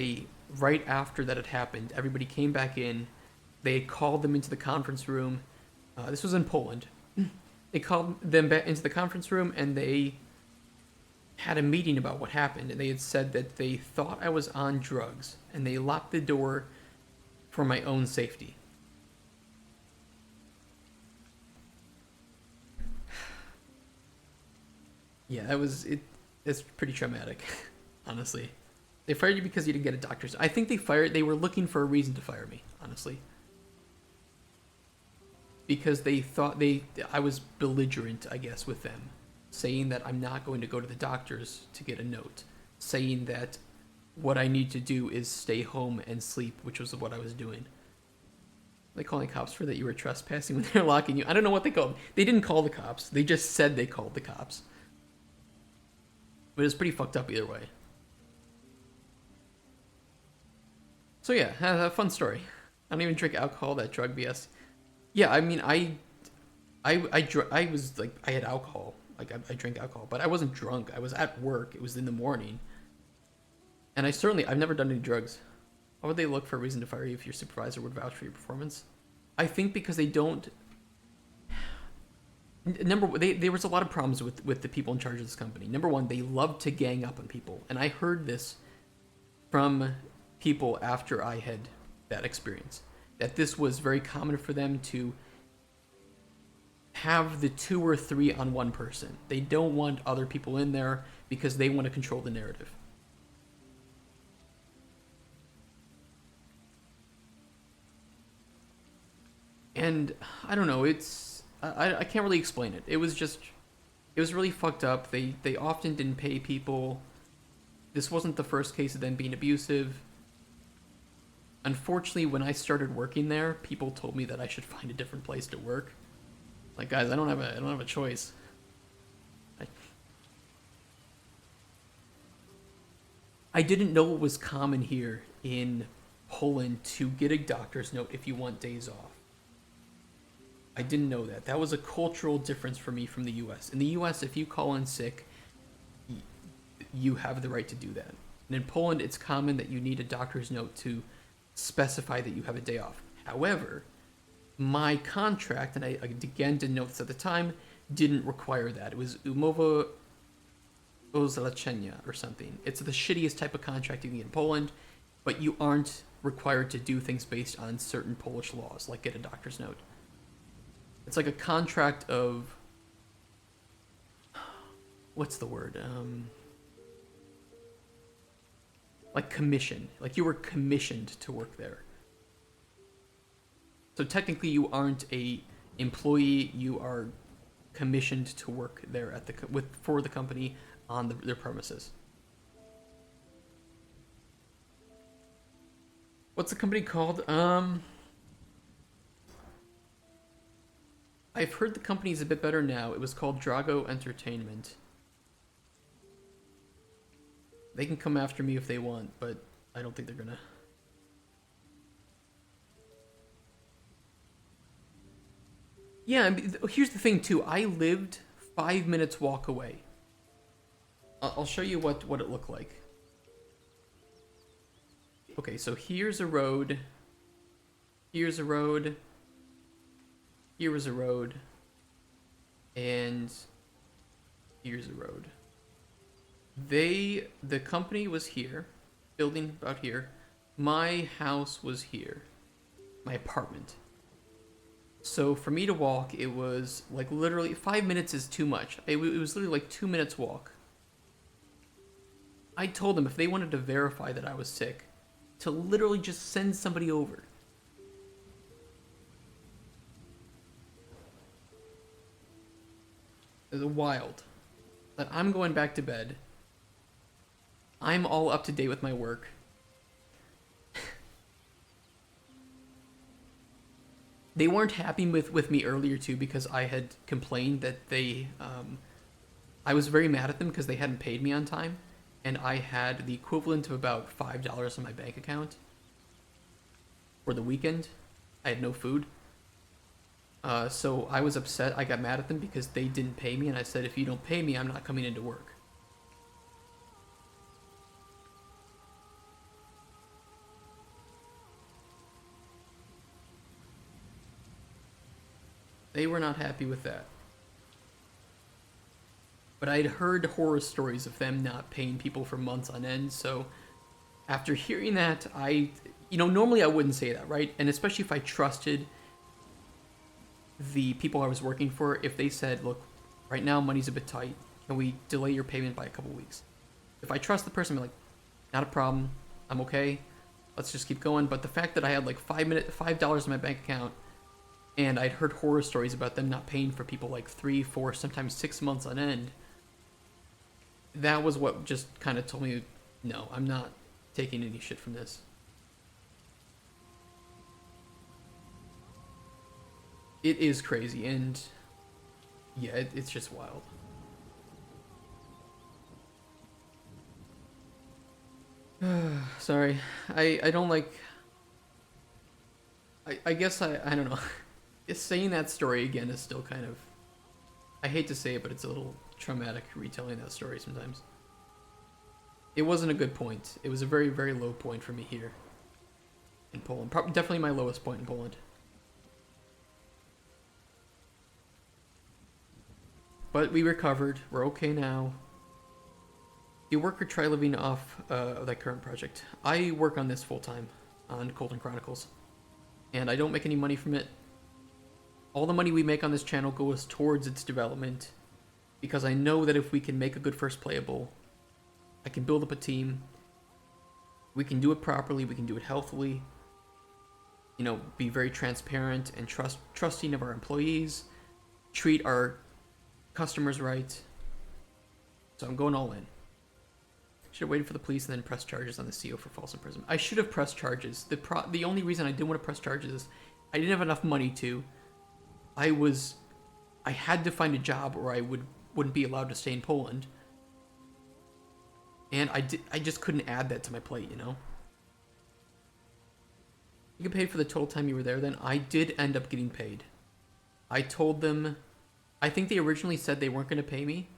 right after that had happened, everybody came back in. They called them into the conference room. This was in Poland. They called them back into the conference room, and they had a meeting about what happened. And they had said that they thought I was on drugs, and they locked the door for my own safety. Yeah, that was it. It's pretty traumatic, honestly. They fired you because you didn't get a doctor's. I think they were looking for a reason to fire me, honestly. Because they thought I was belligerent, I guess, with them. Saying that I'm not going to go to the doctor's to get a note. Saying that what I need to do is stay home and sleep, which was what I was doing. They calling cops for that you were trespassing when they're locking you. I don't know what they called. They didn't call the cops. They just said they called the cops. But it was pretty fucked up either way. So yeah, a fun story. I don't even drink alcohol, that drug BS. Yeah, I mean, I was like, I had alcohol. Like, I drank alcohol, but I wasn't drunk. I was at work. It was in the morning. And I've never done any drugs. Why would they look for a reason to fire you if your supervisor would vouch for your performance? I think because they don't... there was a lot of problems with the people in charge of this company. Number one, they love to gang up on people. And I heard this from people after I had that experience. That this was very common for them to have the 2 or 3 on one person. They don't want other people in there because they want to control the narrative. And I don't know, I can't really explain it. It was really fucked up. They often didn't pay people. This wasn't the first case of them being abusive. Unfortunately, when I started working there, people told me that I should find a different place to work. Like, guys, I don't have a choice. I didn't know it was common here in Poland to get a doctor's note if you want days off. I didn't know that. That was a cultural difference for me from the US. In the US, if you call in sick, you have the right to do that. And in Poland, it's common that you need a doctor's note to specify that you have a day off. However, my contract, and I again didn't know this at the time, didn't require that. It was umowa o zlecenia or something. It's the shittiest type of contract you can get in Poland, but you aren't required to do things based on certain Polish laws, like get a doctor's note. It's like a contract of... what's the word? Like commission. Like you were commissioned to work there. So technically you aren't a employee, you are commissioned to work there at for the company on their premises. What's the company called? I've heard the company's a bit better now. It was called Drago Entertainment. They can come after me if they want, but I don't think they're gonna. Yeah, I mean, here's the thing too. I lived 5 minutes walk away. I'll show you what it looked like. Okay, so here's a road. here's a road, here was a road, and here's a road. The company was here, building about here. My house was here, my apartment. So for me to walk, it was like literally 5 minutes is too much. It was literally like 2 minutes walk. I told them if they wanted to verify that I was sick, to literally just send somebody over. It's wild. That I'm going back to bed. I'm all up to date with my work. They weren't happy with me earlier too because I had complained that I was very mad at them because they hadn't paid me on time, and I had the equivalent of about $5 in my bank account for the weekend. I had no food. So I was upset. I got mad at them because they didn't pay me, and I said, if you don't pay me, I'm not coming into work. They were not happy with that. But I'd heard horror stories of them not paying people for months on end, so after hearing that, normally I wouldn't say that, right? And especially if I trusted the people I was working for, if they said, look, right now money's a bit tight, can we delay your payment by a couple weeks? If I trust the person, I'm like, not a problem, I'm okay, let's just keep going. But the fact that I had like $5 in my bank account, and I'd heard horror stories about them not paying for people like 3, 4, sometimes 6 months on end, that was what just kind of told me, no, I'm not taking any shit from this. It is crazy, and yeah, it's just wild. Sorry, I don't like... I guess I don't know. Saying that story again is still kind of... I hate to say it, but it's a little traumatic retelling that story sometimes. It wasn't a good point. It was a very, very low point for me here in Poland. Definitely my lowest point in Poland. But we recovered. We're okay now. Do you work or try living off of that current project? I work on this full-time on Cauldron Chronicles, and I don't make any money from it. All the money we make on this channel goes towards its development, because I know that if we can make a good first playable, I can build up a team, we can do it properly, we can do it healthily, be very transparent and trusting of our employees, treat our customers right. So I'm going all in. Should have waited for the police and then pressed charges on the CO for false imprisonment. I should have pressed charges. The only reason I didn't want to press charges is I didn't have enough money to. I had to find a job or I wouldn't be allowed to stay in Poland. And I just couldn't add that to my plate, You get paid for the total time you were there then? I did end up getting paid. I told them, I think they originally said they weren't going to pay me.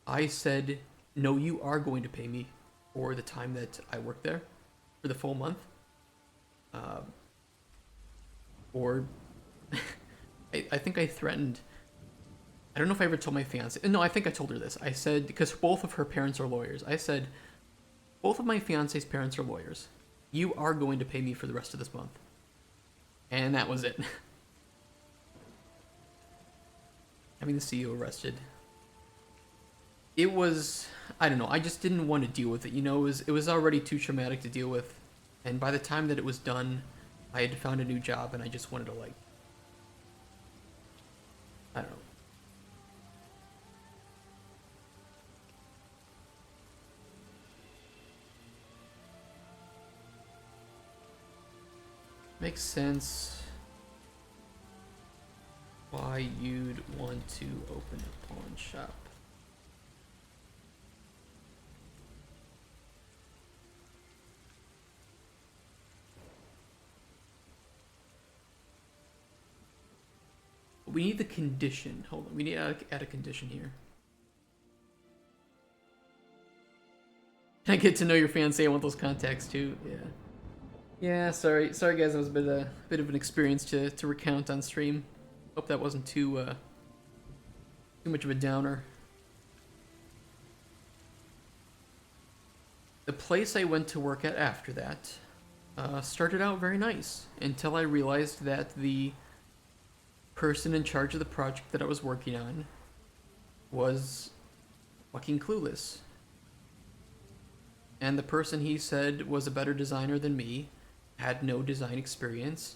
I said, no, you are going to pay me for the time that I worked there, for the full month. Or I think I threatened, I don't know if I ever told my fiance. No, I think I told her this. I said, because both of her parents are lawyers, I said, both of my fiance's parents are lawyers. You are going to pay me for the rest of this month. And that was it. Having the CEO arrested. It was, I don't know, I just didn't want to deal with it. It was already too traumatic to deal with. And by the time that it was done, I had found a new job and I just wanted to I don't know. Makes sense why you'd want to open a pawn shop. We need the condition. Hold on. We need to add a condition here. Can I get to know your fiancé? I want those contacts too. Yeah. Yeah, sorry guys, that was a bit of an experience to recount on stream. Hope that wasn't too much of a downer. The place I went to work at after that started out very nice until I realized that the person in charge of the project that I was working on was fucking clueless. And the person he said was a better designer than me had no design experience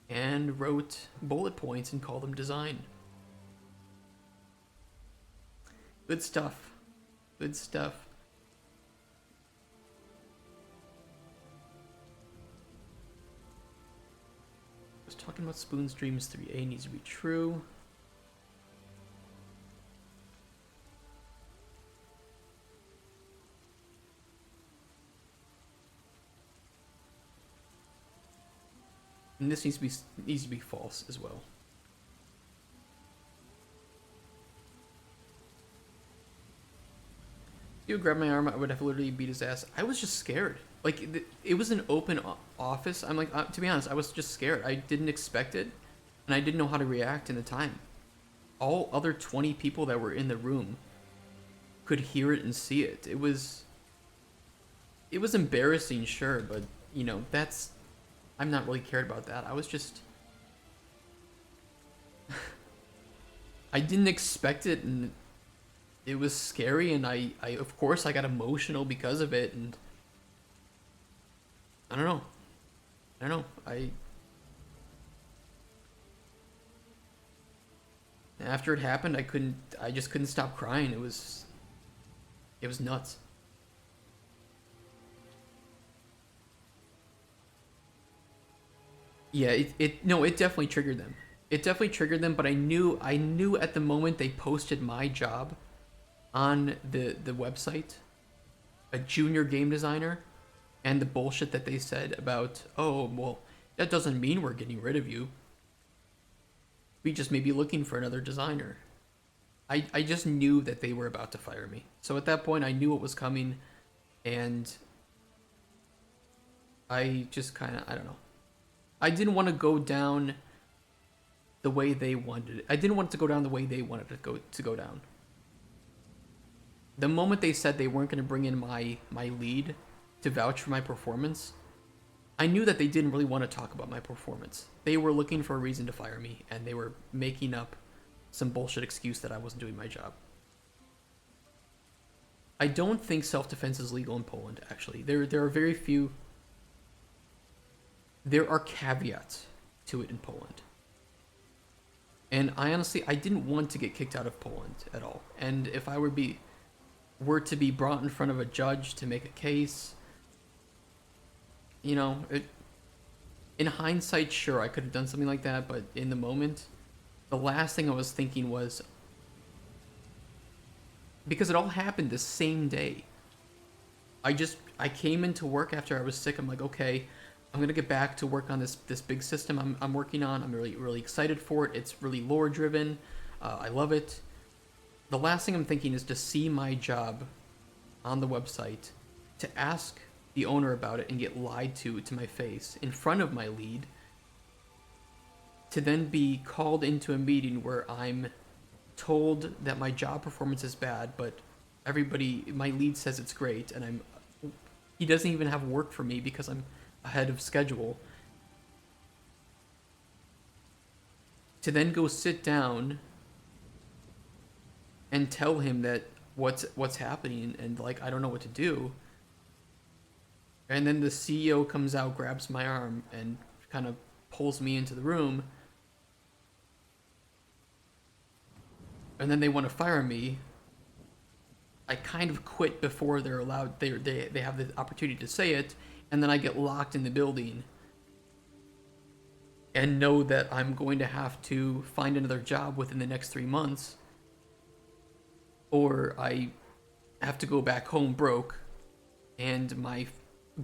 and wrote bullet points and called them design. Good stuff. Good stuff. I was talking about Spoon's Dreams 3A needs to be true. And this needs to be false as well. If he would grab my arm, I would have literally beat his ass. I was just scared. Like, it was an open office. I'm like, to be honest, I was just scared. I didn't expect it, and I didn't know how to react in the time. All other 20 people that were in the room could hear it and see it. It was embarrassing, sure, but, you know, I'm not really cared about that. I was just... I didn't expect it, and it was scary, and I of course I got emotional because of it, and I don't know. After it happened, I just couldn't stop crying. It was nuts. Yeah, it definitely triggered them. It definitely triggered them, but I knew at the moment they posted my job on the website, a junior game designer, and the bullshit that they said about, oh, well, that doesn't mean we're getting rid of you. We just may be looking for another designer. I just knew that they were about to fire me. So at that point, I knew what was coming, and I just kind of, I don't know. I didn't want to go down the way they wanted it. I didn't want it to go down the way they wanted it to go down. The moment they said they weren't going to bring in my lead to vouch for my performance, I knew that they didn't really want to talk about my performance. They were looking for a reason to fire me, and they were making up some bullshit excuse that I wasn't doing my job. I don't think self-defense is legal in Poland, actually. There are very few... There are caveats to it in Poland. And I didn't want to get kicked out of Poland at all. And if I were to be brought in front of a judge to make a case, you know, in hindsight, sure, I could have done something like that, but in the moment, the last thing I was thinking was, because it all happened the same day. I came into work after I was sick. I'm like, okay, I'm gonna get back to work on this big system I'm working on. I'm really excited for it. It's really lore driven. I love it. The last thing I'm thinking is to see my job on the website, to ask the owner about it and get lied to my face in front of my lead, to then be called into a meeting where I'm told that my job performance is bad, but my lead says it's great, and he doesn't even have work for me because I'm ahead of schedule. To then go sit down and tell him that what's happening, and like, I don't know what to do. And then the CEO comes out, grabs my arm, and kind of pulls me into the room. And then they want to fire me. I kind of quit before they're allowed. They have the opportunity to say it, and then I get locked in the building. And know that I'm going to have to find another job within the next 3 months, or I have to go back home broke, and my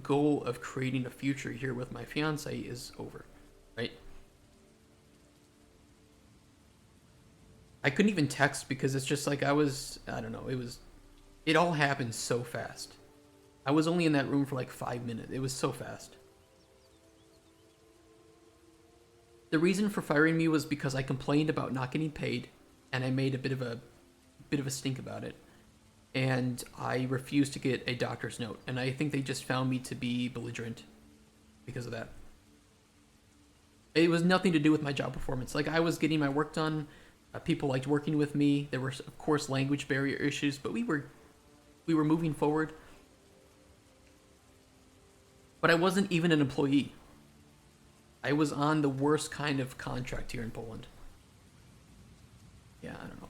goal of creating a future here with my fiance is over, right? I couldn't even text because it's just like I don't know, it all happened so fast. I was only in that room for like 5 minutes. It was so fast. The reason for firing me was because I complained about not getting paid, and I made a bit of a stink about it. And I refused to get a doctor's note, and I think they just found me to be belligerent because of that. It was nothing to do with my job performance. Like, I was getting my work done. People liked working with me. There were, of course, language barrier issues, but we were moving forward. But I wasn't even an employee. I was on the worst kind of contract here in Poland. Yeah, I don't know.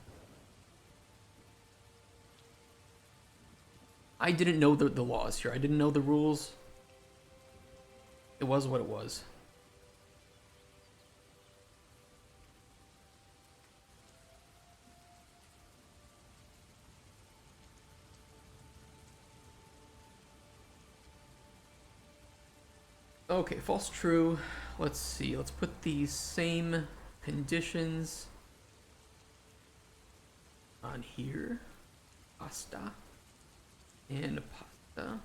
I didn't know the laws here. I didn't know the rules. It was what it was. Okay, false true. Let's see. Let's put these same conditions on here. Pasta. And pasta.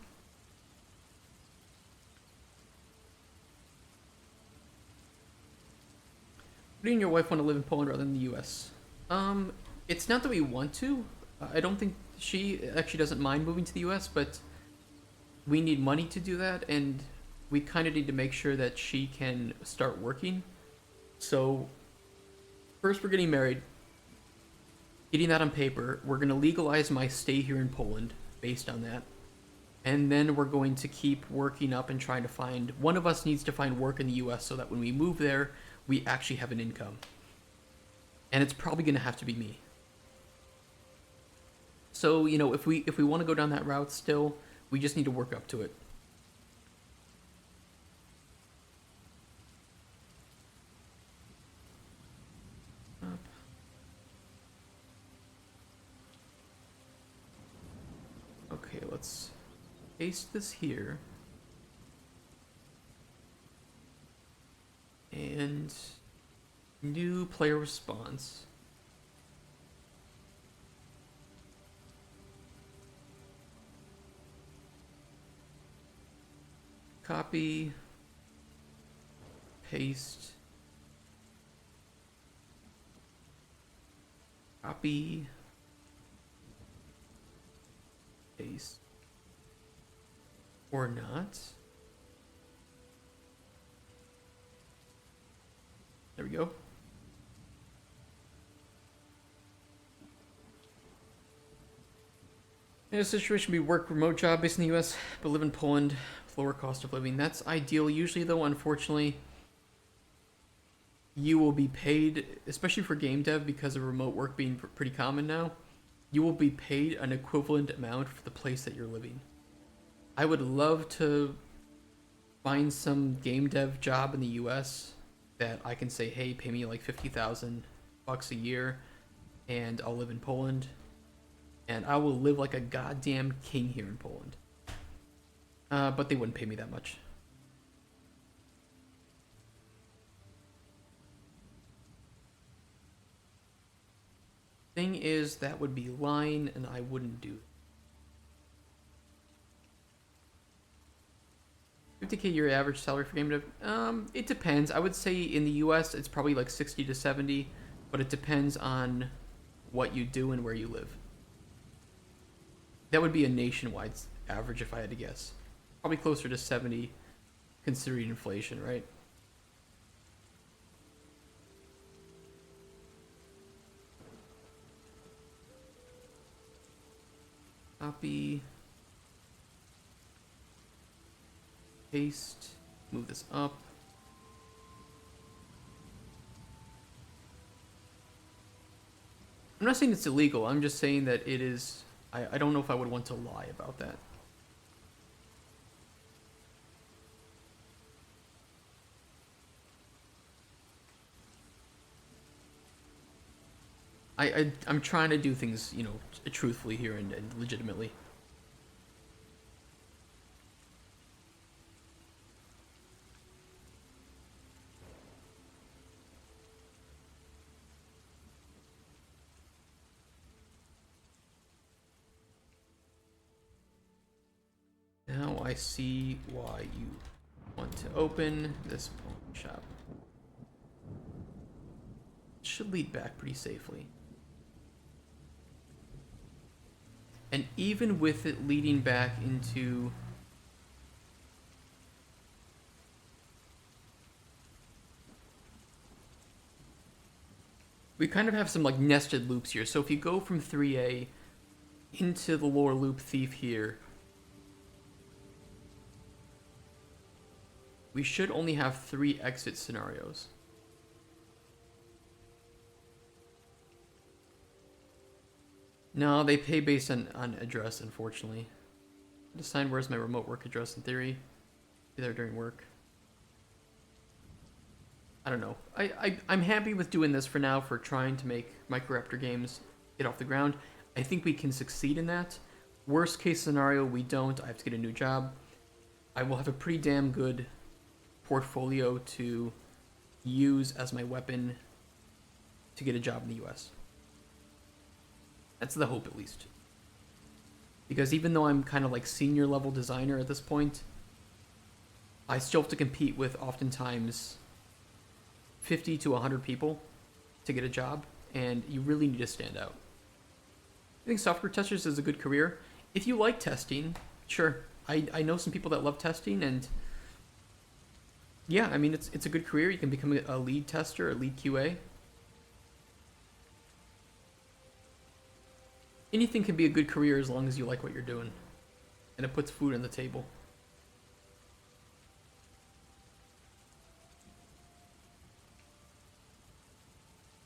Do you and your wife want to live in Poland rather than the US? It's not that we want to. I don't think she actually doesn't mind moving to the US, but we need money to do that, and we kind of need to make sure that she can start working. So, first we're getting married, getting that on paper. We're going to legalize my stay here in Poland based on that. And then we're going to keep working up and trying to find, one of us needs to find work in the US so that when we move there, we actually have an income. And it's probably going to have to be me. So, you know, if we want to go down that route still, we just need to work up to it. Okay, let's paste this here. And new player response. Copy, paste, copy, paste, or not. There we go. In a situation, we work remote job based in the US, but live in Poland with lower cost of living. That's ideal. Usually, though, unfortunately, you will be paid, especially for game dev, because of remote work being pretty common now, you will be paid an equivalent amount for the place that you're living. I would love to find some game dev job in the US that I can say, hey, pay me like $50,000 a year, and I'll live in Poland. And I will live like a goddamn king here in Poland. But they wouldn't pay me that much. Thing is, that would be line, and I wouldn't do it. 50K your average salary for game dev? It depends. I would say in the US, it's probably like 60 to 70, but it depends on what you do and where you live. That would be a nationwide average if I had to guess. Probably closer to 70 considering inflation, right? Copy. Paste. Move this up. I'm not saying it's illegal. I'm just saying that it is... I don't know if I would want to lie about that. I'm trying to do things, you know, truthfully here and legitimately. Now I see why you want to open this pawn shop. should lead back pretty safely. And even with it leading back into... We kind of have some like nested loops here. So if you go from 3A into the lower loop thief here, we should only have 3 exit scenarios. No, they pay based on address, unfortunately. Assign where's my remote work address in theory. Be there during work. I don't know. I'm happy with doing this for now, for trying to make Microraptor games get off the ground. I think we can succeed in that. Worst case scenario, we don't. I have to get a new job. I will have a pretty damn good portfolio to use as my weapon to get a job in the US. That's the hope, at least. Because even though I'm kind of like senior level designer at this point, I still have to compete with oftentimes 50 to 100 people to get a job, and you really need to stand out. I think software testers is a good career. If you like testing, sure. I know some people that love testing, and yeah, I mean, it's a good career. You can become a lead tester, a lead QA. Anything can be a good career as long as you like what you're doing, and it puts food on the table.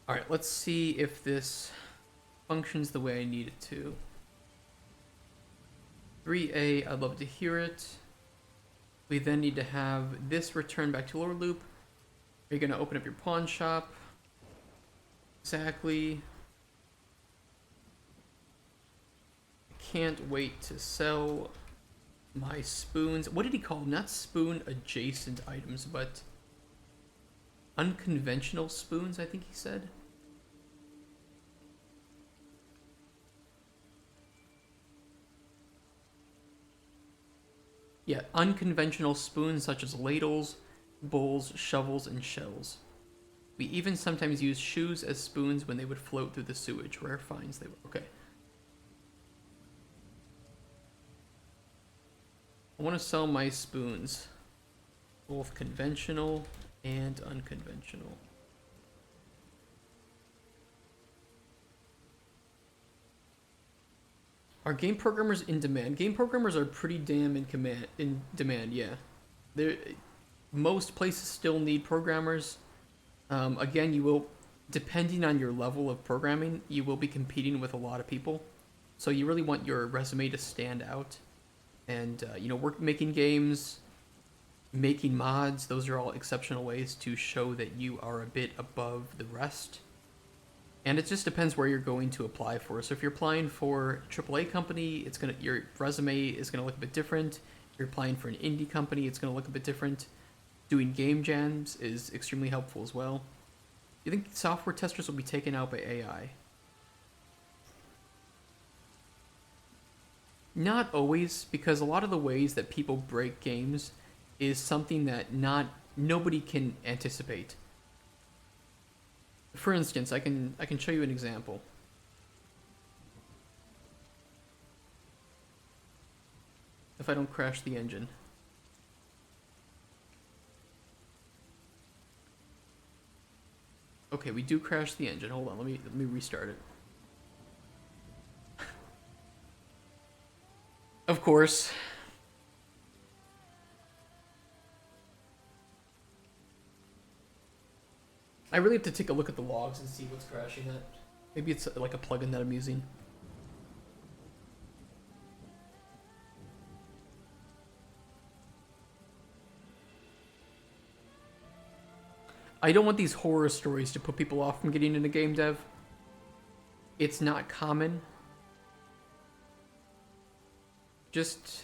Alright, let's see if this functions the way I need it to. 3A, I'd love to hear it. We then need to have this return back to lower loop. Are you going to open up your pawn shop? Exactly. Can't wait to sell my spoons. What did he call them? Not spoon adjacent items, but unconventional spoons, I think he said. Yeah, unconventional spoons such as ladles, bowls, shovels, and shells. We even sometimes use shoes as spoons when they would float through the sewage. Rare finds they were. Okay. I want to sell my spoons, both conventional and unconventional. Are game programmers in demand? Game programmers are pretty damn in demand, yeah. Most places still need programmers. Again, you will, depending on your level of programming, you will be competing with a lot of people. So you really want your resume to stand out. And, you know, making games, making mods, those are all exceptional ways to show that you are a bit above the rest. And it just depends where you're going to apply for. So if you're applying for a AAA company, your resume is gonna look a bit different. If you're applying for an indie company, it's gonna look a bit different. Doing game jams is extremely helpful as well. You think software testers will be taken out by AI? Not always, because a lot of the ways that people break games is something that nobody can anticipate. For instance, I can show you an example. If I don't crash the engine. Okay, we do crash the engine. Hold on, let me restart it. Of course. I really have to take a look at the logs and see what's crashing that. Maybe it's like a plugin that I'm using. I don't want these horror stories to put people off from getting into game dev. It's not common. Just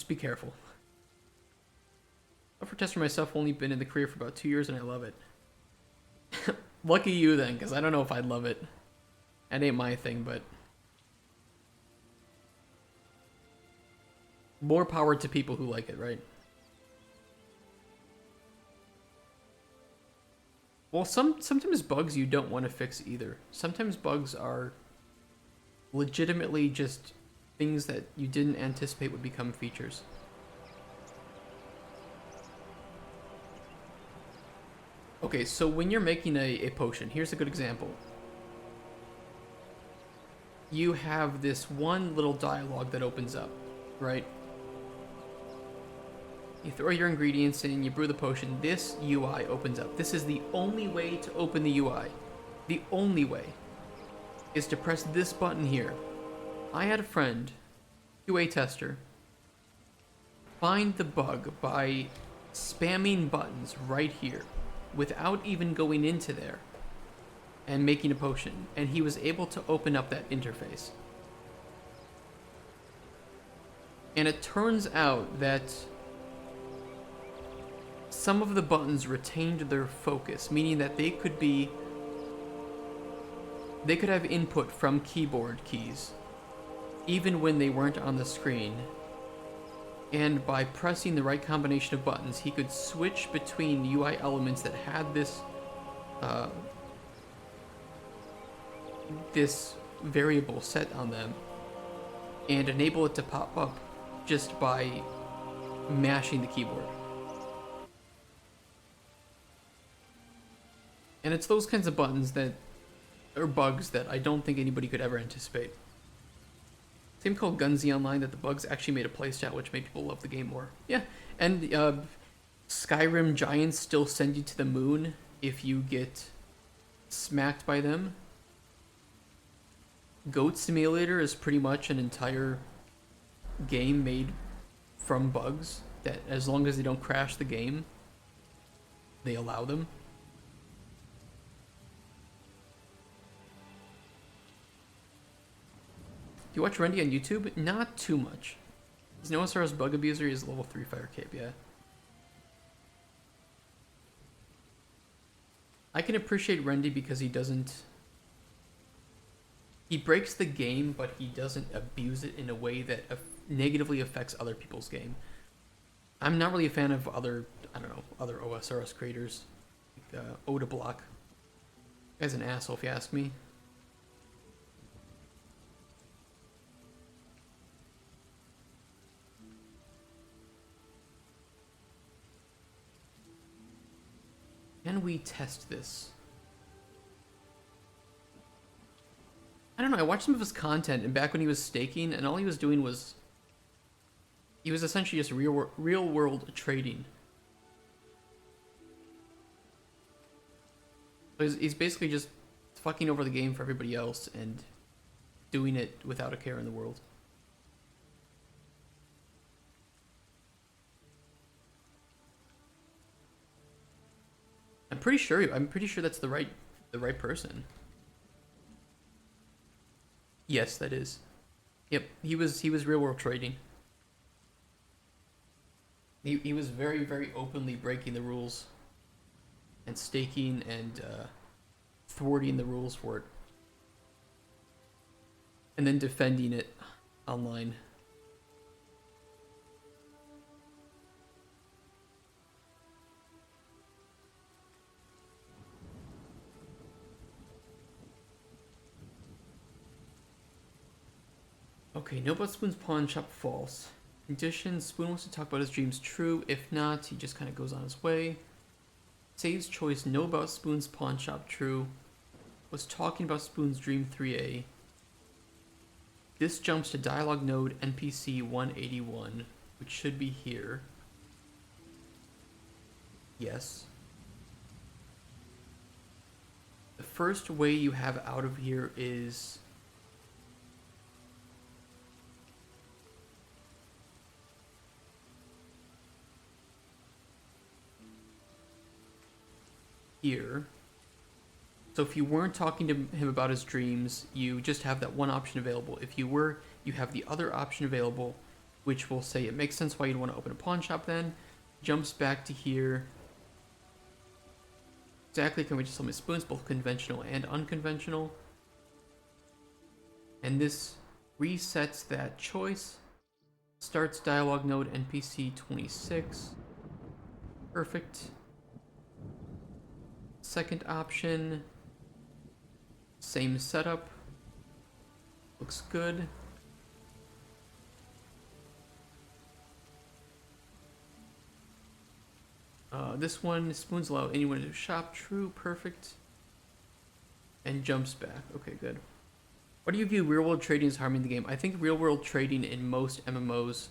be careful. For tester myself, only been in the career for about 2 years and I love it. Lucky you then, because I don't know if I'd love it. That ain't my thing, but more power to people who like it, right? Well, sometimes bugs you don't want to fix either. Sometimes bugs are legitimately just things that you didn't anticipate would become features. Okay, so when you're making a potion, here's a good example. You have this one little dialogue that opens up, right? You throw your ingredients in, you brew the potion, this UI opens up. This is the only way to open the UI. The only way is to press this button here. I had a friend, QA tester, find the bug by spamming buttons right here without even going into there and making a potion, and he was able to open up that interface. And it turns out that some of the buttons retained their focus, meaning that they could have input from keyboard keys even when they weren't on the screen. And by pressing the right combination of buttons, he could switch between UI elements that had this this variable set on them and enable it to pop up just by mashing the keyboard. And it's those kinds of buttons that are bugs that I don't think anybody could ever anticipate. Same called Gunzy Online that the bugs actually made a playstyle which made people love the game more. Yeah, and Skyrim giants still send you to the moon if you get smacked by them. Goat Simulator is pretty much an entire game made from bugs that, as long as they don't crash the game, they allow them. Do you watch Randy on YouTube? Not too much. He's no SRS bug abuser, he's level 3 fire cape, yeah. I can appreciate Randy because he breaks the game, but he doesn't abuse it in a way that negatively affects other people's game. I'm not really a fan of other OSRS creators, like Oda Block. Guy's an asshole if you ask me. Can we test this? I don't know, I watched some of his content, and back when he was staking, and all he was doing was... he was essentially just real world trading. So he's basically just fucking over the game for everybody else, and doing it without a care in the world. I'm pretty sure that's the right person. Yes, that is. Yep, he was real world trading. He was very, very openly breaking the rules and staking and thwarting the rules for it. And then defending it online. Okay, no but Spoon's pawn shop false. Condition, Spoon wants to talk about his dreams true. If not, he just kind of goes on his way. Saves choice, no about Spoon's pawn shop true. Was talking about Spoon's dream 3A. This jumps to dialogue node NPC 181, which should be here. Yes. The first way you have out of here is... here. So if you weren't talking to him about his dreams, you just have that one option available. If you were, you have the other option available, which will say it makes sense why you'd want to open a pawn shop then. Jumps back to here. Exactly, can we just tell me Spoons, both conventional and unconventional. And this resets that choice. Starts dialogue node NPC 26. Perfect. second option. Same setup. Looks good. This one, spoons allow anyone to shop. True, perfect. And jumps back. Okay, good. What do you view real-world trading as harming the game? I think real-world trading in most MMOs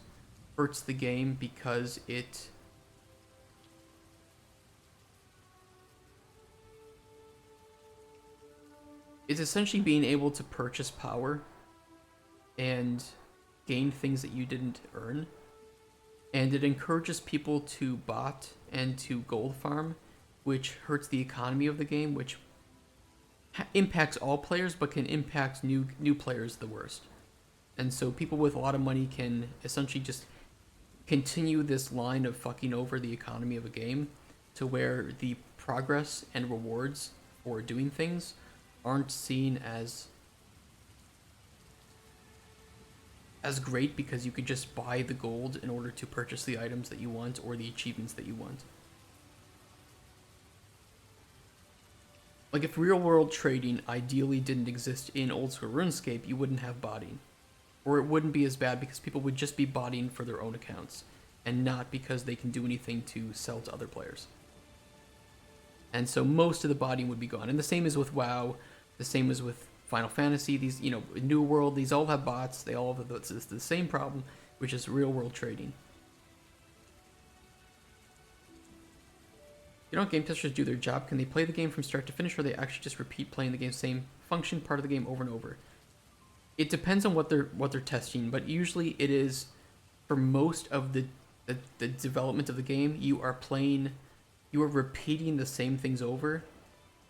hurts the game because it's essentially being able to purchase power and gain things that you didn't earn. And it encourages people to bot and to gold farm, which hurts the economy of the game, which impacts all players, but can impact new players the worst. And so people with a lot of money can essentially just continue this line of fucking over the economy of a game to where the progress and rewards for doing things aren't seen as great because you could just buy the gold in order to purchase the items that you want or the achievements that you want. Like if real world trading ideally didn't exist in old school RuneScape, you wouldn't have botting. Or it wouldn't be as bad because people would just be botting for their own accounts and not because they can do anything to sell to other players. And so most of the botting would be gone. And the same is with WoW, the same is with Final Fantasy, these, New World, these all have bots, they all have the same problem, which is real world trading. You know, game testers do their job. Can they play the game from start to finish, or they actually just repeat playing the game, same function, part of the game over and over? It depends on what they're testing, but usually it is, for most of the development of the game, you are repeating the same things over,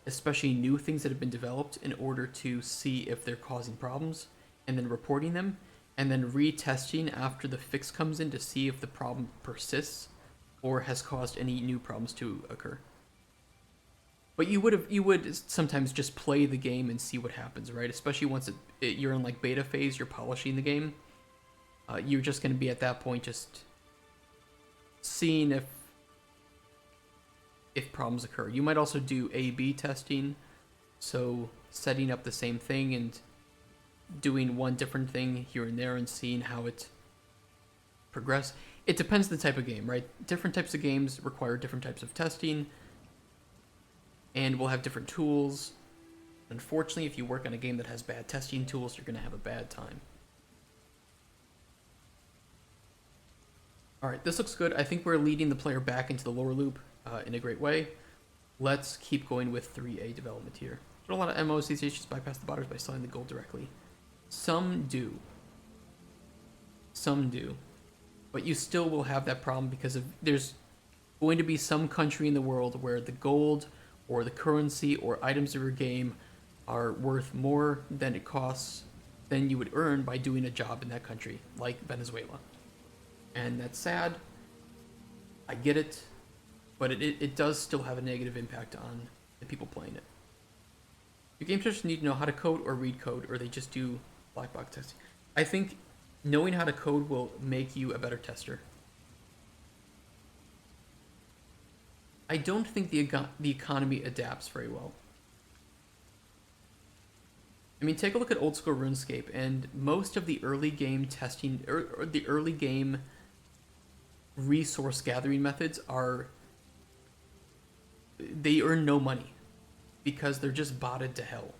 especially new things that have been developed, in order to see if they're causing problems, and then reporting them, and then retesting after the fix comes in to see if the problem persists or has caused any new problems to occur. But you would sometimes just play the game and see what happens, right? Especially once you're in like beta phase, you're polishing the game. You're just going to be at that point just seeing if problems occur. You might also do A/B testing, so setting up the same thing and doing one different thing here and there and seeing how it progresses. It depends on the type of game, right? Different types of games require different types of testing and will have different tools. Unfortunately, if you work on a game that has bad testing tools, you're going to have a bad time. Alright, this looks good. I think we're leading the player back into the lore loop in a great way. Let's keep going with 3A development here. There are a lot of MOs these days just bypass the botters by selling the gold directly. Some do. Some do. But you still will have that problem because there's going to be some country in the world where the gold or the currency or items of your game are worth more than it costs than you would earn by doing a job in that country, like Venezuela. And that's sad. I get it. But it does still have a negative impact on the people playing it. Do game testers need to know how to code or read code, or they just do black box testing? I think knowing how to code will make you a better tester. I don't think the economy adapts very well. I mean, take a look at old school RuneScape, and most of the early game testing, or the early game resource gathering methods they earn no money because they're just botted to hell.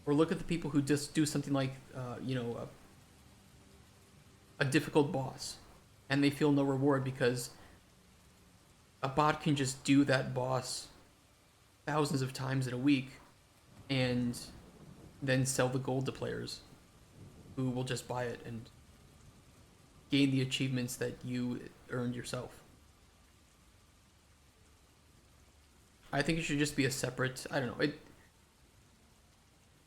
Or look at the people who just do something like, a difficult boss, and they feel no reward because a bot can just do that boss thousands of times in a week and then sell the gold to players who will just buy it and gain the achievements that you earned yourself. I think it should just be a separate,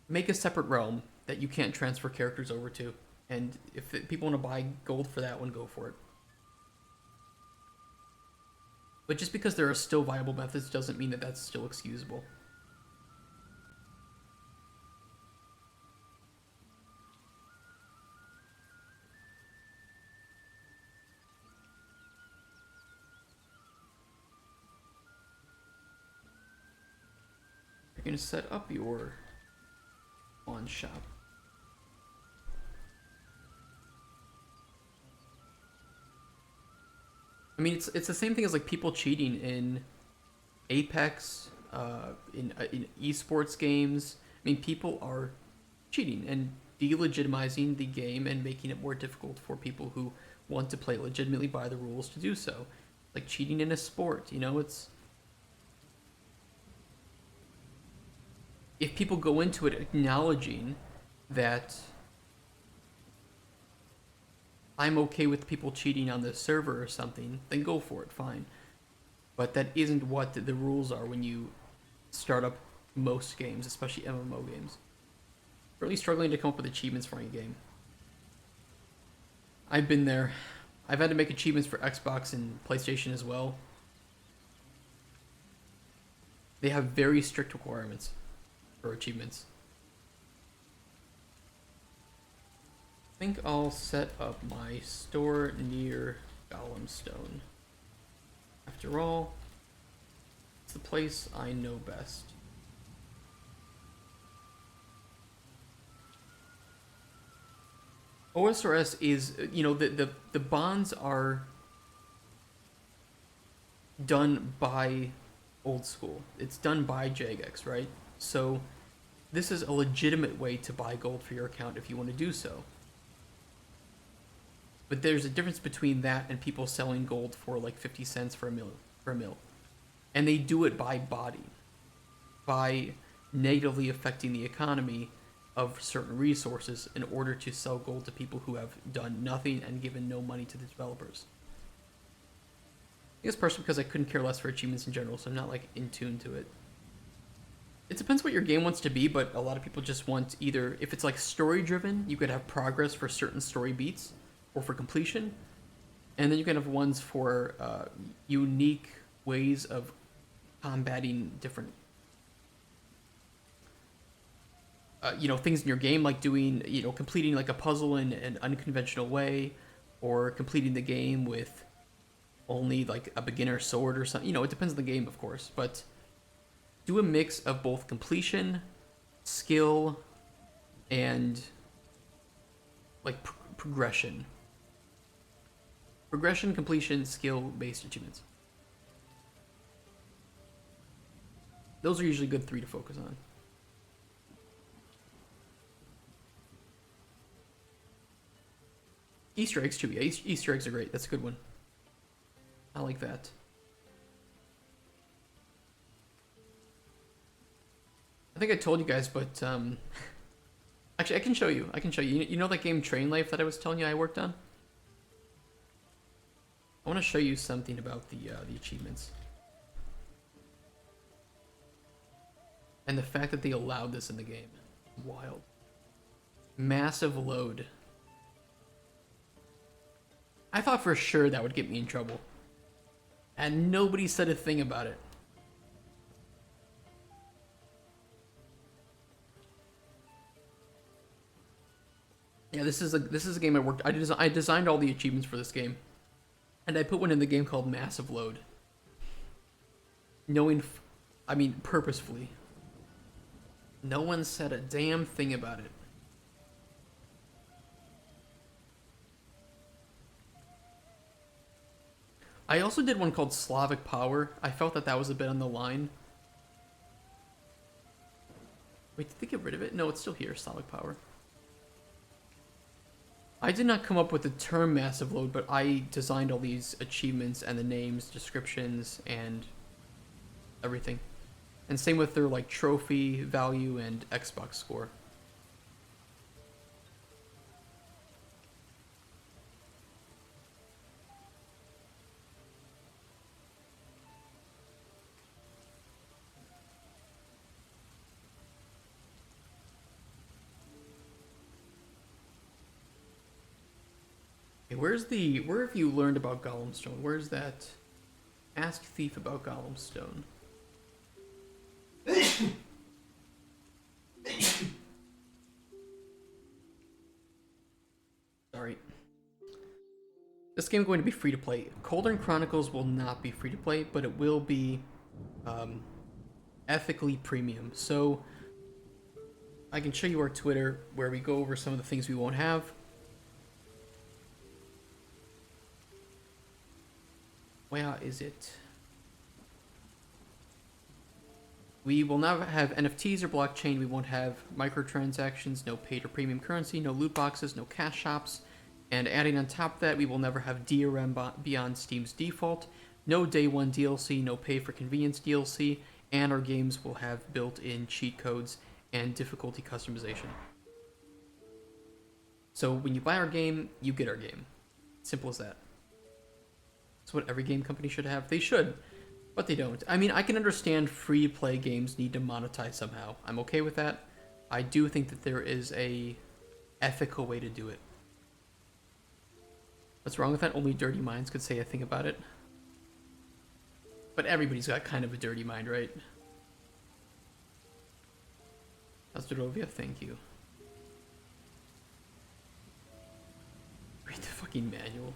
make a separate realm that you can't transfer characters over to. And if people want to buy gold for that one, go for it. But just because there are still viable methods doesn't mean that that's still excusable. You're gonna set up your pawn shop. I mean, it's the same thing as like people cheating in Apex, in esports games. I mean, people are cheating and delegitimizing the game and making it more difficult for people who want to play legitimately by the rules to do so. Like cheating in a sport, you know, it's... If people go into it acknowledging that I'm okay with people cheating on the server or something, then go for it, fine. But that isn't what the rules are when you start up most games, especially MMO games. Really struggling to come up with achievements for any game. I've been there. I've had to make achievements for Xbox and PlayStation as well. They have very strict requirements for achievements. I think I'll set up my store near Golemstone. After all, it's the place I know best. OSRS is, you know, the bonds are done by old school. It's done by Jagex, right? So this is a legitimate way to buy gold for your account if you want to do so. But there's a difference between that and people selling gold for like 50 cents for a mil. And they do it by body, by negatively affecting the economy of certain resources in order to sell gold to people who have done nothing and given no money to the developers. I guess partially because I couldn't care less for achievements in general, so I'm not like in tune to it. It depends what your game wants to be, but a lot of people just want either, if it's like story driven, you could have progress for certain story beats or for completion, and then you can have ones for unique ways of combating different you know, things in your game, like doing, you know, completing like a puzzle in an unconventional way, or completing the game with only like a beginner sword or something. You know, it depends on the game, of course, but do a mix of both completion, skill, and like progression. Progression, completion, skill-based achievements. Those are usually good 3 to focus on. Easter eggs too, yeah. Easter eggs are great. That's a good one. I like that. I think I told you guys, but actually, I can show you. You know that game Train Life that I was telling you I worked on? I want to show you something about the achievements. And the fact that they allowed this in the game. Wild. Massive load. I thought for sure that would get me in trouble. And nobody said a thing about it. Yeah, this is a game I worked. I designed all the achievements for this game, and I put one in the game called Massive Load. I mean purposefully. No one said a damn thing about it. I also did one called Slavic Power. I felt that was a bit on the line. Wait, did they get rid of it? No, it's still here, Slavic Power. I did not come up with the term Massive Load, but I designed all these achievements and the names, descriptions, and everything. And same with their like trophy value and Xbox score. Where have you learned about Golemstone? Where's that? Ask Thief about Golemstone. Sorry. This game is going to be free to play. Cauldron Chronicles will not be free to play, but it will be ethically premium. So I can show you our Twitter where we go over some of the things we won't have. Where is it? We will not have NFTs or blockchain. We won't have microtransactions, no paid or premium currency, no loot boxes, no cash shops. And adding on top of that, we will never have DRM beyond Steam's default, no day one DLC, no pay for convenience DLC, and our games will have built-in cheat codes and difficulty customization. So when you buy our game, you get our game. Simple as that. That's what every game company should have. They should, but they don't. I mean, I can understand free-to-play games need to monetize somehow. I'm okay with that. I do think that there is a ethical way to do it. What's wrong with that? Only dirty minds could say a thing about it. But everybody's got kind of a dirty mind, right? Astarovia, thank you. Read the fucking manual.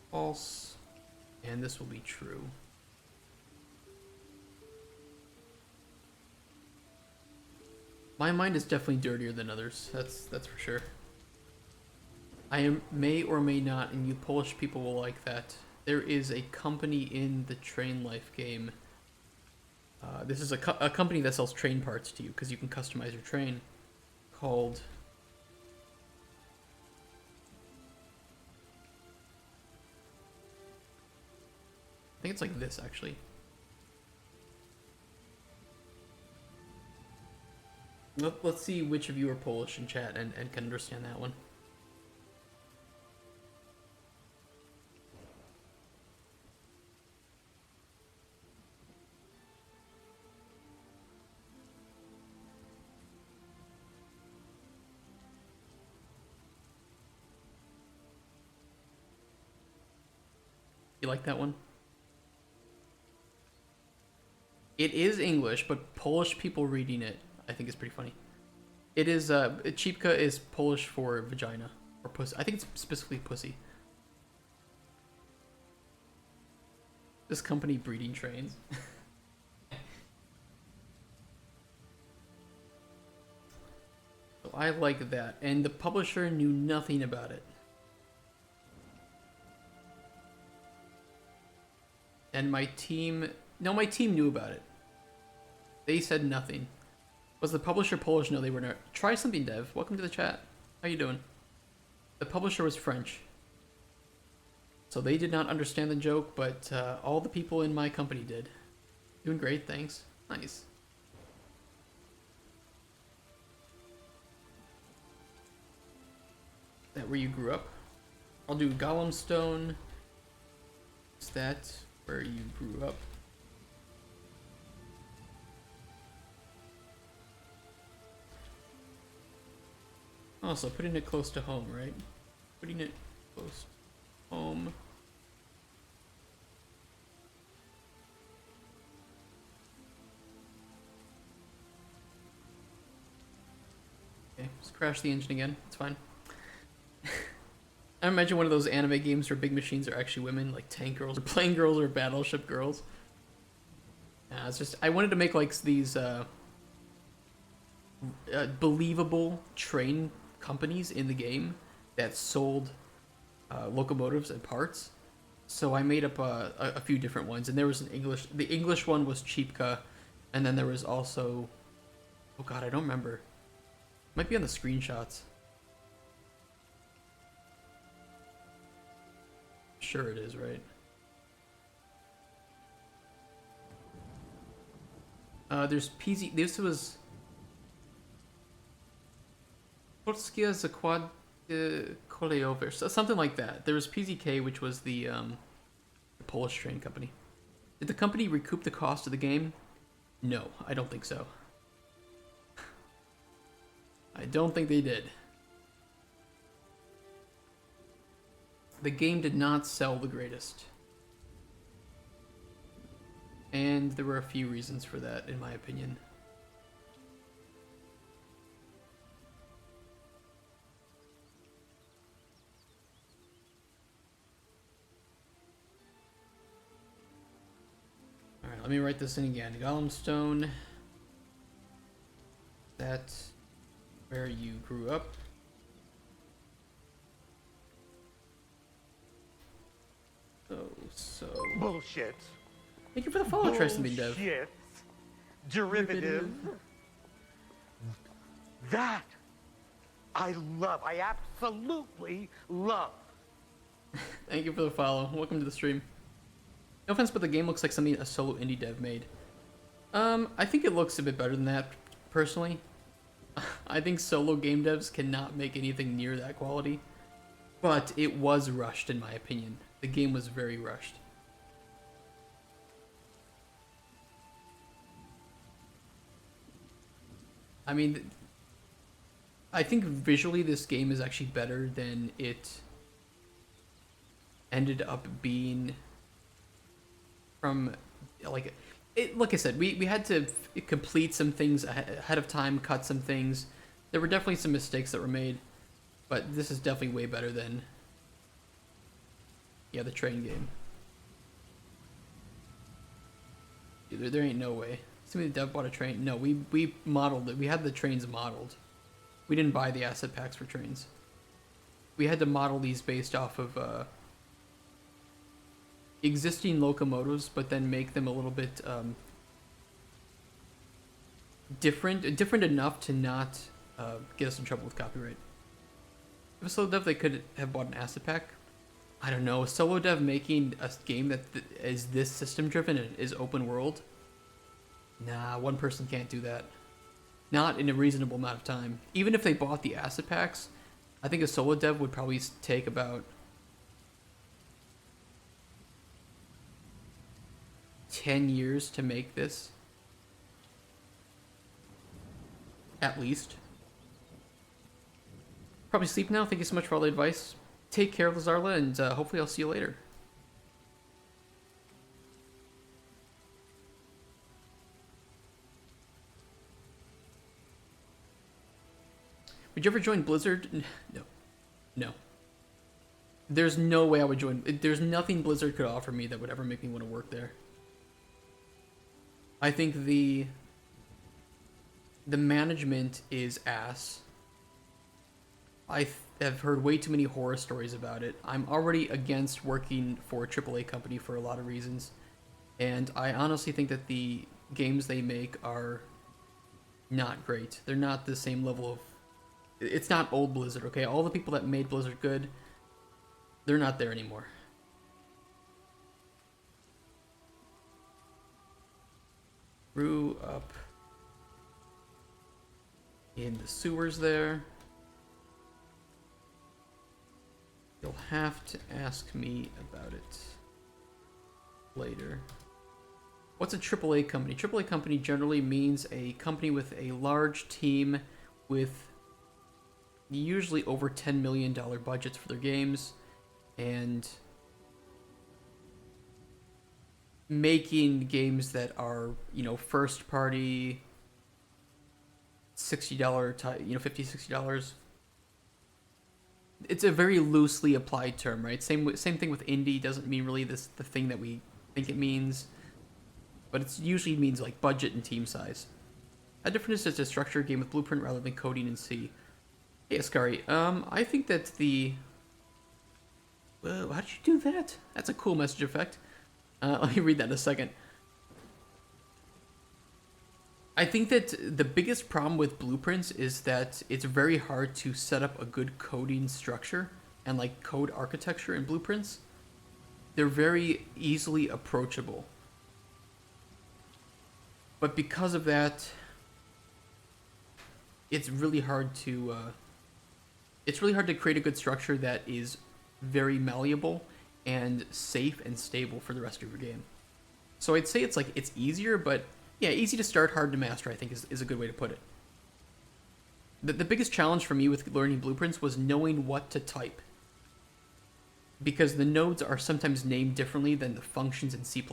False. And this will be true. My mind is definitely dirtier than others. That's for sure. May or may not, and you Polish people will like that. There is a company in the Train Life game. This is a company that sells train parts to you because you can customize your train. Called. I think it's like this actually. Let's see which of you are Polish in chat and can understand that one. You like that one? It is English, but Polish people reading it, I think, is pretty funny. It is, Chipka is Polish for vagina, or pussy. I think it's specifically pussy. This company breeding trains. So I like that, and the publisher knew nothing about it. And my team knew about it. They said nothing. Was the publisher Polish? No, they were not. Try something, Dev. Welcome to the chat. How you doing? The publisher was French. So they did not understand the joke, but all the people in my company did. Doing great, thanks. Nice. Is that where you grew up? I'll do Gollum Stone. Is that where you grew up? Also, putting it close to home, right? Putting it close to home. Okay, just crash the engine again. It's fine. I imagine one of those anime games where big machines are actually women, like tank girls or plane girls or battleship girls. Nah, it's just, I wanted to make like these believable train companies in the game that sold locomotives and parts. So I made up a few different ones, and there was the English one was Chipka, and then there was also, oh god, I don't remember. Might be on the screenshots. Sure it is, right? There's PZ. This was Polskia Zakład Kolejowe, something like that. There was PZK, which was the Polish train company. Did the company recoup the cost of the game? No, I don't think so. I don't think they did. The game did not sell the greatest. And there were a few reasons for that, in my opinion. let me write this in again. Golem Stone. That's where you grew up. So. Bullshit. Thank you for the follow, Tristan Bean Dev. Bullshit. Derivative. That I love. I absolutely love. Thank you for the follow. Welcome to the stream. No offense, but the game looks like something a solo indie dev made. I think it looks a bit better than that, personally. I think solo game devs cannot make anything near that quality. But it was rushed, in my opinion. The game was very rushed. I mean, I think visually this game is actually better than it ended up being from, like I said, we had to complete some things ahead of time, cut some things. There were definitely some mistakes that were made, but this is definitely way better than, yeah, the train game. There ain't no way. Somebody the dev bought a train. No, we modeled it. We had the trains modeled. We didn't buy the asset packs for trains. We had to model these based off of existing locomotives, but then make them a little bit different enough to not get us in trouble with copyright. If a solo dev, they could have bought an asset pack. I don't know. A solo dev making a game that is this system driven and is open world. Nah, one person can't do that. Not in a reasonable amount of time. Even if they bought the asset packs, I think a solo dev would probably take about 10 years to make this. At least. Probably sleep now. Thank you so much for all the advice. Take care, Lazarla, and hopefully I'll see you later. Would you ever join Blizzard? No. No. There's no way I would join. There's nothing Blizzard could offer me that would ever make me want to work there. I think the management is ass. I have heard way too many horror stories about it. I'm already against working for a AAA company for a lot of reasons. And I honestly think that the games they make are not great. They're not the same level of... It's not old Blizzard, okay? All the people that made Blizzard good, they're not there anymore. Grew up in the sewers there. You'll have to ask me about it later. What's a AAA company? AAA company generally means a company with a large team with usually over $10 million budgets for their games and making games that are, you know, first party, $60, $50-$60. It's a very loosely applied term, right? Same thing with indie. Doesn't mean really the thing that we think it means, but it usually means like budget and team size. How different is it to structure a game with blueprint rather than coding in C? Hey, Ascari, I think that the... Whoa, how did you do that? That's a cool message effect. Let me read that in a second. I think that the biggest problem with blueprints is that it's very hard to set up a good coding structure and like code architecture in blueprints. They're very easily approachable. But because of that, it's really hard to create a good structure that is very malleable and safe and stable for the rest of your game. So I'd say it's easier, but yeah, easy to start, hard to master, I think is a good way to put it. The biggest challenge for me with learning blueprints was knowing what to type. Because the nodes are sometimes named differently than the functions in C++,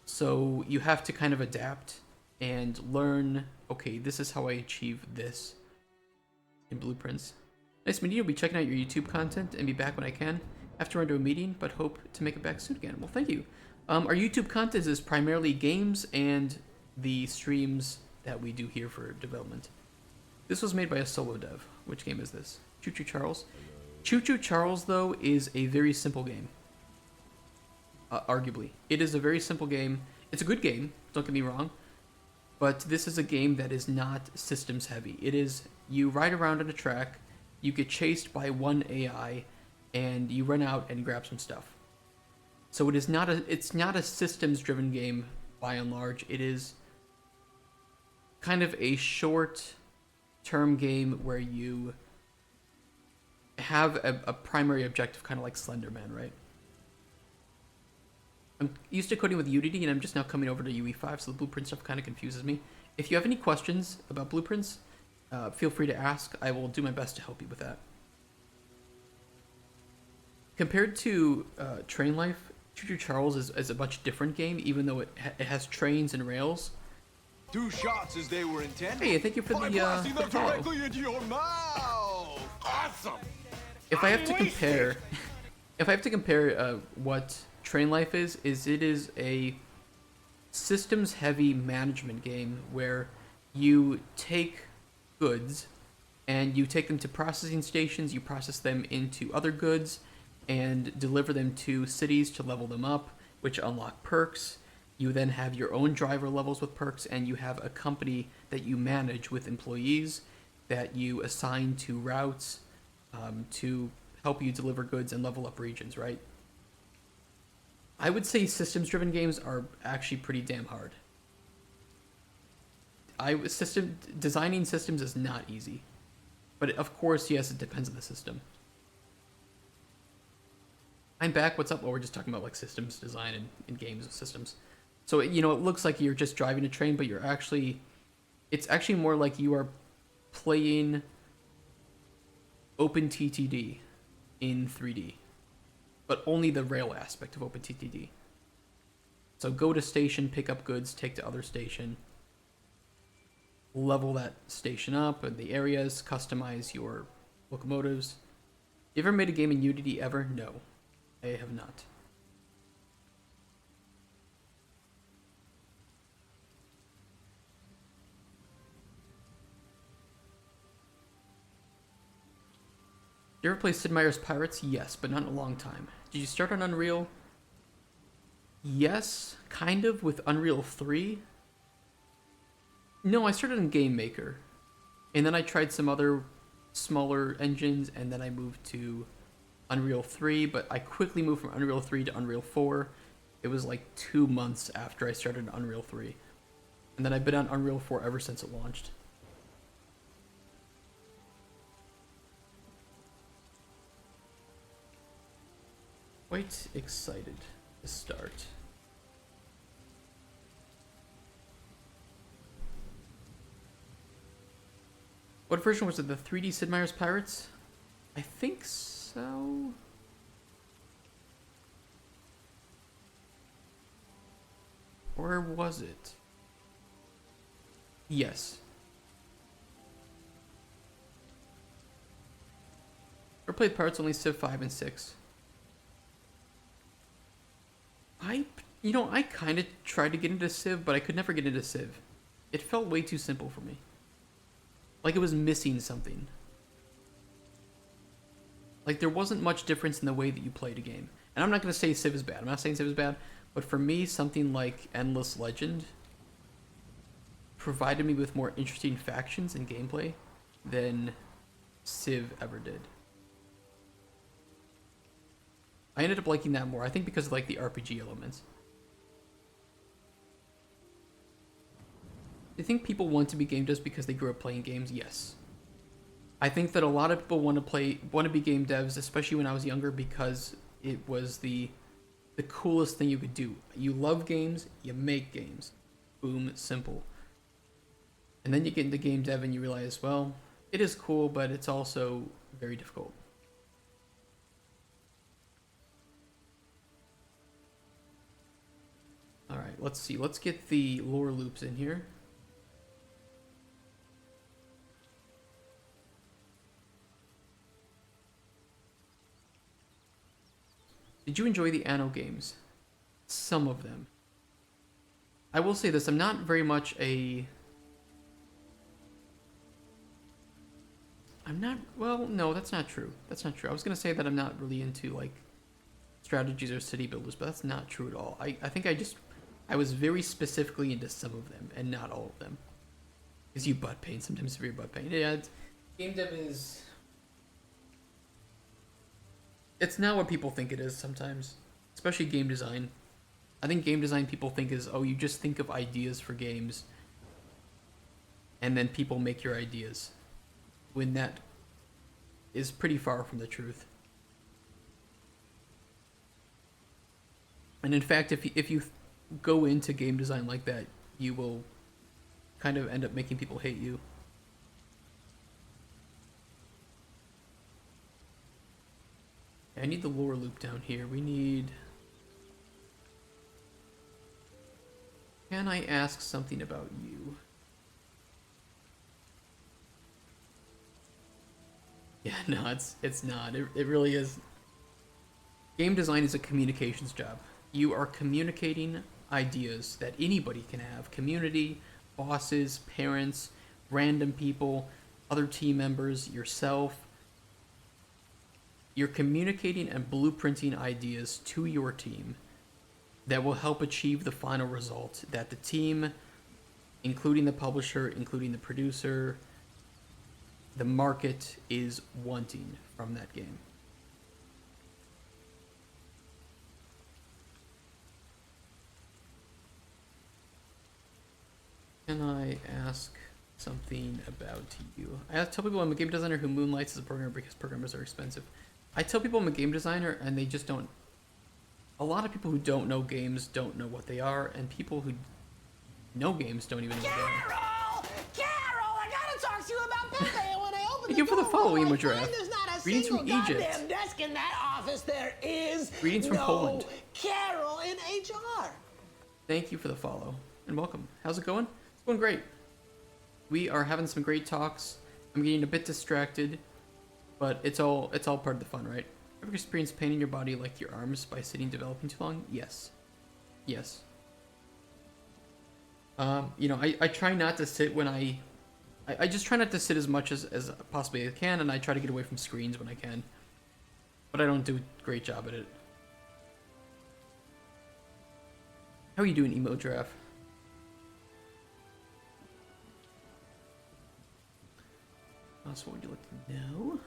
so you have to kind of adapt and learn, okay, this is how I achieve this in blueprints. Nice meeting you. I'll be checking out your YouTube content and be back when I can. Have to run to a meeting, but hope to make it back soon again. Well, thank you. Our YouTube content is primarily games and the streams that we do here for development. This was made by a solo dev. Which game is this? Choo Choo Charles. Choo Choo Charles, though, is a very simple game. Arguably. It is a very simple game. It's a good game, don't get me wrong. But this is a game that is not systems heavy. It is, you ride around on a track, you get chased by one AI, and you run out and grab some stuff. So it's not a systems-driven game by and large. It is kind of a short-term game where you have a primary objective, kind of like Slender Man, right? I'm used to coding with Unity, and I'm just now coming over to UE5, so the blueprint stuff kind of confuses me. If you have any questions about blueprints, feel free to ask. I will do my best to help you with that. Compared to Train Life, Choo Choo Charles is a much different game, even though it has trains and rails. 2 shots as they were intended. Hey, thank you for the follow. directly into your mouth. Awesome. If I have to compare, what Train Life is it is a systems-heavy management game where you take goods and you take them to processing stations, you process them into other goods, and deliver them to cities to level them up, which unlock perks. You then have your own driver levels with perks, and you have a company that you manage with employees that you assign to routes to help you deliver goods and level up regions, right? I would say systems-driven games are actually pretty damn hard. Designing systems is not easy. But of course, yes, it depends on the system. I'm back, what's up? Well, we're just talking about like systems design and games and systems. So, you know, it looks like you're just driving a train, but it's actually more like you are playing OpenTTD in 3D. But only the rail aspect of OpenTTD. So go to station, pick up goods, take to other station, level that station up and the areas, customize your locomotives. You ever made a game in Unity ever? No, I have not. You ever play Sid Meier's Pirates? Yes, but not in a long time. Did you start on Unreal? Yes, kind of, with Unreal 3. No, I started in Game Maker. And then I tried some other smaller engines, and then I moved to Unreal 3, but I quickly moved from Unreal 3 to Unreal 4. It was like 2 months after I started Unreal 3. And then I've been on Unreal 4 ever since it launched. Quite excited to start. What version was it? The 3D Sid Meier's Pirates? I think so. Or was it? Yes. I played Pirates only Civ 5 and 6. I kind of tried to get into Civ, but I could never get into Civ. It felt way too simple for me. Like it was missing something. Like there wasn't much difference in the way that you played a game. And I'm not going to say Civ is bad. I'm not saying Civ is bad. But for me, something like Endless Legend provided me with more interesting factions and gameplay than Civ ever did. I ended up liking that more, I think because of like the RPG elements. Do you think people want to be game devs because they grew up playing games? Yes. I think that a lot of people want to be game devs, especially when I was younger, because it was the coolest thing you could do. You love games, you make games. Boom, simple. And then you get into game dev and you realize, well, it is cool, but it's also very difficult. Alright, let's see. Let's get the lore loops in here. Did you enjoy the Anno games? some of them. I will say this, I'm not very much well, no, that's not true. That's not true. I was going to say that I'm not really into, like, strategies or city builders, but that's not true at all. I think I was very specifically into some of them, and not all of them. Because you butt pain, sometimes severe butt pain. Yeah, game dev is... It's not what people think it is sometimes. Especially game design. I think game design people think is, oh, you just think of ideas for games. And then people make your ideas. When that is pretty far from the truth. And in fact, if you go into game design like that, you will kind of end up making people hate you. I need the lore loop down here. We need... Can I ask something about you? Yeah, no, it's not. It really is. Game design is a communications job. You are communicating ideas that anybody can have. Community, bosses, parents, random people, other team members, yourself. You're communicating and blueprinting ideas to your team that will help achieve the final result that the team, including the publisher, including the producer, the market is wanting from that game. Can I ask something about you? I tell people I'm a game designer who moonlights as a programmer because programmers are expensive. I tell people I'm a game designer and they just don't... A lot of people who don't know games don't know what they are, and people who know games don't even know what they are. Carol, I gotta talk to you about Pepe. And when I open Thank you for the follow, Emo Giraffe. there's not a Greetings single from Egypt. goddamn desk in that office. There is Greetings from Poland. Carol in HR. Thank you for the follow, and welcome. How's it going? It's going great. We are having some great talks. I'm getting a bit distracted, but it's all part of the fun, right? Ever experienced pain in your body like your arms by sitting developing too long? Yes. Yes. You know, I try not to sit when I just try not to sit as much as possibly I can, and I try to get away from screens when I can. But I don't do a great job at it. How are you doing, Emo Giraffe? So what would you like to know?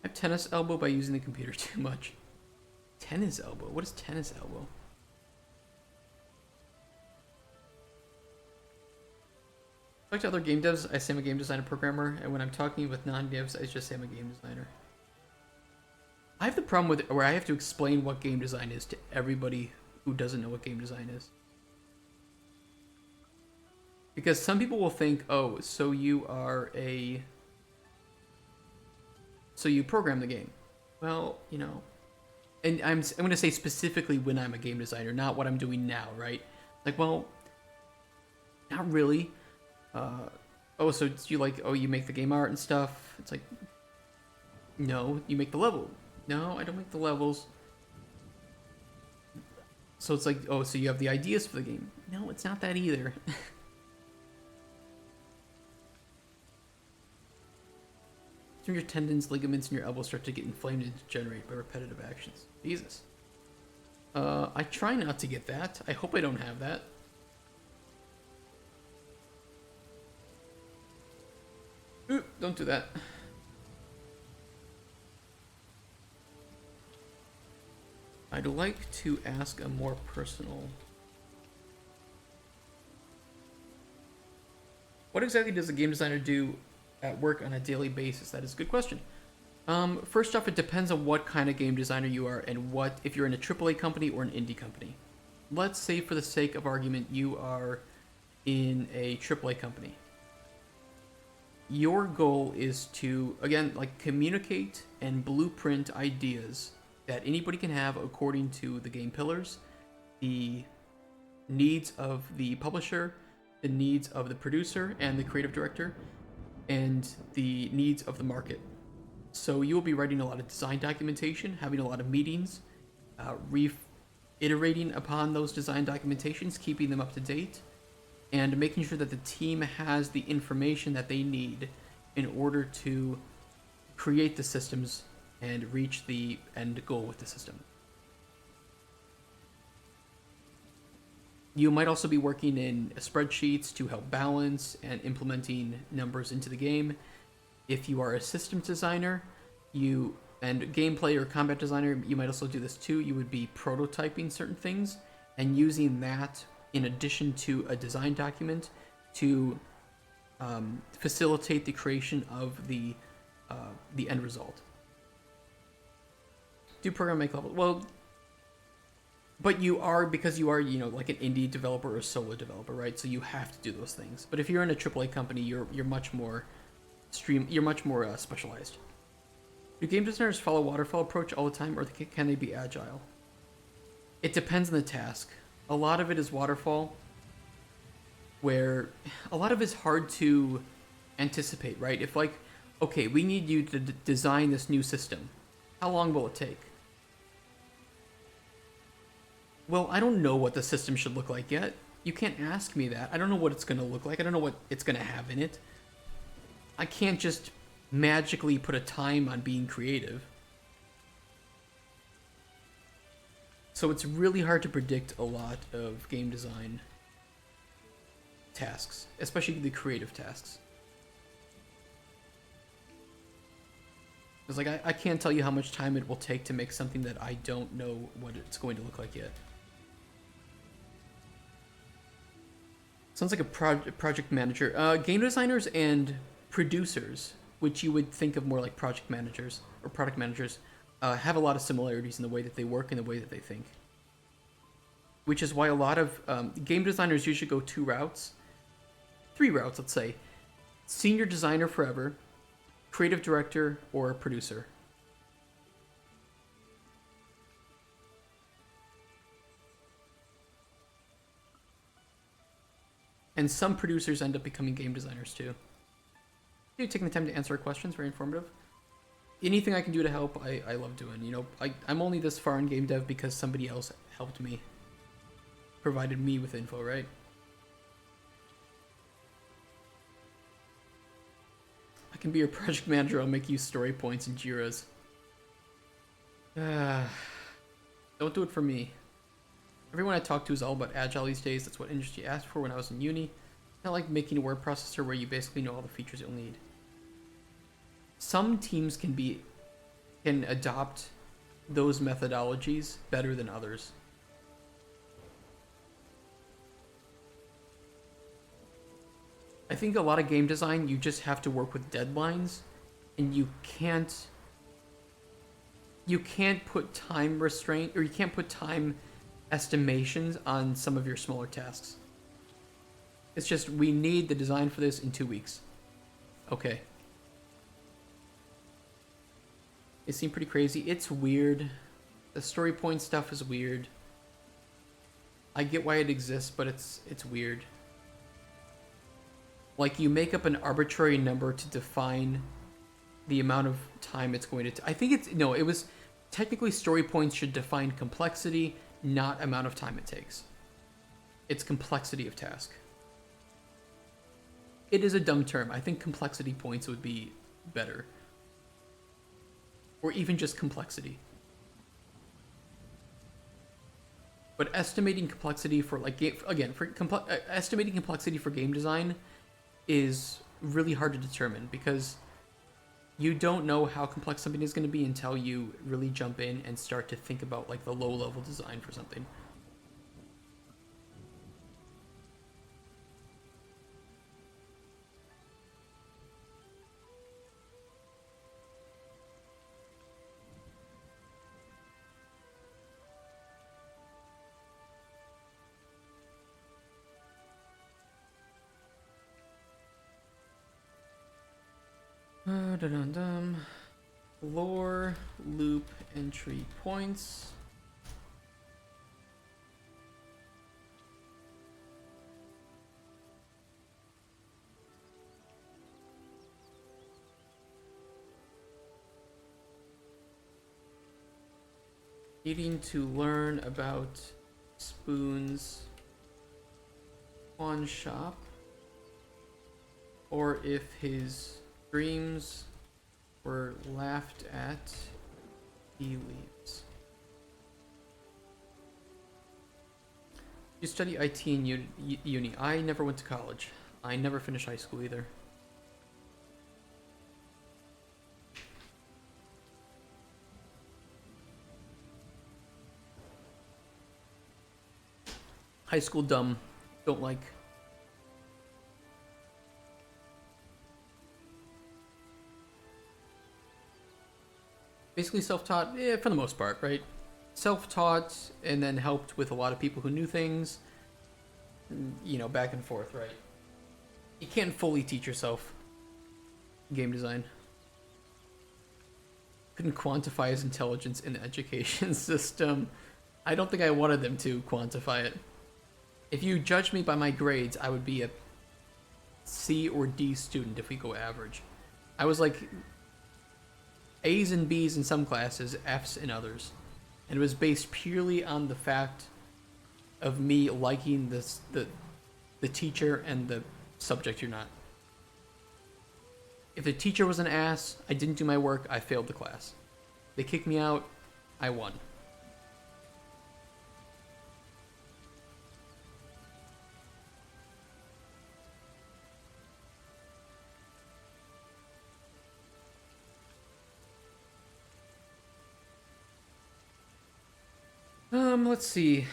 I have tennis elbow by using the computer too much. Tennis elbow? What is tennis elbow? Talk to other game devs, I say I'm a game designer programmer, and when I'm talking with non-devs, I just say I'm a game designer. I have the problem with it where I have to explain what game design is to everybody who doesn't know what game design is. Because some people will think, oh, so you program the game. Well, you know, and I'm going to say specifically when I'm a game designer, not what I'm doing now, right? Like, well, not really. Oh, so do you you make the game art and stuff? It's like, no, you make the level. No, I don't make the levels. So it's like, oh, so you have the ideas for the game. No, it's not that either. From your tendons, ligaments, and your elbows start to get inflamed and degenerate by repetitive actions. Jesus. I try not to get that. I hope I don't have that. Ooh, don't do that. I'd like to ask a more personal... What exactly does a game designer do at work on a daily basis? That is a good question. First off, it depends on what kind of game designer you are and if you're in a AAA company or an indie company. Let's say for the sake of argument, you are in a AAA company. Your goal is to, again, communicate and blueprint ideas that anybody can have according to the game pillars, the needs of the publisher, the needs of the producer and the creative director, and the needs of the market. So you will be writing a lot of design documentation, having a lot of meetings, iterating upon those design documentations, keeping them up to date, and making sure that the team has the information that they need in order to create the systems and reach the end goal with the system. You might also be working in spreadsheets to help balance and implementing numbers into the game. If you are a systems designer, and gameplay or combat designer, you might also do this too. You would be prototyping certain things and using that in addition to a design document to facilitate the creation of the end result. Do program make level? Well, but because you are, like an indie developer or a solo developer, right? So you have to do those things. But if you're in a AAA company, you're much more specialized. Do game designers follow waterfall approach all the time, or can they be agile? It depends on the task. A lot of it is waterfall, where a lot of it's hard to anticipate, right? If okay, we need you to design this new system. How long will it take? Well, I don't know what the system should look like yet. You can't ask me that. I don't know what it's going to look like. I don't know what it's going to have in it. I can't just magically put a time on being creative. So it's really hard to predict a lot of game design tasks, especially the creative tasks. Because I can't tell you how much time it will take to make something that I don't know what it's going to look like yet. Sounds like a project manager. Game designers and producers, which you would think of more like project managers or product managers, have a lot of similarities in the way that they work and the way that they think. Which is why a lot of game designers usually go 3 routes, let's say. Senior designer forever, creative director, or producer. And some producers end up becoming game designers too. You're taking the time to answer our questions, very informative. Anything I can do to help, I love doing. I'm only this far in game dev because somebody else helped me. Provided me with info, right? I can be your project manager, I'll make you story points and Jiras. Don't do it for me. Everyone I talk to is all about agile these days. That's what industry asked for when I was in uni. Not like making a word processor where you basically know all the features you'll need. Some teams can adopt those methodologies better than others. I think a lot of game design, you just have to work with deadlines, and you can't put time restraint, or you can't put time estimations on some of your smaller tasks. It's just, we need the design for this in 2 weeks. Okay. It seemed pretty crazy. It's weird. The story point stuff is weird. I get why it exists, but it's weird. Like, you make up an arbitrary number to define the amount of time it's going to... I think it was... Technically, story points should define complexity, not amount of time it takes. It's complexity of task. It is a dumb term. I think complexity points would be better. Or even just complexity. But estimating complexity for estimating complexity for game design is really hard to determine, because you don't know how complex something is going to be until you really jump in and start to think about like the low-level design for something. Lore, loop, entry points. Needing to learn about Spoon's pawn shop, or if his dreams were laughed at, he leaves. You study IT in uni. I never went to college. I never finished high school either. High school dumb. Don't like. Basically self-taught, for the most part, right? Self-taught, and then helped with a lot of people who knew things. You know, back and forth, right? You can't fully teach yourself game design. Couldn't quantify his intelligence in the education system. I don't think I wanted them to quantify it. If you judge me by my grades, I would be a C or D student if we go average. I was like A's and B's in some classes, F's in others. And it was based purely on the fact of me liking the teacher and the subject you're not. If the teacher was an ass, I didn't do my work, I failed the class. They kicked me out, I won. Let's see.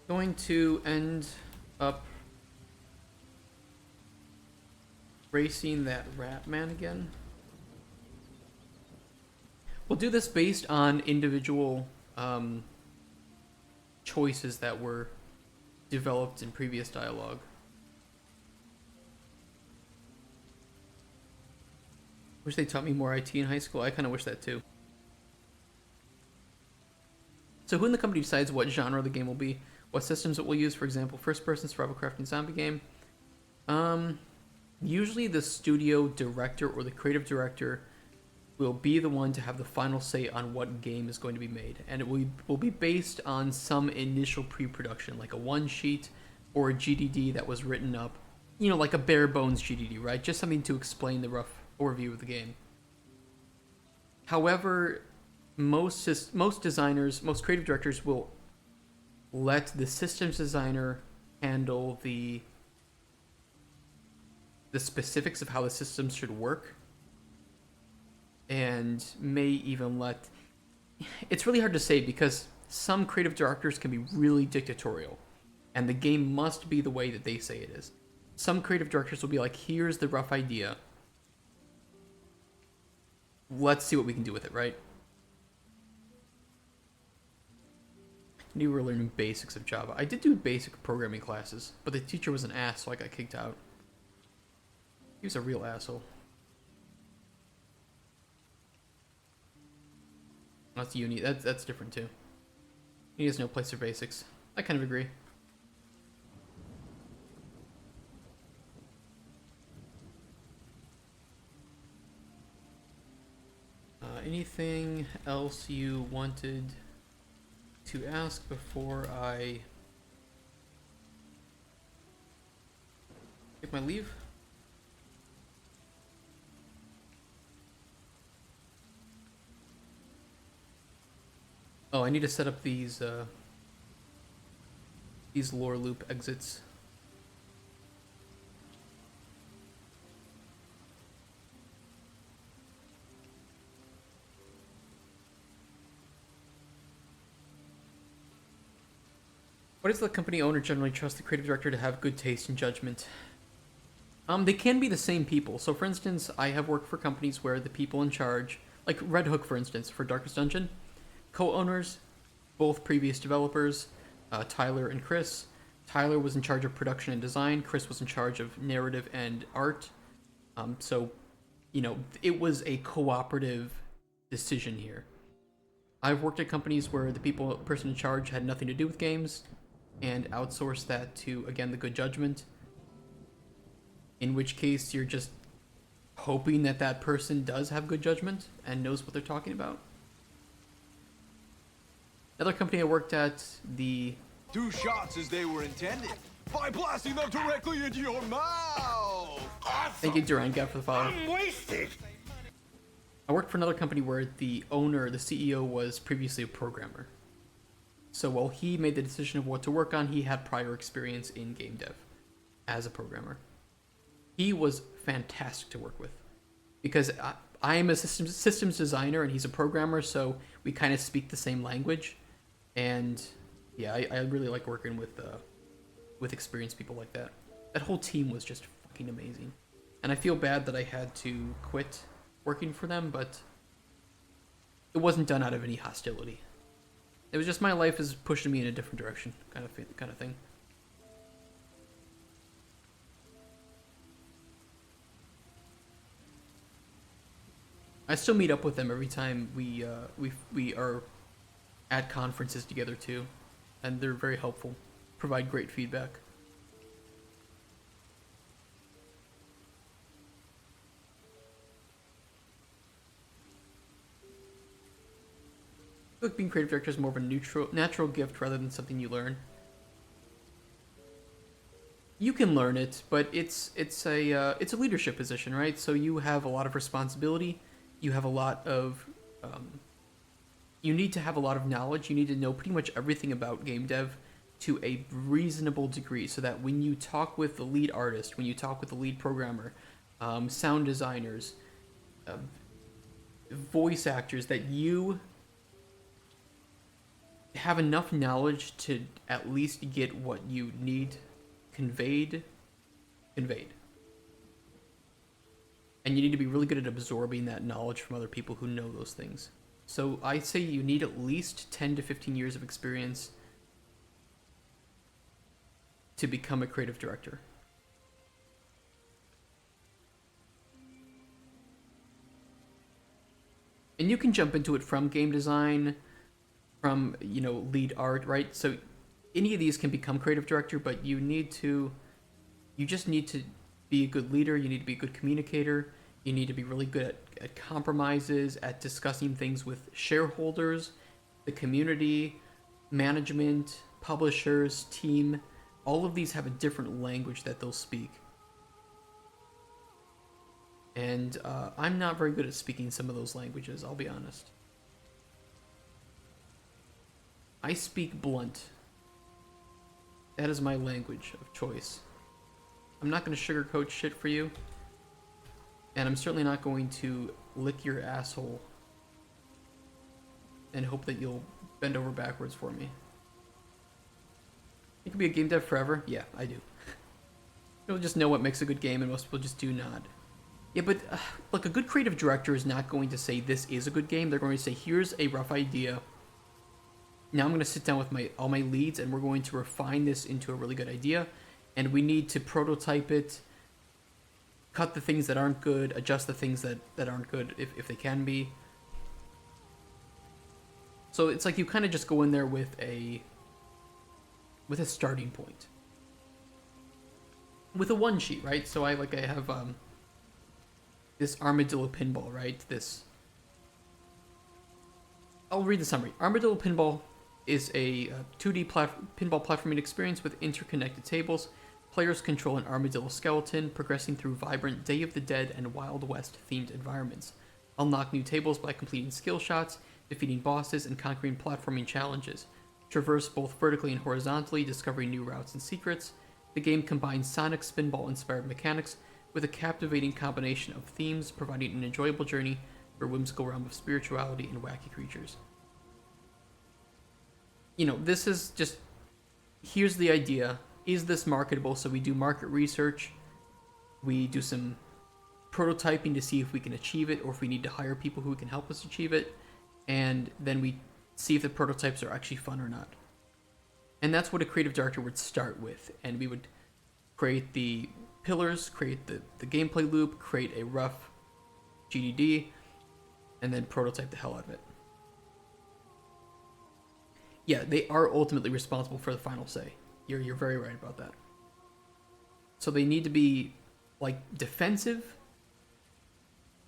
Going to end up racing that rat man again. We'll do this based on individual choices that were developed in previous dialogue. Wish they taught me more IT in high school. I kind of wish that too. So who in the company decides what genre the game will be? What systems it will use? For example, first-person survival crafting zombie game. Usually the studio director or the creative director will be the one to have the final say on what game is going to be made. And it will be based on some initial pre-production, like a one-sheet or a GDD that was written up. You know, like a bare-bones GDD, right? Just something to explain the rough overview of the game. However, most designers, most creative directors will let the systems designer handle the specifics of how the systems should work, and may even let... It's really hard to say because some creative directors can be really dictatorial, and the game must be the way that they say it is. Some creative directors will be like, here's the rough idea. Let's see what we can do with it, right? I knew we were learning basics of Java. I did do basic programming classes, but the teacher was an ass, so I got kicked out. He was a real asshole. That's uni. That's different too. Uni has no place for basics. I kind of agree. Anything else you wanted to ask before I take my leave? Oh, I need to set up these lore loop exits. What does the company owner generally trust the creative director to have good taste and judgment? They can be the same people. So for instance, I have worked for companies where the people in charge, like Red Hook for instance, for Darkest Dungeon, co-owners, both previous developers, Tyler and Chris. Tyler was in charge of production and design. Chris was in charge of narrative and art. So, you know, it was a cooperative decision here. I've worked at companies where the person in charge had nothing to do with games and outsourced that to, again, the good judgment. in which case you're just hoping that that person does have good judgment and knows what they're talking about. Another company I worked at, the... 2 shots as they were intended. By blasting them directly into your mouth! Thank you, Duran Gap, for the follow. I'm wasted. I worked for another company where the owner, the CEO, was previously a programmer. So while he made the decision of what to work on, he had prior experience in game dev as a programmer. He was fantastic to work with because I am a systems designer and he's a programmer, so we kind of speak the same language. And yeah, I really like working with experienced people like that. That whole team was just fucking amazing. And I feel bad that I had to quit working for them, but it wasn't done out of any hostility. It was just my life is pushing me in a different direction, kind of thing. I still meet up with them every time we are at conferences together too, and they're very helpful, provide great feedback. I feel like being creative director is more of a natural gift rather than something you learn. You can learn it, but it's a leadership position, right? So you have a lot of responsibility. You have a lot of you need to have a lot of knowledge. You need to know pretty much everything about game dev to a reasonable degree, so that when you talk with the lead artist, when you talk with the lead programmer, sound designers, voice actors, that you have enough knowledge to at least get what you need conveyed. And you need to be really good at absorbing that knowledge from other people who know those things. So I say you need at least 10 to 15 years of experience to become a creative director. And you can jump into it from game design, from, lead art, right? So any of these can become creative director, but you just need to be a good leader. You need to be a good communicator. You need to be really good at compromises, at discussing things with shareholders, the community, management, publishers, team. All of these have a different language that they'll speak. And I'm not very good at speaking some of those languages, I'll be honest. I speak blunt. That is my language of choice. I'm not going to sugarcoat shit for you. And I'm certainly not going to lick your asshole and hope that you'll bend over backwards for me. You can be a game dev forever? Yeah, I do. You'll just know what makes a good game, and most people just do not. Yeah, but look, a good creative director is not going to say this is a good game. They're going to say, here's a rough idea. Now I'm going to sit down with all my leads, and we're going to refine this into a really good idea. And we need to prototype it, cut the things that aren't good, adjust the things that aren't good if they can be. So it's like you kind of just go in there with a starting point. With a one sheet, right? So I have this armadillo pinball, right? I'll read the summary. Armadillo pinball is a 2D pinball platforming experience with interconnected tables. Players control an armadillo skeleton, progressing through vibrant Day of the Dead and Wild West themed environments. Unlock new tables by completing skill shots, defeating bosses, and conquering platforming challenges. Traverse both vertically and horizontally, discovering new routes and secrets. The game combines Sonic Spinball-inspired mechanics with a captivating combination of themes, providing an enjoyable journey through a whimsical realm of spirituality and wacky creatures. This is just, here's the idea. Is this marketable? So we do market research. We do some prototyping to see if we can achieve it, or if we need to hire people who can help us achieve it. And then we see if the prototypes are actually fun or not. And that's what a creative director would start with. And we would create the pillars, create the gameplay loop, create a rough GDD, and then prototype the hell out of it. Yeah, they are ultimately responsible for the final say. You're very right about that. So they need to be like defensive,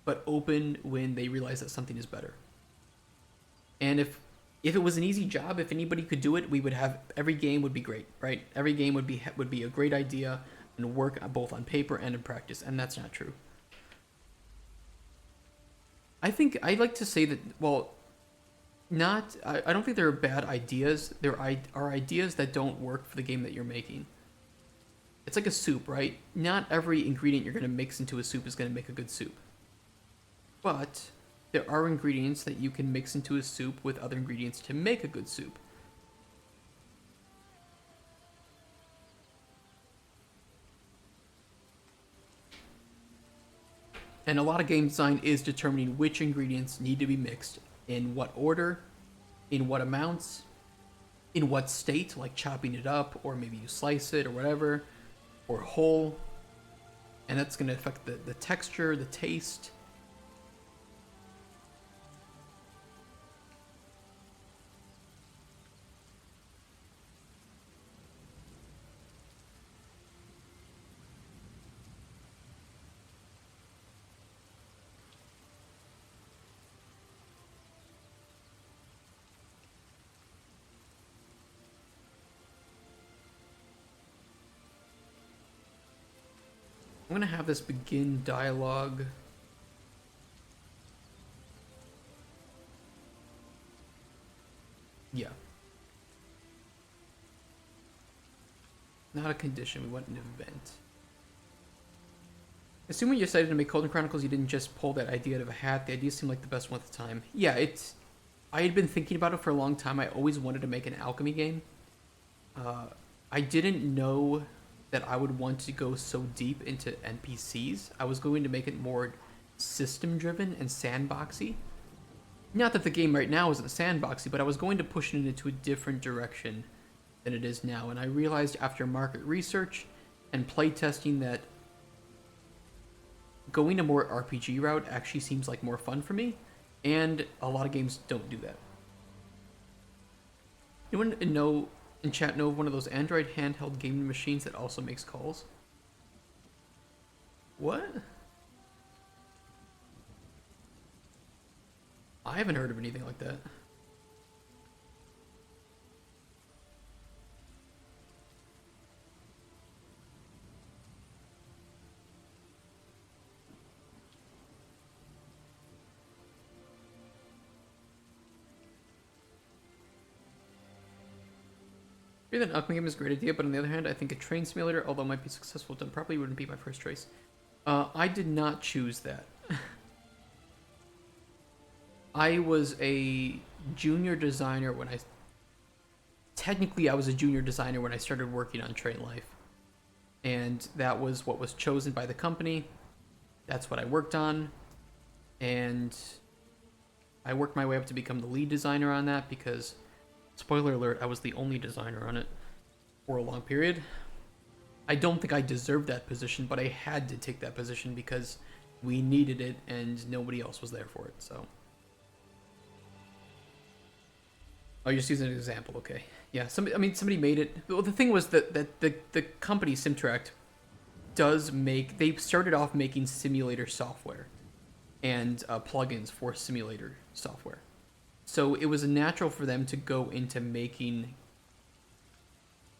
but open when they realize that something is better. And if it was an easy job, if anybody could do it, we would have every game would be great, right? Every game would be a great idea and work both on paper and in practice, and that's not true. I think I like to say that, well, I don't think there are bad ideas. There are ideas that don't work for the game that you're making. It's like a soup, right? Not every ingredient you're going to mix into a soup is going to make a good soup. But there are ingredients that you can mix into a soup with other ingredients to make a good soup. And a lot of game design is determining which ingredients need to be mixed, in what order, in what amounts, in what state, like chopping it up, or maybe you slice it or whatever, or whole. And that's going to affect the texture, the taste. I'm going to have this begin dialogue. Yeah. Not a condition, we want an event. Assuming you decided to make Cauldron Chronicles, you didn't just pull that idea out of a hat. The idea seemed like the best one at the time. Yeah, I had been thinking about it for a long time. I always wanted to make an alchemy game. I didn't know that I would want to go so deep into NPCs. I was going to make it more system-driven and sandboxy. Not that the game right now isn't sandboxy, but I was going to push it into a different direction than it is now. And I realized after market research and playtesting that going a more RPG route actually seems like more fun for me, and a lot of games don't do that. Anyone in chat know of one of those Android handheld gaming machines that also makes calls? What? I haven't heard of anything like that. I agree that an alchemy game is a great idea, but on the other hand, I think a train simulator, although it might be successful done properly, wouldn't be my first choice. I did not choose that. I was a junior designer when Technically, I was a junior designer when I started working on Train Life. And that was what was chosen by the company. That's what I worked on. And I worked my way up to become the lead designer on that because, spoiler alert, I was the only designer on it for a long period. I don't think I deserved that position, but I had to take that position because we needed it and nobody else was there for it, so. Oh, you're just using an example, okay. Yeah, somebody made it. Well, the thing was that the company Simtract they started off making simulator software and plugins for simulator software. So it was natural for them to go into making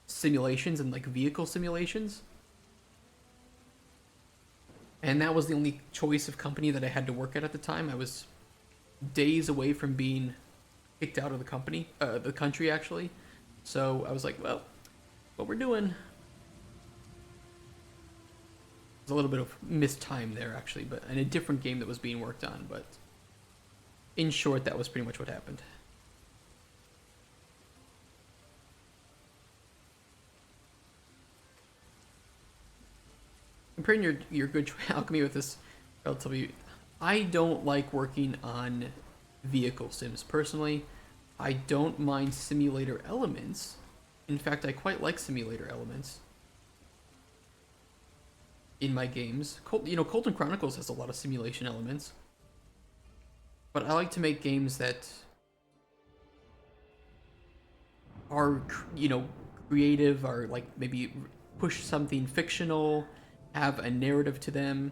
simulations and like vehicle simulations. And that was the only choice of company that I had to work at the time. I was days away from being kicked out of the country actually. So I was like, well, what we're doing. There's a little bit of missed time there actually, but in a different game that was being worked on, but in short, that was pretty much what happened. Comparing your good alchemy with this relatively, I don't like working on vehicle sims personally. I don't mind simulator elements. In fact, I quite like simulator elements in my games. Cauldron Chronicles has a lot of simulation elements. But I like to make games that are, creative, or like maybe push something fictional, have a narrative to them.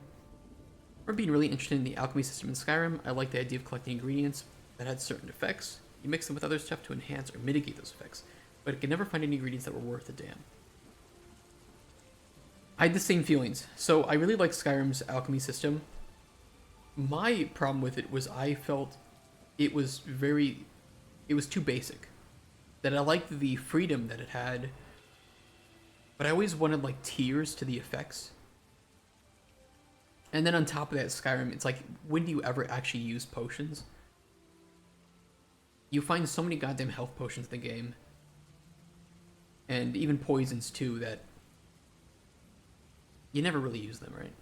Or being really interested in the alchemy system in Skyrim. I like the idea of collecting ingredients that had certain effects. You mix them with other stuff to enhance or mitigate those effects, but I could never find any ingredients that were worth a damn. I had the same feelings. So I really like Skyrim's alchemy system. My problem with it was I felt it was too basic. That I liked the freedom that it had, but I always wanted like tiers to the effects. And then on top of that, Skyrim, it's like, when do you ever actually use potions? You find so many goddamn health potions in the game. And even poisons too, that you never really use them, right?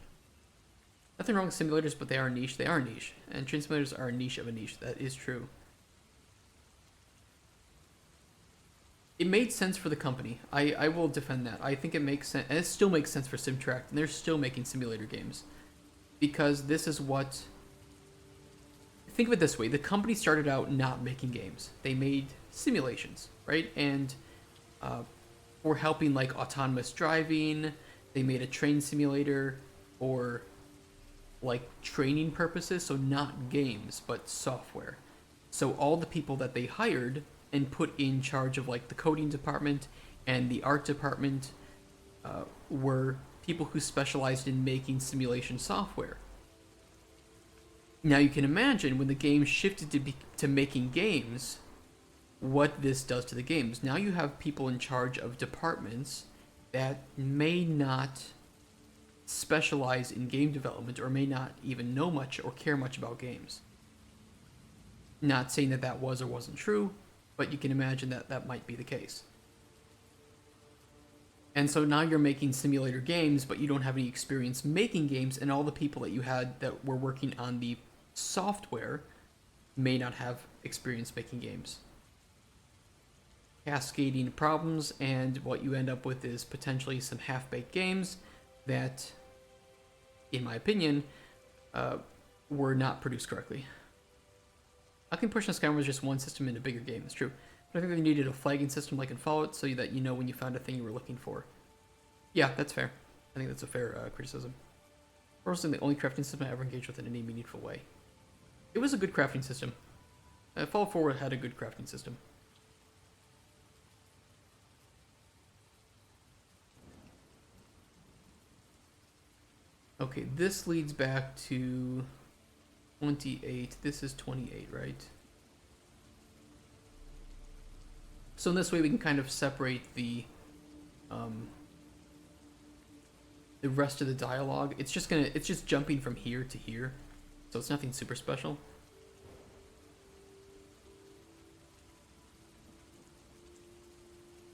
Nothing wrong with simulators, but they are niche. They are niche. And train simulators are a niche of a niche. That is true. It made sense for the company. I will defend that. I think it makes sense. And it still makes sense for Simtract. And they're still making simulator games. Because this is what... Think of it this way. The company started out not making games. They made simulations, right? And for helping like autonomous driving, they made a train simulator for like training purposes. So not games, but software. So all the people that they hired and put in charge of like the coding department and the art department were people who specialized in making simulation software. Now you can imagine when the game shifted to making games, what this does to the games. Now you have people in charge of departments that may not specialize in game development or may not even know much or care much about games. Not saying that that was or wasn't true, but you can imagine that that might be the case. And so now you're making simulator games, but you don't have any experience making games, and all the people that you had that were working on the software may not have experience making games. Cascading problems, and what you end up with is potentially some half-baked games that, in my opinion, were not produced correctly. I think pushing Skyrim was just one system in a bigger game, it's true. But I think they needed a flagging system like in Fallout so that you know when you found a thing you were looking for. Yeah, that's fair. I think that's a fair criticism. Personally, the only crafting system I ever engaged with in any meaningful way. It was a good crafting system. Fallout 4 had a good crafting system. Okay, this leads back to 28. This is 28, right? So in this way we can kind of separate the rest of the dialogue. It's just jumping from here to here. So it's nothing super special.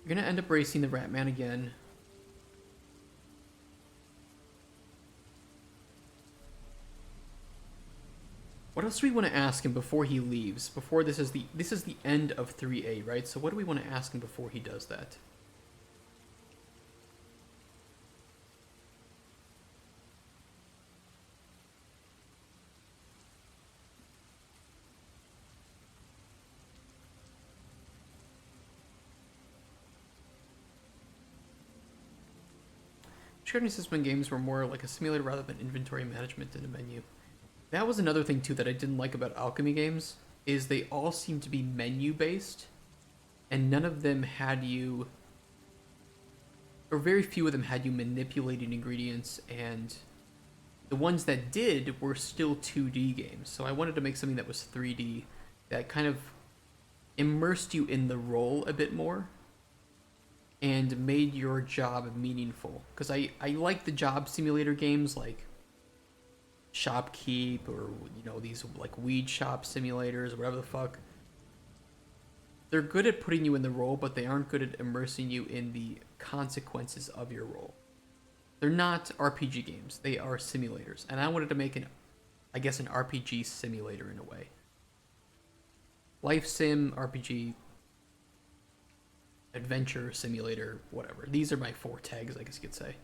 You're gonna end up racing the Ratman again. What else do we want to ask him before he leaves? Before this is the end of 3A, right? So what do we want to ask him before he does that? Trading system games were more like a simulator rather than inventory management in a menu. That was another thing too that I didn't like about alchemy games, is they all seem to be menu based, and none of them had you, or very few of them had you manipulating ingredients, and the ones that did were still 2D games. So I wanted to make something that was 3D, that kind of immersed you in the role a bit more, and made your job meaningful. Because I like the job simulator games like Shopkeep, or these like weed shop simulators or whatever the fuck. They're good at putting you in the role, but they aren't good at immersing you in the consequences of your role. They're not RPG games, they are simulators, and I wanted to make an RPG simulator in a way. Life sim, RPG, adventure simulator, whatever. These are my 4 tags, I guess you could say.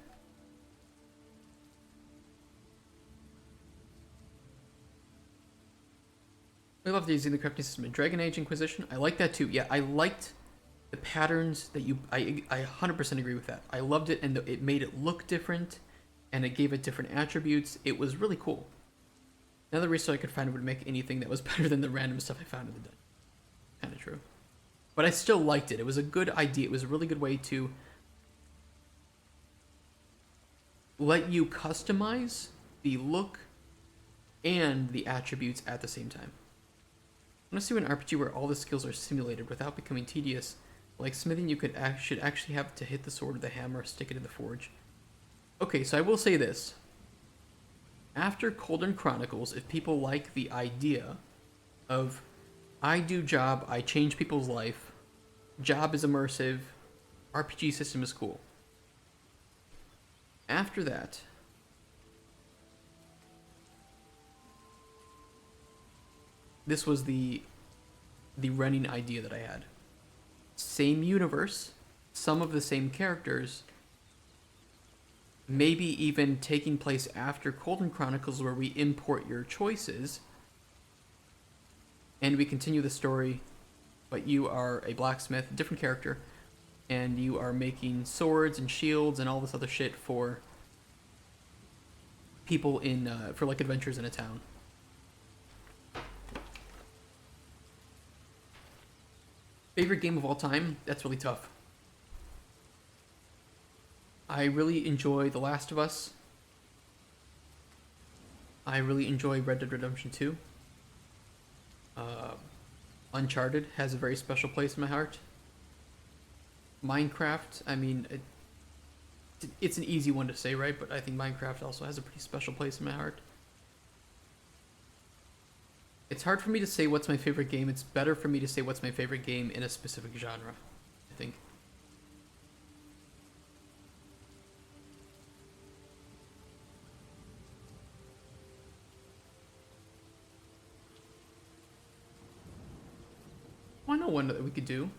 I love using the crafting system in Dragon Age Inquisition. I like that too. Yeah, I liked the patterns that I 100% agree with that. I loved it, and it made it look different, and it gave it different attributes. It was really cool. Another resource I could find would make anything that was better than the random stuff I found in the dungeon. Kind of true. But I still liked it. It was a good idea. It was a really good way to let you customize the look and the attributes at the same time. I want to see an RPG where all the skills are simulated without becoming tedious. Like smithing, you should actually have to hit the sword with the hammer, stick it in the forge. Okay, so I will say this. After Cauldron Chronicles, if people like the idea of I do job, I change people's life, job is immersive, RPG system is cool. After that, this was the running idea that I had. Same universe, some of the same characters, maybe even taking place after Cauldron Chronicles where we import your choices and we continue the story, but you are a blacksmith, a different character, and you are making swords and shields and all this other shit for people in, for like adventures in a town. Favorite game of all time? That's really tough. I really enjoy The Last of Us. I really enjoy Red Dead Redemption 2. Uncharted has a very special place in my heart. Minecraft, I mean, it's an easy one to say, right? But I think Minecraft also has a pretty special place in my heart. It's hard for me to say what's my favorite game. It's better for me to say what's my favorite game in a specific genre, I think. Well, I know one that we could do.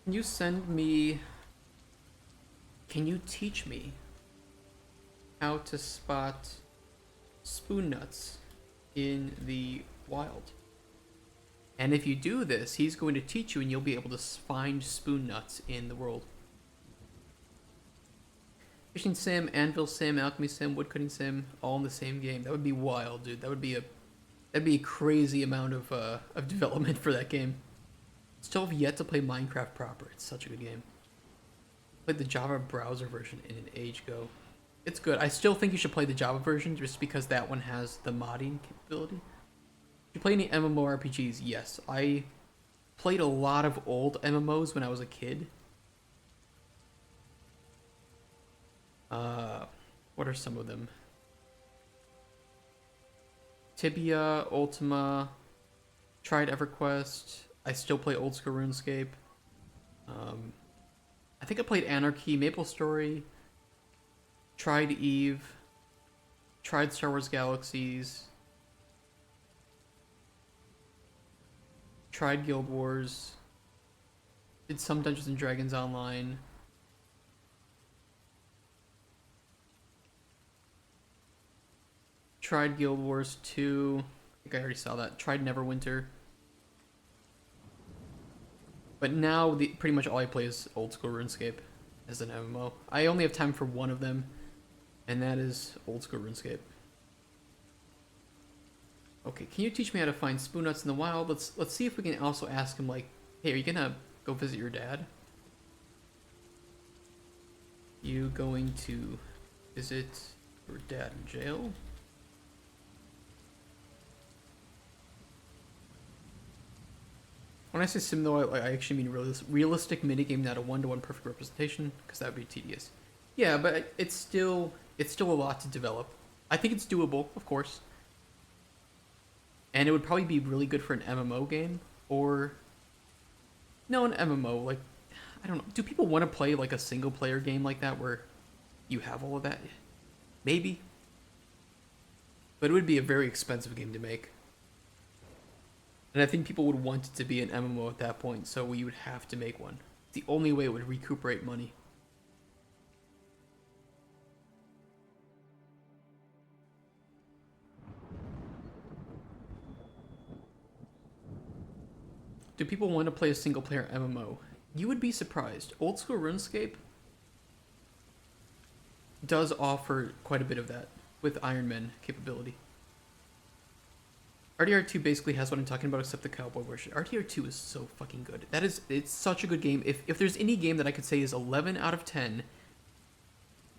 Can you send me... Can you teach me how to spot spoon nuts in the wild? And if you do this, he's going to teach you and you'll be able to find spoon nuts in the world. Fishing sim, anvil sim, alchemy sim, woodcutting sim, all in the same game. That would be wild, dude. That'd be a crazy amount of development for that game. Still have yet to play Minecraft proper. It's such a good game. Played the Java browser version in an age ago. It's good. I still think you should play the Java version just because that one has the modding capability. If you play any MMORPGs, yes. I played a lot of old MMOs when I was a kid. What are some of them? Tibia, Ultima, tried EverQuest. I still play old school RuneScape. I think I played Anarchy, MapleStory, tried Eve, tried Star Wars Galaxies, tried Guild Wars, did some Dungeons and Dragons Online. Tried Guild Wars 2. I think I already saw that. Tried Neverwinter. But now, pretty much all I play is old school RuneScape as an MMO. I only have time for one of them, and that is old school RuneScape. Okay, can you teach me how to find spoon nuts in the wild? Let's see if we can also ask him, like, hey, are you gonna go visit your dad? You going to visit your dad in jail? When I say sim, though, I actually mean realistic minigame, not a one-to-one perfect representation, because that would be tedious. Yeah, but it's still a lot to develop. I think it's doable, of course. And it would probably be really good for an MMO game, or... No, an MMO, like, I don't know. Do people want to play, like, a single-player game like that, where you have all of that? Maybe. But it would be a very expensive game to make. And I think people would want it to be an MMO at that point, so we would have to make one. It's the only way it would recuperate money. Do people want to play a single player MMO? You would be surprised. Old school RuneScape does offer quite a bit of that with Iron Man capability. RDR2 basically has what I'm talking about except the cowboy version. RDR2 is so fucking good. It's such a good game. If there's any game that I could say is 11 out of 10,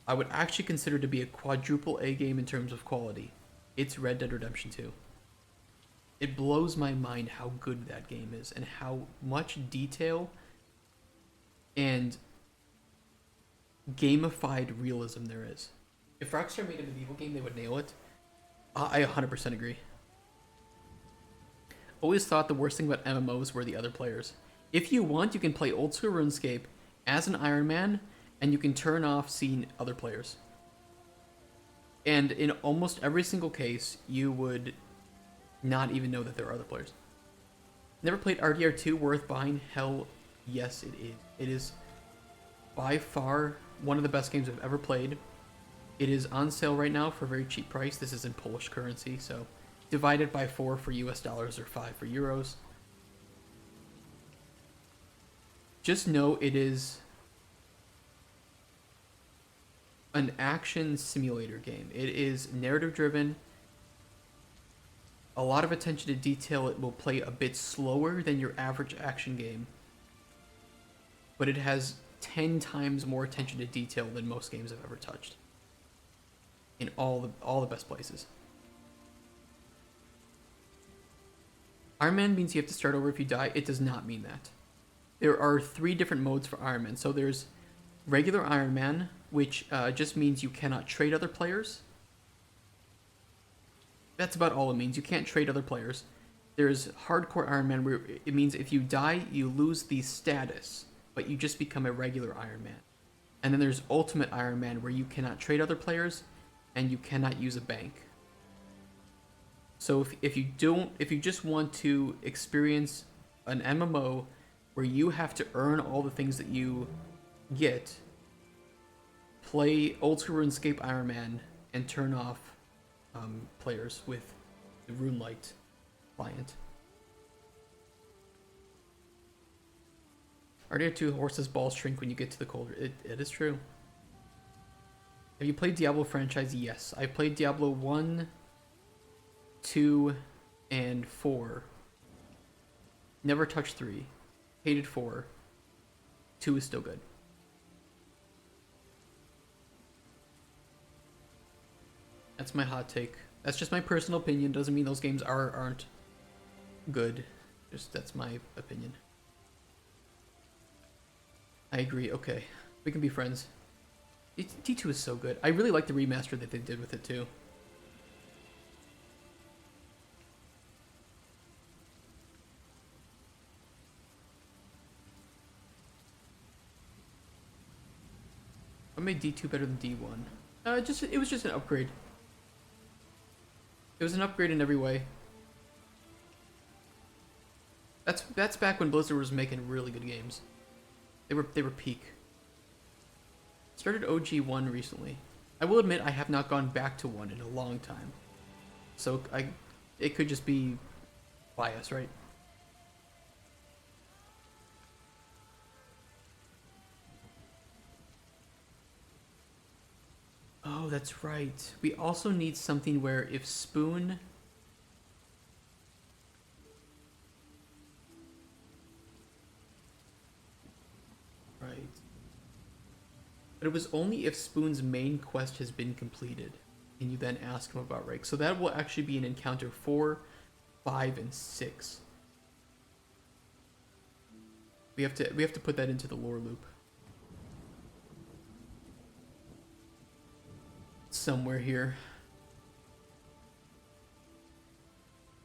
I would actually consider to be a quadruple A game in terms of quality. It's Red Dead Redemption 2. It blows my mind how good that game is and how much detail and gamified realism there is. If Rockstar made a medieval game, they would nail it. I 100% agree. Always thought the worst thing about MMOs were the other players. If you want, you can play old school RuneScape as an Iron Man, and you can turn off seeing other players. And in almost every single case, you would not even know that there are other players. Never played RDR2, worth buying? Hell yes, it is. It is by far one of the best games I've ever played. It is on sale right now for a very cheap price. This is in Polish currency, so divided by 4 for US dollars or 5 for euros. Just know it is an action simulator game. It is narrative driven. A lot of attention to detail. It will play a bit slower than your average action game, but it has 10 times more attention to detail than most games I've ever touched. In all the best places. Iron Man means you have to start over if you die. It does not mean that. There are 3 different modes for Iron Man. So there's regular Iron Man, which just means you cannot trade other players. That's about all it means. You can't trade other players. There's hardcore Iron Man, where it means if you die, you lose the status, but you just become a regular Iron Man. And then there's Ultimate Iron Man, where you cannot trade other players, and you cannot use a bank. So if you just want to experience an MMO where you have to earn all the things that you get, play Old School RuneScape Iron Man and turn off players with the RuneLite client. RDR2 horses balls shrink when you get to the Cauldron. It is true. Have you played Diablo franchise? Yes. I played Diablo 1, 2, and 4. Never touched 3. Hated 4. 2 is still good. That's my hot take. That's just my personal opinion. Doesn't mean those games aren't good. Just that's my opinion. I agree. Okay. We can be friends. D2 is so good. I really like the remaster that they did with it too. What made D2 better than D1? It was just an upgrade. It was an upgrade in every way. That's back when Blizzard was making really good games. They were peak. Started OG1 recently. I will admit I have not gone back to 1 in a long time. So it could just be bias, right? Oh, that's right. We also need something where if Spoon... Right. But it was only if Spoon's main quest has been completed, and you then ask him about Rake. So that will actually be in encounter 4, 5, and 6. We have to put that into the lore loop. Somewhere here.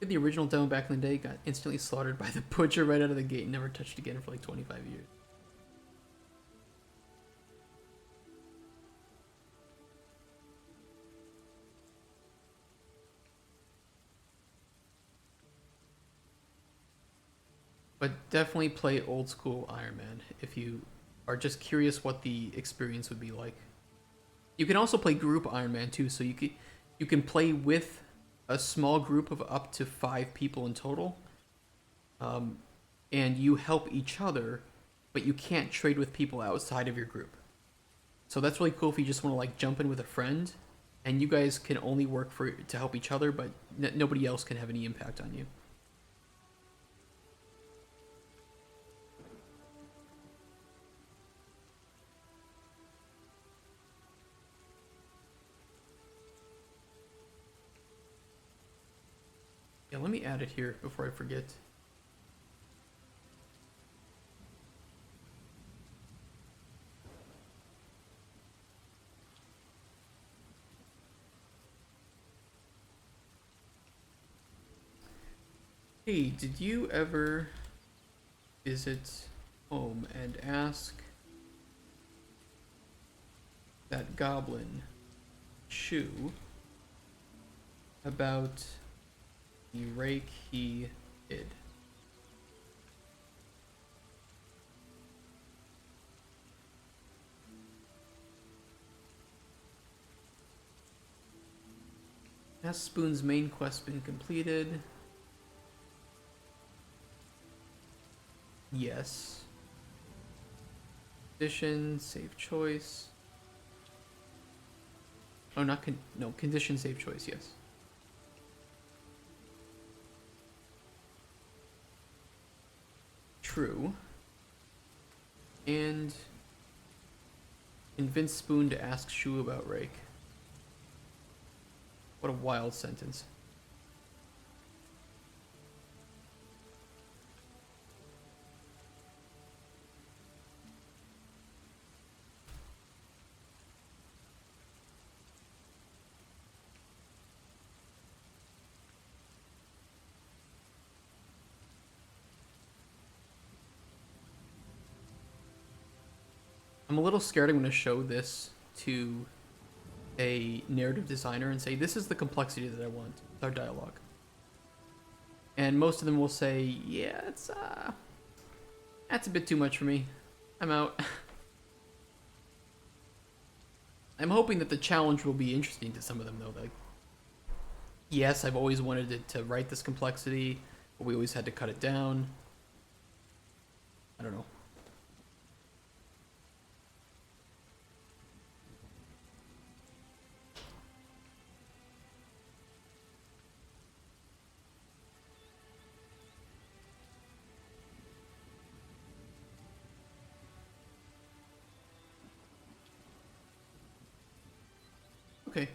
The original demo back in the day got instantly slaughtered by the butcher right out of the gate and never touched again for like 25 years. But definitely play old school Iron Man if you are just curious what the experience would be like. You can also play group Iron Man too, so you can play with a small group of up to 5 people in total. and you help each other, but you can't trade with people outside of your group. So that's really cool if you just want to like jump in with a friend, and you guys can only work to help each other, but nobody else can have any impact on you. Yeah, let me add it here before I forget. Hey, did you ever visit home and ask that goblin Shu about the rake he hid? Has Spoon's main quest been completed? Yes. Condition, save choice. Oh, no, condition, save choice, yes. True. And convince Spoon to ask Shu about Rake. What a wild sentence. I'm a little scared I'm going to show this to a narrative designer and say, this is the complexity that I want with our dialogue. And most of them will say, yeah, that's a bit too much for me. I'm out. I'm hoping that the challenge will be interesting to some of them, though. Like, yes, I've always wanted to write this complexity, but we always had to cut it down. I don't know. Okay.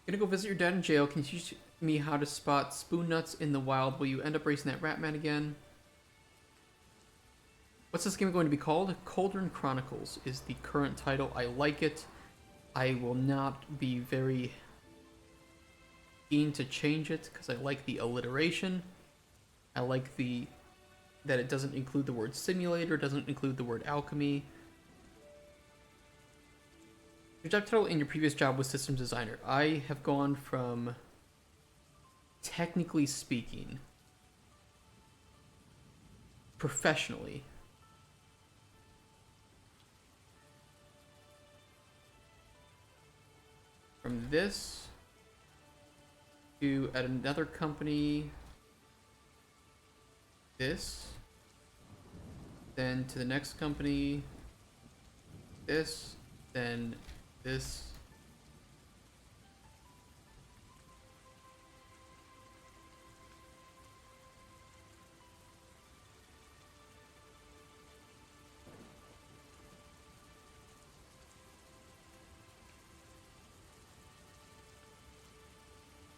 Gonna go visit your dad in jail. Can you teach me how to spot spoon nuts in the wild? Will you end up racing that rat man again? What's this game going to be called? Cauldron Chronicles is the current title. I like it. I will not be very keen to change it because I like the alliteration. I like that it doesn't include the word simulator, doesn't include the word alchemy. Your job title in your previous job was systems designer. I have gone from, technically speaking, professionally, from this to at another company, this, then to the next company, this, then this.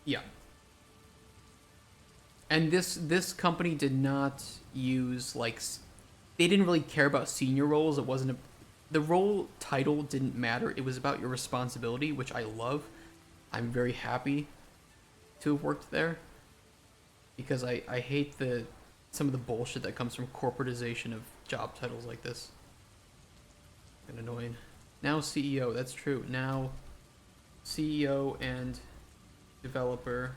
Yeah. And this company did not use like they didn't really care about senior roles. It wasn't the role title didn't matter. It was about your responsibility, which I love. I'm very happy to have worked there because I hate some of the bullshit that comes from corporatization of job titles like this. Kind of annoying. Now CEO, that's true. Now CEO and developer.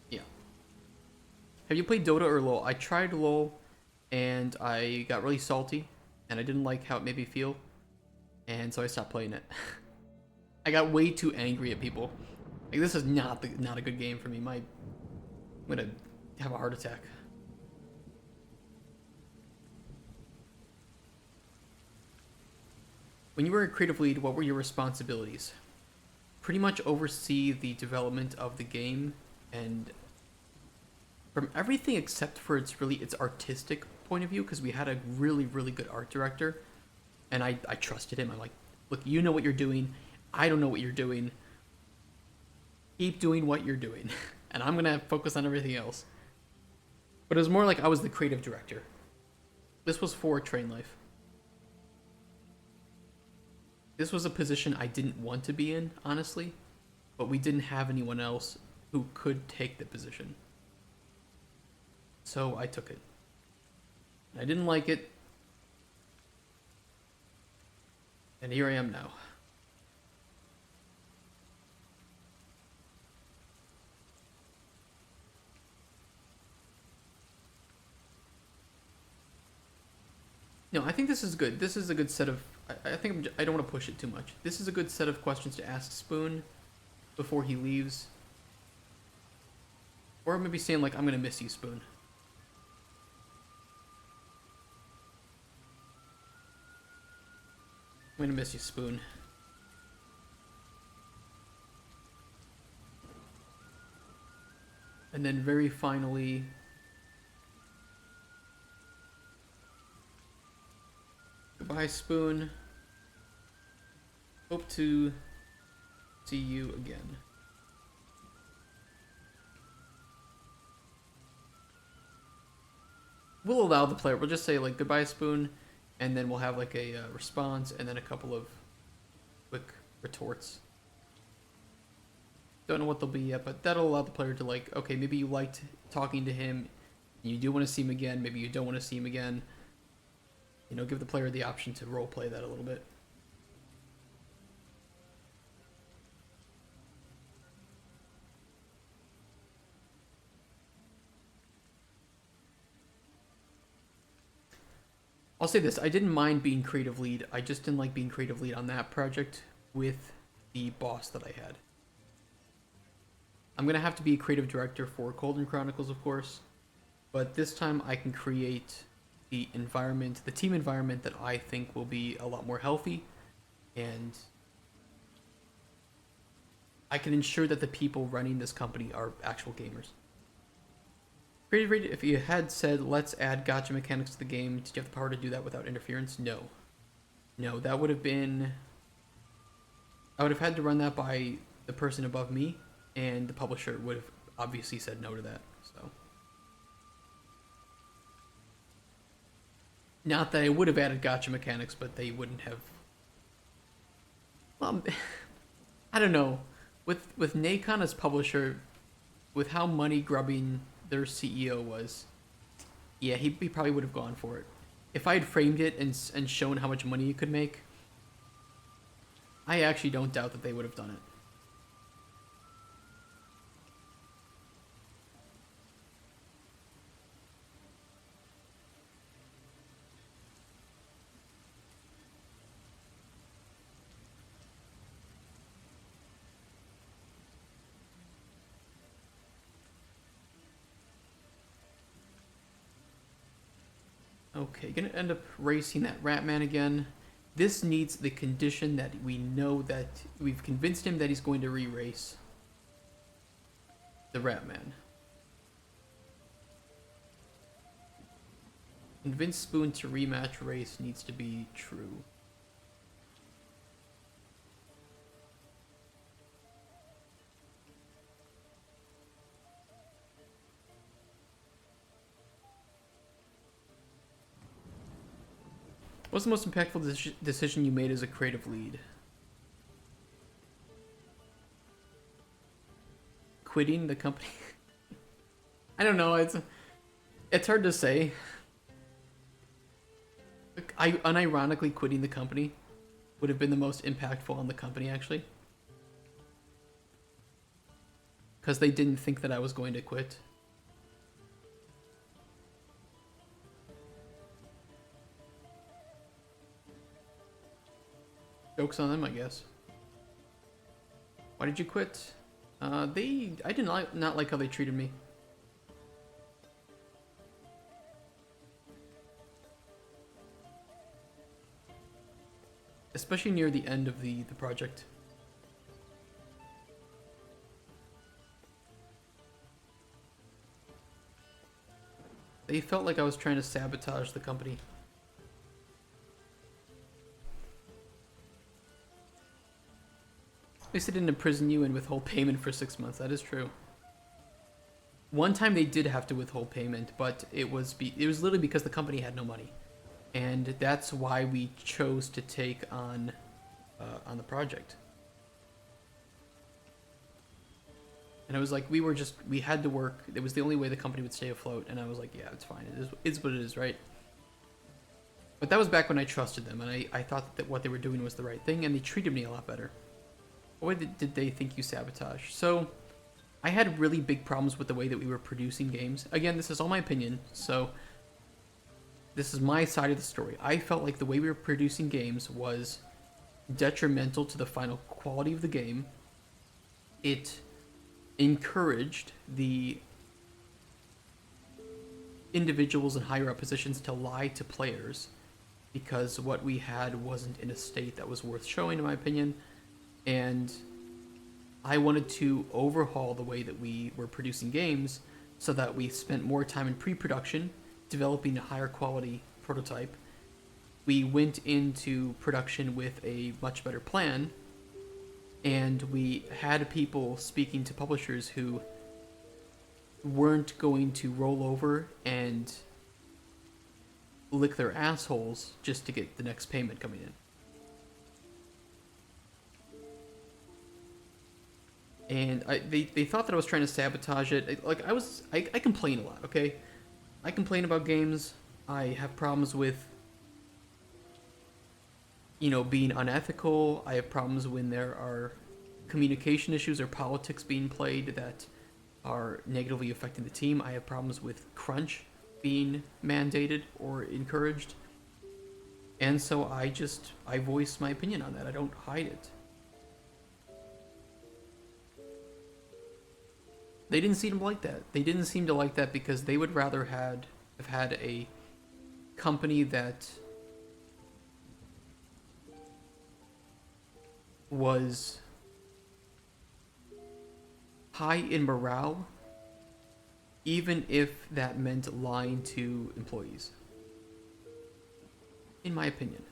Yeah. Have you played Dota or LoL? I tried LoL and I got really salty and I didn't like how it made me feel. And so I stopped playing it. I got way too angry at people. Like, this is not a good game for me. I'm gonna have a heart attack. When you were a creative lead, what were your responsibilities? Pretty much oversee the development of the game, and from everything except for its artistic point of view, because we had a really good art director, and I trusted him. I'm like, look, you know what you're doing. I don't know what you're doing. Keep doing what you're doing, and I'm gonna focus on everything else. But it was more like I was the creative director. This was for Train Life. This was a position I didn't want to be in, honestly, but we didn't have anyone else who could take the position. So I took it. I didn't like it, and here I am now. No, I think this is good. This is a good set of... I think I don't want to push it too much. This is a good set of questions to ask Spoon before he leaves. Or maybe saying, like, I'm going to miss you, Spoon. I'm going to miss you, Spoon. And then very finally... Goodbye, Spoon. Hope to see you again. We'll allow the player, we'll just say, like, goodbye, Spoon, and then we'll have, like, a response, and then a couple of quick retorts. Don't know what they'll be yet, but that'll allow the player to, like, okay, maybe you liked talking to him, you do want to see him again, maybe you don't want to see him again. You know, give the player the option to roleplay that a little bit. I'll say this, I didn't mind being creative lead, I just didn't like being creative lead on that project with the boss that I had. I'm going to have to be a creative director for Cauldron Chronicles, of course, but this time I can create the environment, the team environment that I think will be a lot more healthy, and I can ensure that the people running this company are actual gamers. Creative lead, if you had said, let's add gacha mechanics to the game, did you have the power to do that without interference? No. No, that would have been... I would have had to run that by the person above me, and the publisher would have obviously said no to that, so... Not that I would have added gacha mechanics, but they wouldn't have... Well, I don't know. With Nacon as publisher, with how money-grubbing their CEO was, yeah, he probably would have gone for it. If I had framed it and shown how much money you could make, I actually don't doubt that they would have done it. Okay, gonna end up racing that Ratman again. This needs the condition that we know that we've convinced him that he's going to re-race the Ratman. Convince Spoon to rematch race needs to be true. What's the most impactful decision you made as a creative lead? Quitting the company? I don't know, it's hard to say. I unironically quitting the company would have been the most impactful on the company, actually. Because they didn't think that I was going to quit. Joke's on them, I guess. Why did you quit? I did not like how they treated me. Especially near the end of the project. They felt like I was trying to sabotage the company. At least they didn't imprison you and withhold payment for 6 months. That is true. One time they did have to withhold payment, but it was literally because the company had no money, and that's why we chose to take on the project. And it was like we had to work. It was the only way the company would stay afloat, and I was like, yeah, it's fine. It's what it is, right? But that was back when I trusted them, and I thought that what they were doing was the right thing, and they treated me a lot better. What way did they think you sabotage? So, I had really big problems with the way that we were producing games. Again, this is all my opinion, so this is my side of the story. I felt like the way we were producing games was detrimental to the final quality of the game. It encouraged the individuals in higher up positions to lie to players because what we had wasn't in a state that was worth showing, in my opinion. And I wanted to overhaul the way that we were producing games so that we spent more time in pre-production, developing a higher quality prototype. We went into production with a much better plan, and we had people speaking to publishers who weren't going to roll over and lick their assholes just to get the next payment coming in. And they thought that I was trying to sabotage it. I complain a lot, okay? I complain about games. I have problems with, being unethical. I have problems when there are communication issues or politics being played that are negatively affecting the team. I have problems with crunch being mandated or encouraged. And so I voice my opinion on that. I don't hide it. They didn't seem to like that. They didn't seem to like that because they would rather have had a company that was high in morale, even if that meant lying to employees. In my opinion.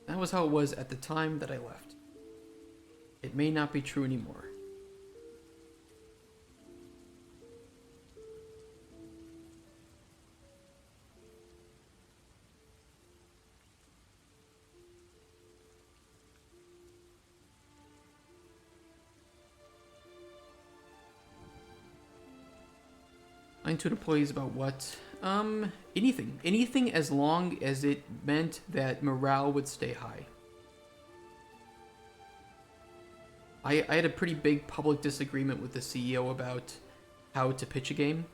That was how it was at the time that I left. It may not be true anymore. Lying to employees about what? Anything. Anything as long as it meant that morale would stay high. I had a pretty big public disagreement with the CEO about how to pitch a game.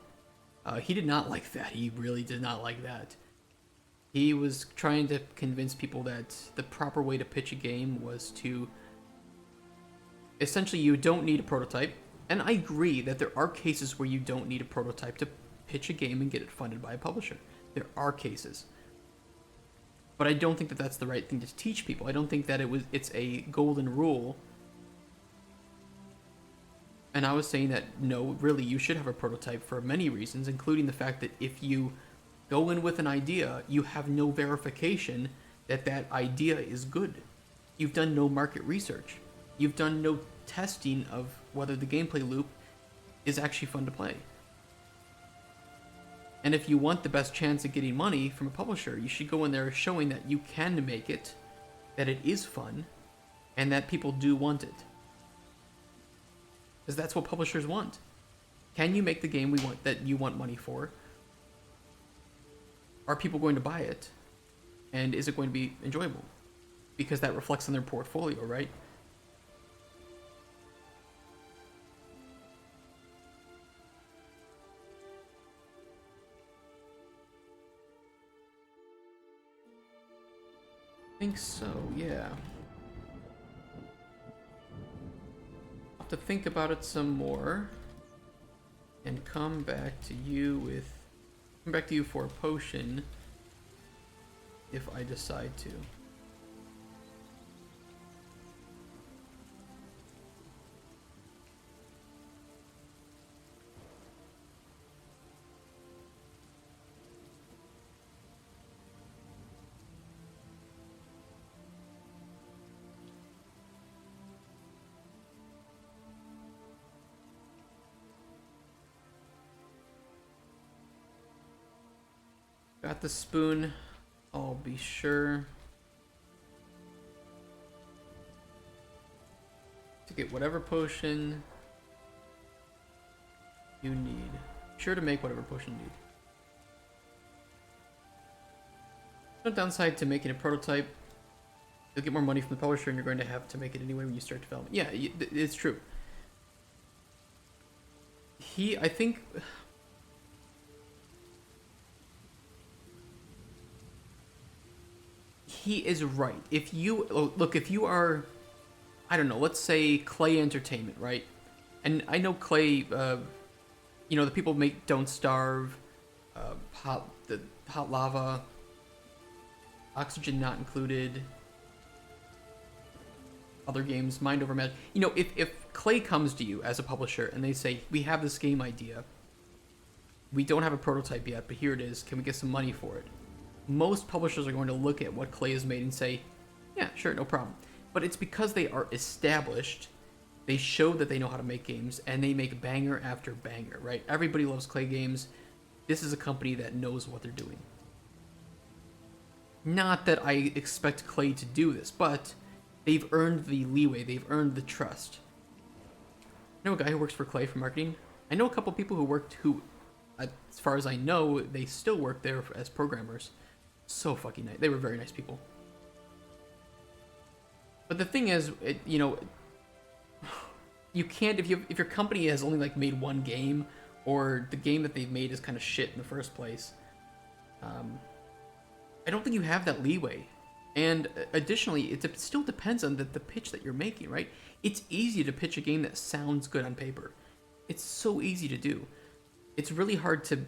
He did not like that. He really did not like that. He was trying to convince people that the proper way to pitch a game was to... Essentially, you don't need a prototype. And I agree that there are cases where you don't need a prototype to pitch a game and get it funded by a publisher. There are cases. But I don't think that that's the right thing to teach people. I don't think that it's a golden rule. And I was saying that, no, really, you should have a prototype for many reasons, including the fact that if you go in with an idea, you have no verification that that idea is good. You've done no market research. You've done no testing of whether the gameplay loop is actually fun to play. And if you want the best chance of getting money from a publisher, you should go in there showing that you can make it, that it is fun, and that people do want it. Because that's what publishers want. Can you make the game that you want money for? Are people going to buy it? And is it going to be enjoyable? Because that reflects on their portfolio, right? think so, yeah. I'll have to think about it some more and come back to you for a potion if I decide to. Got the spoon, I'll be sure to get whatever potion you need. Sure to make whatever potion you need. No downside to making a prototype. You'll get more money from the publisher and you're going to have to make it anyway when you start development. Yeah, it's true. I think... He is right. If you look, if you are, I don't know, let's say Clay Entertainment, right? And I know Clay, you know, the people make Don't Starve, Hot Lava, Oxygen Not Included, other games, Mind Over Matter. You know, if Clay comes to you as a publisher and they say, we have this game idea, we don't have a prototype yet, but here it is, can we get some money for it? Most publishers are going to look at what Clay has made and say, yeah, sure, no problem. But it's because they are established, they show that they know how to make games, and they make banger after banger, right? Everybody loves Clay games. This is a company that knows what they're doing. Not that I expect Clay to do this, but they've earned the leeway, they've earned the trust. I know a guy who works for Clay for marketing. I know a couple people who, as far as I know, they still work there as programmers. So fucking nice. They were very nice people. But the thing is, you know, you can't, if your company has only like made one game, or the game that they've made is kind of shit in the first place, I don't think you have that leeway. And additionally, it still depends on the pitch that you're making, right? It's easy to pitch a game that sounds good on paper. It's so easy to do. It's really hard to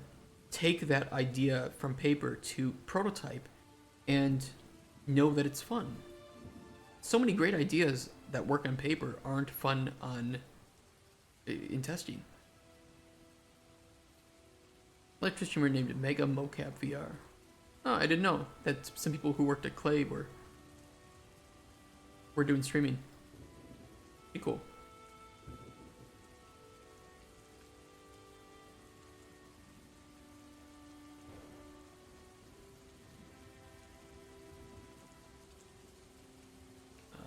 take that idea from paper to prototype and know that it's fun. So many great ideas that work on paper aren't fun in testing. Electric streamer named it Mega Mocap VR. Oh, I didn't know that some people who worked at Clay were doing streaming. Pretty cool.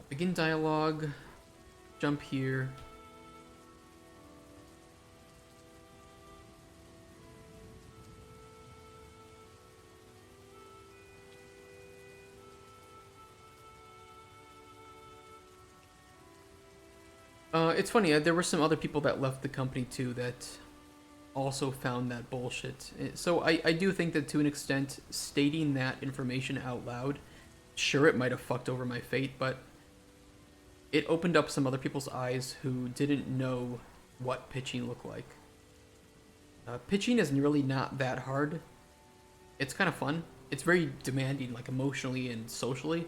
Begin dialogue, jump here. It's funny, there were some other people that left the company too that also found that bullshit. So I do think that to an extent, stating that information out loud, sure, it might have fucked over my fate, but it opened up some other people's eyes who didn't know what pitching looked like. Pitching is really not that hard. It's kind of fun. It's very demanding, like emotionally and socially.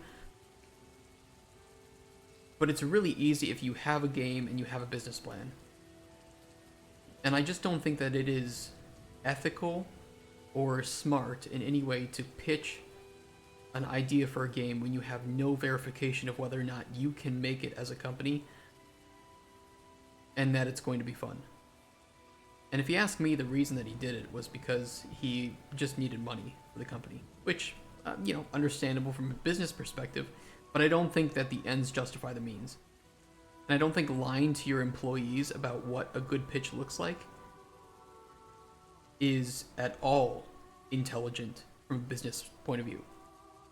But it's really easy if you have a game and you have a business plan. And I just don't think that it is ethical or smart in any way to pitch an idea for a game when you have no verification of whether or not you can make it as a company and that it's going to be fun. And if you ask me, the reason that he did it was because he just needed money for the company, which, you know, understandable from a business perspective, but I don't think that the ends justify the means. And I don't think lying to your employees about what a good pitch looks like is at all intelligent from a business point of view.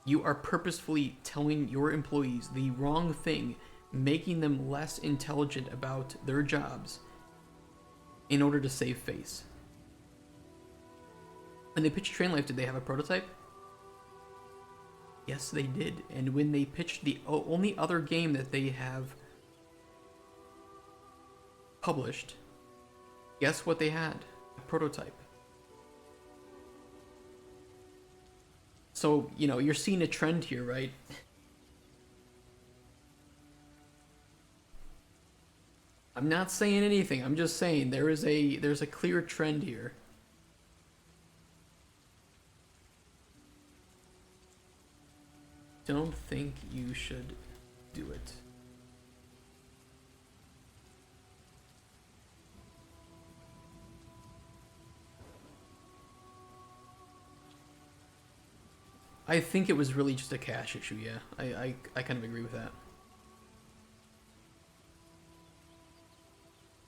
You are purposefully telling your employees the wrong thing, making them less intelligent about their jobs in order to save face. When they pitched Train Life, did they have a prototype? Yes, they did. And when they pitched the only other game that they have published, guess what they had? A prototype. So, you know, you're seeing a trend here, right? I'm not saying anything. I'm just saying there's a clear trend here. Don't think you should do it. I think it was really just a cash issue, yeah. I kind of agree with that.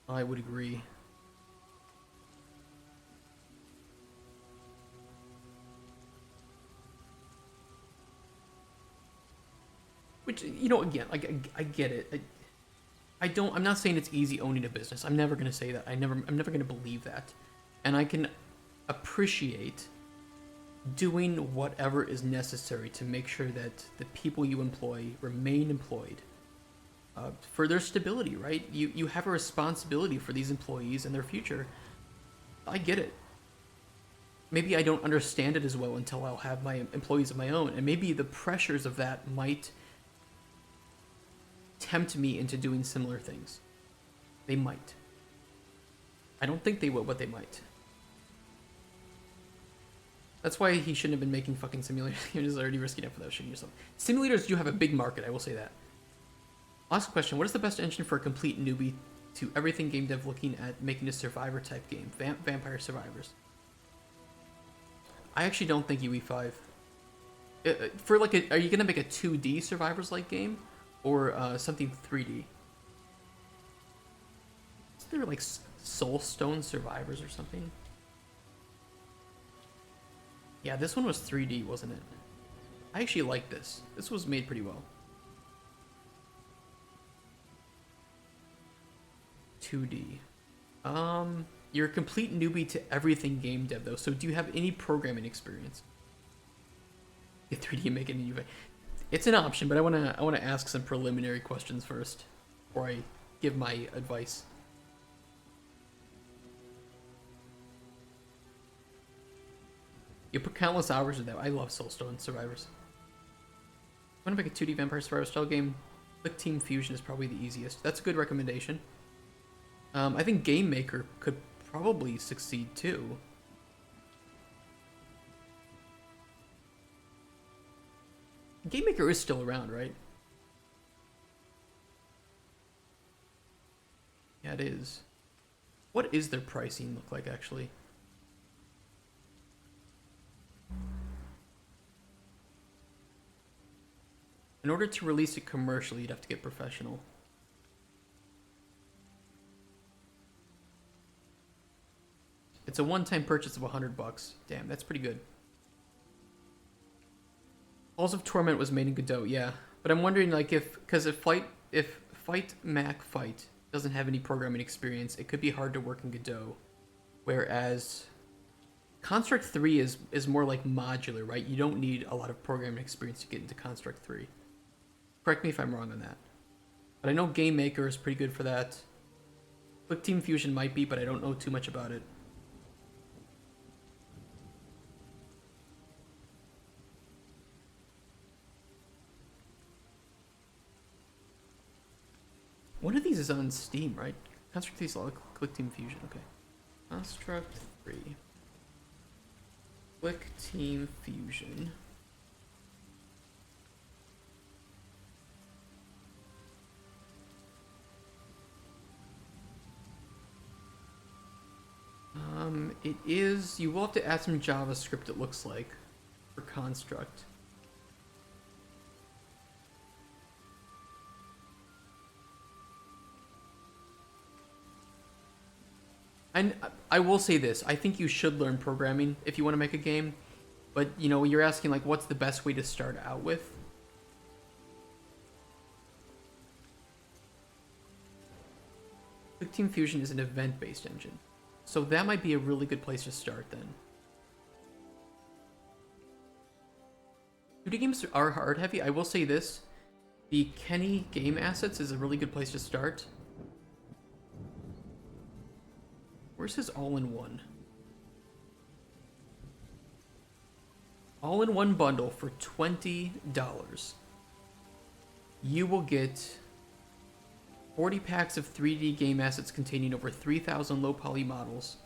I would agree. Which, you know, again, I get it. I'm not saying it's easy owning a business. I'm never gonna say that. I'm never gonna believe that. And I can appreciate doing whatever is necessary to make sure that the people you employ remain employed. For their stability, right? You have a responsibility for these employees and their future. I get it. Maybe I don't understand it as well until I'll have my employees of my own, and maybe the pressures of that might tempt me into doing similar things. They might. I don't think they will, but they might. That's why he shouldn't have been making fucking simulators. He was already risking it for that shit yourself. Simulators do have a big market, I will say that. Last question, what is the best engine for a complete newbie to everything game dev looking at making a survivor type game? Vampire Survivors. I actually don't think UE5. For like are you gonna make a 2D Survivors like game? Or something 3D? Is there like Soulstone Survivors or something? Yeah, this one was 3D, wasn't it? I actually like this. This was made pretty well. 2D. You're a complete newbie to everything game dev though, so do you have any programming experience? Get 3D making a UI. It's an option, but I wanna ask some preliminary questions first before I give my advice. You put countless hours into that. I love Soulstone Survivors. I want to make a 2D Vampire Survivor style game. Click Team Fusion is probably the easiest. That's a good recommendation. I think Game Maker could probably succeed too. Game Maker is still around, right? Yeah, it is. What is their pricing look like, actually? In order to release it commercially, you'd have to get professional. It's a one-time purchase of $100. Damn, that's pretty good. Halls of Torment was made in Godot, yeah. But I'm wondering, like, if Fight Mac Fight doesn't have any programming experience, it could be hard to work in Godot. Whereas Construct 3 is more like modular, right? You don't need a lot of programming experience to get into Construct 3. Correct me if I'm wrong on that. But I know Game Maker is pretty good for that. Click Team Fusion might be, but I don't know too much about it. One of these is on Steam, right? Construct 3 is Click Team Fusion, okay. Construct 3. Click Team Fusion. It is, you will have to add some JavaScript, it looks like, for Construct. And I will say this, I think you should learn programming if you want to make a game, but, you know, you're asking, like, what's the best way to start out with? Click Team Fusion is an event-based engine, so that might be a really good place to start then. 2D games are hard heavy. I will say this. The Kenny game assets is a really good place to start. Where's his all-in-one? All-in-one bundle for $20. You will get 40 packs of 3D game assets containing over 3,000 low-poly models,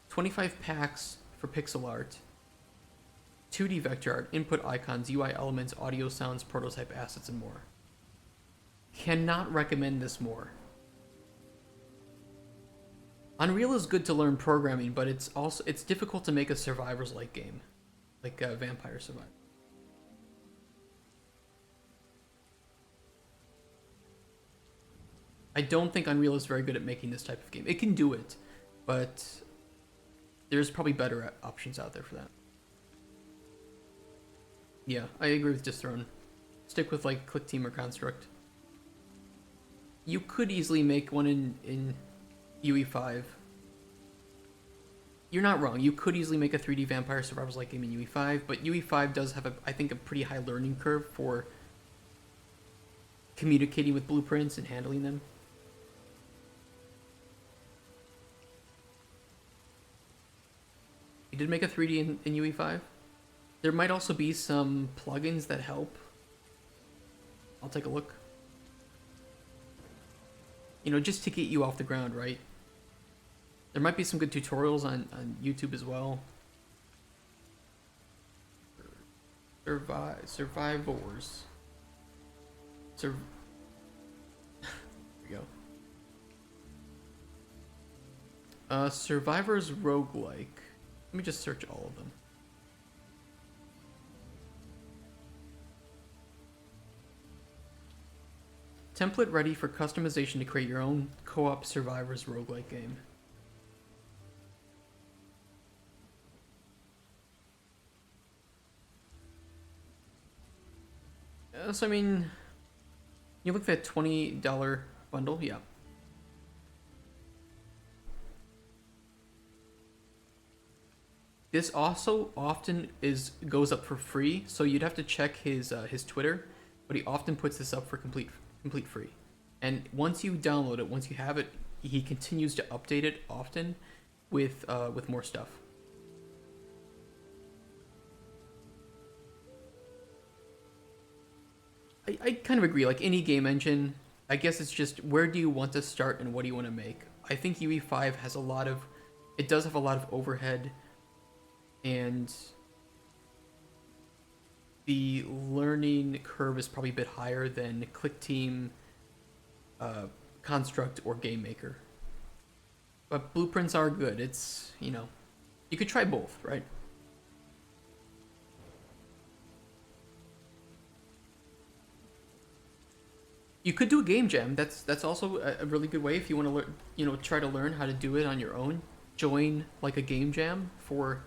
25 packs for pixel art, 2D vector art, input icons, UI elements, audio sounds, prototype assets, and more. Cannot recommend this more. Unreal is good to learn programming, but it's difficult to make a survivors-like game, like Vampire Survivor. I don't think Unreal is very good at making this type of game. It can do it, but there's probably better options out there for that. Yeah, I agree with Disthrone. Stick with like Click Team or Construct. You could easily make one in UE5. You're not wrong. You could easily make a 3D Vampire Survivors-like game in UE5, but UE5 does have, I think, a pretty high learning curve for communicating with blueprints and handling them. You did make a 3D in UE5. There might also be some plugins that help. I'll take a look. You know, just to get you off the ground, right? There might be some good tutorials on YouTube as well. Survivors. There we go. Survivors roguelike. Let me just search all of them. Template ready for customization to create your own co-op Survivors roguelike game. So I mean, you look at that $20 bundle, yeah. This also often goes up for free, so you'd have to check his Twitter, but he often puts this up for complete free. And once you download it, once you have it, he continues to update it often with more stuff. I kind of agree. Like any game engine, I guess it's just where do you want to start and what do you want to make. I think UE5 has it does have a lot of overhead, and the learning curve is probably a bit higher than Click Team, Construct, or Game Maker. But blueprints are good. It's, you know, you could try both, right? You could do a game jam. That's also a really good way if you want to learn, you know, try to learn how to do it on your own. Join like a game jam for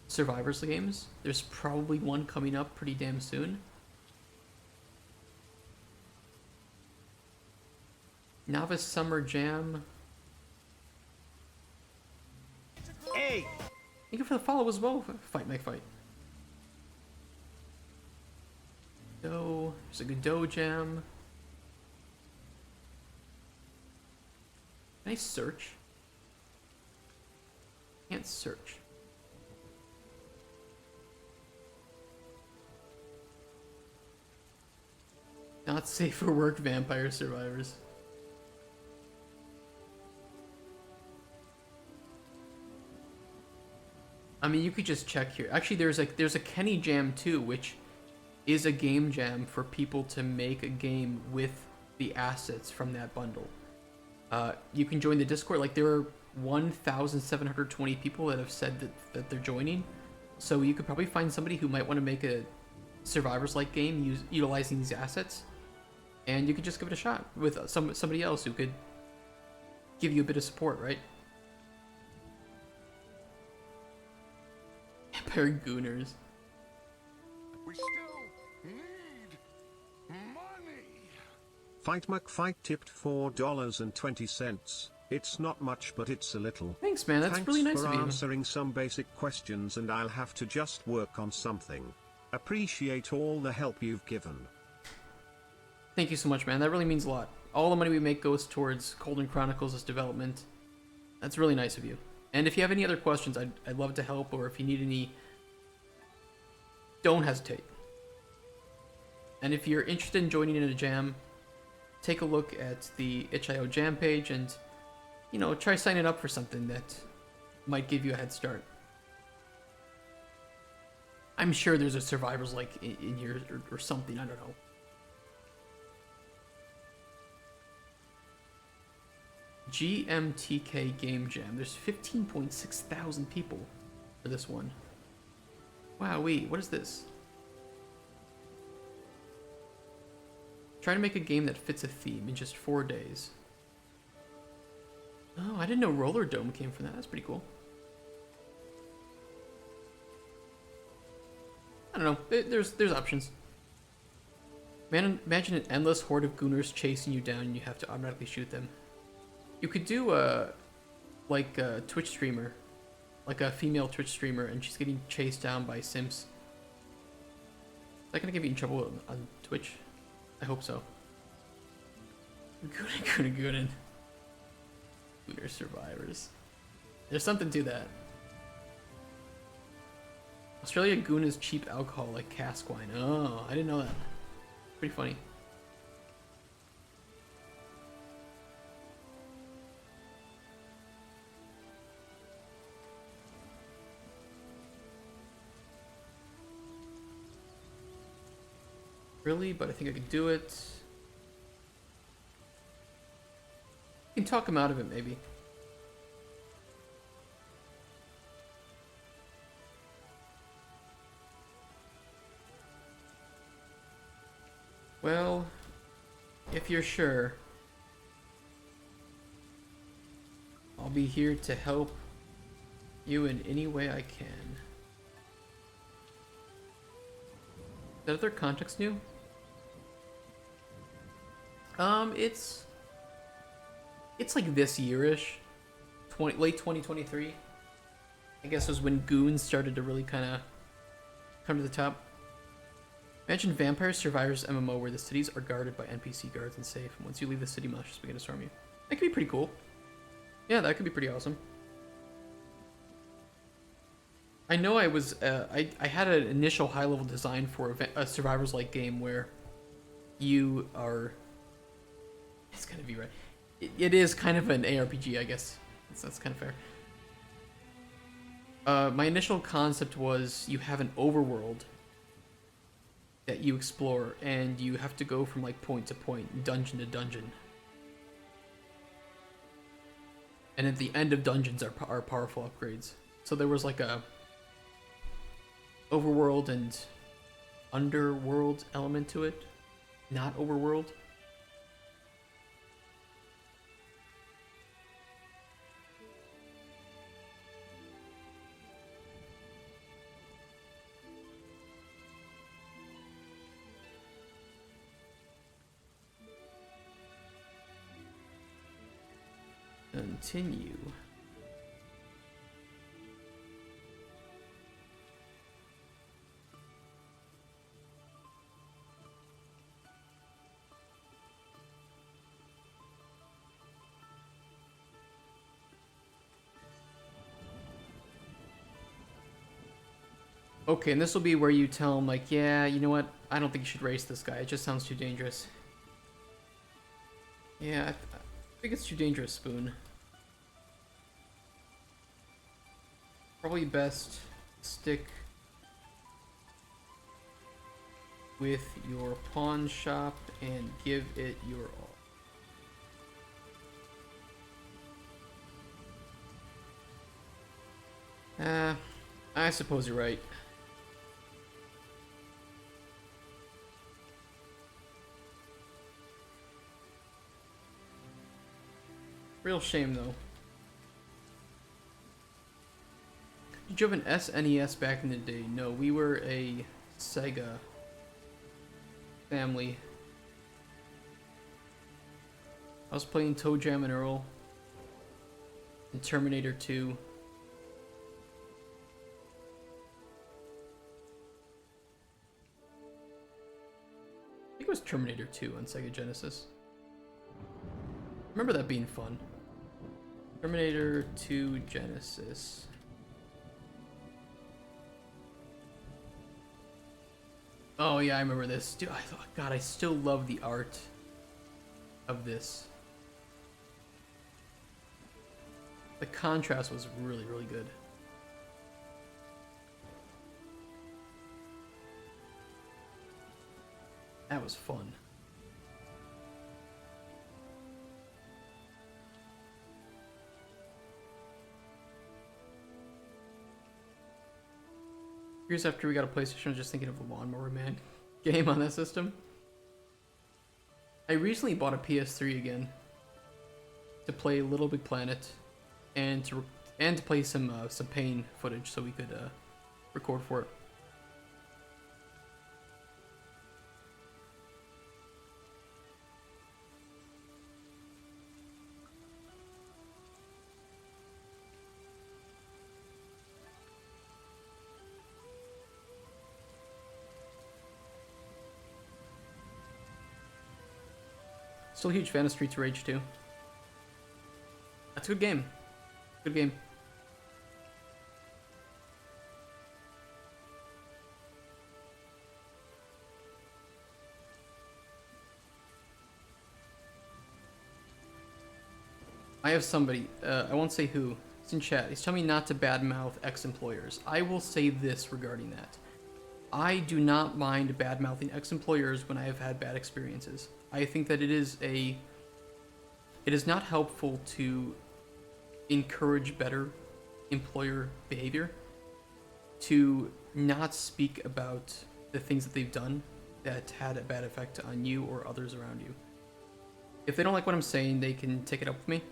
Survivors games. There's probably one coming up pretty damn soon. Novice Summer Jam. Hey! Thank you for the follow as well. Fight Mike Fight. Doe. There's a good Doe Jam. Can I search? Can't search. Not safe for work, Vampire Survivors. I mean, you could just check here. Actually, there's a Kenny Jam too, which is a game jam for people to make a game with the assets from that bundle. You can join the Discord. Like, there are 1,720 people that have said that they're joining. So you could probably find somebody who might want to make a Survivors-like game utilizing these assets. And you could just give it a shot with somebody else who could give you a bit of support, right? Empire Gooners. We still need money. Fight McFight tipped $4.20. It's not much, but it's a little. Thanks, man. That's Thanks really nice for of you. answering some basic questions, and I'll have to just work on something. Appreciate all the help you've given. Thank you so much, man. That really means a lot. All the money we make goes towards Cauldron Chronicles' development. That's really nice of you. And if you have any other questions, I'd love to help, or if you need any, don't hesitate. And if you're interested in joining in a jam, take a look at the itch.io jam page and, you know, try signing up for something that might give you a head start. I'm sure there's a survivors like in here or something, I don't know. GMTK Game Jam. There's 15.6 thousand people for this one. Wowee, what is this? Trying to make a game that fits a theme in just 4 days. Oh, I didn't know Roller Dome came from that. That's pretty cool. I don't know. There's options. Man, imagine an endless horde of gooners chasing you down and you have to automatically shoot them. You could do like a Twitch streamer, like a female Twitch streamer, and she's getting chased down by simps. Is that gonna get me in trouble on Twitch? I hope so. Goonin. Gooner survivors. There's something to that. Australia goon is cheap alcohol like cask wine. Oh, I didn't know that. Pretty funny. Really, but I think I can do it. You can talk him out of it, maybe. Well, if you're sure, I'll be here to help you in any way I can. Is that other context new? It's like this year-ish, late 2023. I guess was when goons started to really kind of come to the top. Imagine Vampire Survivors MMO where the cities are guarded by NPC guards and safe, and once you leave the city, monsters begin to storm you. That could be pretty cool. Yeah, that could be pretty awesome. I know I was, I had an initial high-level design for a Survivors-like game where you are... It's gonna be right. It is kind of an ARPG, I guess. That's kind of fair. My initial concept was you have an overworld that you explore, and you have to go from like point to point, dungeon to dungeon. And at the end of dungeons are powerful upgrades. So there was like a overworld and underworld element to it, not overworld. Continue. Okay, and this will be where you tell him, like, yeah, you know what? I don't think you should race this guy. It just sounds too dangerous. Yeah, I think it's too dangerous, Spoon. Probably best stick with your pawn shop and give it your all. I suppose you're right. Real shame, though. Did you have an SNES back in the day? No, we were a Sega family. I was playing Toe Jam and Earl and Terminator 2. Terminator 2 on Sega Genesis. Remember that being fun. Terminator 2 Genesis. Oh yeah, I remember this. Dude, God, I still love the art of this. The contrast was really, really good. That was fun. Years after we got a PlayStation, I was just thinking of the Lawnmower Man game on that system. I recently bought a PS3 again to play Little Big Planet and to play some Pain footage so we could record for it. Still a huge fan of Streets of Rage 2. That's a good game. Good game. I have somebody, I won't say who, it's in chat. He's telling me not to badmouth ex-employers. I will say this regarding that. I do not mind bad-mouthing ex-employers when I have had bad experiences. I think that it is not helpful to encourage better employer behavior, to not speak about the things that they've done that had a bad effect on you or others around you. If they don't like what I'm saying, they can take it up with me.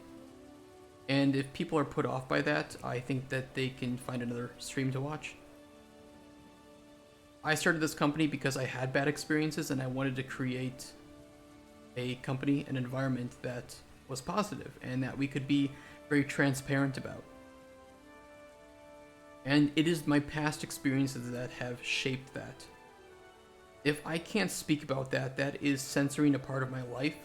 And if people are put off by that, I think that they can find another stream to watch. I started this company because I had bad experiences and I wanted to create a company, an environment that was positive and that we could be very transparent about. And it is my past experiences that have shaped that. If I can't speak about that, that is censoring a part of my life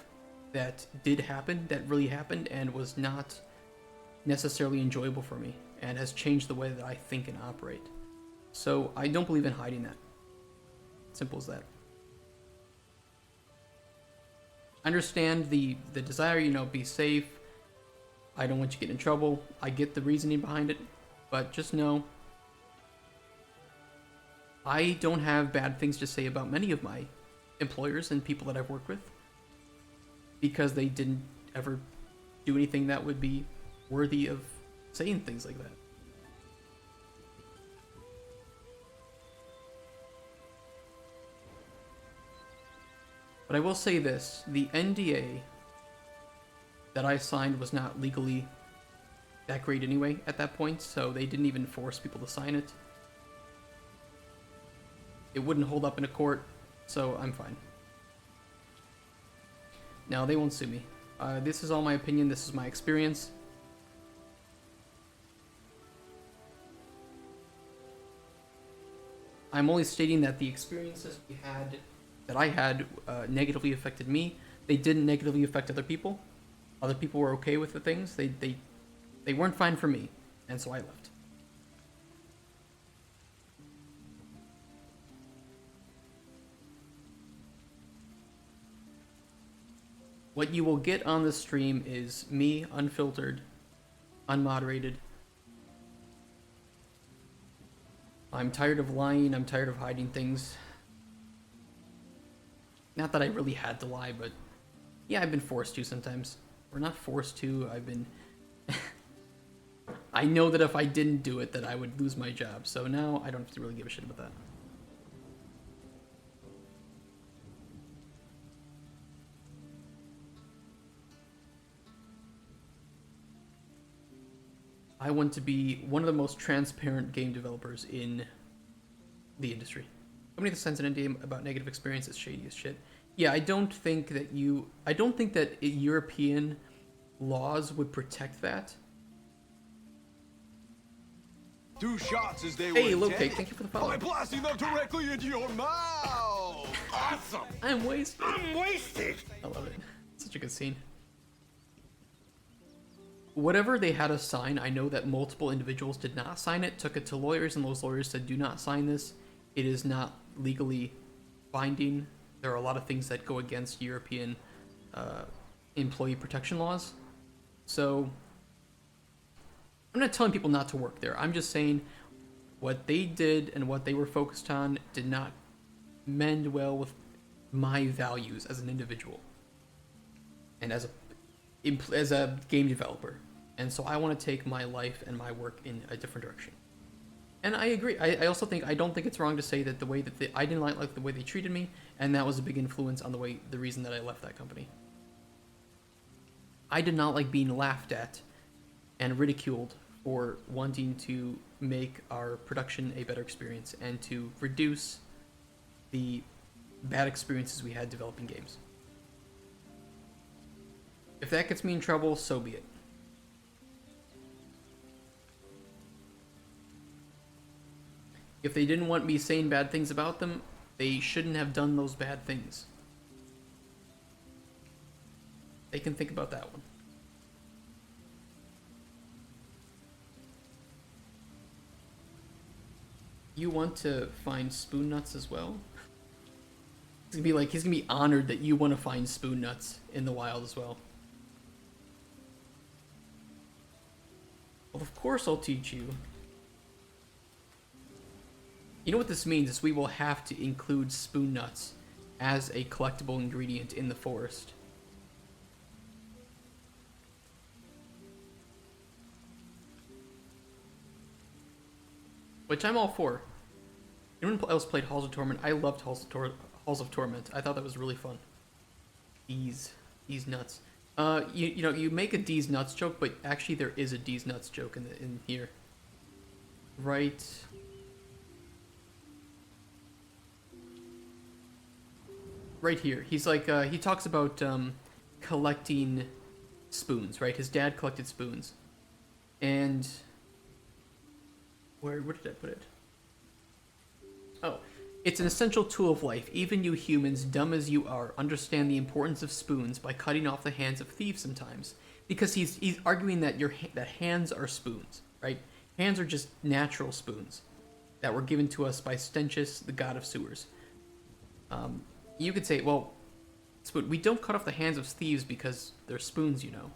that did happen, that really happened, and was not necessarily enjoyable for me, and has changed the way that I think and operate. So I don't believe in hiding that. Simple as that. Understand the desire, you know, be safe. I don't want you to get in trouble. I get the reasoning behind it, but just know I don't have bad things to say about many of my employers and people that I've worked with because they didn't ever do anything that would be worthy of saying things like that. But I will say this, the NDA that I signed was not legally that great anyway at that point, so they didn't even force people to sign it. It wouldn't hold up in a court, so I'm fine. Now, they won't sue me. This is all my opinion, this is my experience. I'm only stating that the experiences that I had negatively affected me. They didn't negatively affect other people. Other people were okay with the things. They weren't fine for me, and so I left. What you will get on this stream is me, unfiltered, unmoderated. I'm tired of lying, I'm tired of hiding things. Not that I really had to lie, but yeah, I've been forced to sometimes. Or not forced to, I've been... I know that if I didn't do it, that I would lose my job, so now I don't have to really give a shit about that. I want to be one of the most transparent game developers in the industry. Somebody that signs an NDA about negative experience is shady as shit. Yeah, I don't think that European laws would protect that. 2 shots as they Hey, were Locake, intended. thank you for the follow. By blasting them directly into your mouth! awesome! I'm wasted. I'm wasted! I love it. Such a good scene. Whatever they had us sign, I know that multiple individuals did not sign it, took it to lawyers, and those lawyers said, do not sign this. It is not legally binding. There are a lot of things that go against European employee protection laws. So, I'm not telling people not to work there. I'm just saying what they did and what they were focused on did not mend well with my values as an individual and as a game developer. And so I want to take my life and my work in a different direction. And I agree. I also think, I don't think it's wrong to say that the way that I didn't like the way they treated me, and that was a big influence on the reason that I left that company. I did not like being laughed at and ridiculed for wanting to make our production a better experience and to reduce the bad experiences we had developing games. If that gets me in trouble, so be it. If they didn't want me saying bad things about them, they shouldn't have done those bad things. They can think about that one. You want to find spoon nuts as well? He's gonna be honored that you want to find spoon nuts in the wild as well. Well, of course I'll teach you. You know what this means is we will have to include spoon nuts as a collectible ingredient in the forest. Which I'm all for. Anyone else played Halls of Torment? I loved Halls of Torment. I thought that was really fun. D's nuts. You know, you make a D's nuts joke, but actually there is a D's nuts joke in here. Right here. He's like, he talks about collecting spoons, right? His dad collected spoons. And where did I put it? Oh, it's an essential tool of life. Even you humans, dumb as you are, understand the importance of spoons by cutting off the hands of thieves sometimes. Because he's arguing that that hands are spoons, right? Hands are just natural spoons that were given to us by Stenchus, the god of sewers. You could say, well, we don't cut off the hands of thieves because they're spoons, you know.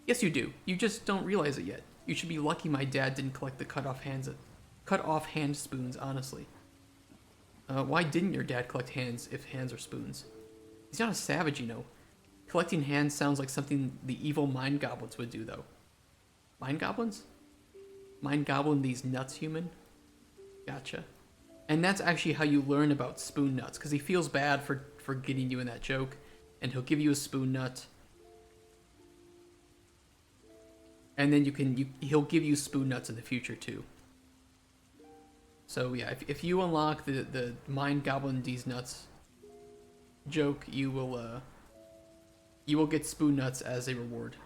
Yes, you do. You just don't realize it yet. You should be lucky my dad didn't collect the cut off hand spoons, honestly. Why didn't your dad collect hands if hands are spoons? He's not a savage, you know. Collecting hands sounds like something the evil mind goblins would do, though. Mind goblins? Mind goblin these nuts, human? Gotcha. And that's actually how you learn about spoon nuts, because he feels bad for getting you in that joke, and he'll give you a spoon nut. And then he'll give you spoon nuts in the future too. So yeah, if you unlock the mind goblin these nuts joke, you will get spoon nuts as a reward.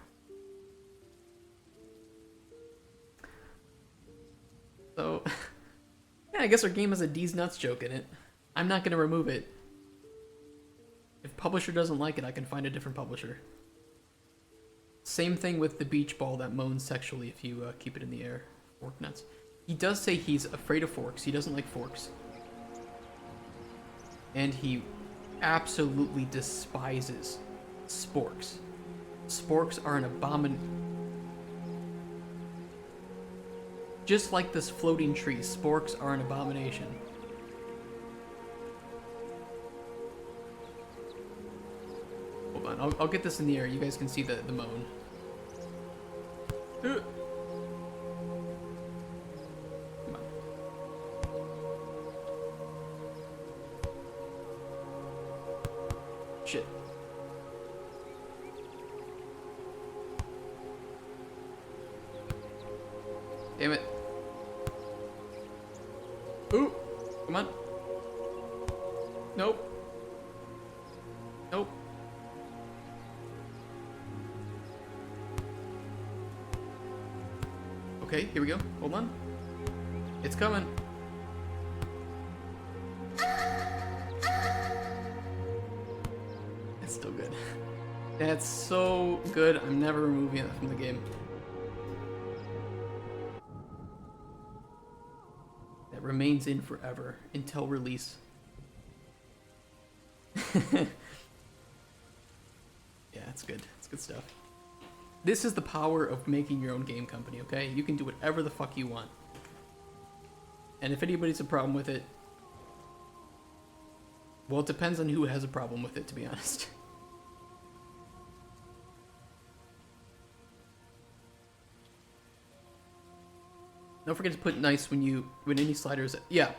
So yeah, I guess our game has a D's nuts joke in it. I'm not gonna remove it. If publisher doesn't like it, I can find a different publisher. Same thing with the beach ball that moans sexually if you keep it in the air. Fork nuts. He does say he's afraid of forks. He doesn't like forks. And he absolutely despises sporks. Sporks are an abomination. Just like this floating tree, sporks are an abomination. Hold on, I'll get this in the air. You guys can see the moan. Come on. Shit. Damn it. Ooh! Come on. Nope. Nope. Okay, here we go. Hold on. It's coming. still good. That's so good. I'm never removing that from the game. That remains in forever until release. Yeah, it's good. It's good stuff. This is the power of making your own game company, okay? You can do whatever the fuck you want. And if anybody's a problem with it, well, it depends on who has a problem with it, to be honest. Don't forget to put nice when any sliders. Yeah,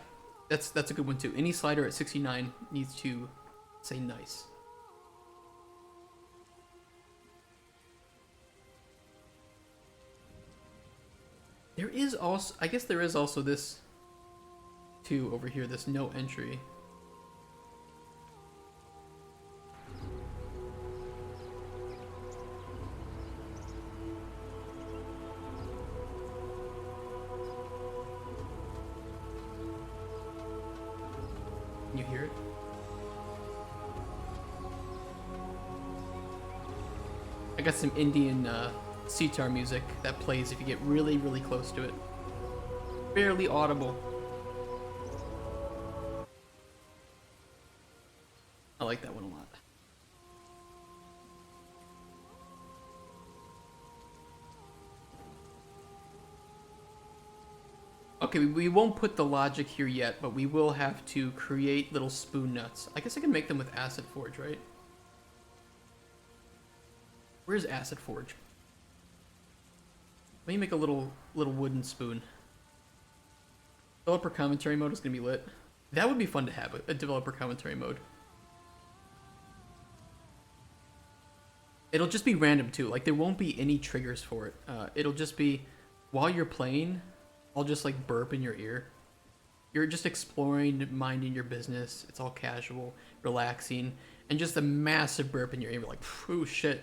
that's a good one too. Any slider at 69 needs to say nice. There is also, I guess there is also this too over here, this no entry. Can you hear it? I got some Indian sitar music that plays if you get really, really close to it. Barely audible. I like that one a lot. Okay, we won't put the logic here yet, but we will have to create little spoon nuts. I guess I can make them with Acid Forge, right? Where's Acid Forge? Let me make a little wooden spoon. Developer commentary mode is gonna be lit. That would be fun to have, a developer commentary mode. It'll just be random too, like there won't be any triggers for it. It'll just be, while you're playing, I'll just like burp in your ear. You're just exploring, minding your business. It's all casual, relaxing, and just a massive burp in your ear. You're like, oh shit.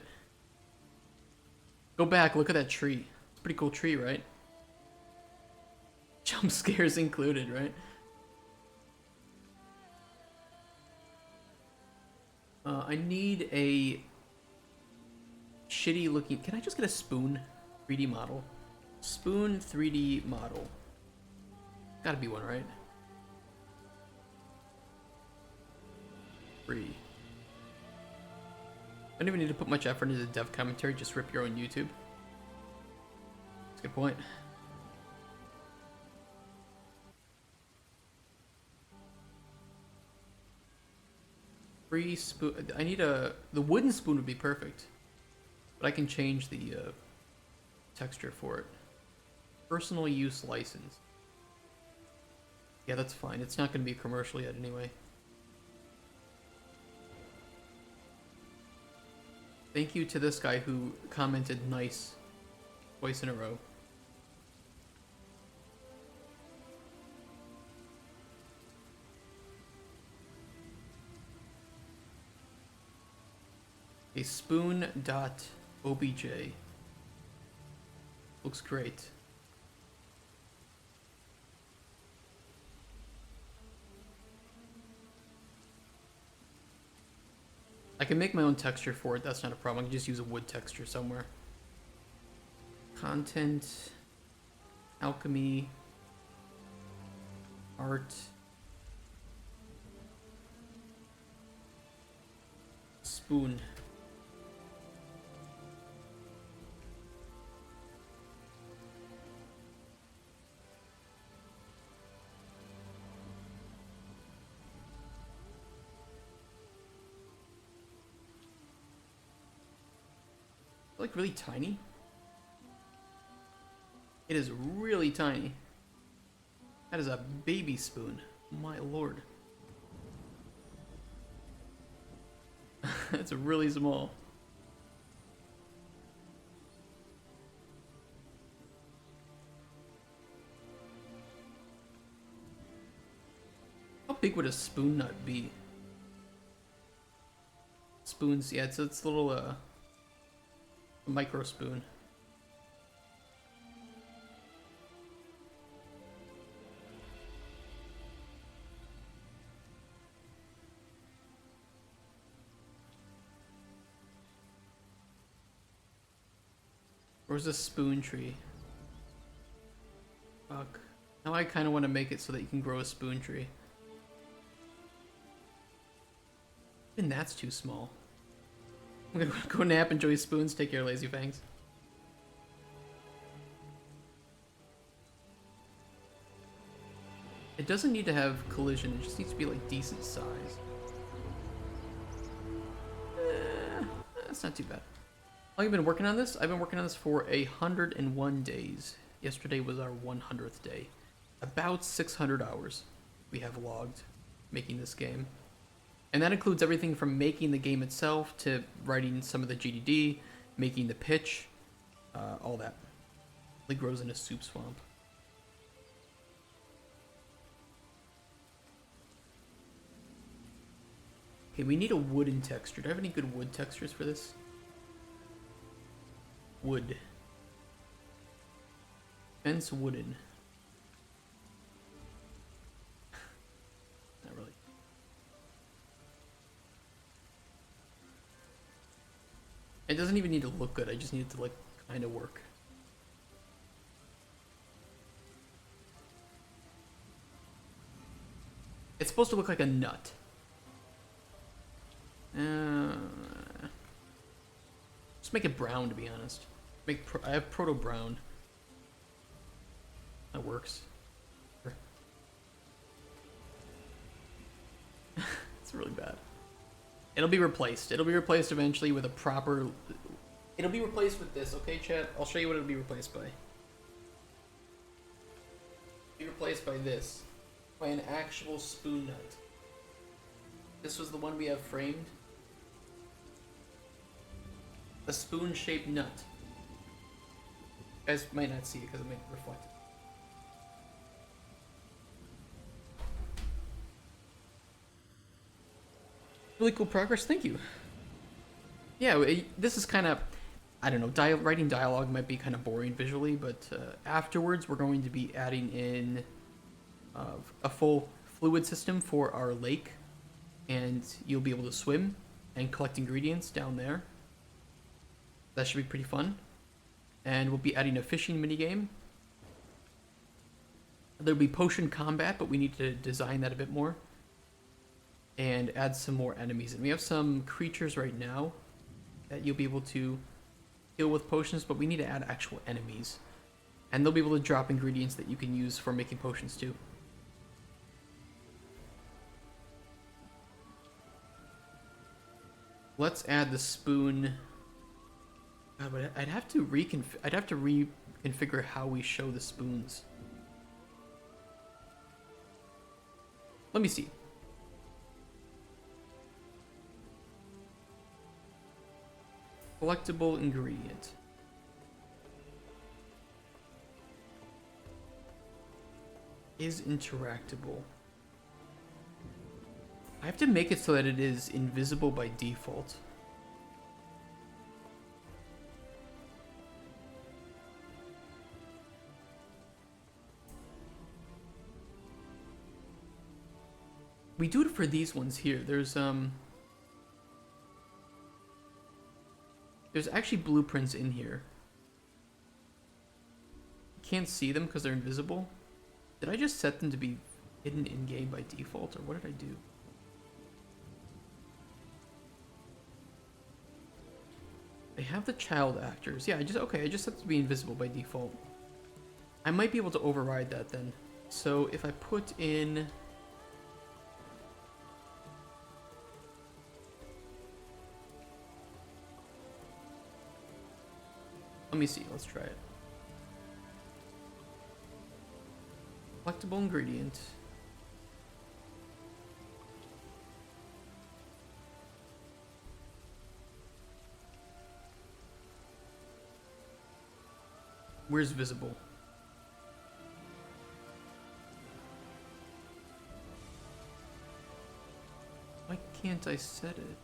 Go back, look at that tree. It's a pretty cool tree, right? Jump scares included, right? I need a shitty looking, can I just get a spoon 3D model? Spoon 3D model. Gotta be one, right? Free. I don't even need to put much effort into dev commentary, just rip your own YouTube. That's a good point. Free spoon. I need the wooden spoon would be perfect. But I can change the texture for it. Personal use license. Yeah, that's fine. It's not going to be commercial yet anyway. Thank you to this guy who commented nice twice in a row. A spoon.obj. Looks great. I can make my own texture for it, that's not a problem. I can just use a wood texture somewhere. Content, alchemy, art, spoon. Like really tiny. It is really tiny. That is a baby spoon. My lord. It's really small. How big would a spoon nut be? Spoons, yeah, it's a little micro spoon. Where's the spoon tree? Fuck. Now I kind of want to make it so that you can grow a spoon tree. Even that's too small. I'm gonna go nap, enjoy spoons, take care, lazy fangs. It doesn't need to have collision, it just needs to be like decent size. That's not too bad. How long have you been working on this? I've been working on this for 101 days. Yesterday was our 100th day. About 600 hours we have logged making this game. And that includes everything from making the game itself to writing some of the GDD, making the pitch, all that. It grows in a soup swamp. Okay, we need a wooden texture. Do I have any good wood textures for this? Wood. Fence wooden. Not really. It doesn't even need to look good. I just need it to like kind of work. It's supposed to look like a nut. Just make it brown, to be honest. I have proto brown. That works. It's really bad. It'll be replaced. It'll be replaced eventually with a proper... It'll be replaced with this, okay, chat? I'll show you what it'll be replaced by. It'll be replaced by this. By an actual spoon nut. This was the one we have framed. A spoon-shaped nut. You guys might not see it because it might reflect. Really cool progress, thank you. Yeah, this is kind of, I don't know, writing dialogue might be kind of boring visually, but afterwards we're going to be adding in a full fluid system for our lake, and you'll be able to swim and collect ingredients down there. That should be pretty fun. And we'll be adding a fishing minigame. There'll be potion combat, but we need to design that a bit more. And add some more enemies. And we have some creatures right now that you'll be able to kill with potions, but we need to add actual enemies. And they'll be able to drop ingredients that you can use for making potions too. Let's add the spoon. God, but I'd have to reconfigure how we show the spoons. Let me see. Collectible ingredient. Is interactable. I have to make it so that it is invisible by default. We do it for these ones here. There's actually blueprints in here. You can't see them because they're invisible. Did I just set them to be hidden in-game by default, or what did I do? They have the child actors. Yeah, I just set them to be invisible by default. I might be able to override that then. So if I put in... Let me see, let's try it. Collectible ingredient. Where's visible? Why can't I set it?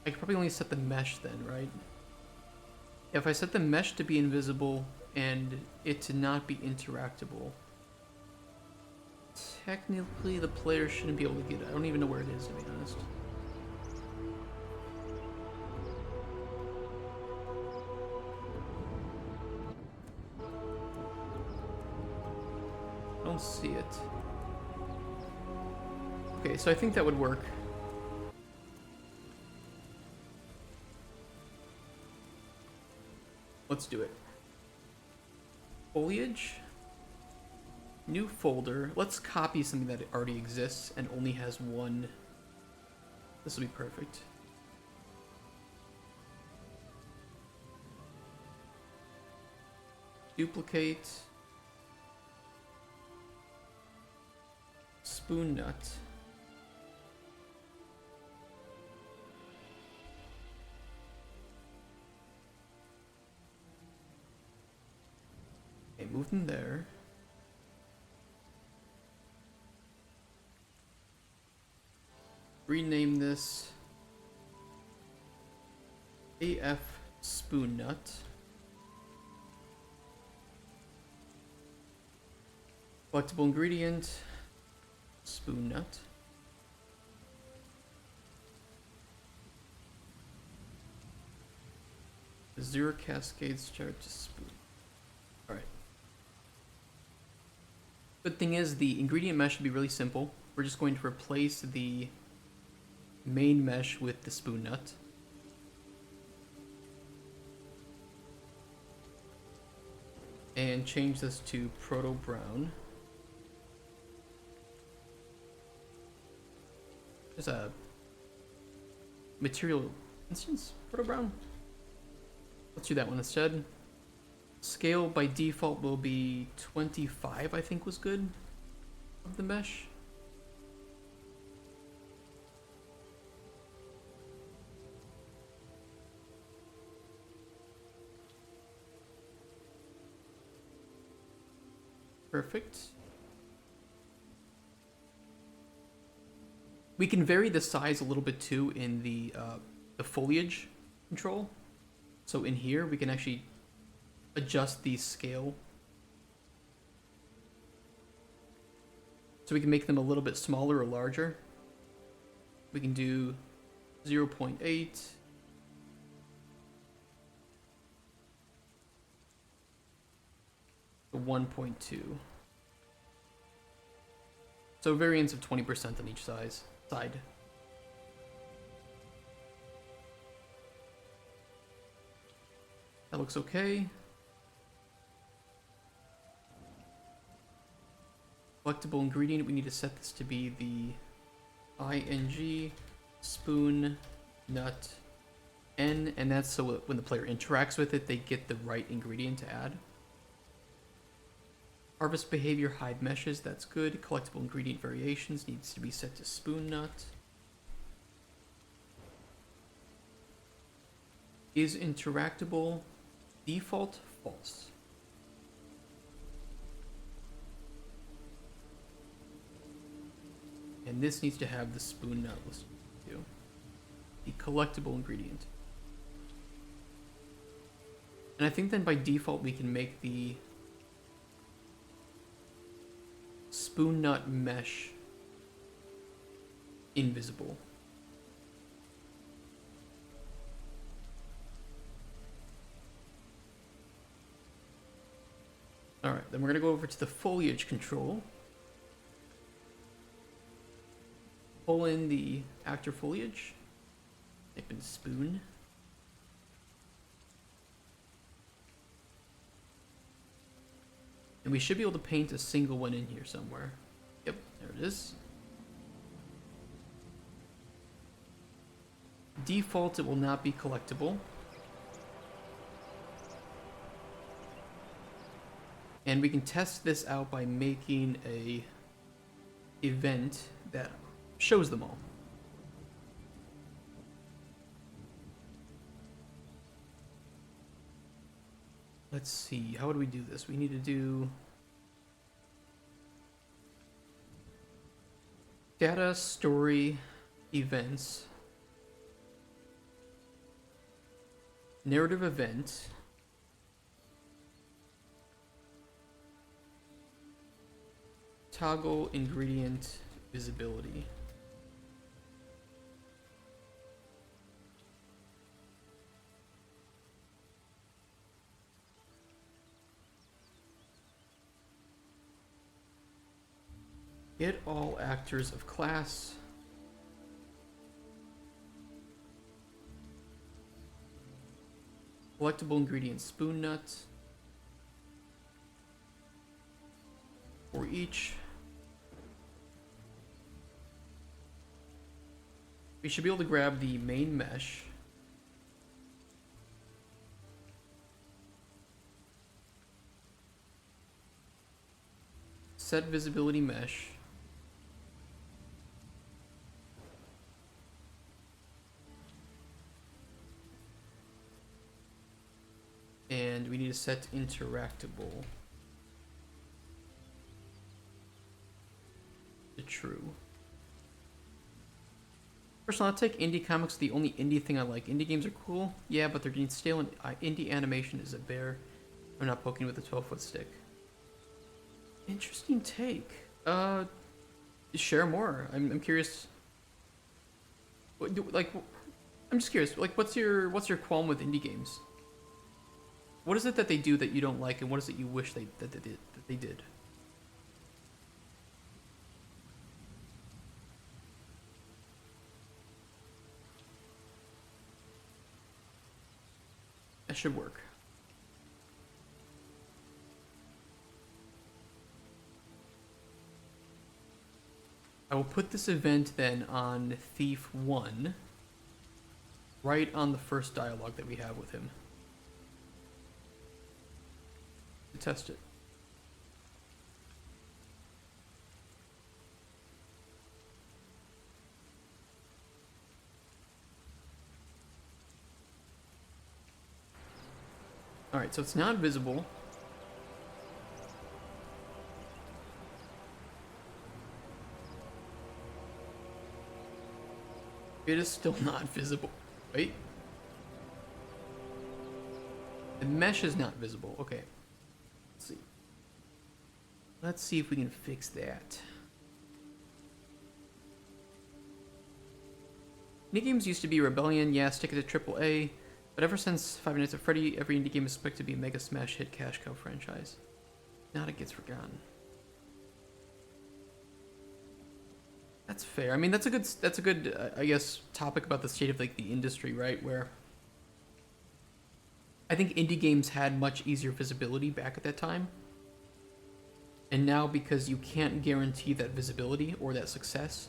I could probably only set the mesh then, right? If I set the mesh to be invisible and it to not be interactable, technically the player shouldn't be able to get it. I don't even know where it is, to be honest. don't see it. Okay, so I think that would work. Let's do it. Foliage. New folder. Let's copy something that already exists and only has one. This will be perfect. Duplicate. Spoon nut. Okay, move them there. Rename this AF Spoon Nut. Collectible ingredient, spoon nut. Zero cascades charge to spoon. Alright. Good thing is the ingredient mesh should be really simple. We're just going to replace the main mesh with the spoon nut. And change this to proto brown. There's a material instance, proto brown. Let's do that one instead. Scale by default will be 25, I think was good, of the mesh. Perfect. We can vary the size a little bit too in the foliage control. So in here we can actually adjust the scale. So we can make them a little bit smaller or larger. We can do 0.8. To 1.2. So variance of 20% on each side. That looks okay. Collectible ingredient, we need to set this to be the ing spoon nut n, and that's so when the player interacts with it, they get the right ingredient to add. Harvest behavior, hide meshes, that's good. Collectible ingredient variations needs to be set to spoon nut. Is interactable default false. And this needs to have the spoon nut listed too. The collectible ingredient. And I think then by default we can make the spoon nut mesh invisible. Alright, then we're gonna go over to the foliage control. Pull in the actor foliage. Type in spoon. And we should be able to paint a single one in here somewhere. Yep, there it is. Default, it will not be collectible. And we can test this out by making a event that shows them all. Let's see, how would we do this? We need to do data, story, events, narrative event, toggle ingredient visibility. Get all actors of class. Collectible ingredient spoon nuts. For each. We should be able to grab the main mesh. Set visibility mesh. And we need to set interactable to true. Personally, I'll take indie comics. The only indie thing I like. Indie games are cool, yeah, but they're getting stale, and indie animation is a bear. I'm not poking with a 12-foot stick. Interesting take. Share more. I'm curious. Like, I'm just curious. Like, what's your qualm with indie games? What is it that they do that you don't like, and what is it you wish that they did? That should work. I will put this event then on Thief 1, right on the first dialogue that we have with him. To test it. Alright, so it's not visible. It is still not visible. Wait. The mesh is not visible. Okay. Let's see. Let's see if we can fix that. Indie games used to be Rebellion, yeah, stick it to AAA. But ever since Five Nights at Freddy, every indie game is expected to be a mega smash hit cash cow franchise. Now it gets forgotten. That's fair. I mean, that's a good, I guess, topic about the state of like the industry, right? Where I think indie games had much easier visibility back at that time, and now because you can't guarantee that visibility or that success,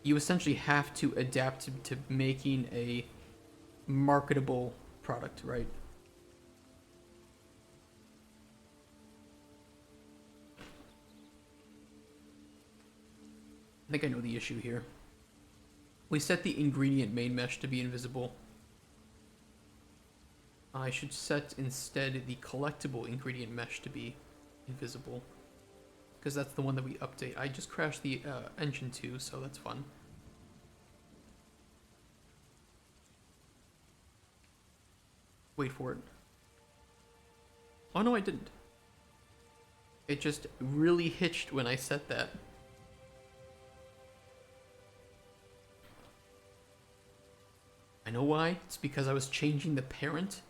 you essentially have to adapt to making a marketable product, right? I think I know the issue here. We set the ingredient main mesh to be invisible. I should set instead the collectible ingredient mesh to be invisible, because that's the one that we update. I just crashed the engine too, so that's fun. Wait for it. Oh no, I didn't. It just really hitched when I set that. I know why. It's because I was changing the parent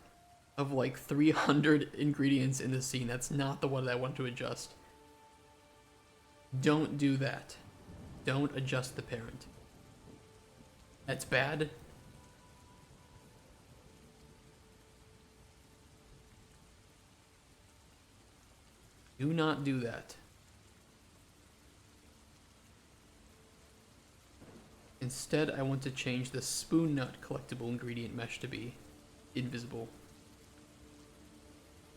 of like 300 ingredients in the scene. That's not the one that I want to adjust. Don't do that. Don't adjust the parent. That's bad. Do not do that. Instead, I want to change the spoon nut collectible ingredient mesh to be invisible.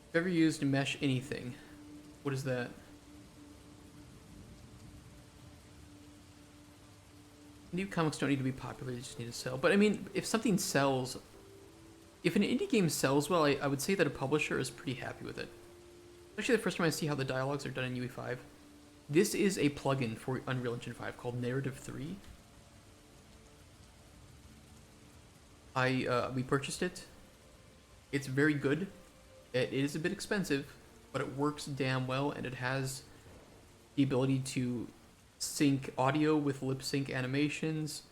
If you've ever used mesh anything, what is that? New comics don't need to be popular, they just need to sell. But I mean, if something sells, if an indie game sells well, I would say that a publisher is pretty happy with it. Actually, the first time I see how the dialogues are done in UE5. This is a plugin for Unreal Engine 5 called Narrative 3. We purchased it. It's very good. It is a bit expensive, but it works damn well, and it has the ability to sync audio with lip sync animations,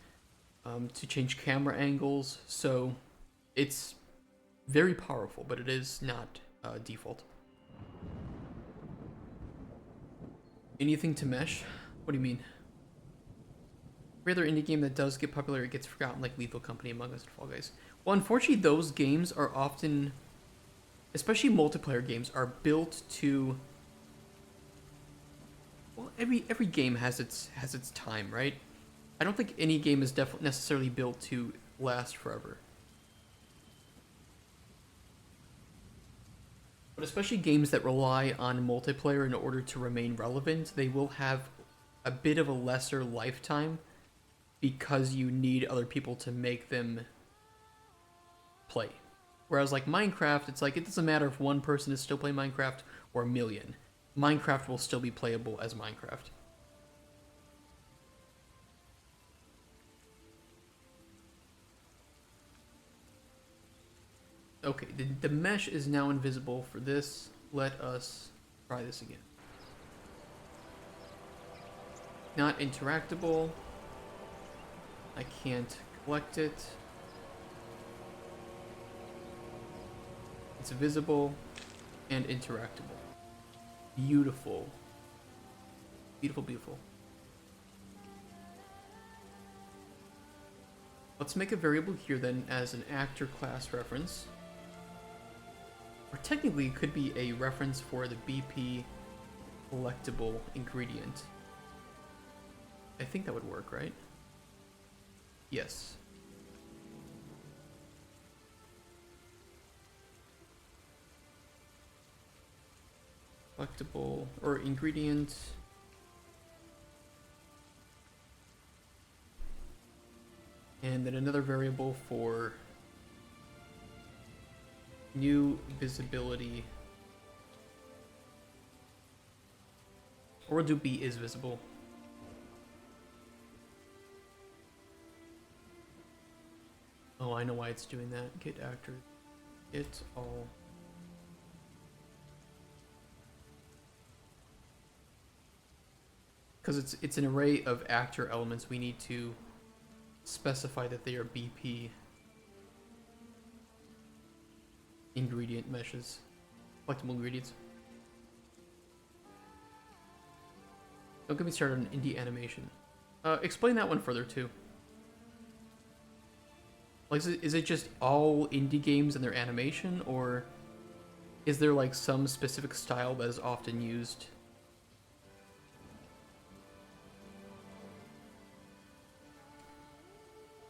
to change camera angles. So it's very powerful, but it is not default. Anything to mesh? What do you mean? Every other indie game that does get popular, it gets forgotten, like Lethal Company, Among Us, and Fall Guys. Well, unfortunately, those games are often, especially multiplayer games, are built to. Well, every game has its time, right? I don't think any game is definitely necessarily built to last forever. But especially games that rely on multiplayer in order to remain relevant, they will have a bit of a lesser lifetime because you need other people to make them play. Whereas like Minecraft, it's like it doesn't matter if one person is still playing Minecraft or a million. Minecraft will still be playable as Minecraft. Okay, the mesh is now invisible for this. Let us try this again. Not interactable. I can't collect it. It's visible and interactable. Beautiful. Beautiful, beautiful. Let's make a variable here then as an actor class reference. Or technically it could be a reference for the BP collectible ingredient. I think that would work, right? Yes. Collectible or ingredient. And then another variable for new visibility. Or we'll do B is visible. Oh, I know why it's doing that. Get actor. Get all. Because it's an array of actor elements, we need to specify that they are BP ingredient meshes, collectible ingredients. Don't get me started on indie animation. Explain that one further too. Like, is it just all indie games and their animation, or is there like some specific style that is often used?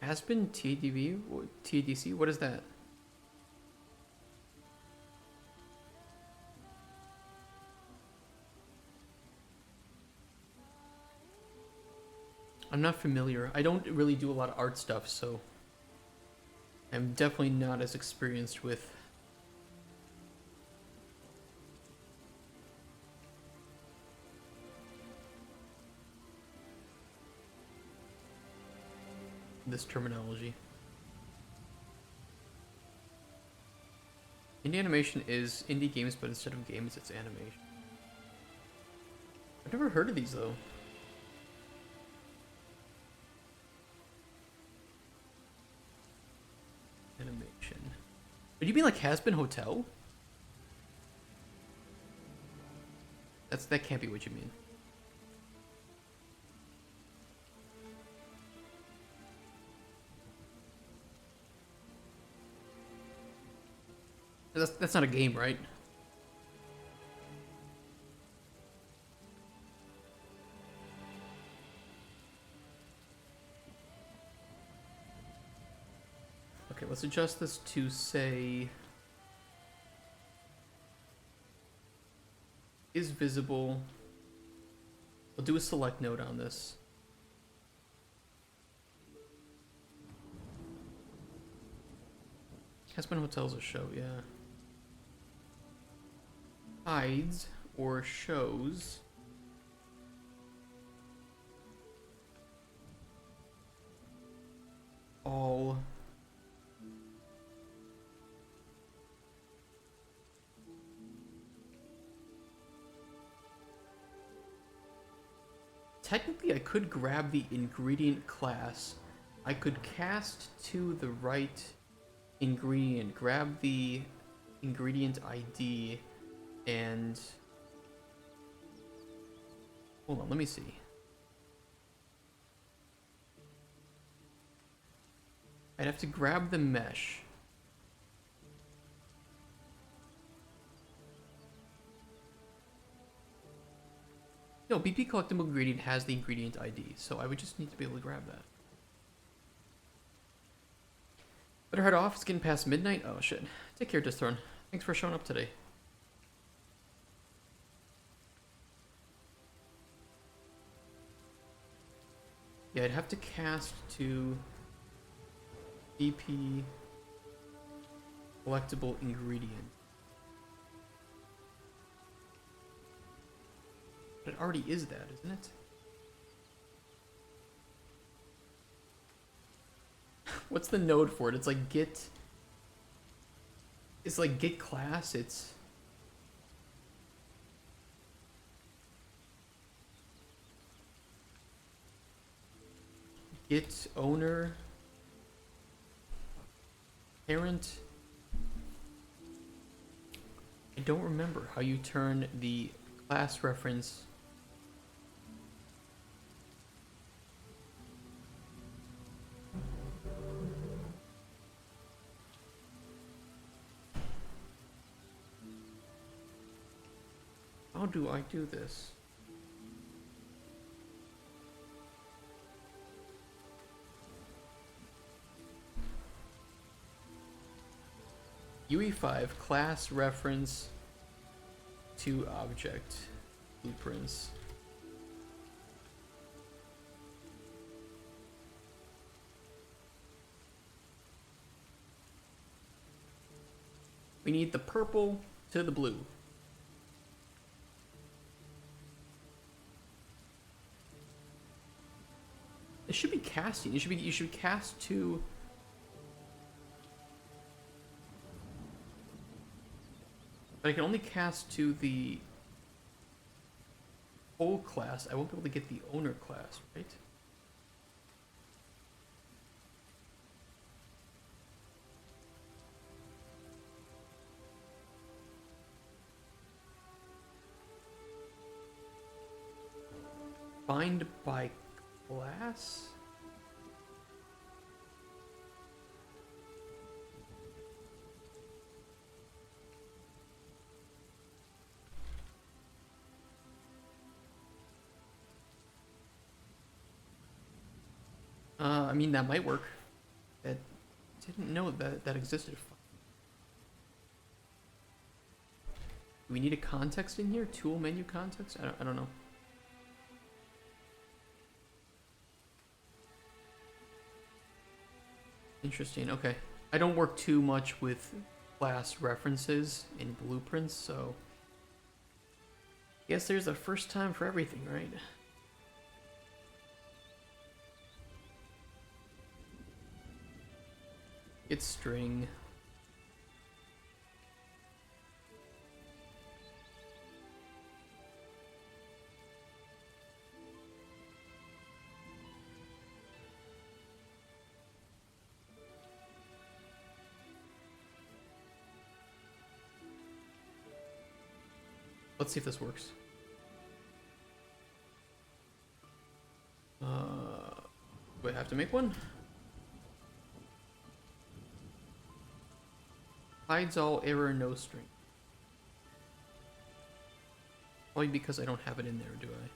Has been TDV? TDC? What is that? I'm not familiar. I don't really do a lot of art stuff, so I'm definitely not as experienced with this terminology. Indie animation is indie games, but instead of games, it's animation. I've never heard of these though. Animation. But you mean like Has Been Hotel? That can't be what you mean. That's not a game, right? Okay, let's adjust this to say is visible. We'll do a select node on this. Has Been Hotel's a show, yeah. Hides or shows all technically I could grab the ingredient class. I could cast to the right ingredient, grab the ingredient ID, and hold on, let me see. I'd have to grab the mesh. No, BP collectible ingredient has the ingredient ID, so I would just need to be able to grab that. Better head off, it's getting past midnight. Oh shit. Take care, Disthrone. Thanks for showing up today. Yeah, I'd have to cast to BP collectible ingredient. But it already is that, isn't it? What's the node for it? It's like get... It's like get class, it's... Get owner... Parent... I don't remember how you turn the class reference... How do I do this? UE5 class reference to object blueprints. We need the purple to the blue. It should be casting. You should cast to... But I can only cast to the whole class. I won't be able to get the owner class, right? Bind by class? I mean, that might work. I didn't know that existed. Do we need a context in here? Tool menu context? I don't know. Interesting, okay. I don't work too much with class references in blueprints, so... Guess there's a first time for everything, right? Get string. Let's see if this works. Do I have to make one? Hides all error, no string. Probably because I don't have it in there, do I?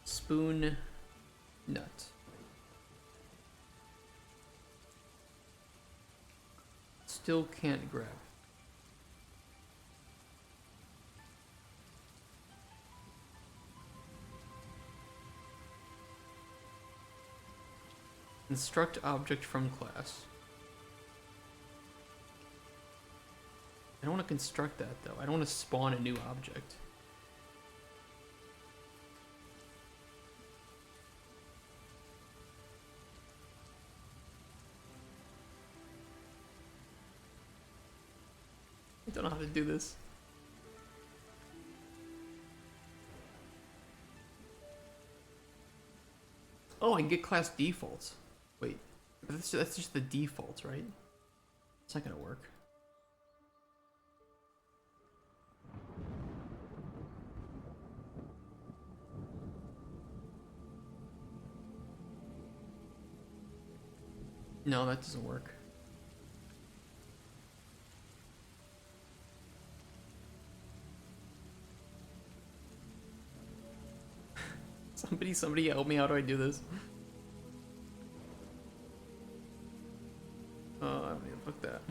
Spoon, nut. Still can't grab. Construct object from class. I don't want to construct that though. I don't want to spawn a new object. I don't know how to do this. Oh, I can get class defaults. Wait, but that's just the defaults, right? It's not gonna work. No, that doesn't work. Somebody help me. How do I do this? I don't even fuck that.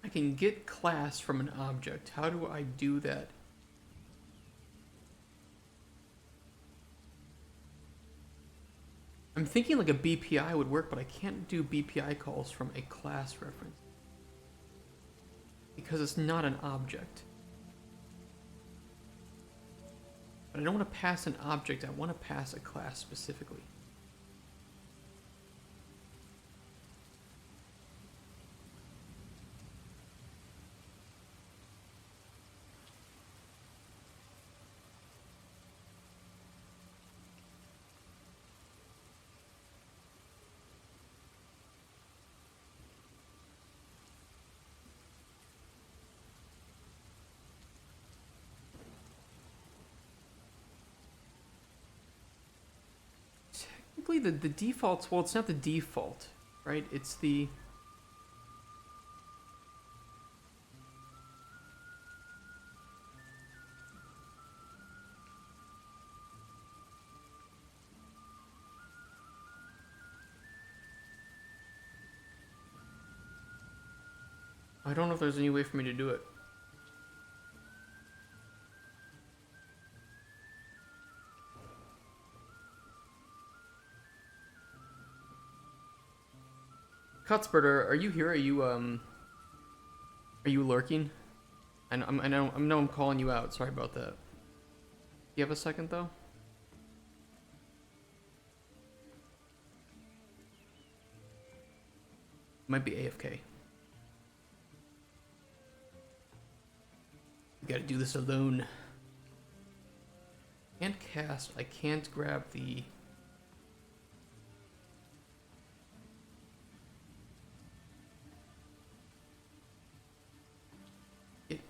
I can get class from an object. How do I do that? I'm thinking like a BPI would work, but I can't do BPI calls from a class reference. Because it's not an object. But I don't want to pass an object, I want to pass a class specifically. Technically, the default's, well, it's not the default, right? It's the... I don't know if there's any way for me to do it. Cutsburter, are you here? Are you lurking? I know I'm calling you out. Sorry about that. You have a second though? Might be AFK. You gotta do this alone. Can't cast. I can't grab the...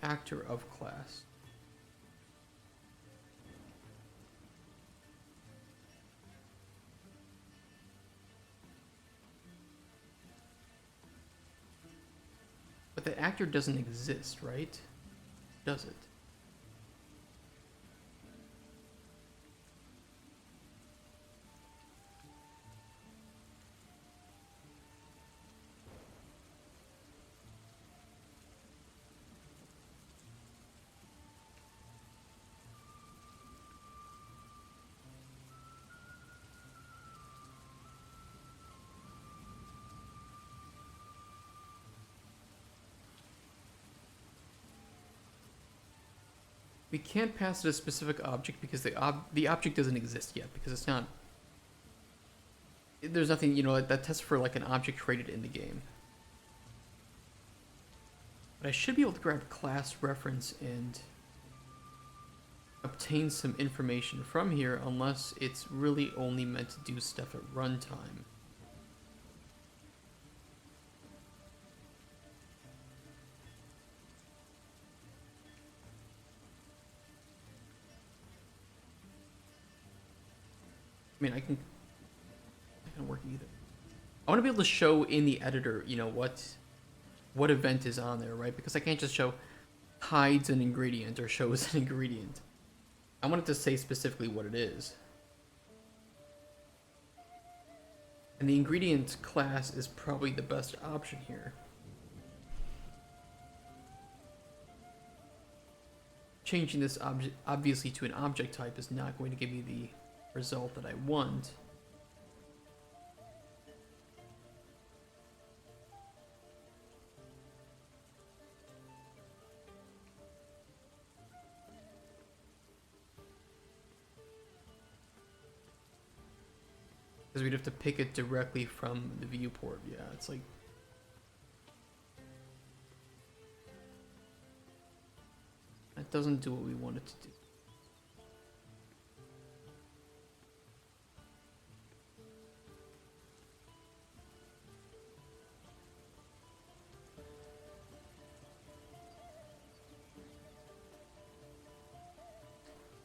actor of class. But the actor doesn't exist, right? Does it? We can't pass it a specific object because the object doesn't exist yet, because it's not... There's nothing, you know, that tests for like an object created in the game. But I should be able to grab class reference and obtain some information from here, unless it's really only meant to do stuff at runtime. I mean, I can work either. I want to be able to show in the editor, you know, what event is on there, right? Because I can't just show hides an ingredient or shows an ingredient. I want it to say specifically what it is. And the ingredient class is probably the best option here. Changing this object obviously to an object type is not going to give me the result that I want. Because we'd have to pick it directly from the viewport. Yeah, it's like... That doesn't do what we want it to do.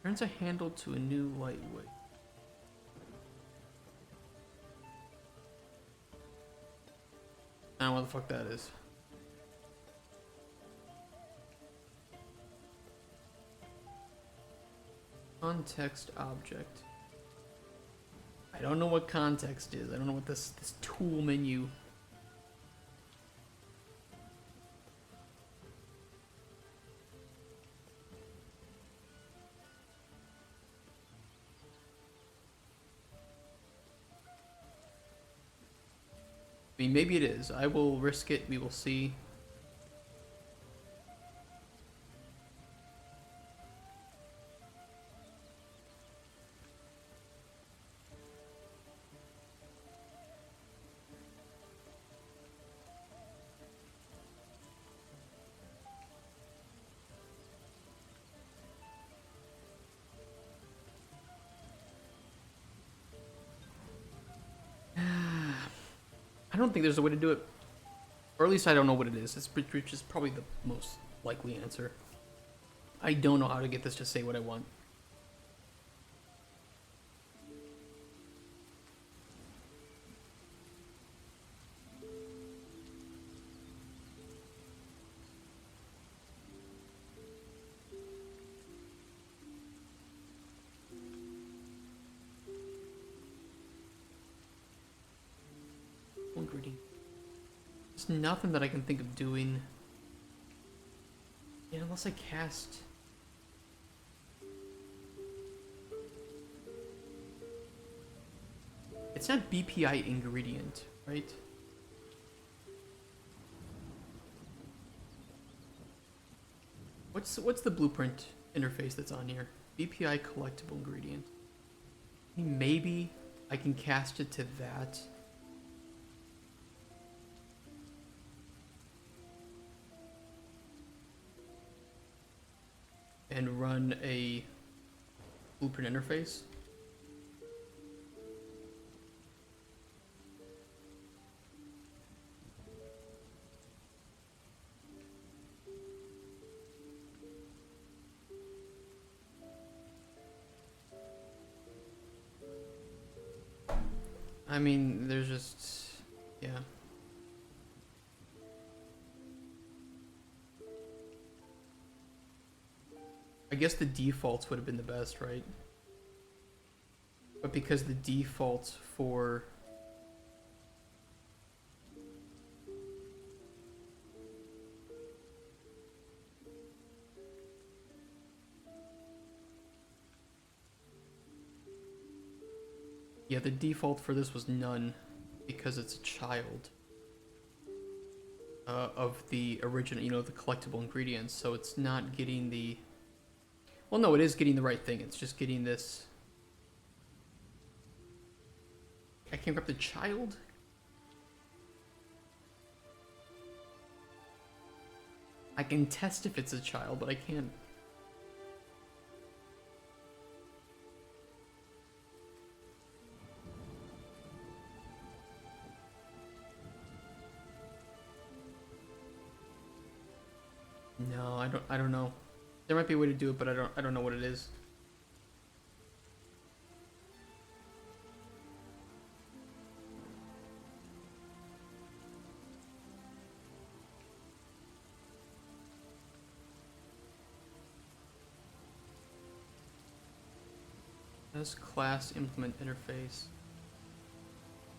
Turns a handle to a new lightweight. I don't know what the fuck that is. Context object. I don't know what context is. I don't know what this tool menu. I mean, maybe it is. I will risk it. We will see. I don't think there's a way to do it. Or at least I don't know what it is. Which is probably the most likely answer. I don't know how to get this to say what I want. Ingredient. There's nothing that I can think of doing. Yeah, unless I cast. It's not BPI ingredient, right? What's the blueprint interface that's on here? BPI collectible ingredient. Maybe I can cast it to that. And run a blueprint interface. I mean, there's just, yeah. I guess the defaults would have been the best, right? But because the defaults for the default for this was none because it's a child of the original, you know, the collectible ingredients, so it's not getting the... Well, no, it is getting the right thing. It's just getting this... I can't grab the child? I can test if it's a child, but I can't... No, I don't know. There might be a way to do it, but I don't know what it is. As class implement interface.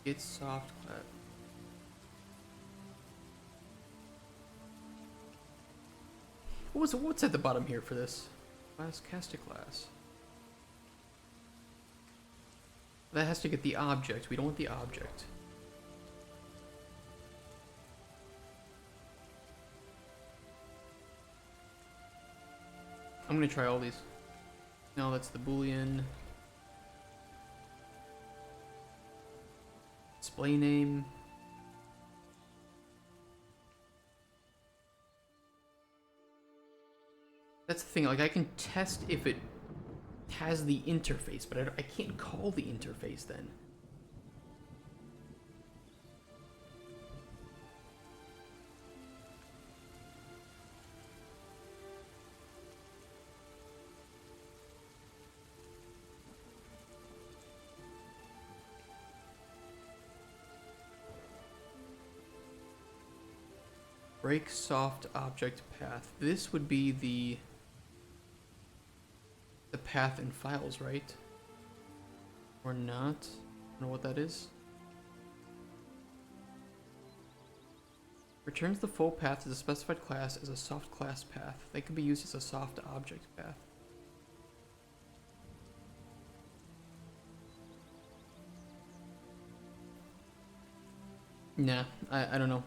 It's soft class. What's at the bottom here for this? Class, cast a class. That has to get the object. We don't want the object. I'm gonna try all these. No, that's the Boolean. Display name. That's the thing, like I can test if it has the interface, but I can't call the interface then. Break soft object path. This would be the path in files, right? Or not? I don't know what that is. Returns the full path to the specified class as a soft class path. They could be used as a soft object path. Nah, I don't know.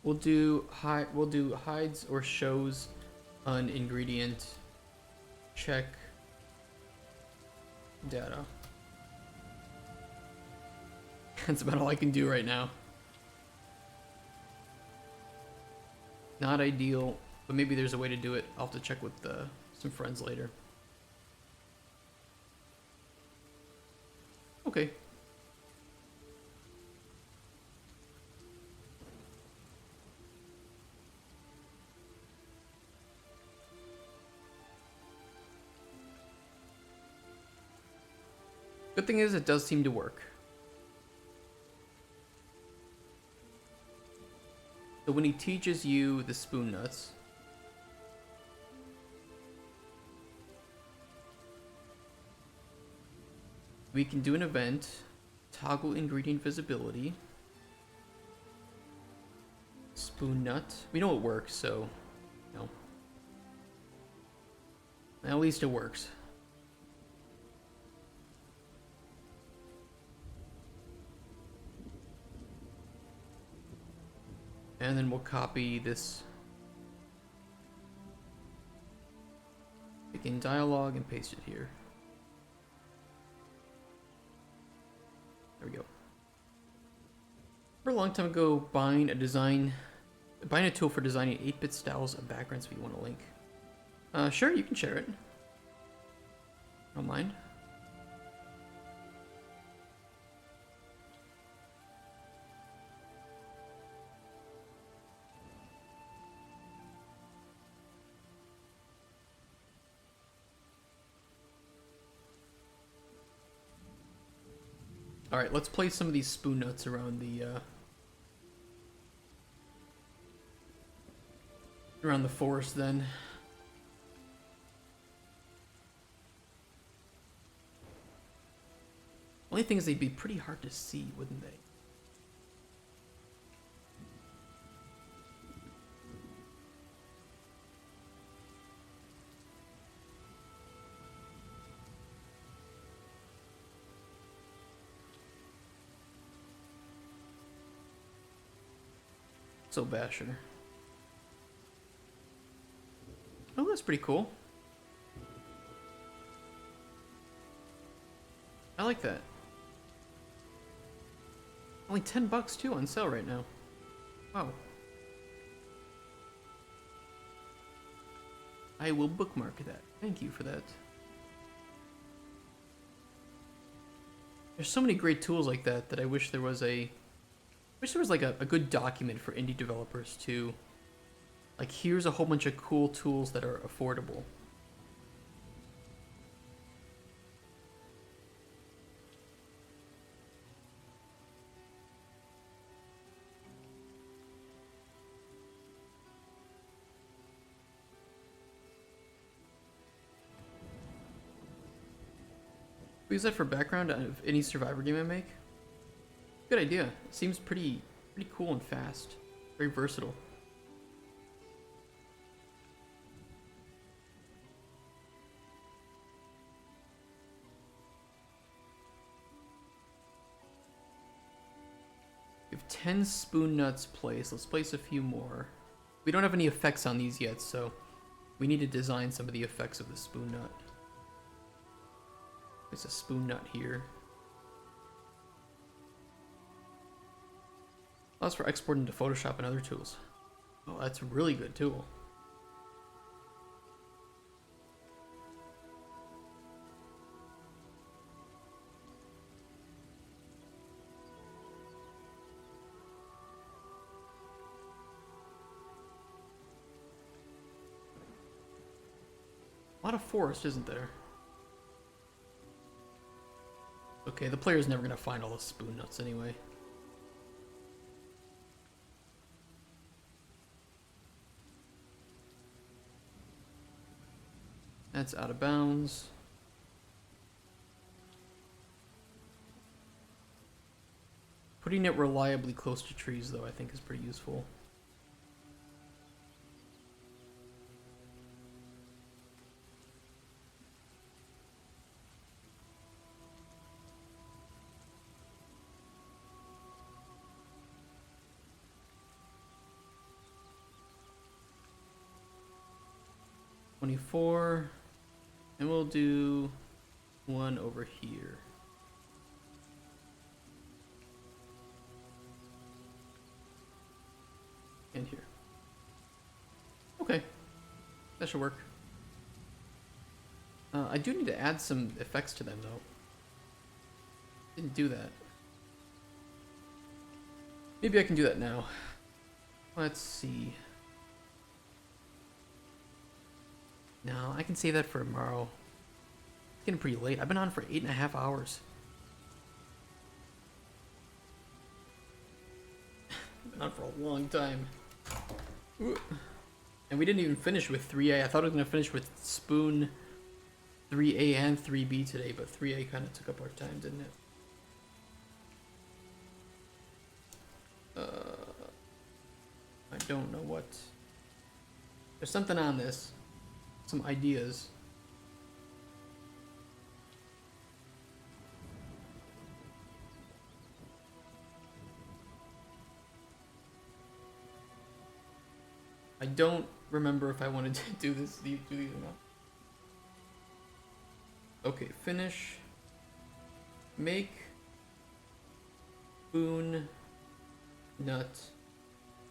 We'll do hides or shows an ingredient. Check data. That's about all I can do right now. Not ideal, but maybe there's a way to do it. I'll have to check with some friends later. Okay. Good thing is it does seem to work. So when he teaches you the spoon nuts, we can do an event, toggle ingredient visibility, spoon nut. We know it works, so, you know. At least it works. And then we'll copy this begin dialogue and paste it here. There we go. For a long time ago, buying a tool for designing 8-bit styles of backgrounds if you want a link. Sure, you can share it. Don't mind. Alright, let's place some of these spoon nuts around the forest then. Only thing is they'd be pretty hard to see, wouldn't they? So Basher. Oh, that's pretty cool. I like that. Only $10 too on sale right now. Wow. I will bookmark that. Thank you for that. There's so many great tools like that that I wish there was like a good document for indie developers to, like, here's a whole bunch of cool tools that are affordable. Use that for background of any Survivor game I make. Good idea. It seems pretty cool and fast. Very versatile. We have 10 spoon nuts placed. Let's place a few more. We don't have any effects on these yet, so we need to design some of the effects of the spoon nut. There's a spoon nut here. Allows for exporting to Photoshop and other tools. Oh, that's a really good tool. A lot of forest, isn't there? Okay, the player's never gonna find all the spoon nuts anyway. That's out of bounds. Putting it reliably close to trees, though, I think is pretty useful. $24, and we'll do one over here. And here. Okay, that should work. I do need to add some effects to them, though. Didn't do that. Maybe I can do that now. Let's see. No, I can save that for tomorrow. It's getting pretty late. I've been on for 8.5 hours. I've been on for a long time. Ooh. And we didn't even finish with 3A. I thought I was going to finish with Spoon 3A and 3B today, but 3A kind of took up our time, didn't it? I don't know what. There's something on this. Some ideas. I don't remember if I wanted to do these or not. Okay, finish. Make spoon nut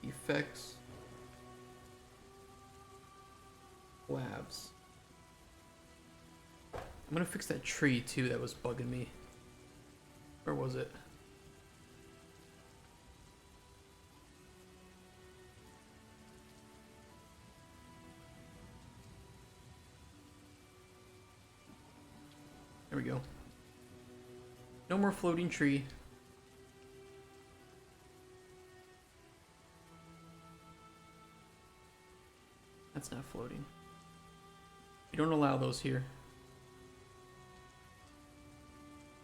effects labs. I'm gonna fix that tree too that was bugging me. Where was it? There we go. No more floating tree. That's not floating. We don't allow those here.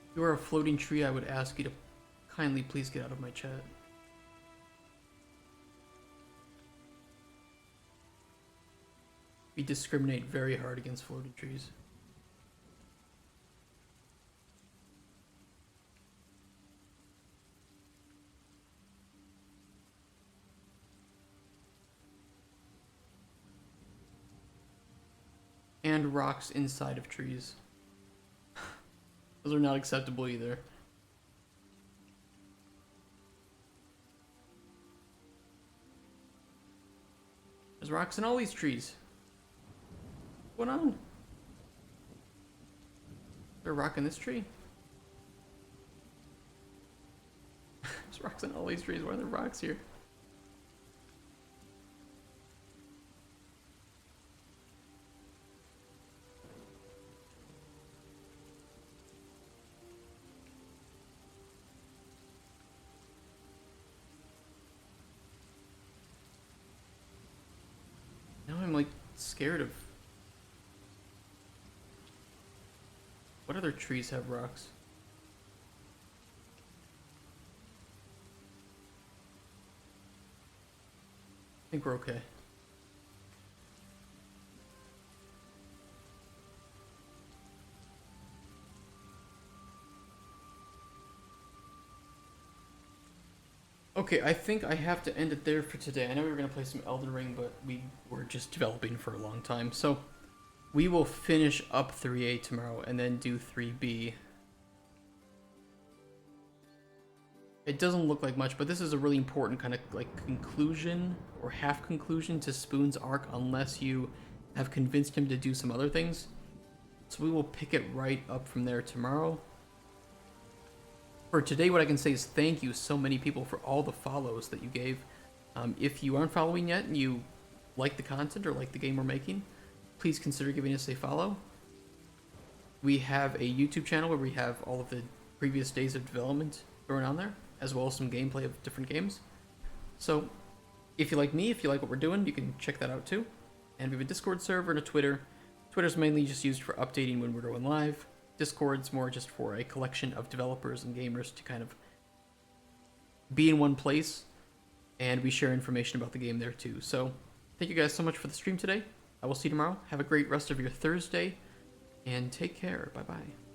If you were a floating tree, I would ask you to kindly please get out of my chat. We discriminate very hard against floating trees. And rocks inside of trees. Those are not acceptable either. There's rocks in all these trees. What's going on? Is there a rock in this tree? There's rocks in all these trees. Why are there rocks here? I'm like scared of. What other trees have rocks? I think we're okay. Okay, I think I have to end it there for today. I know we were going to play some Elden Ring, but we were just developing for a long time. So we will finish up 3A tomorrow and then do 3B. It doesn't look like much, but this is a really important kind of like conclusion or half conclusion to Spoon's arc unless you have convinced him to do some other things. So we will pick it right up from there tomorrow. For today, what I can say is thank you so many people for all the follows that you gave. If you aren't following yet and you like the content or like the game we're making, please consider giving us a follow. We have a YouTube channel where we have all of the previous days of development thrown on there, as well as some gameplay of different games. So if you like me, if you like what we're doing, you can check that out too. And we have a Discord server and a Twitter. Twitter's mainly just used for updating when we're going live. Discord's more just for a collection of developers and gamers to kind of be in one place, and we share information about the game there too. So thank you guys so much for the stream today. I will see you tomorrow. Have a great rest of your Thursday, and take care. Bye-bye.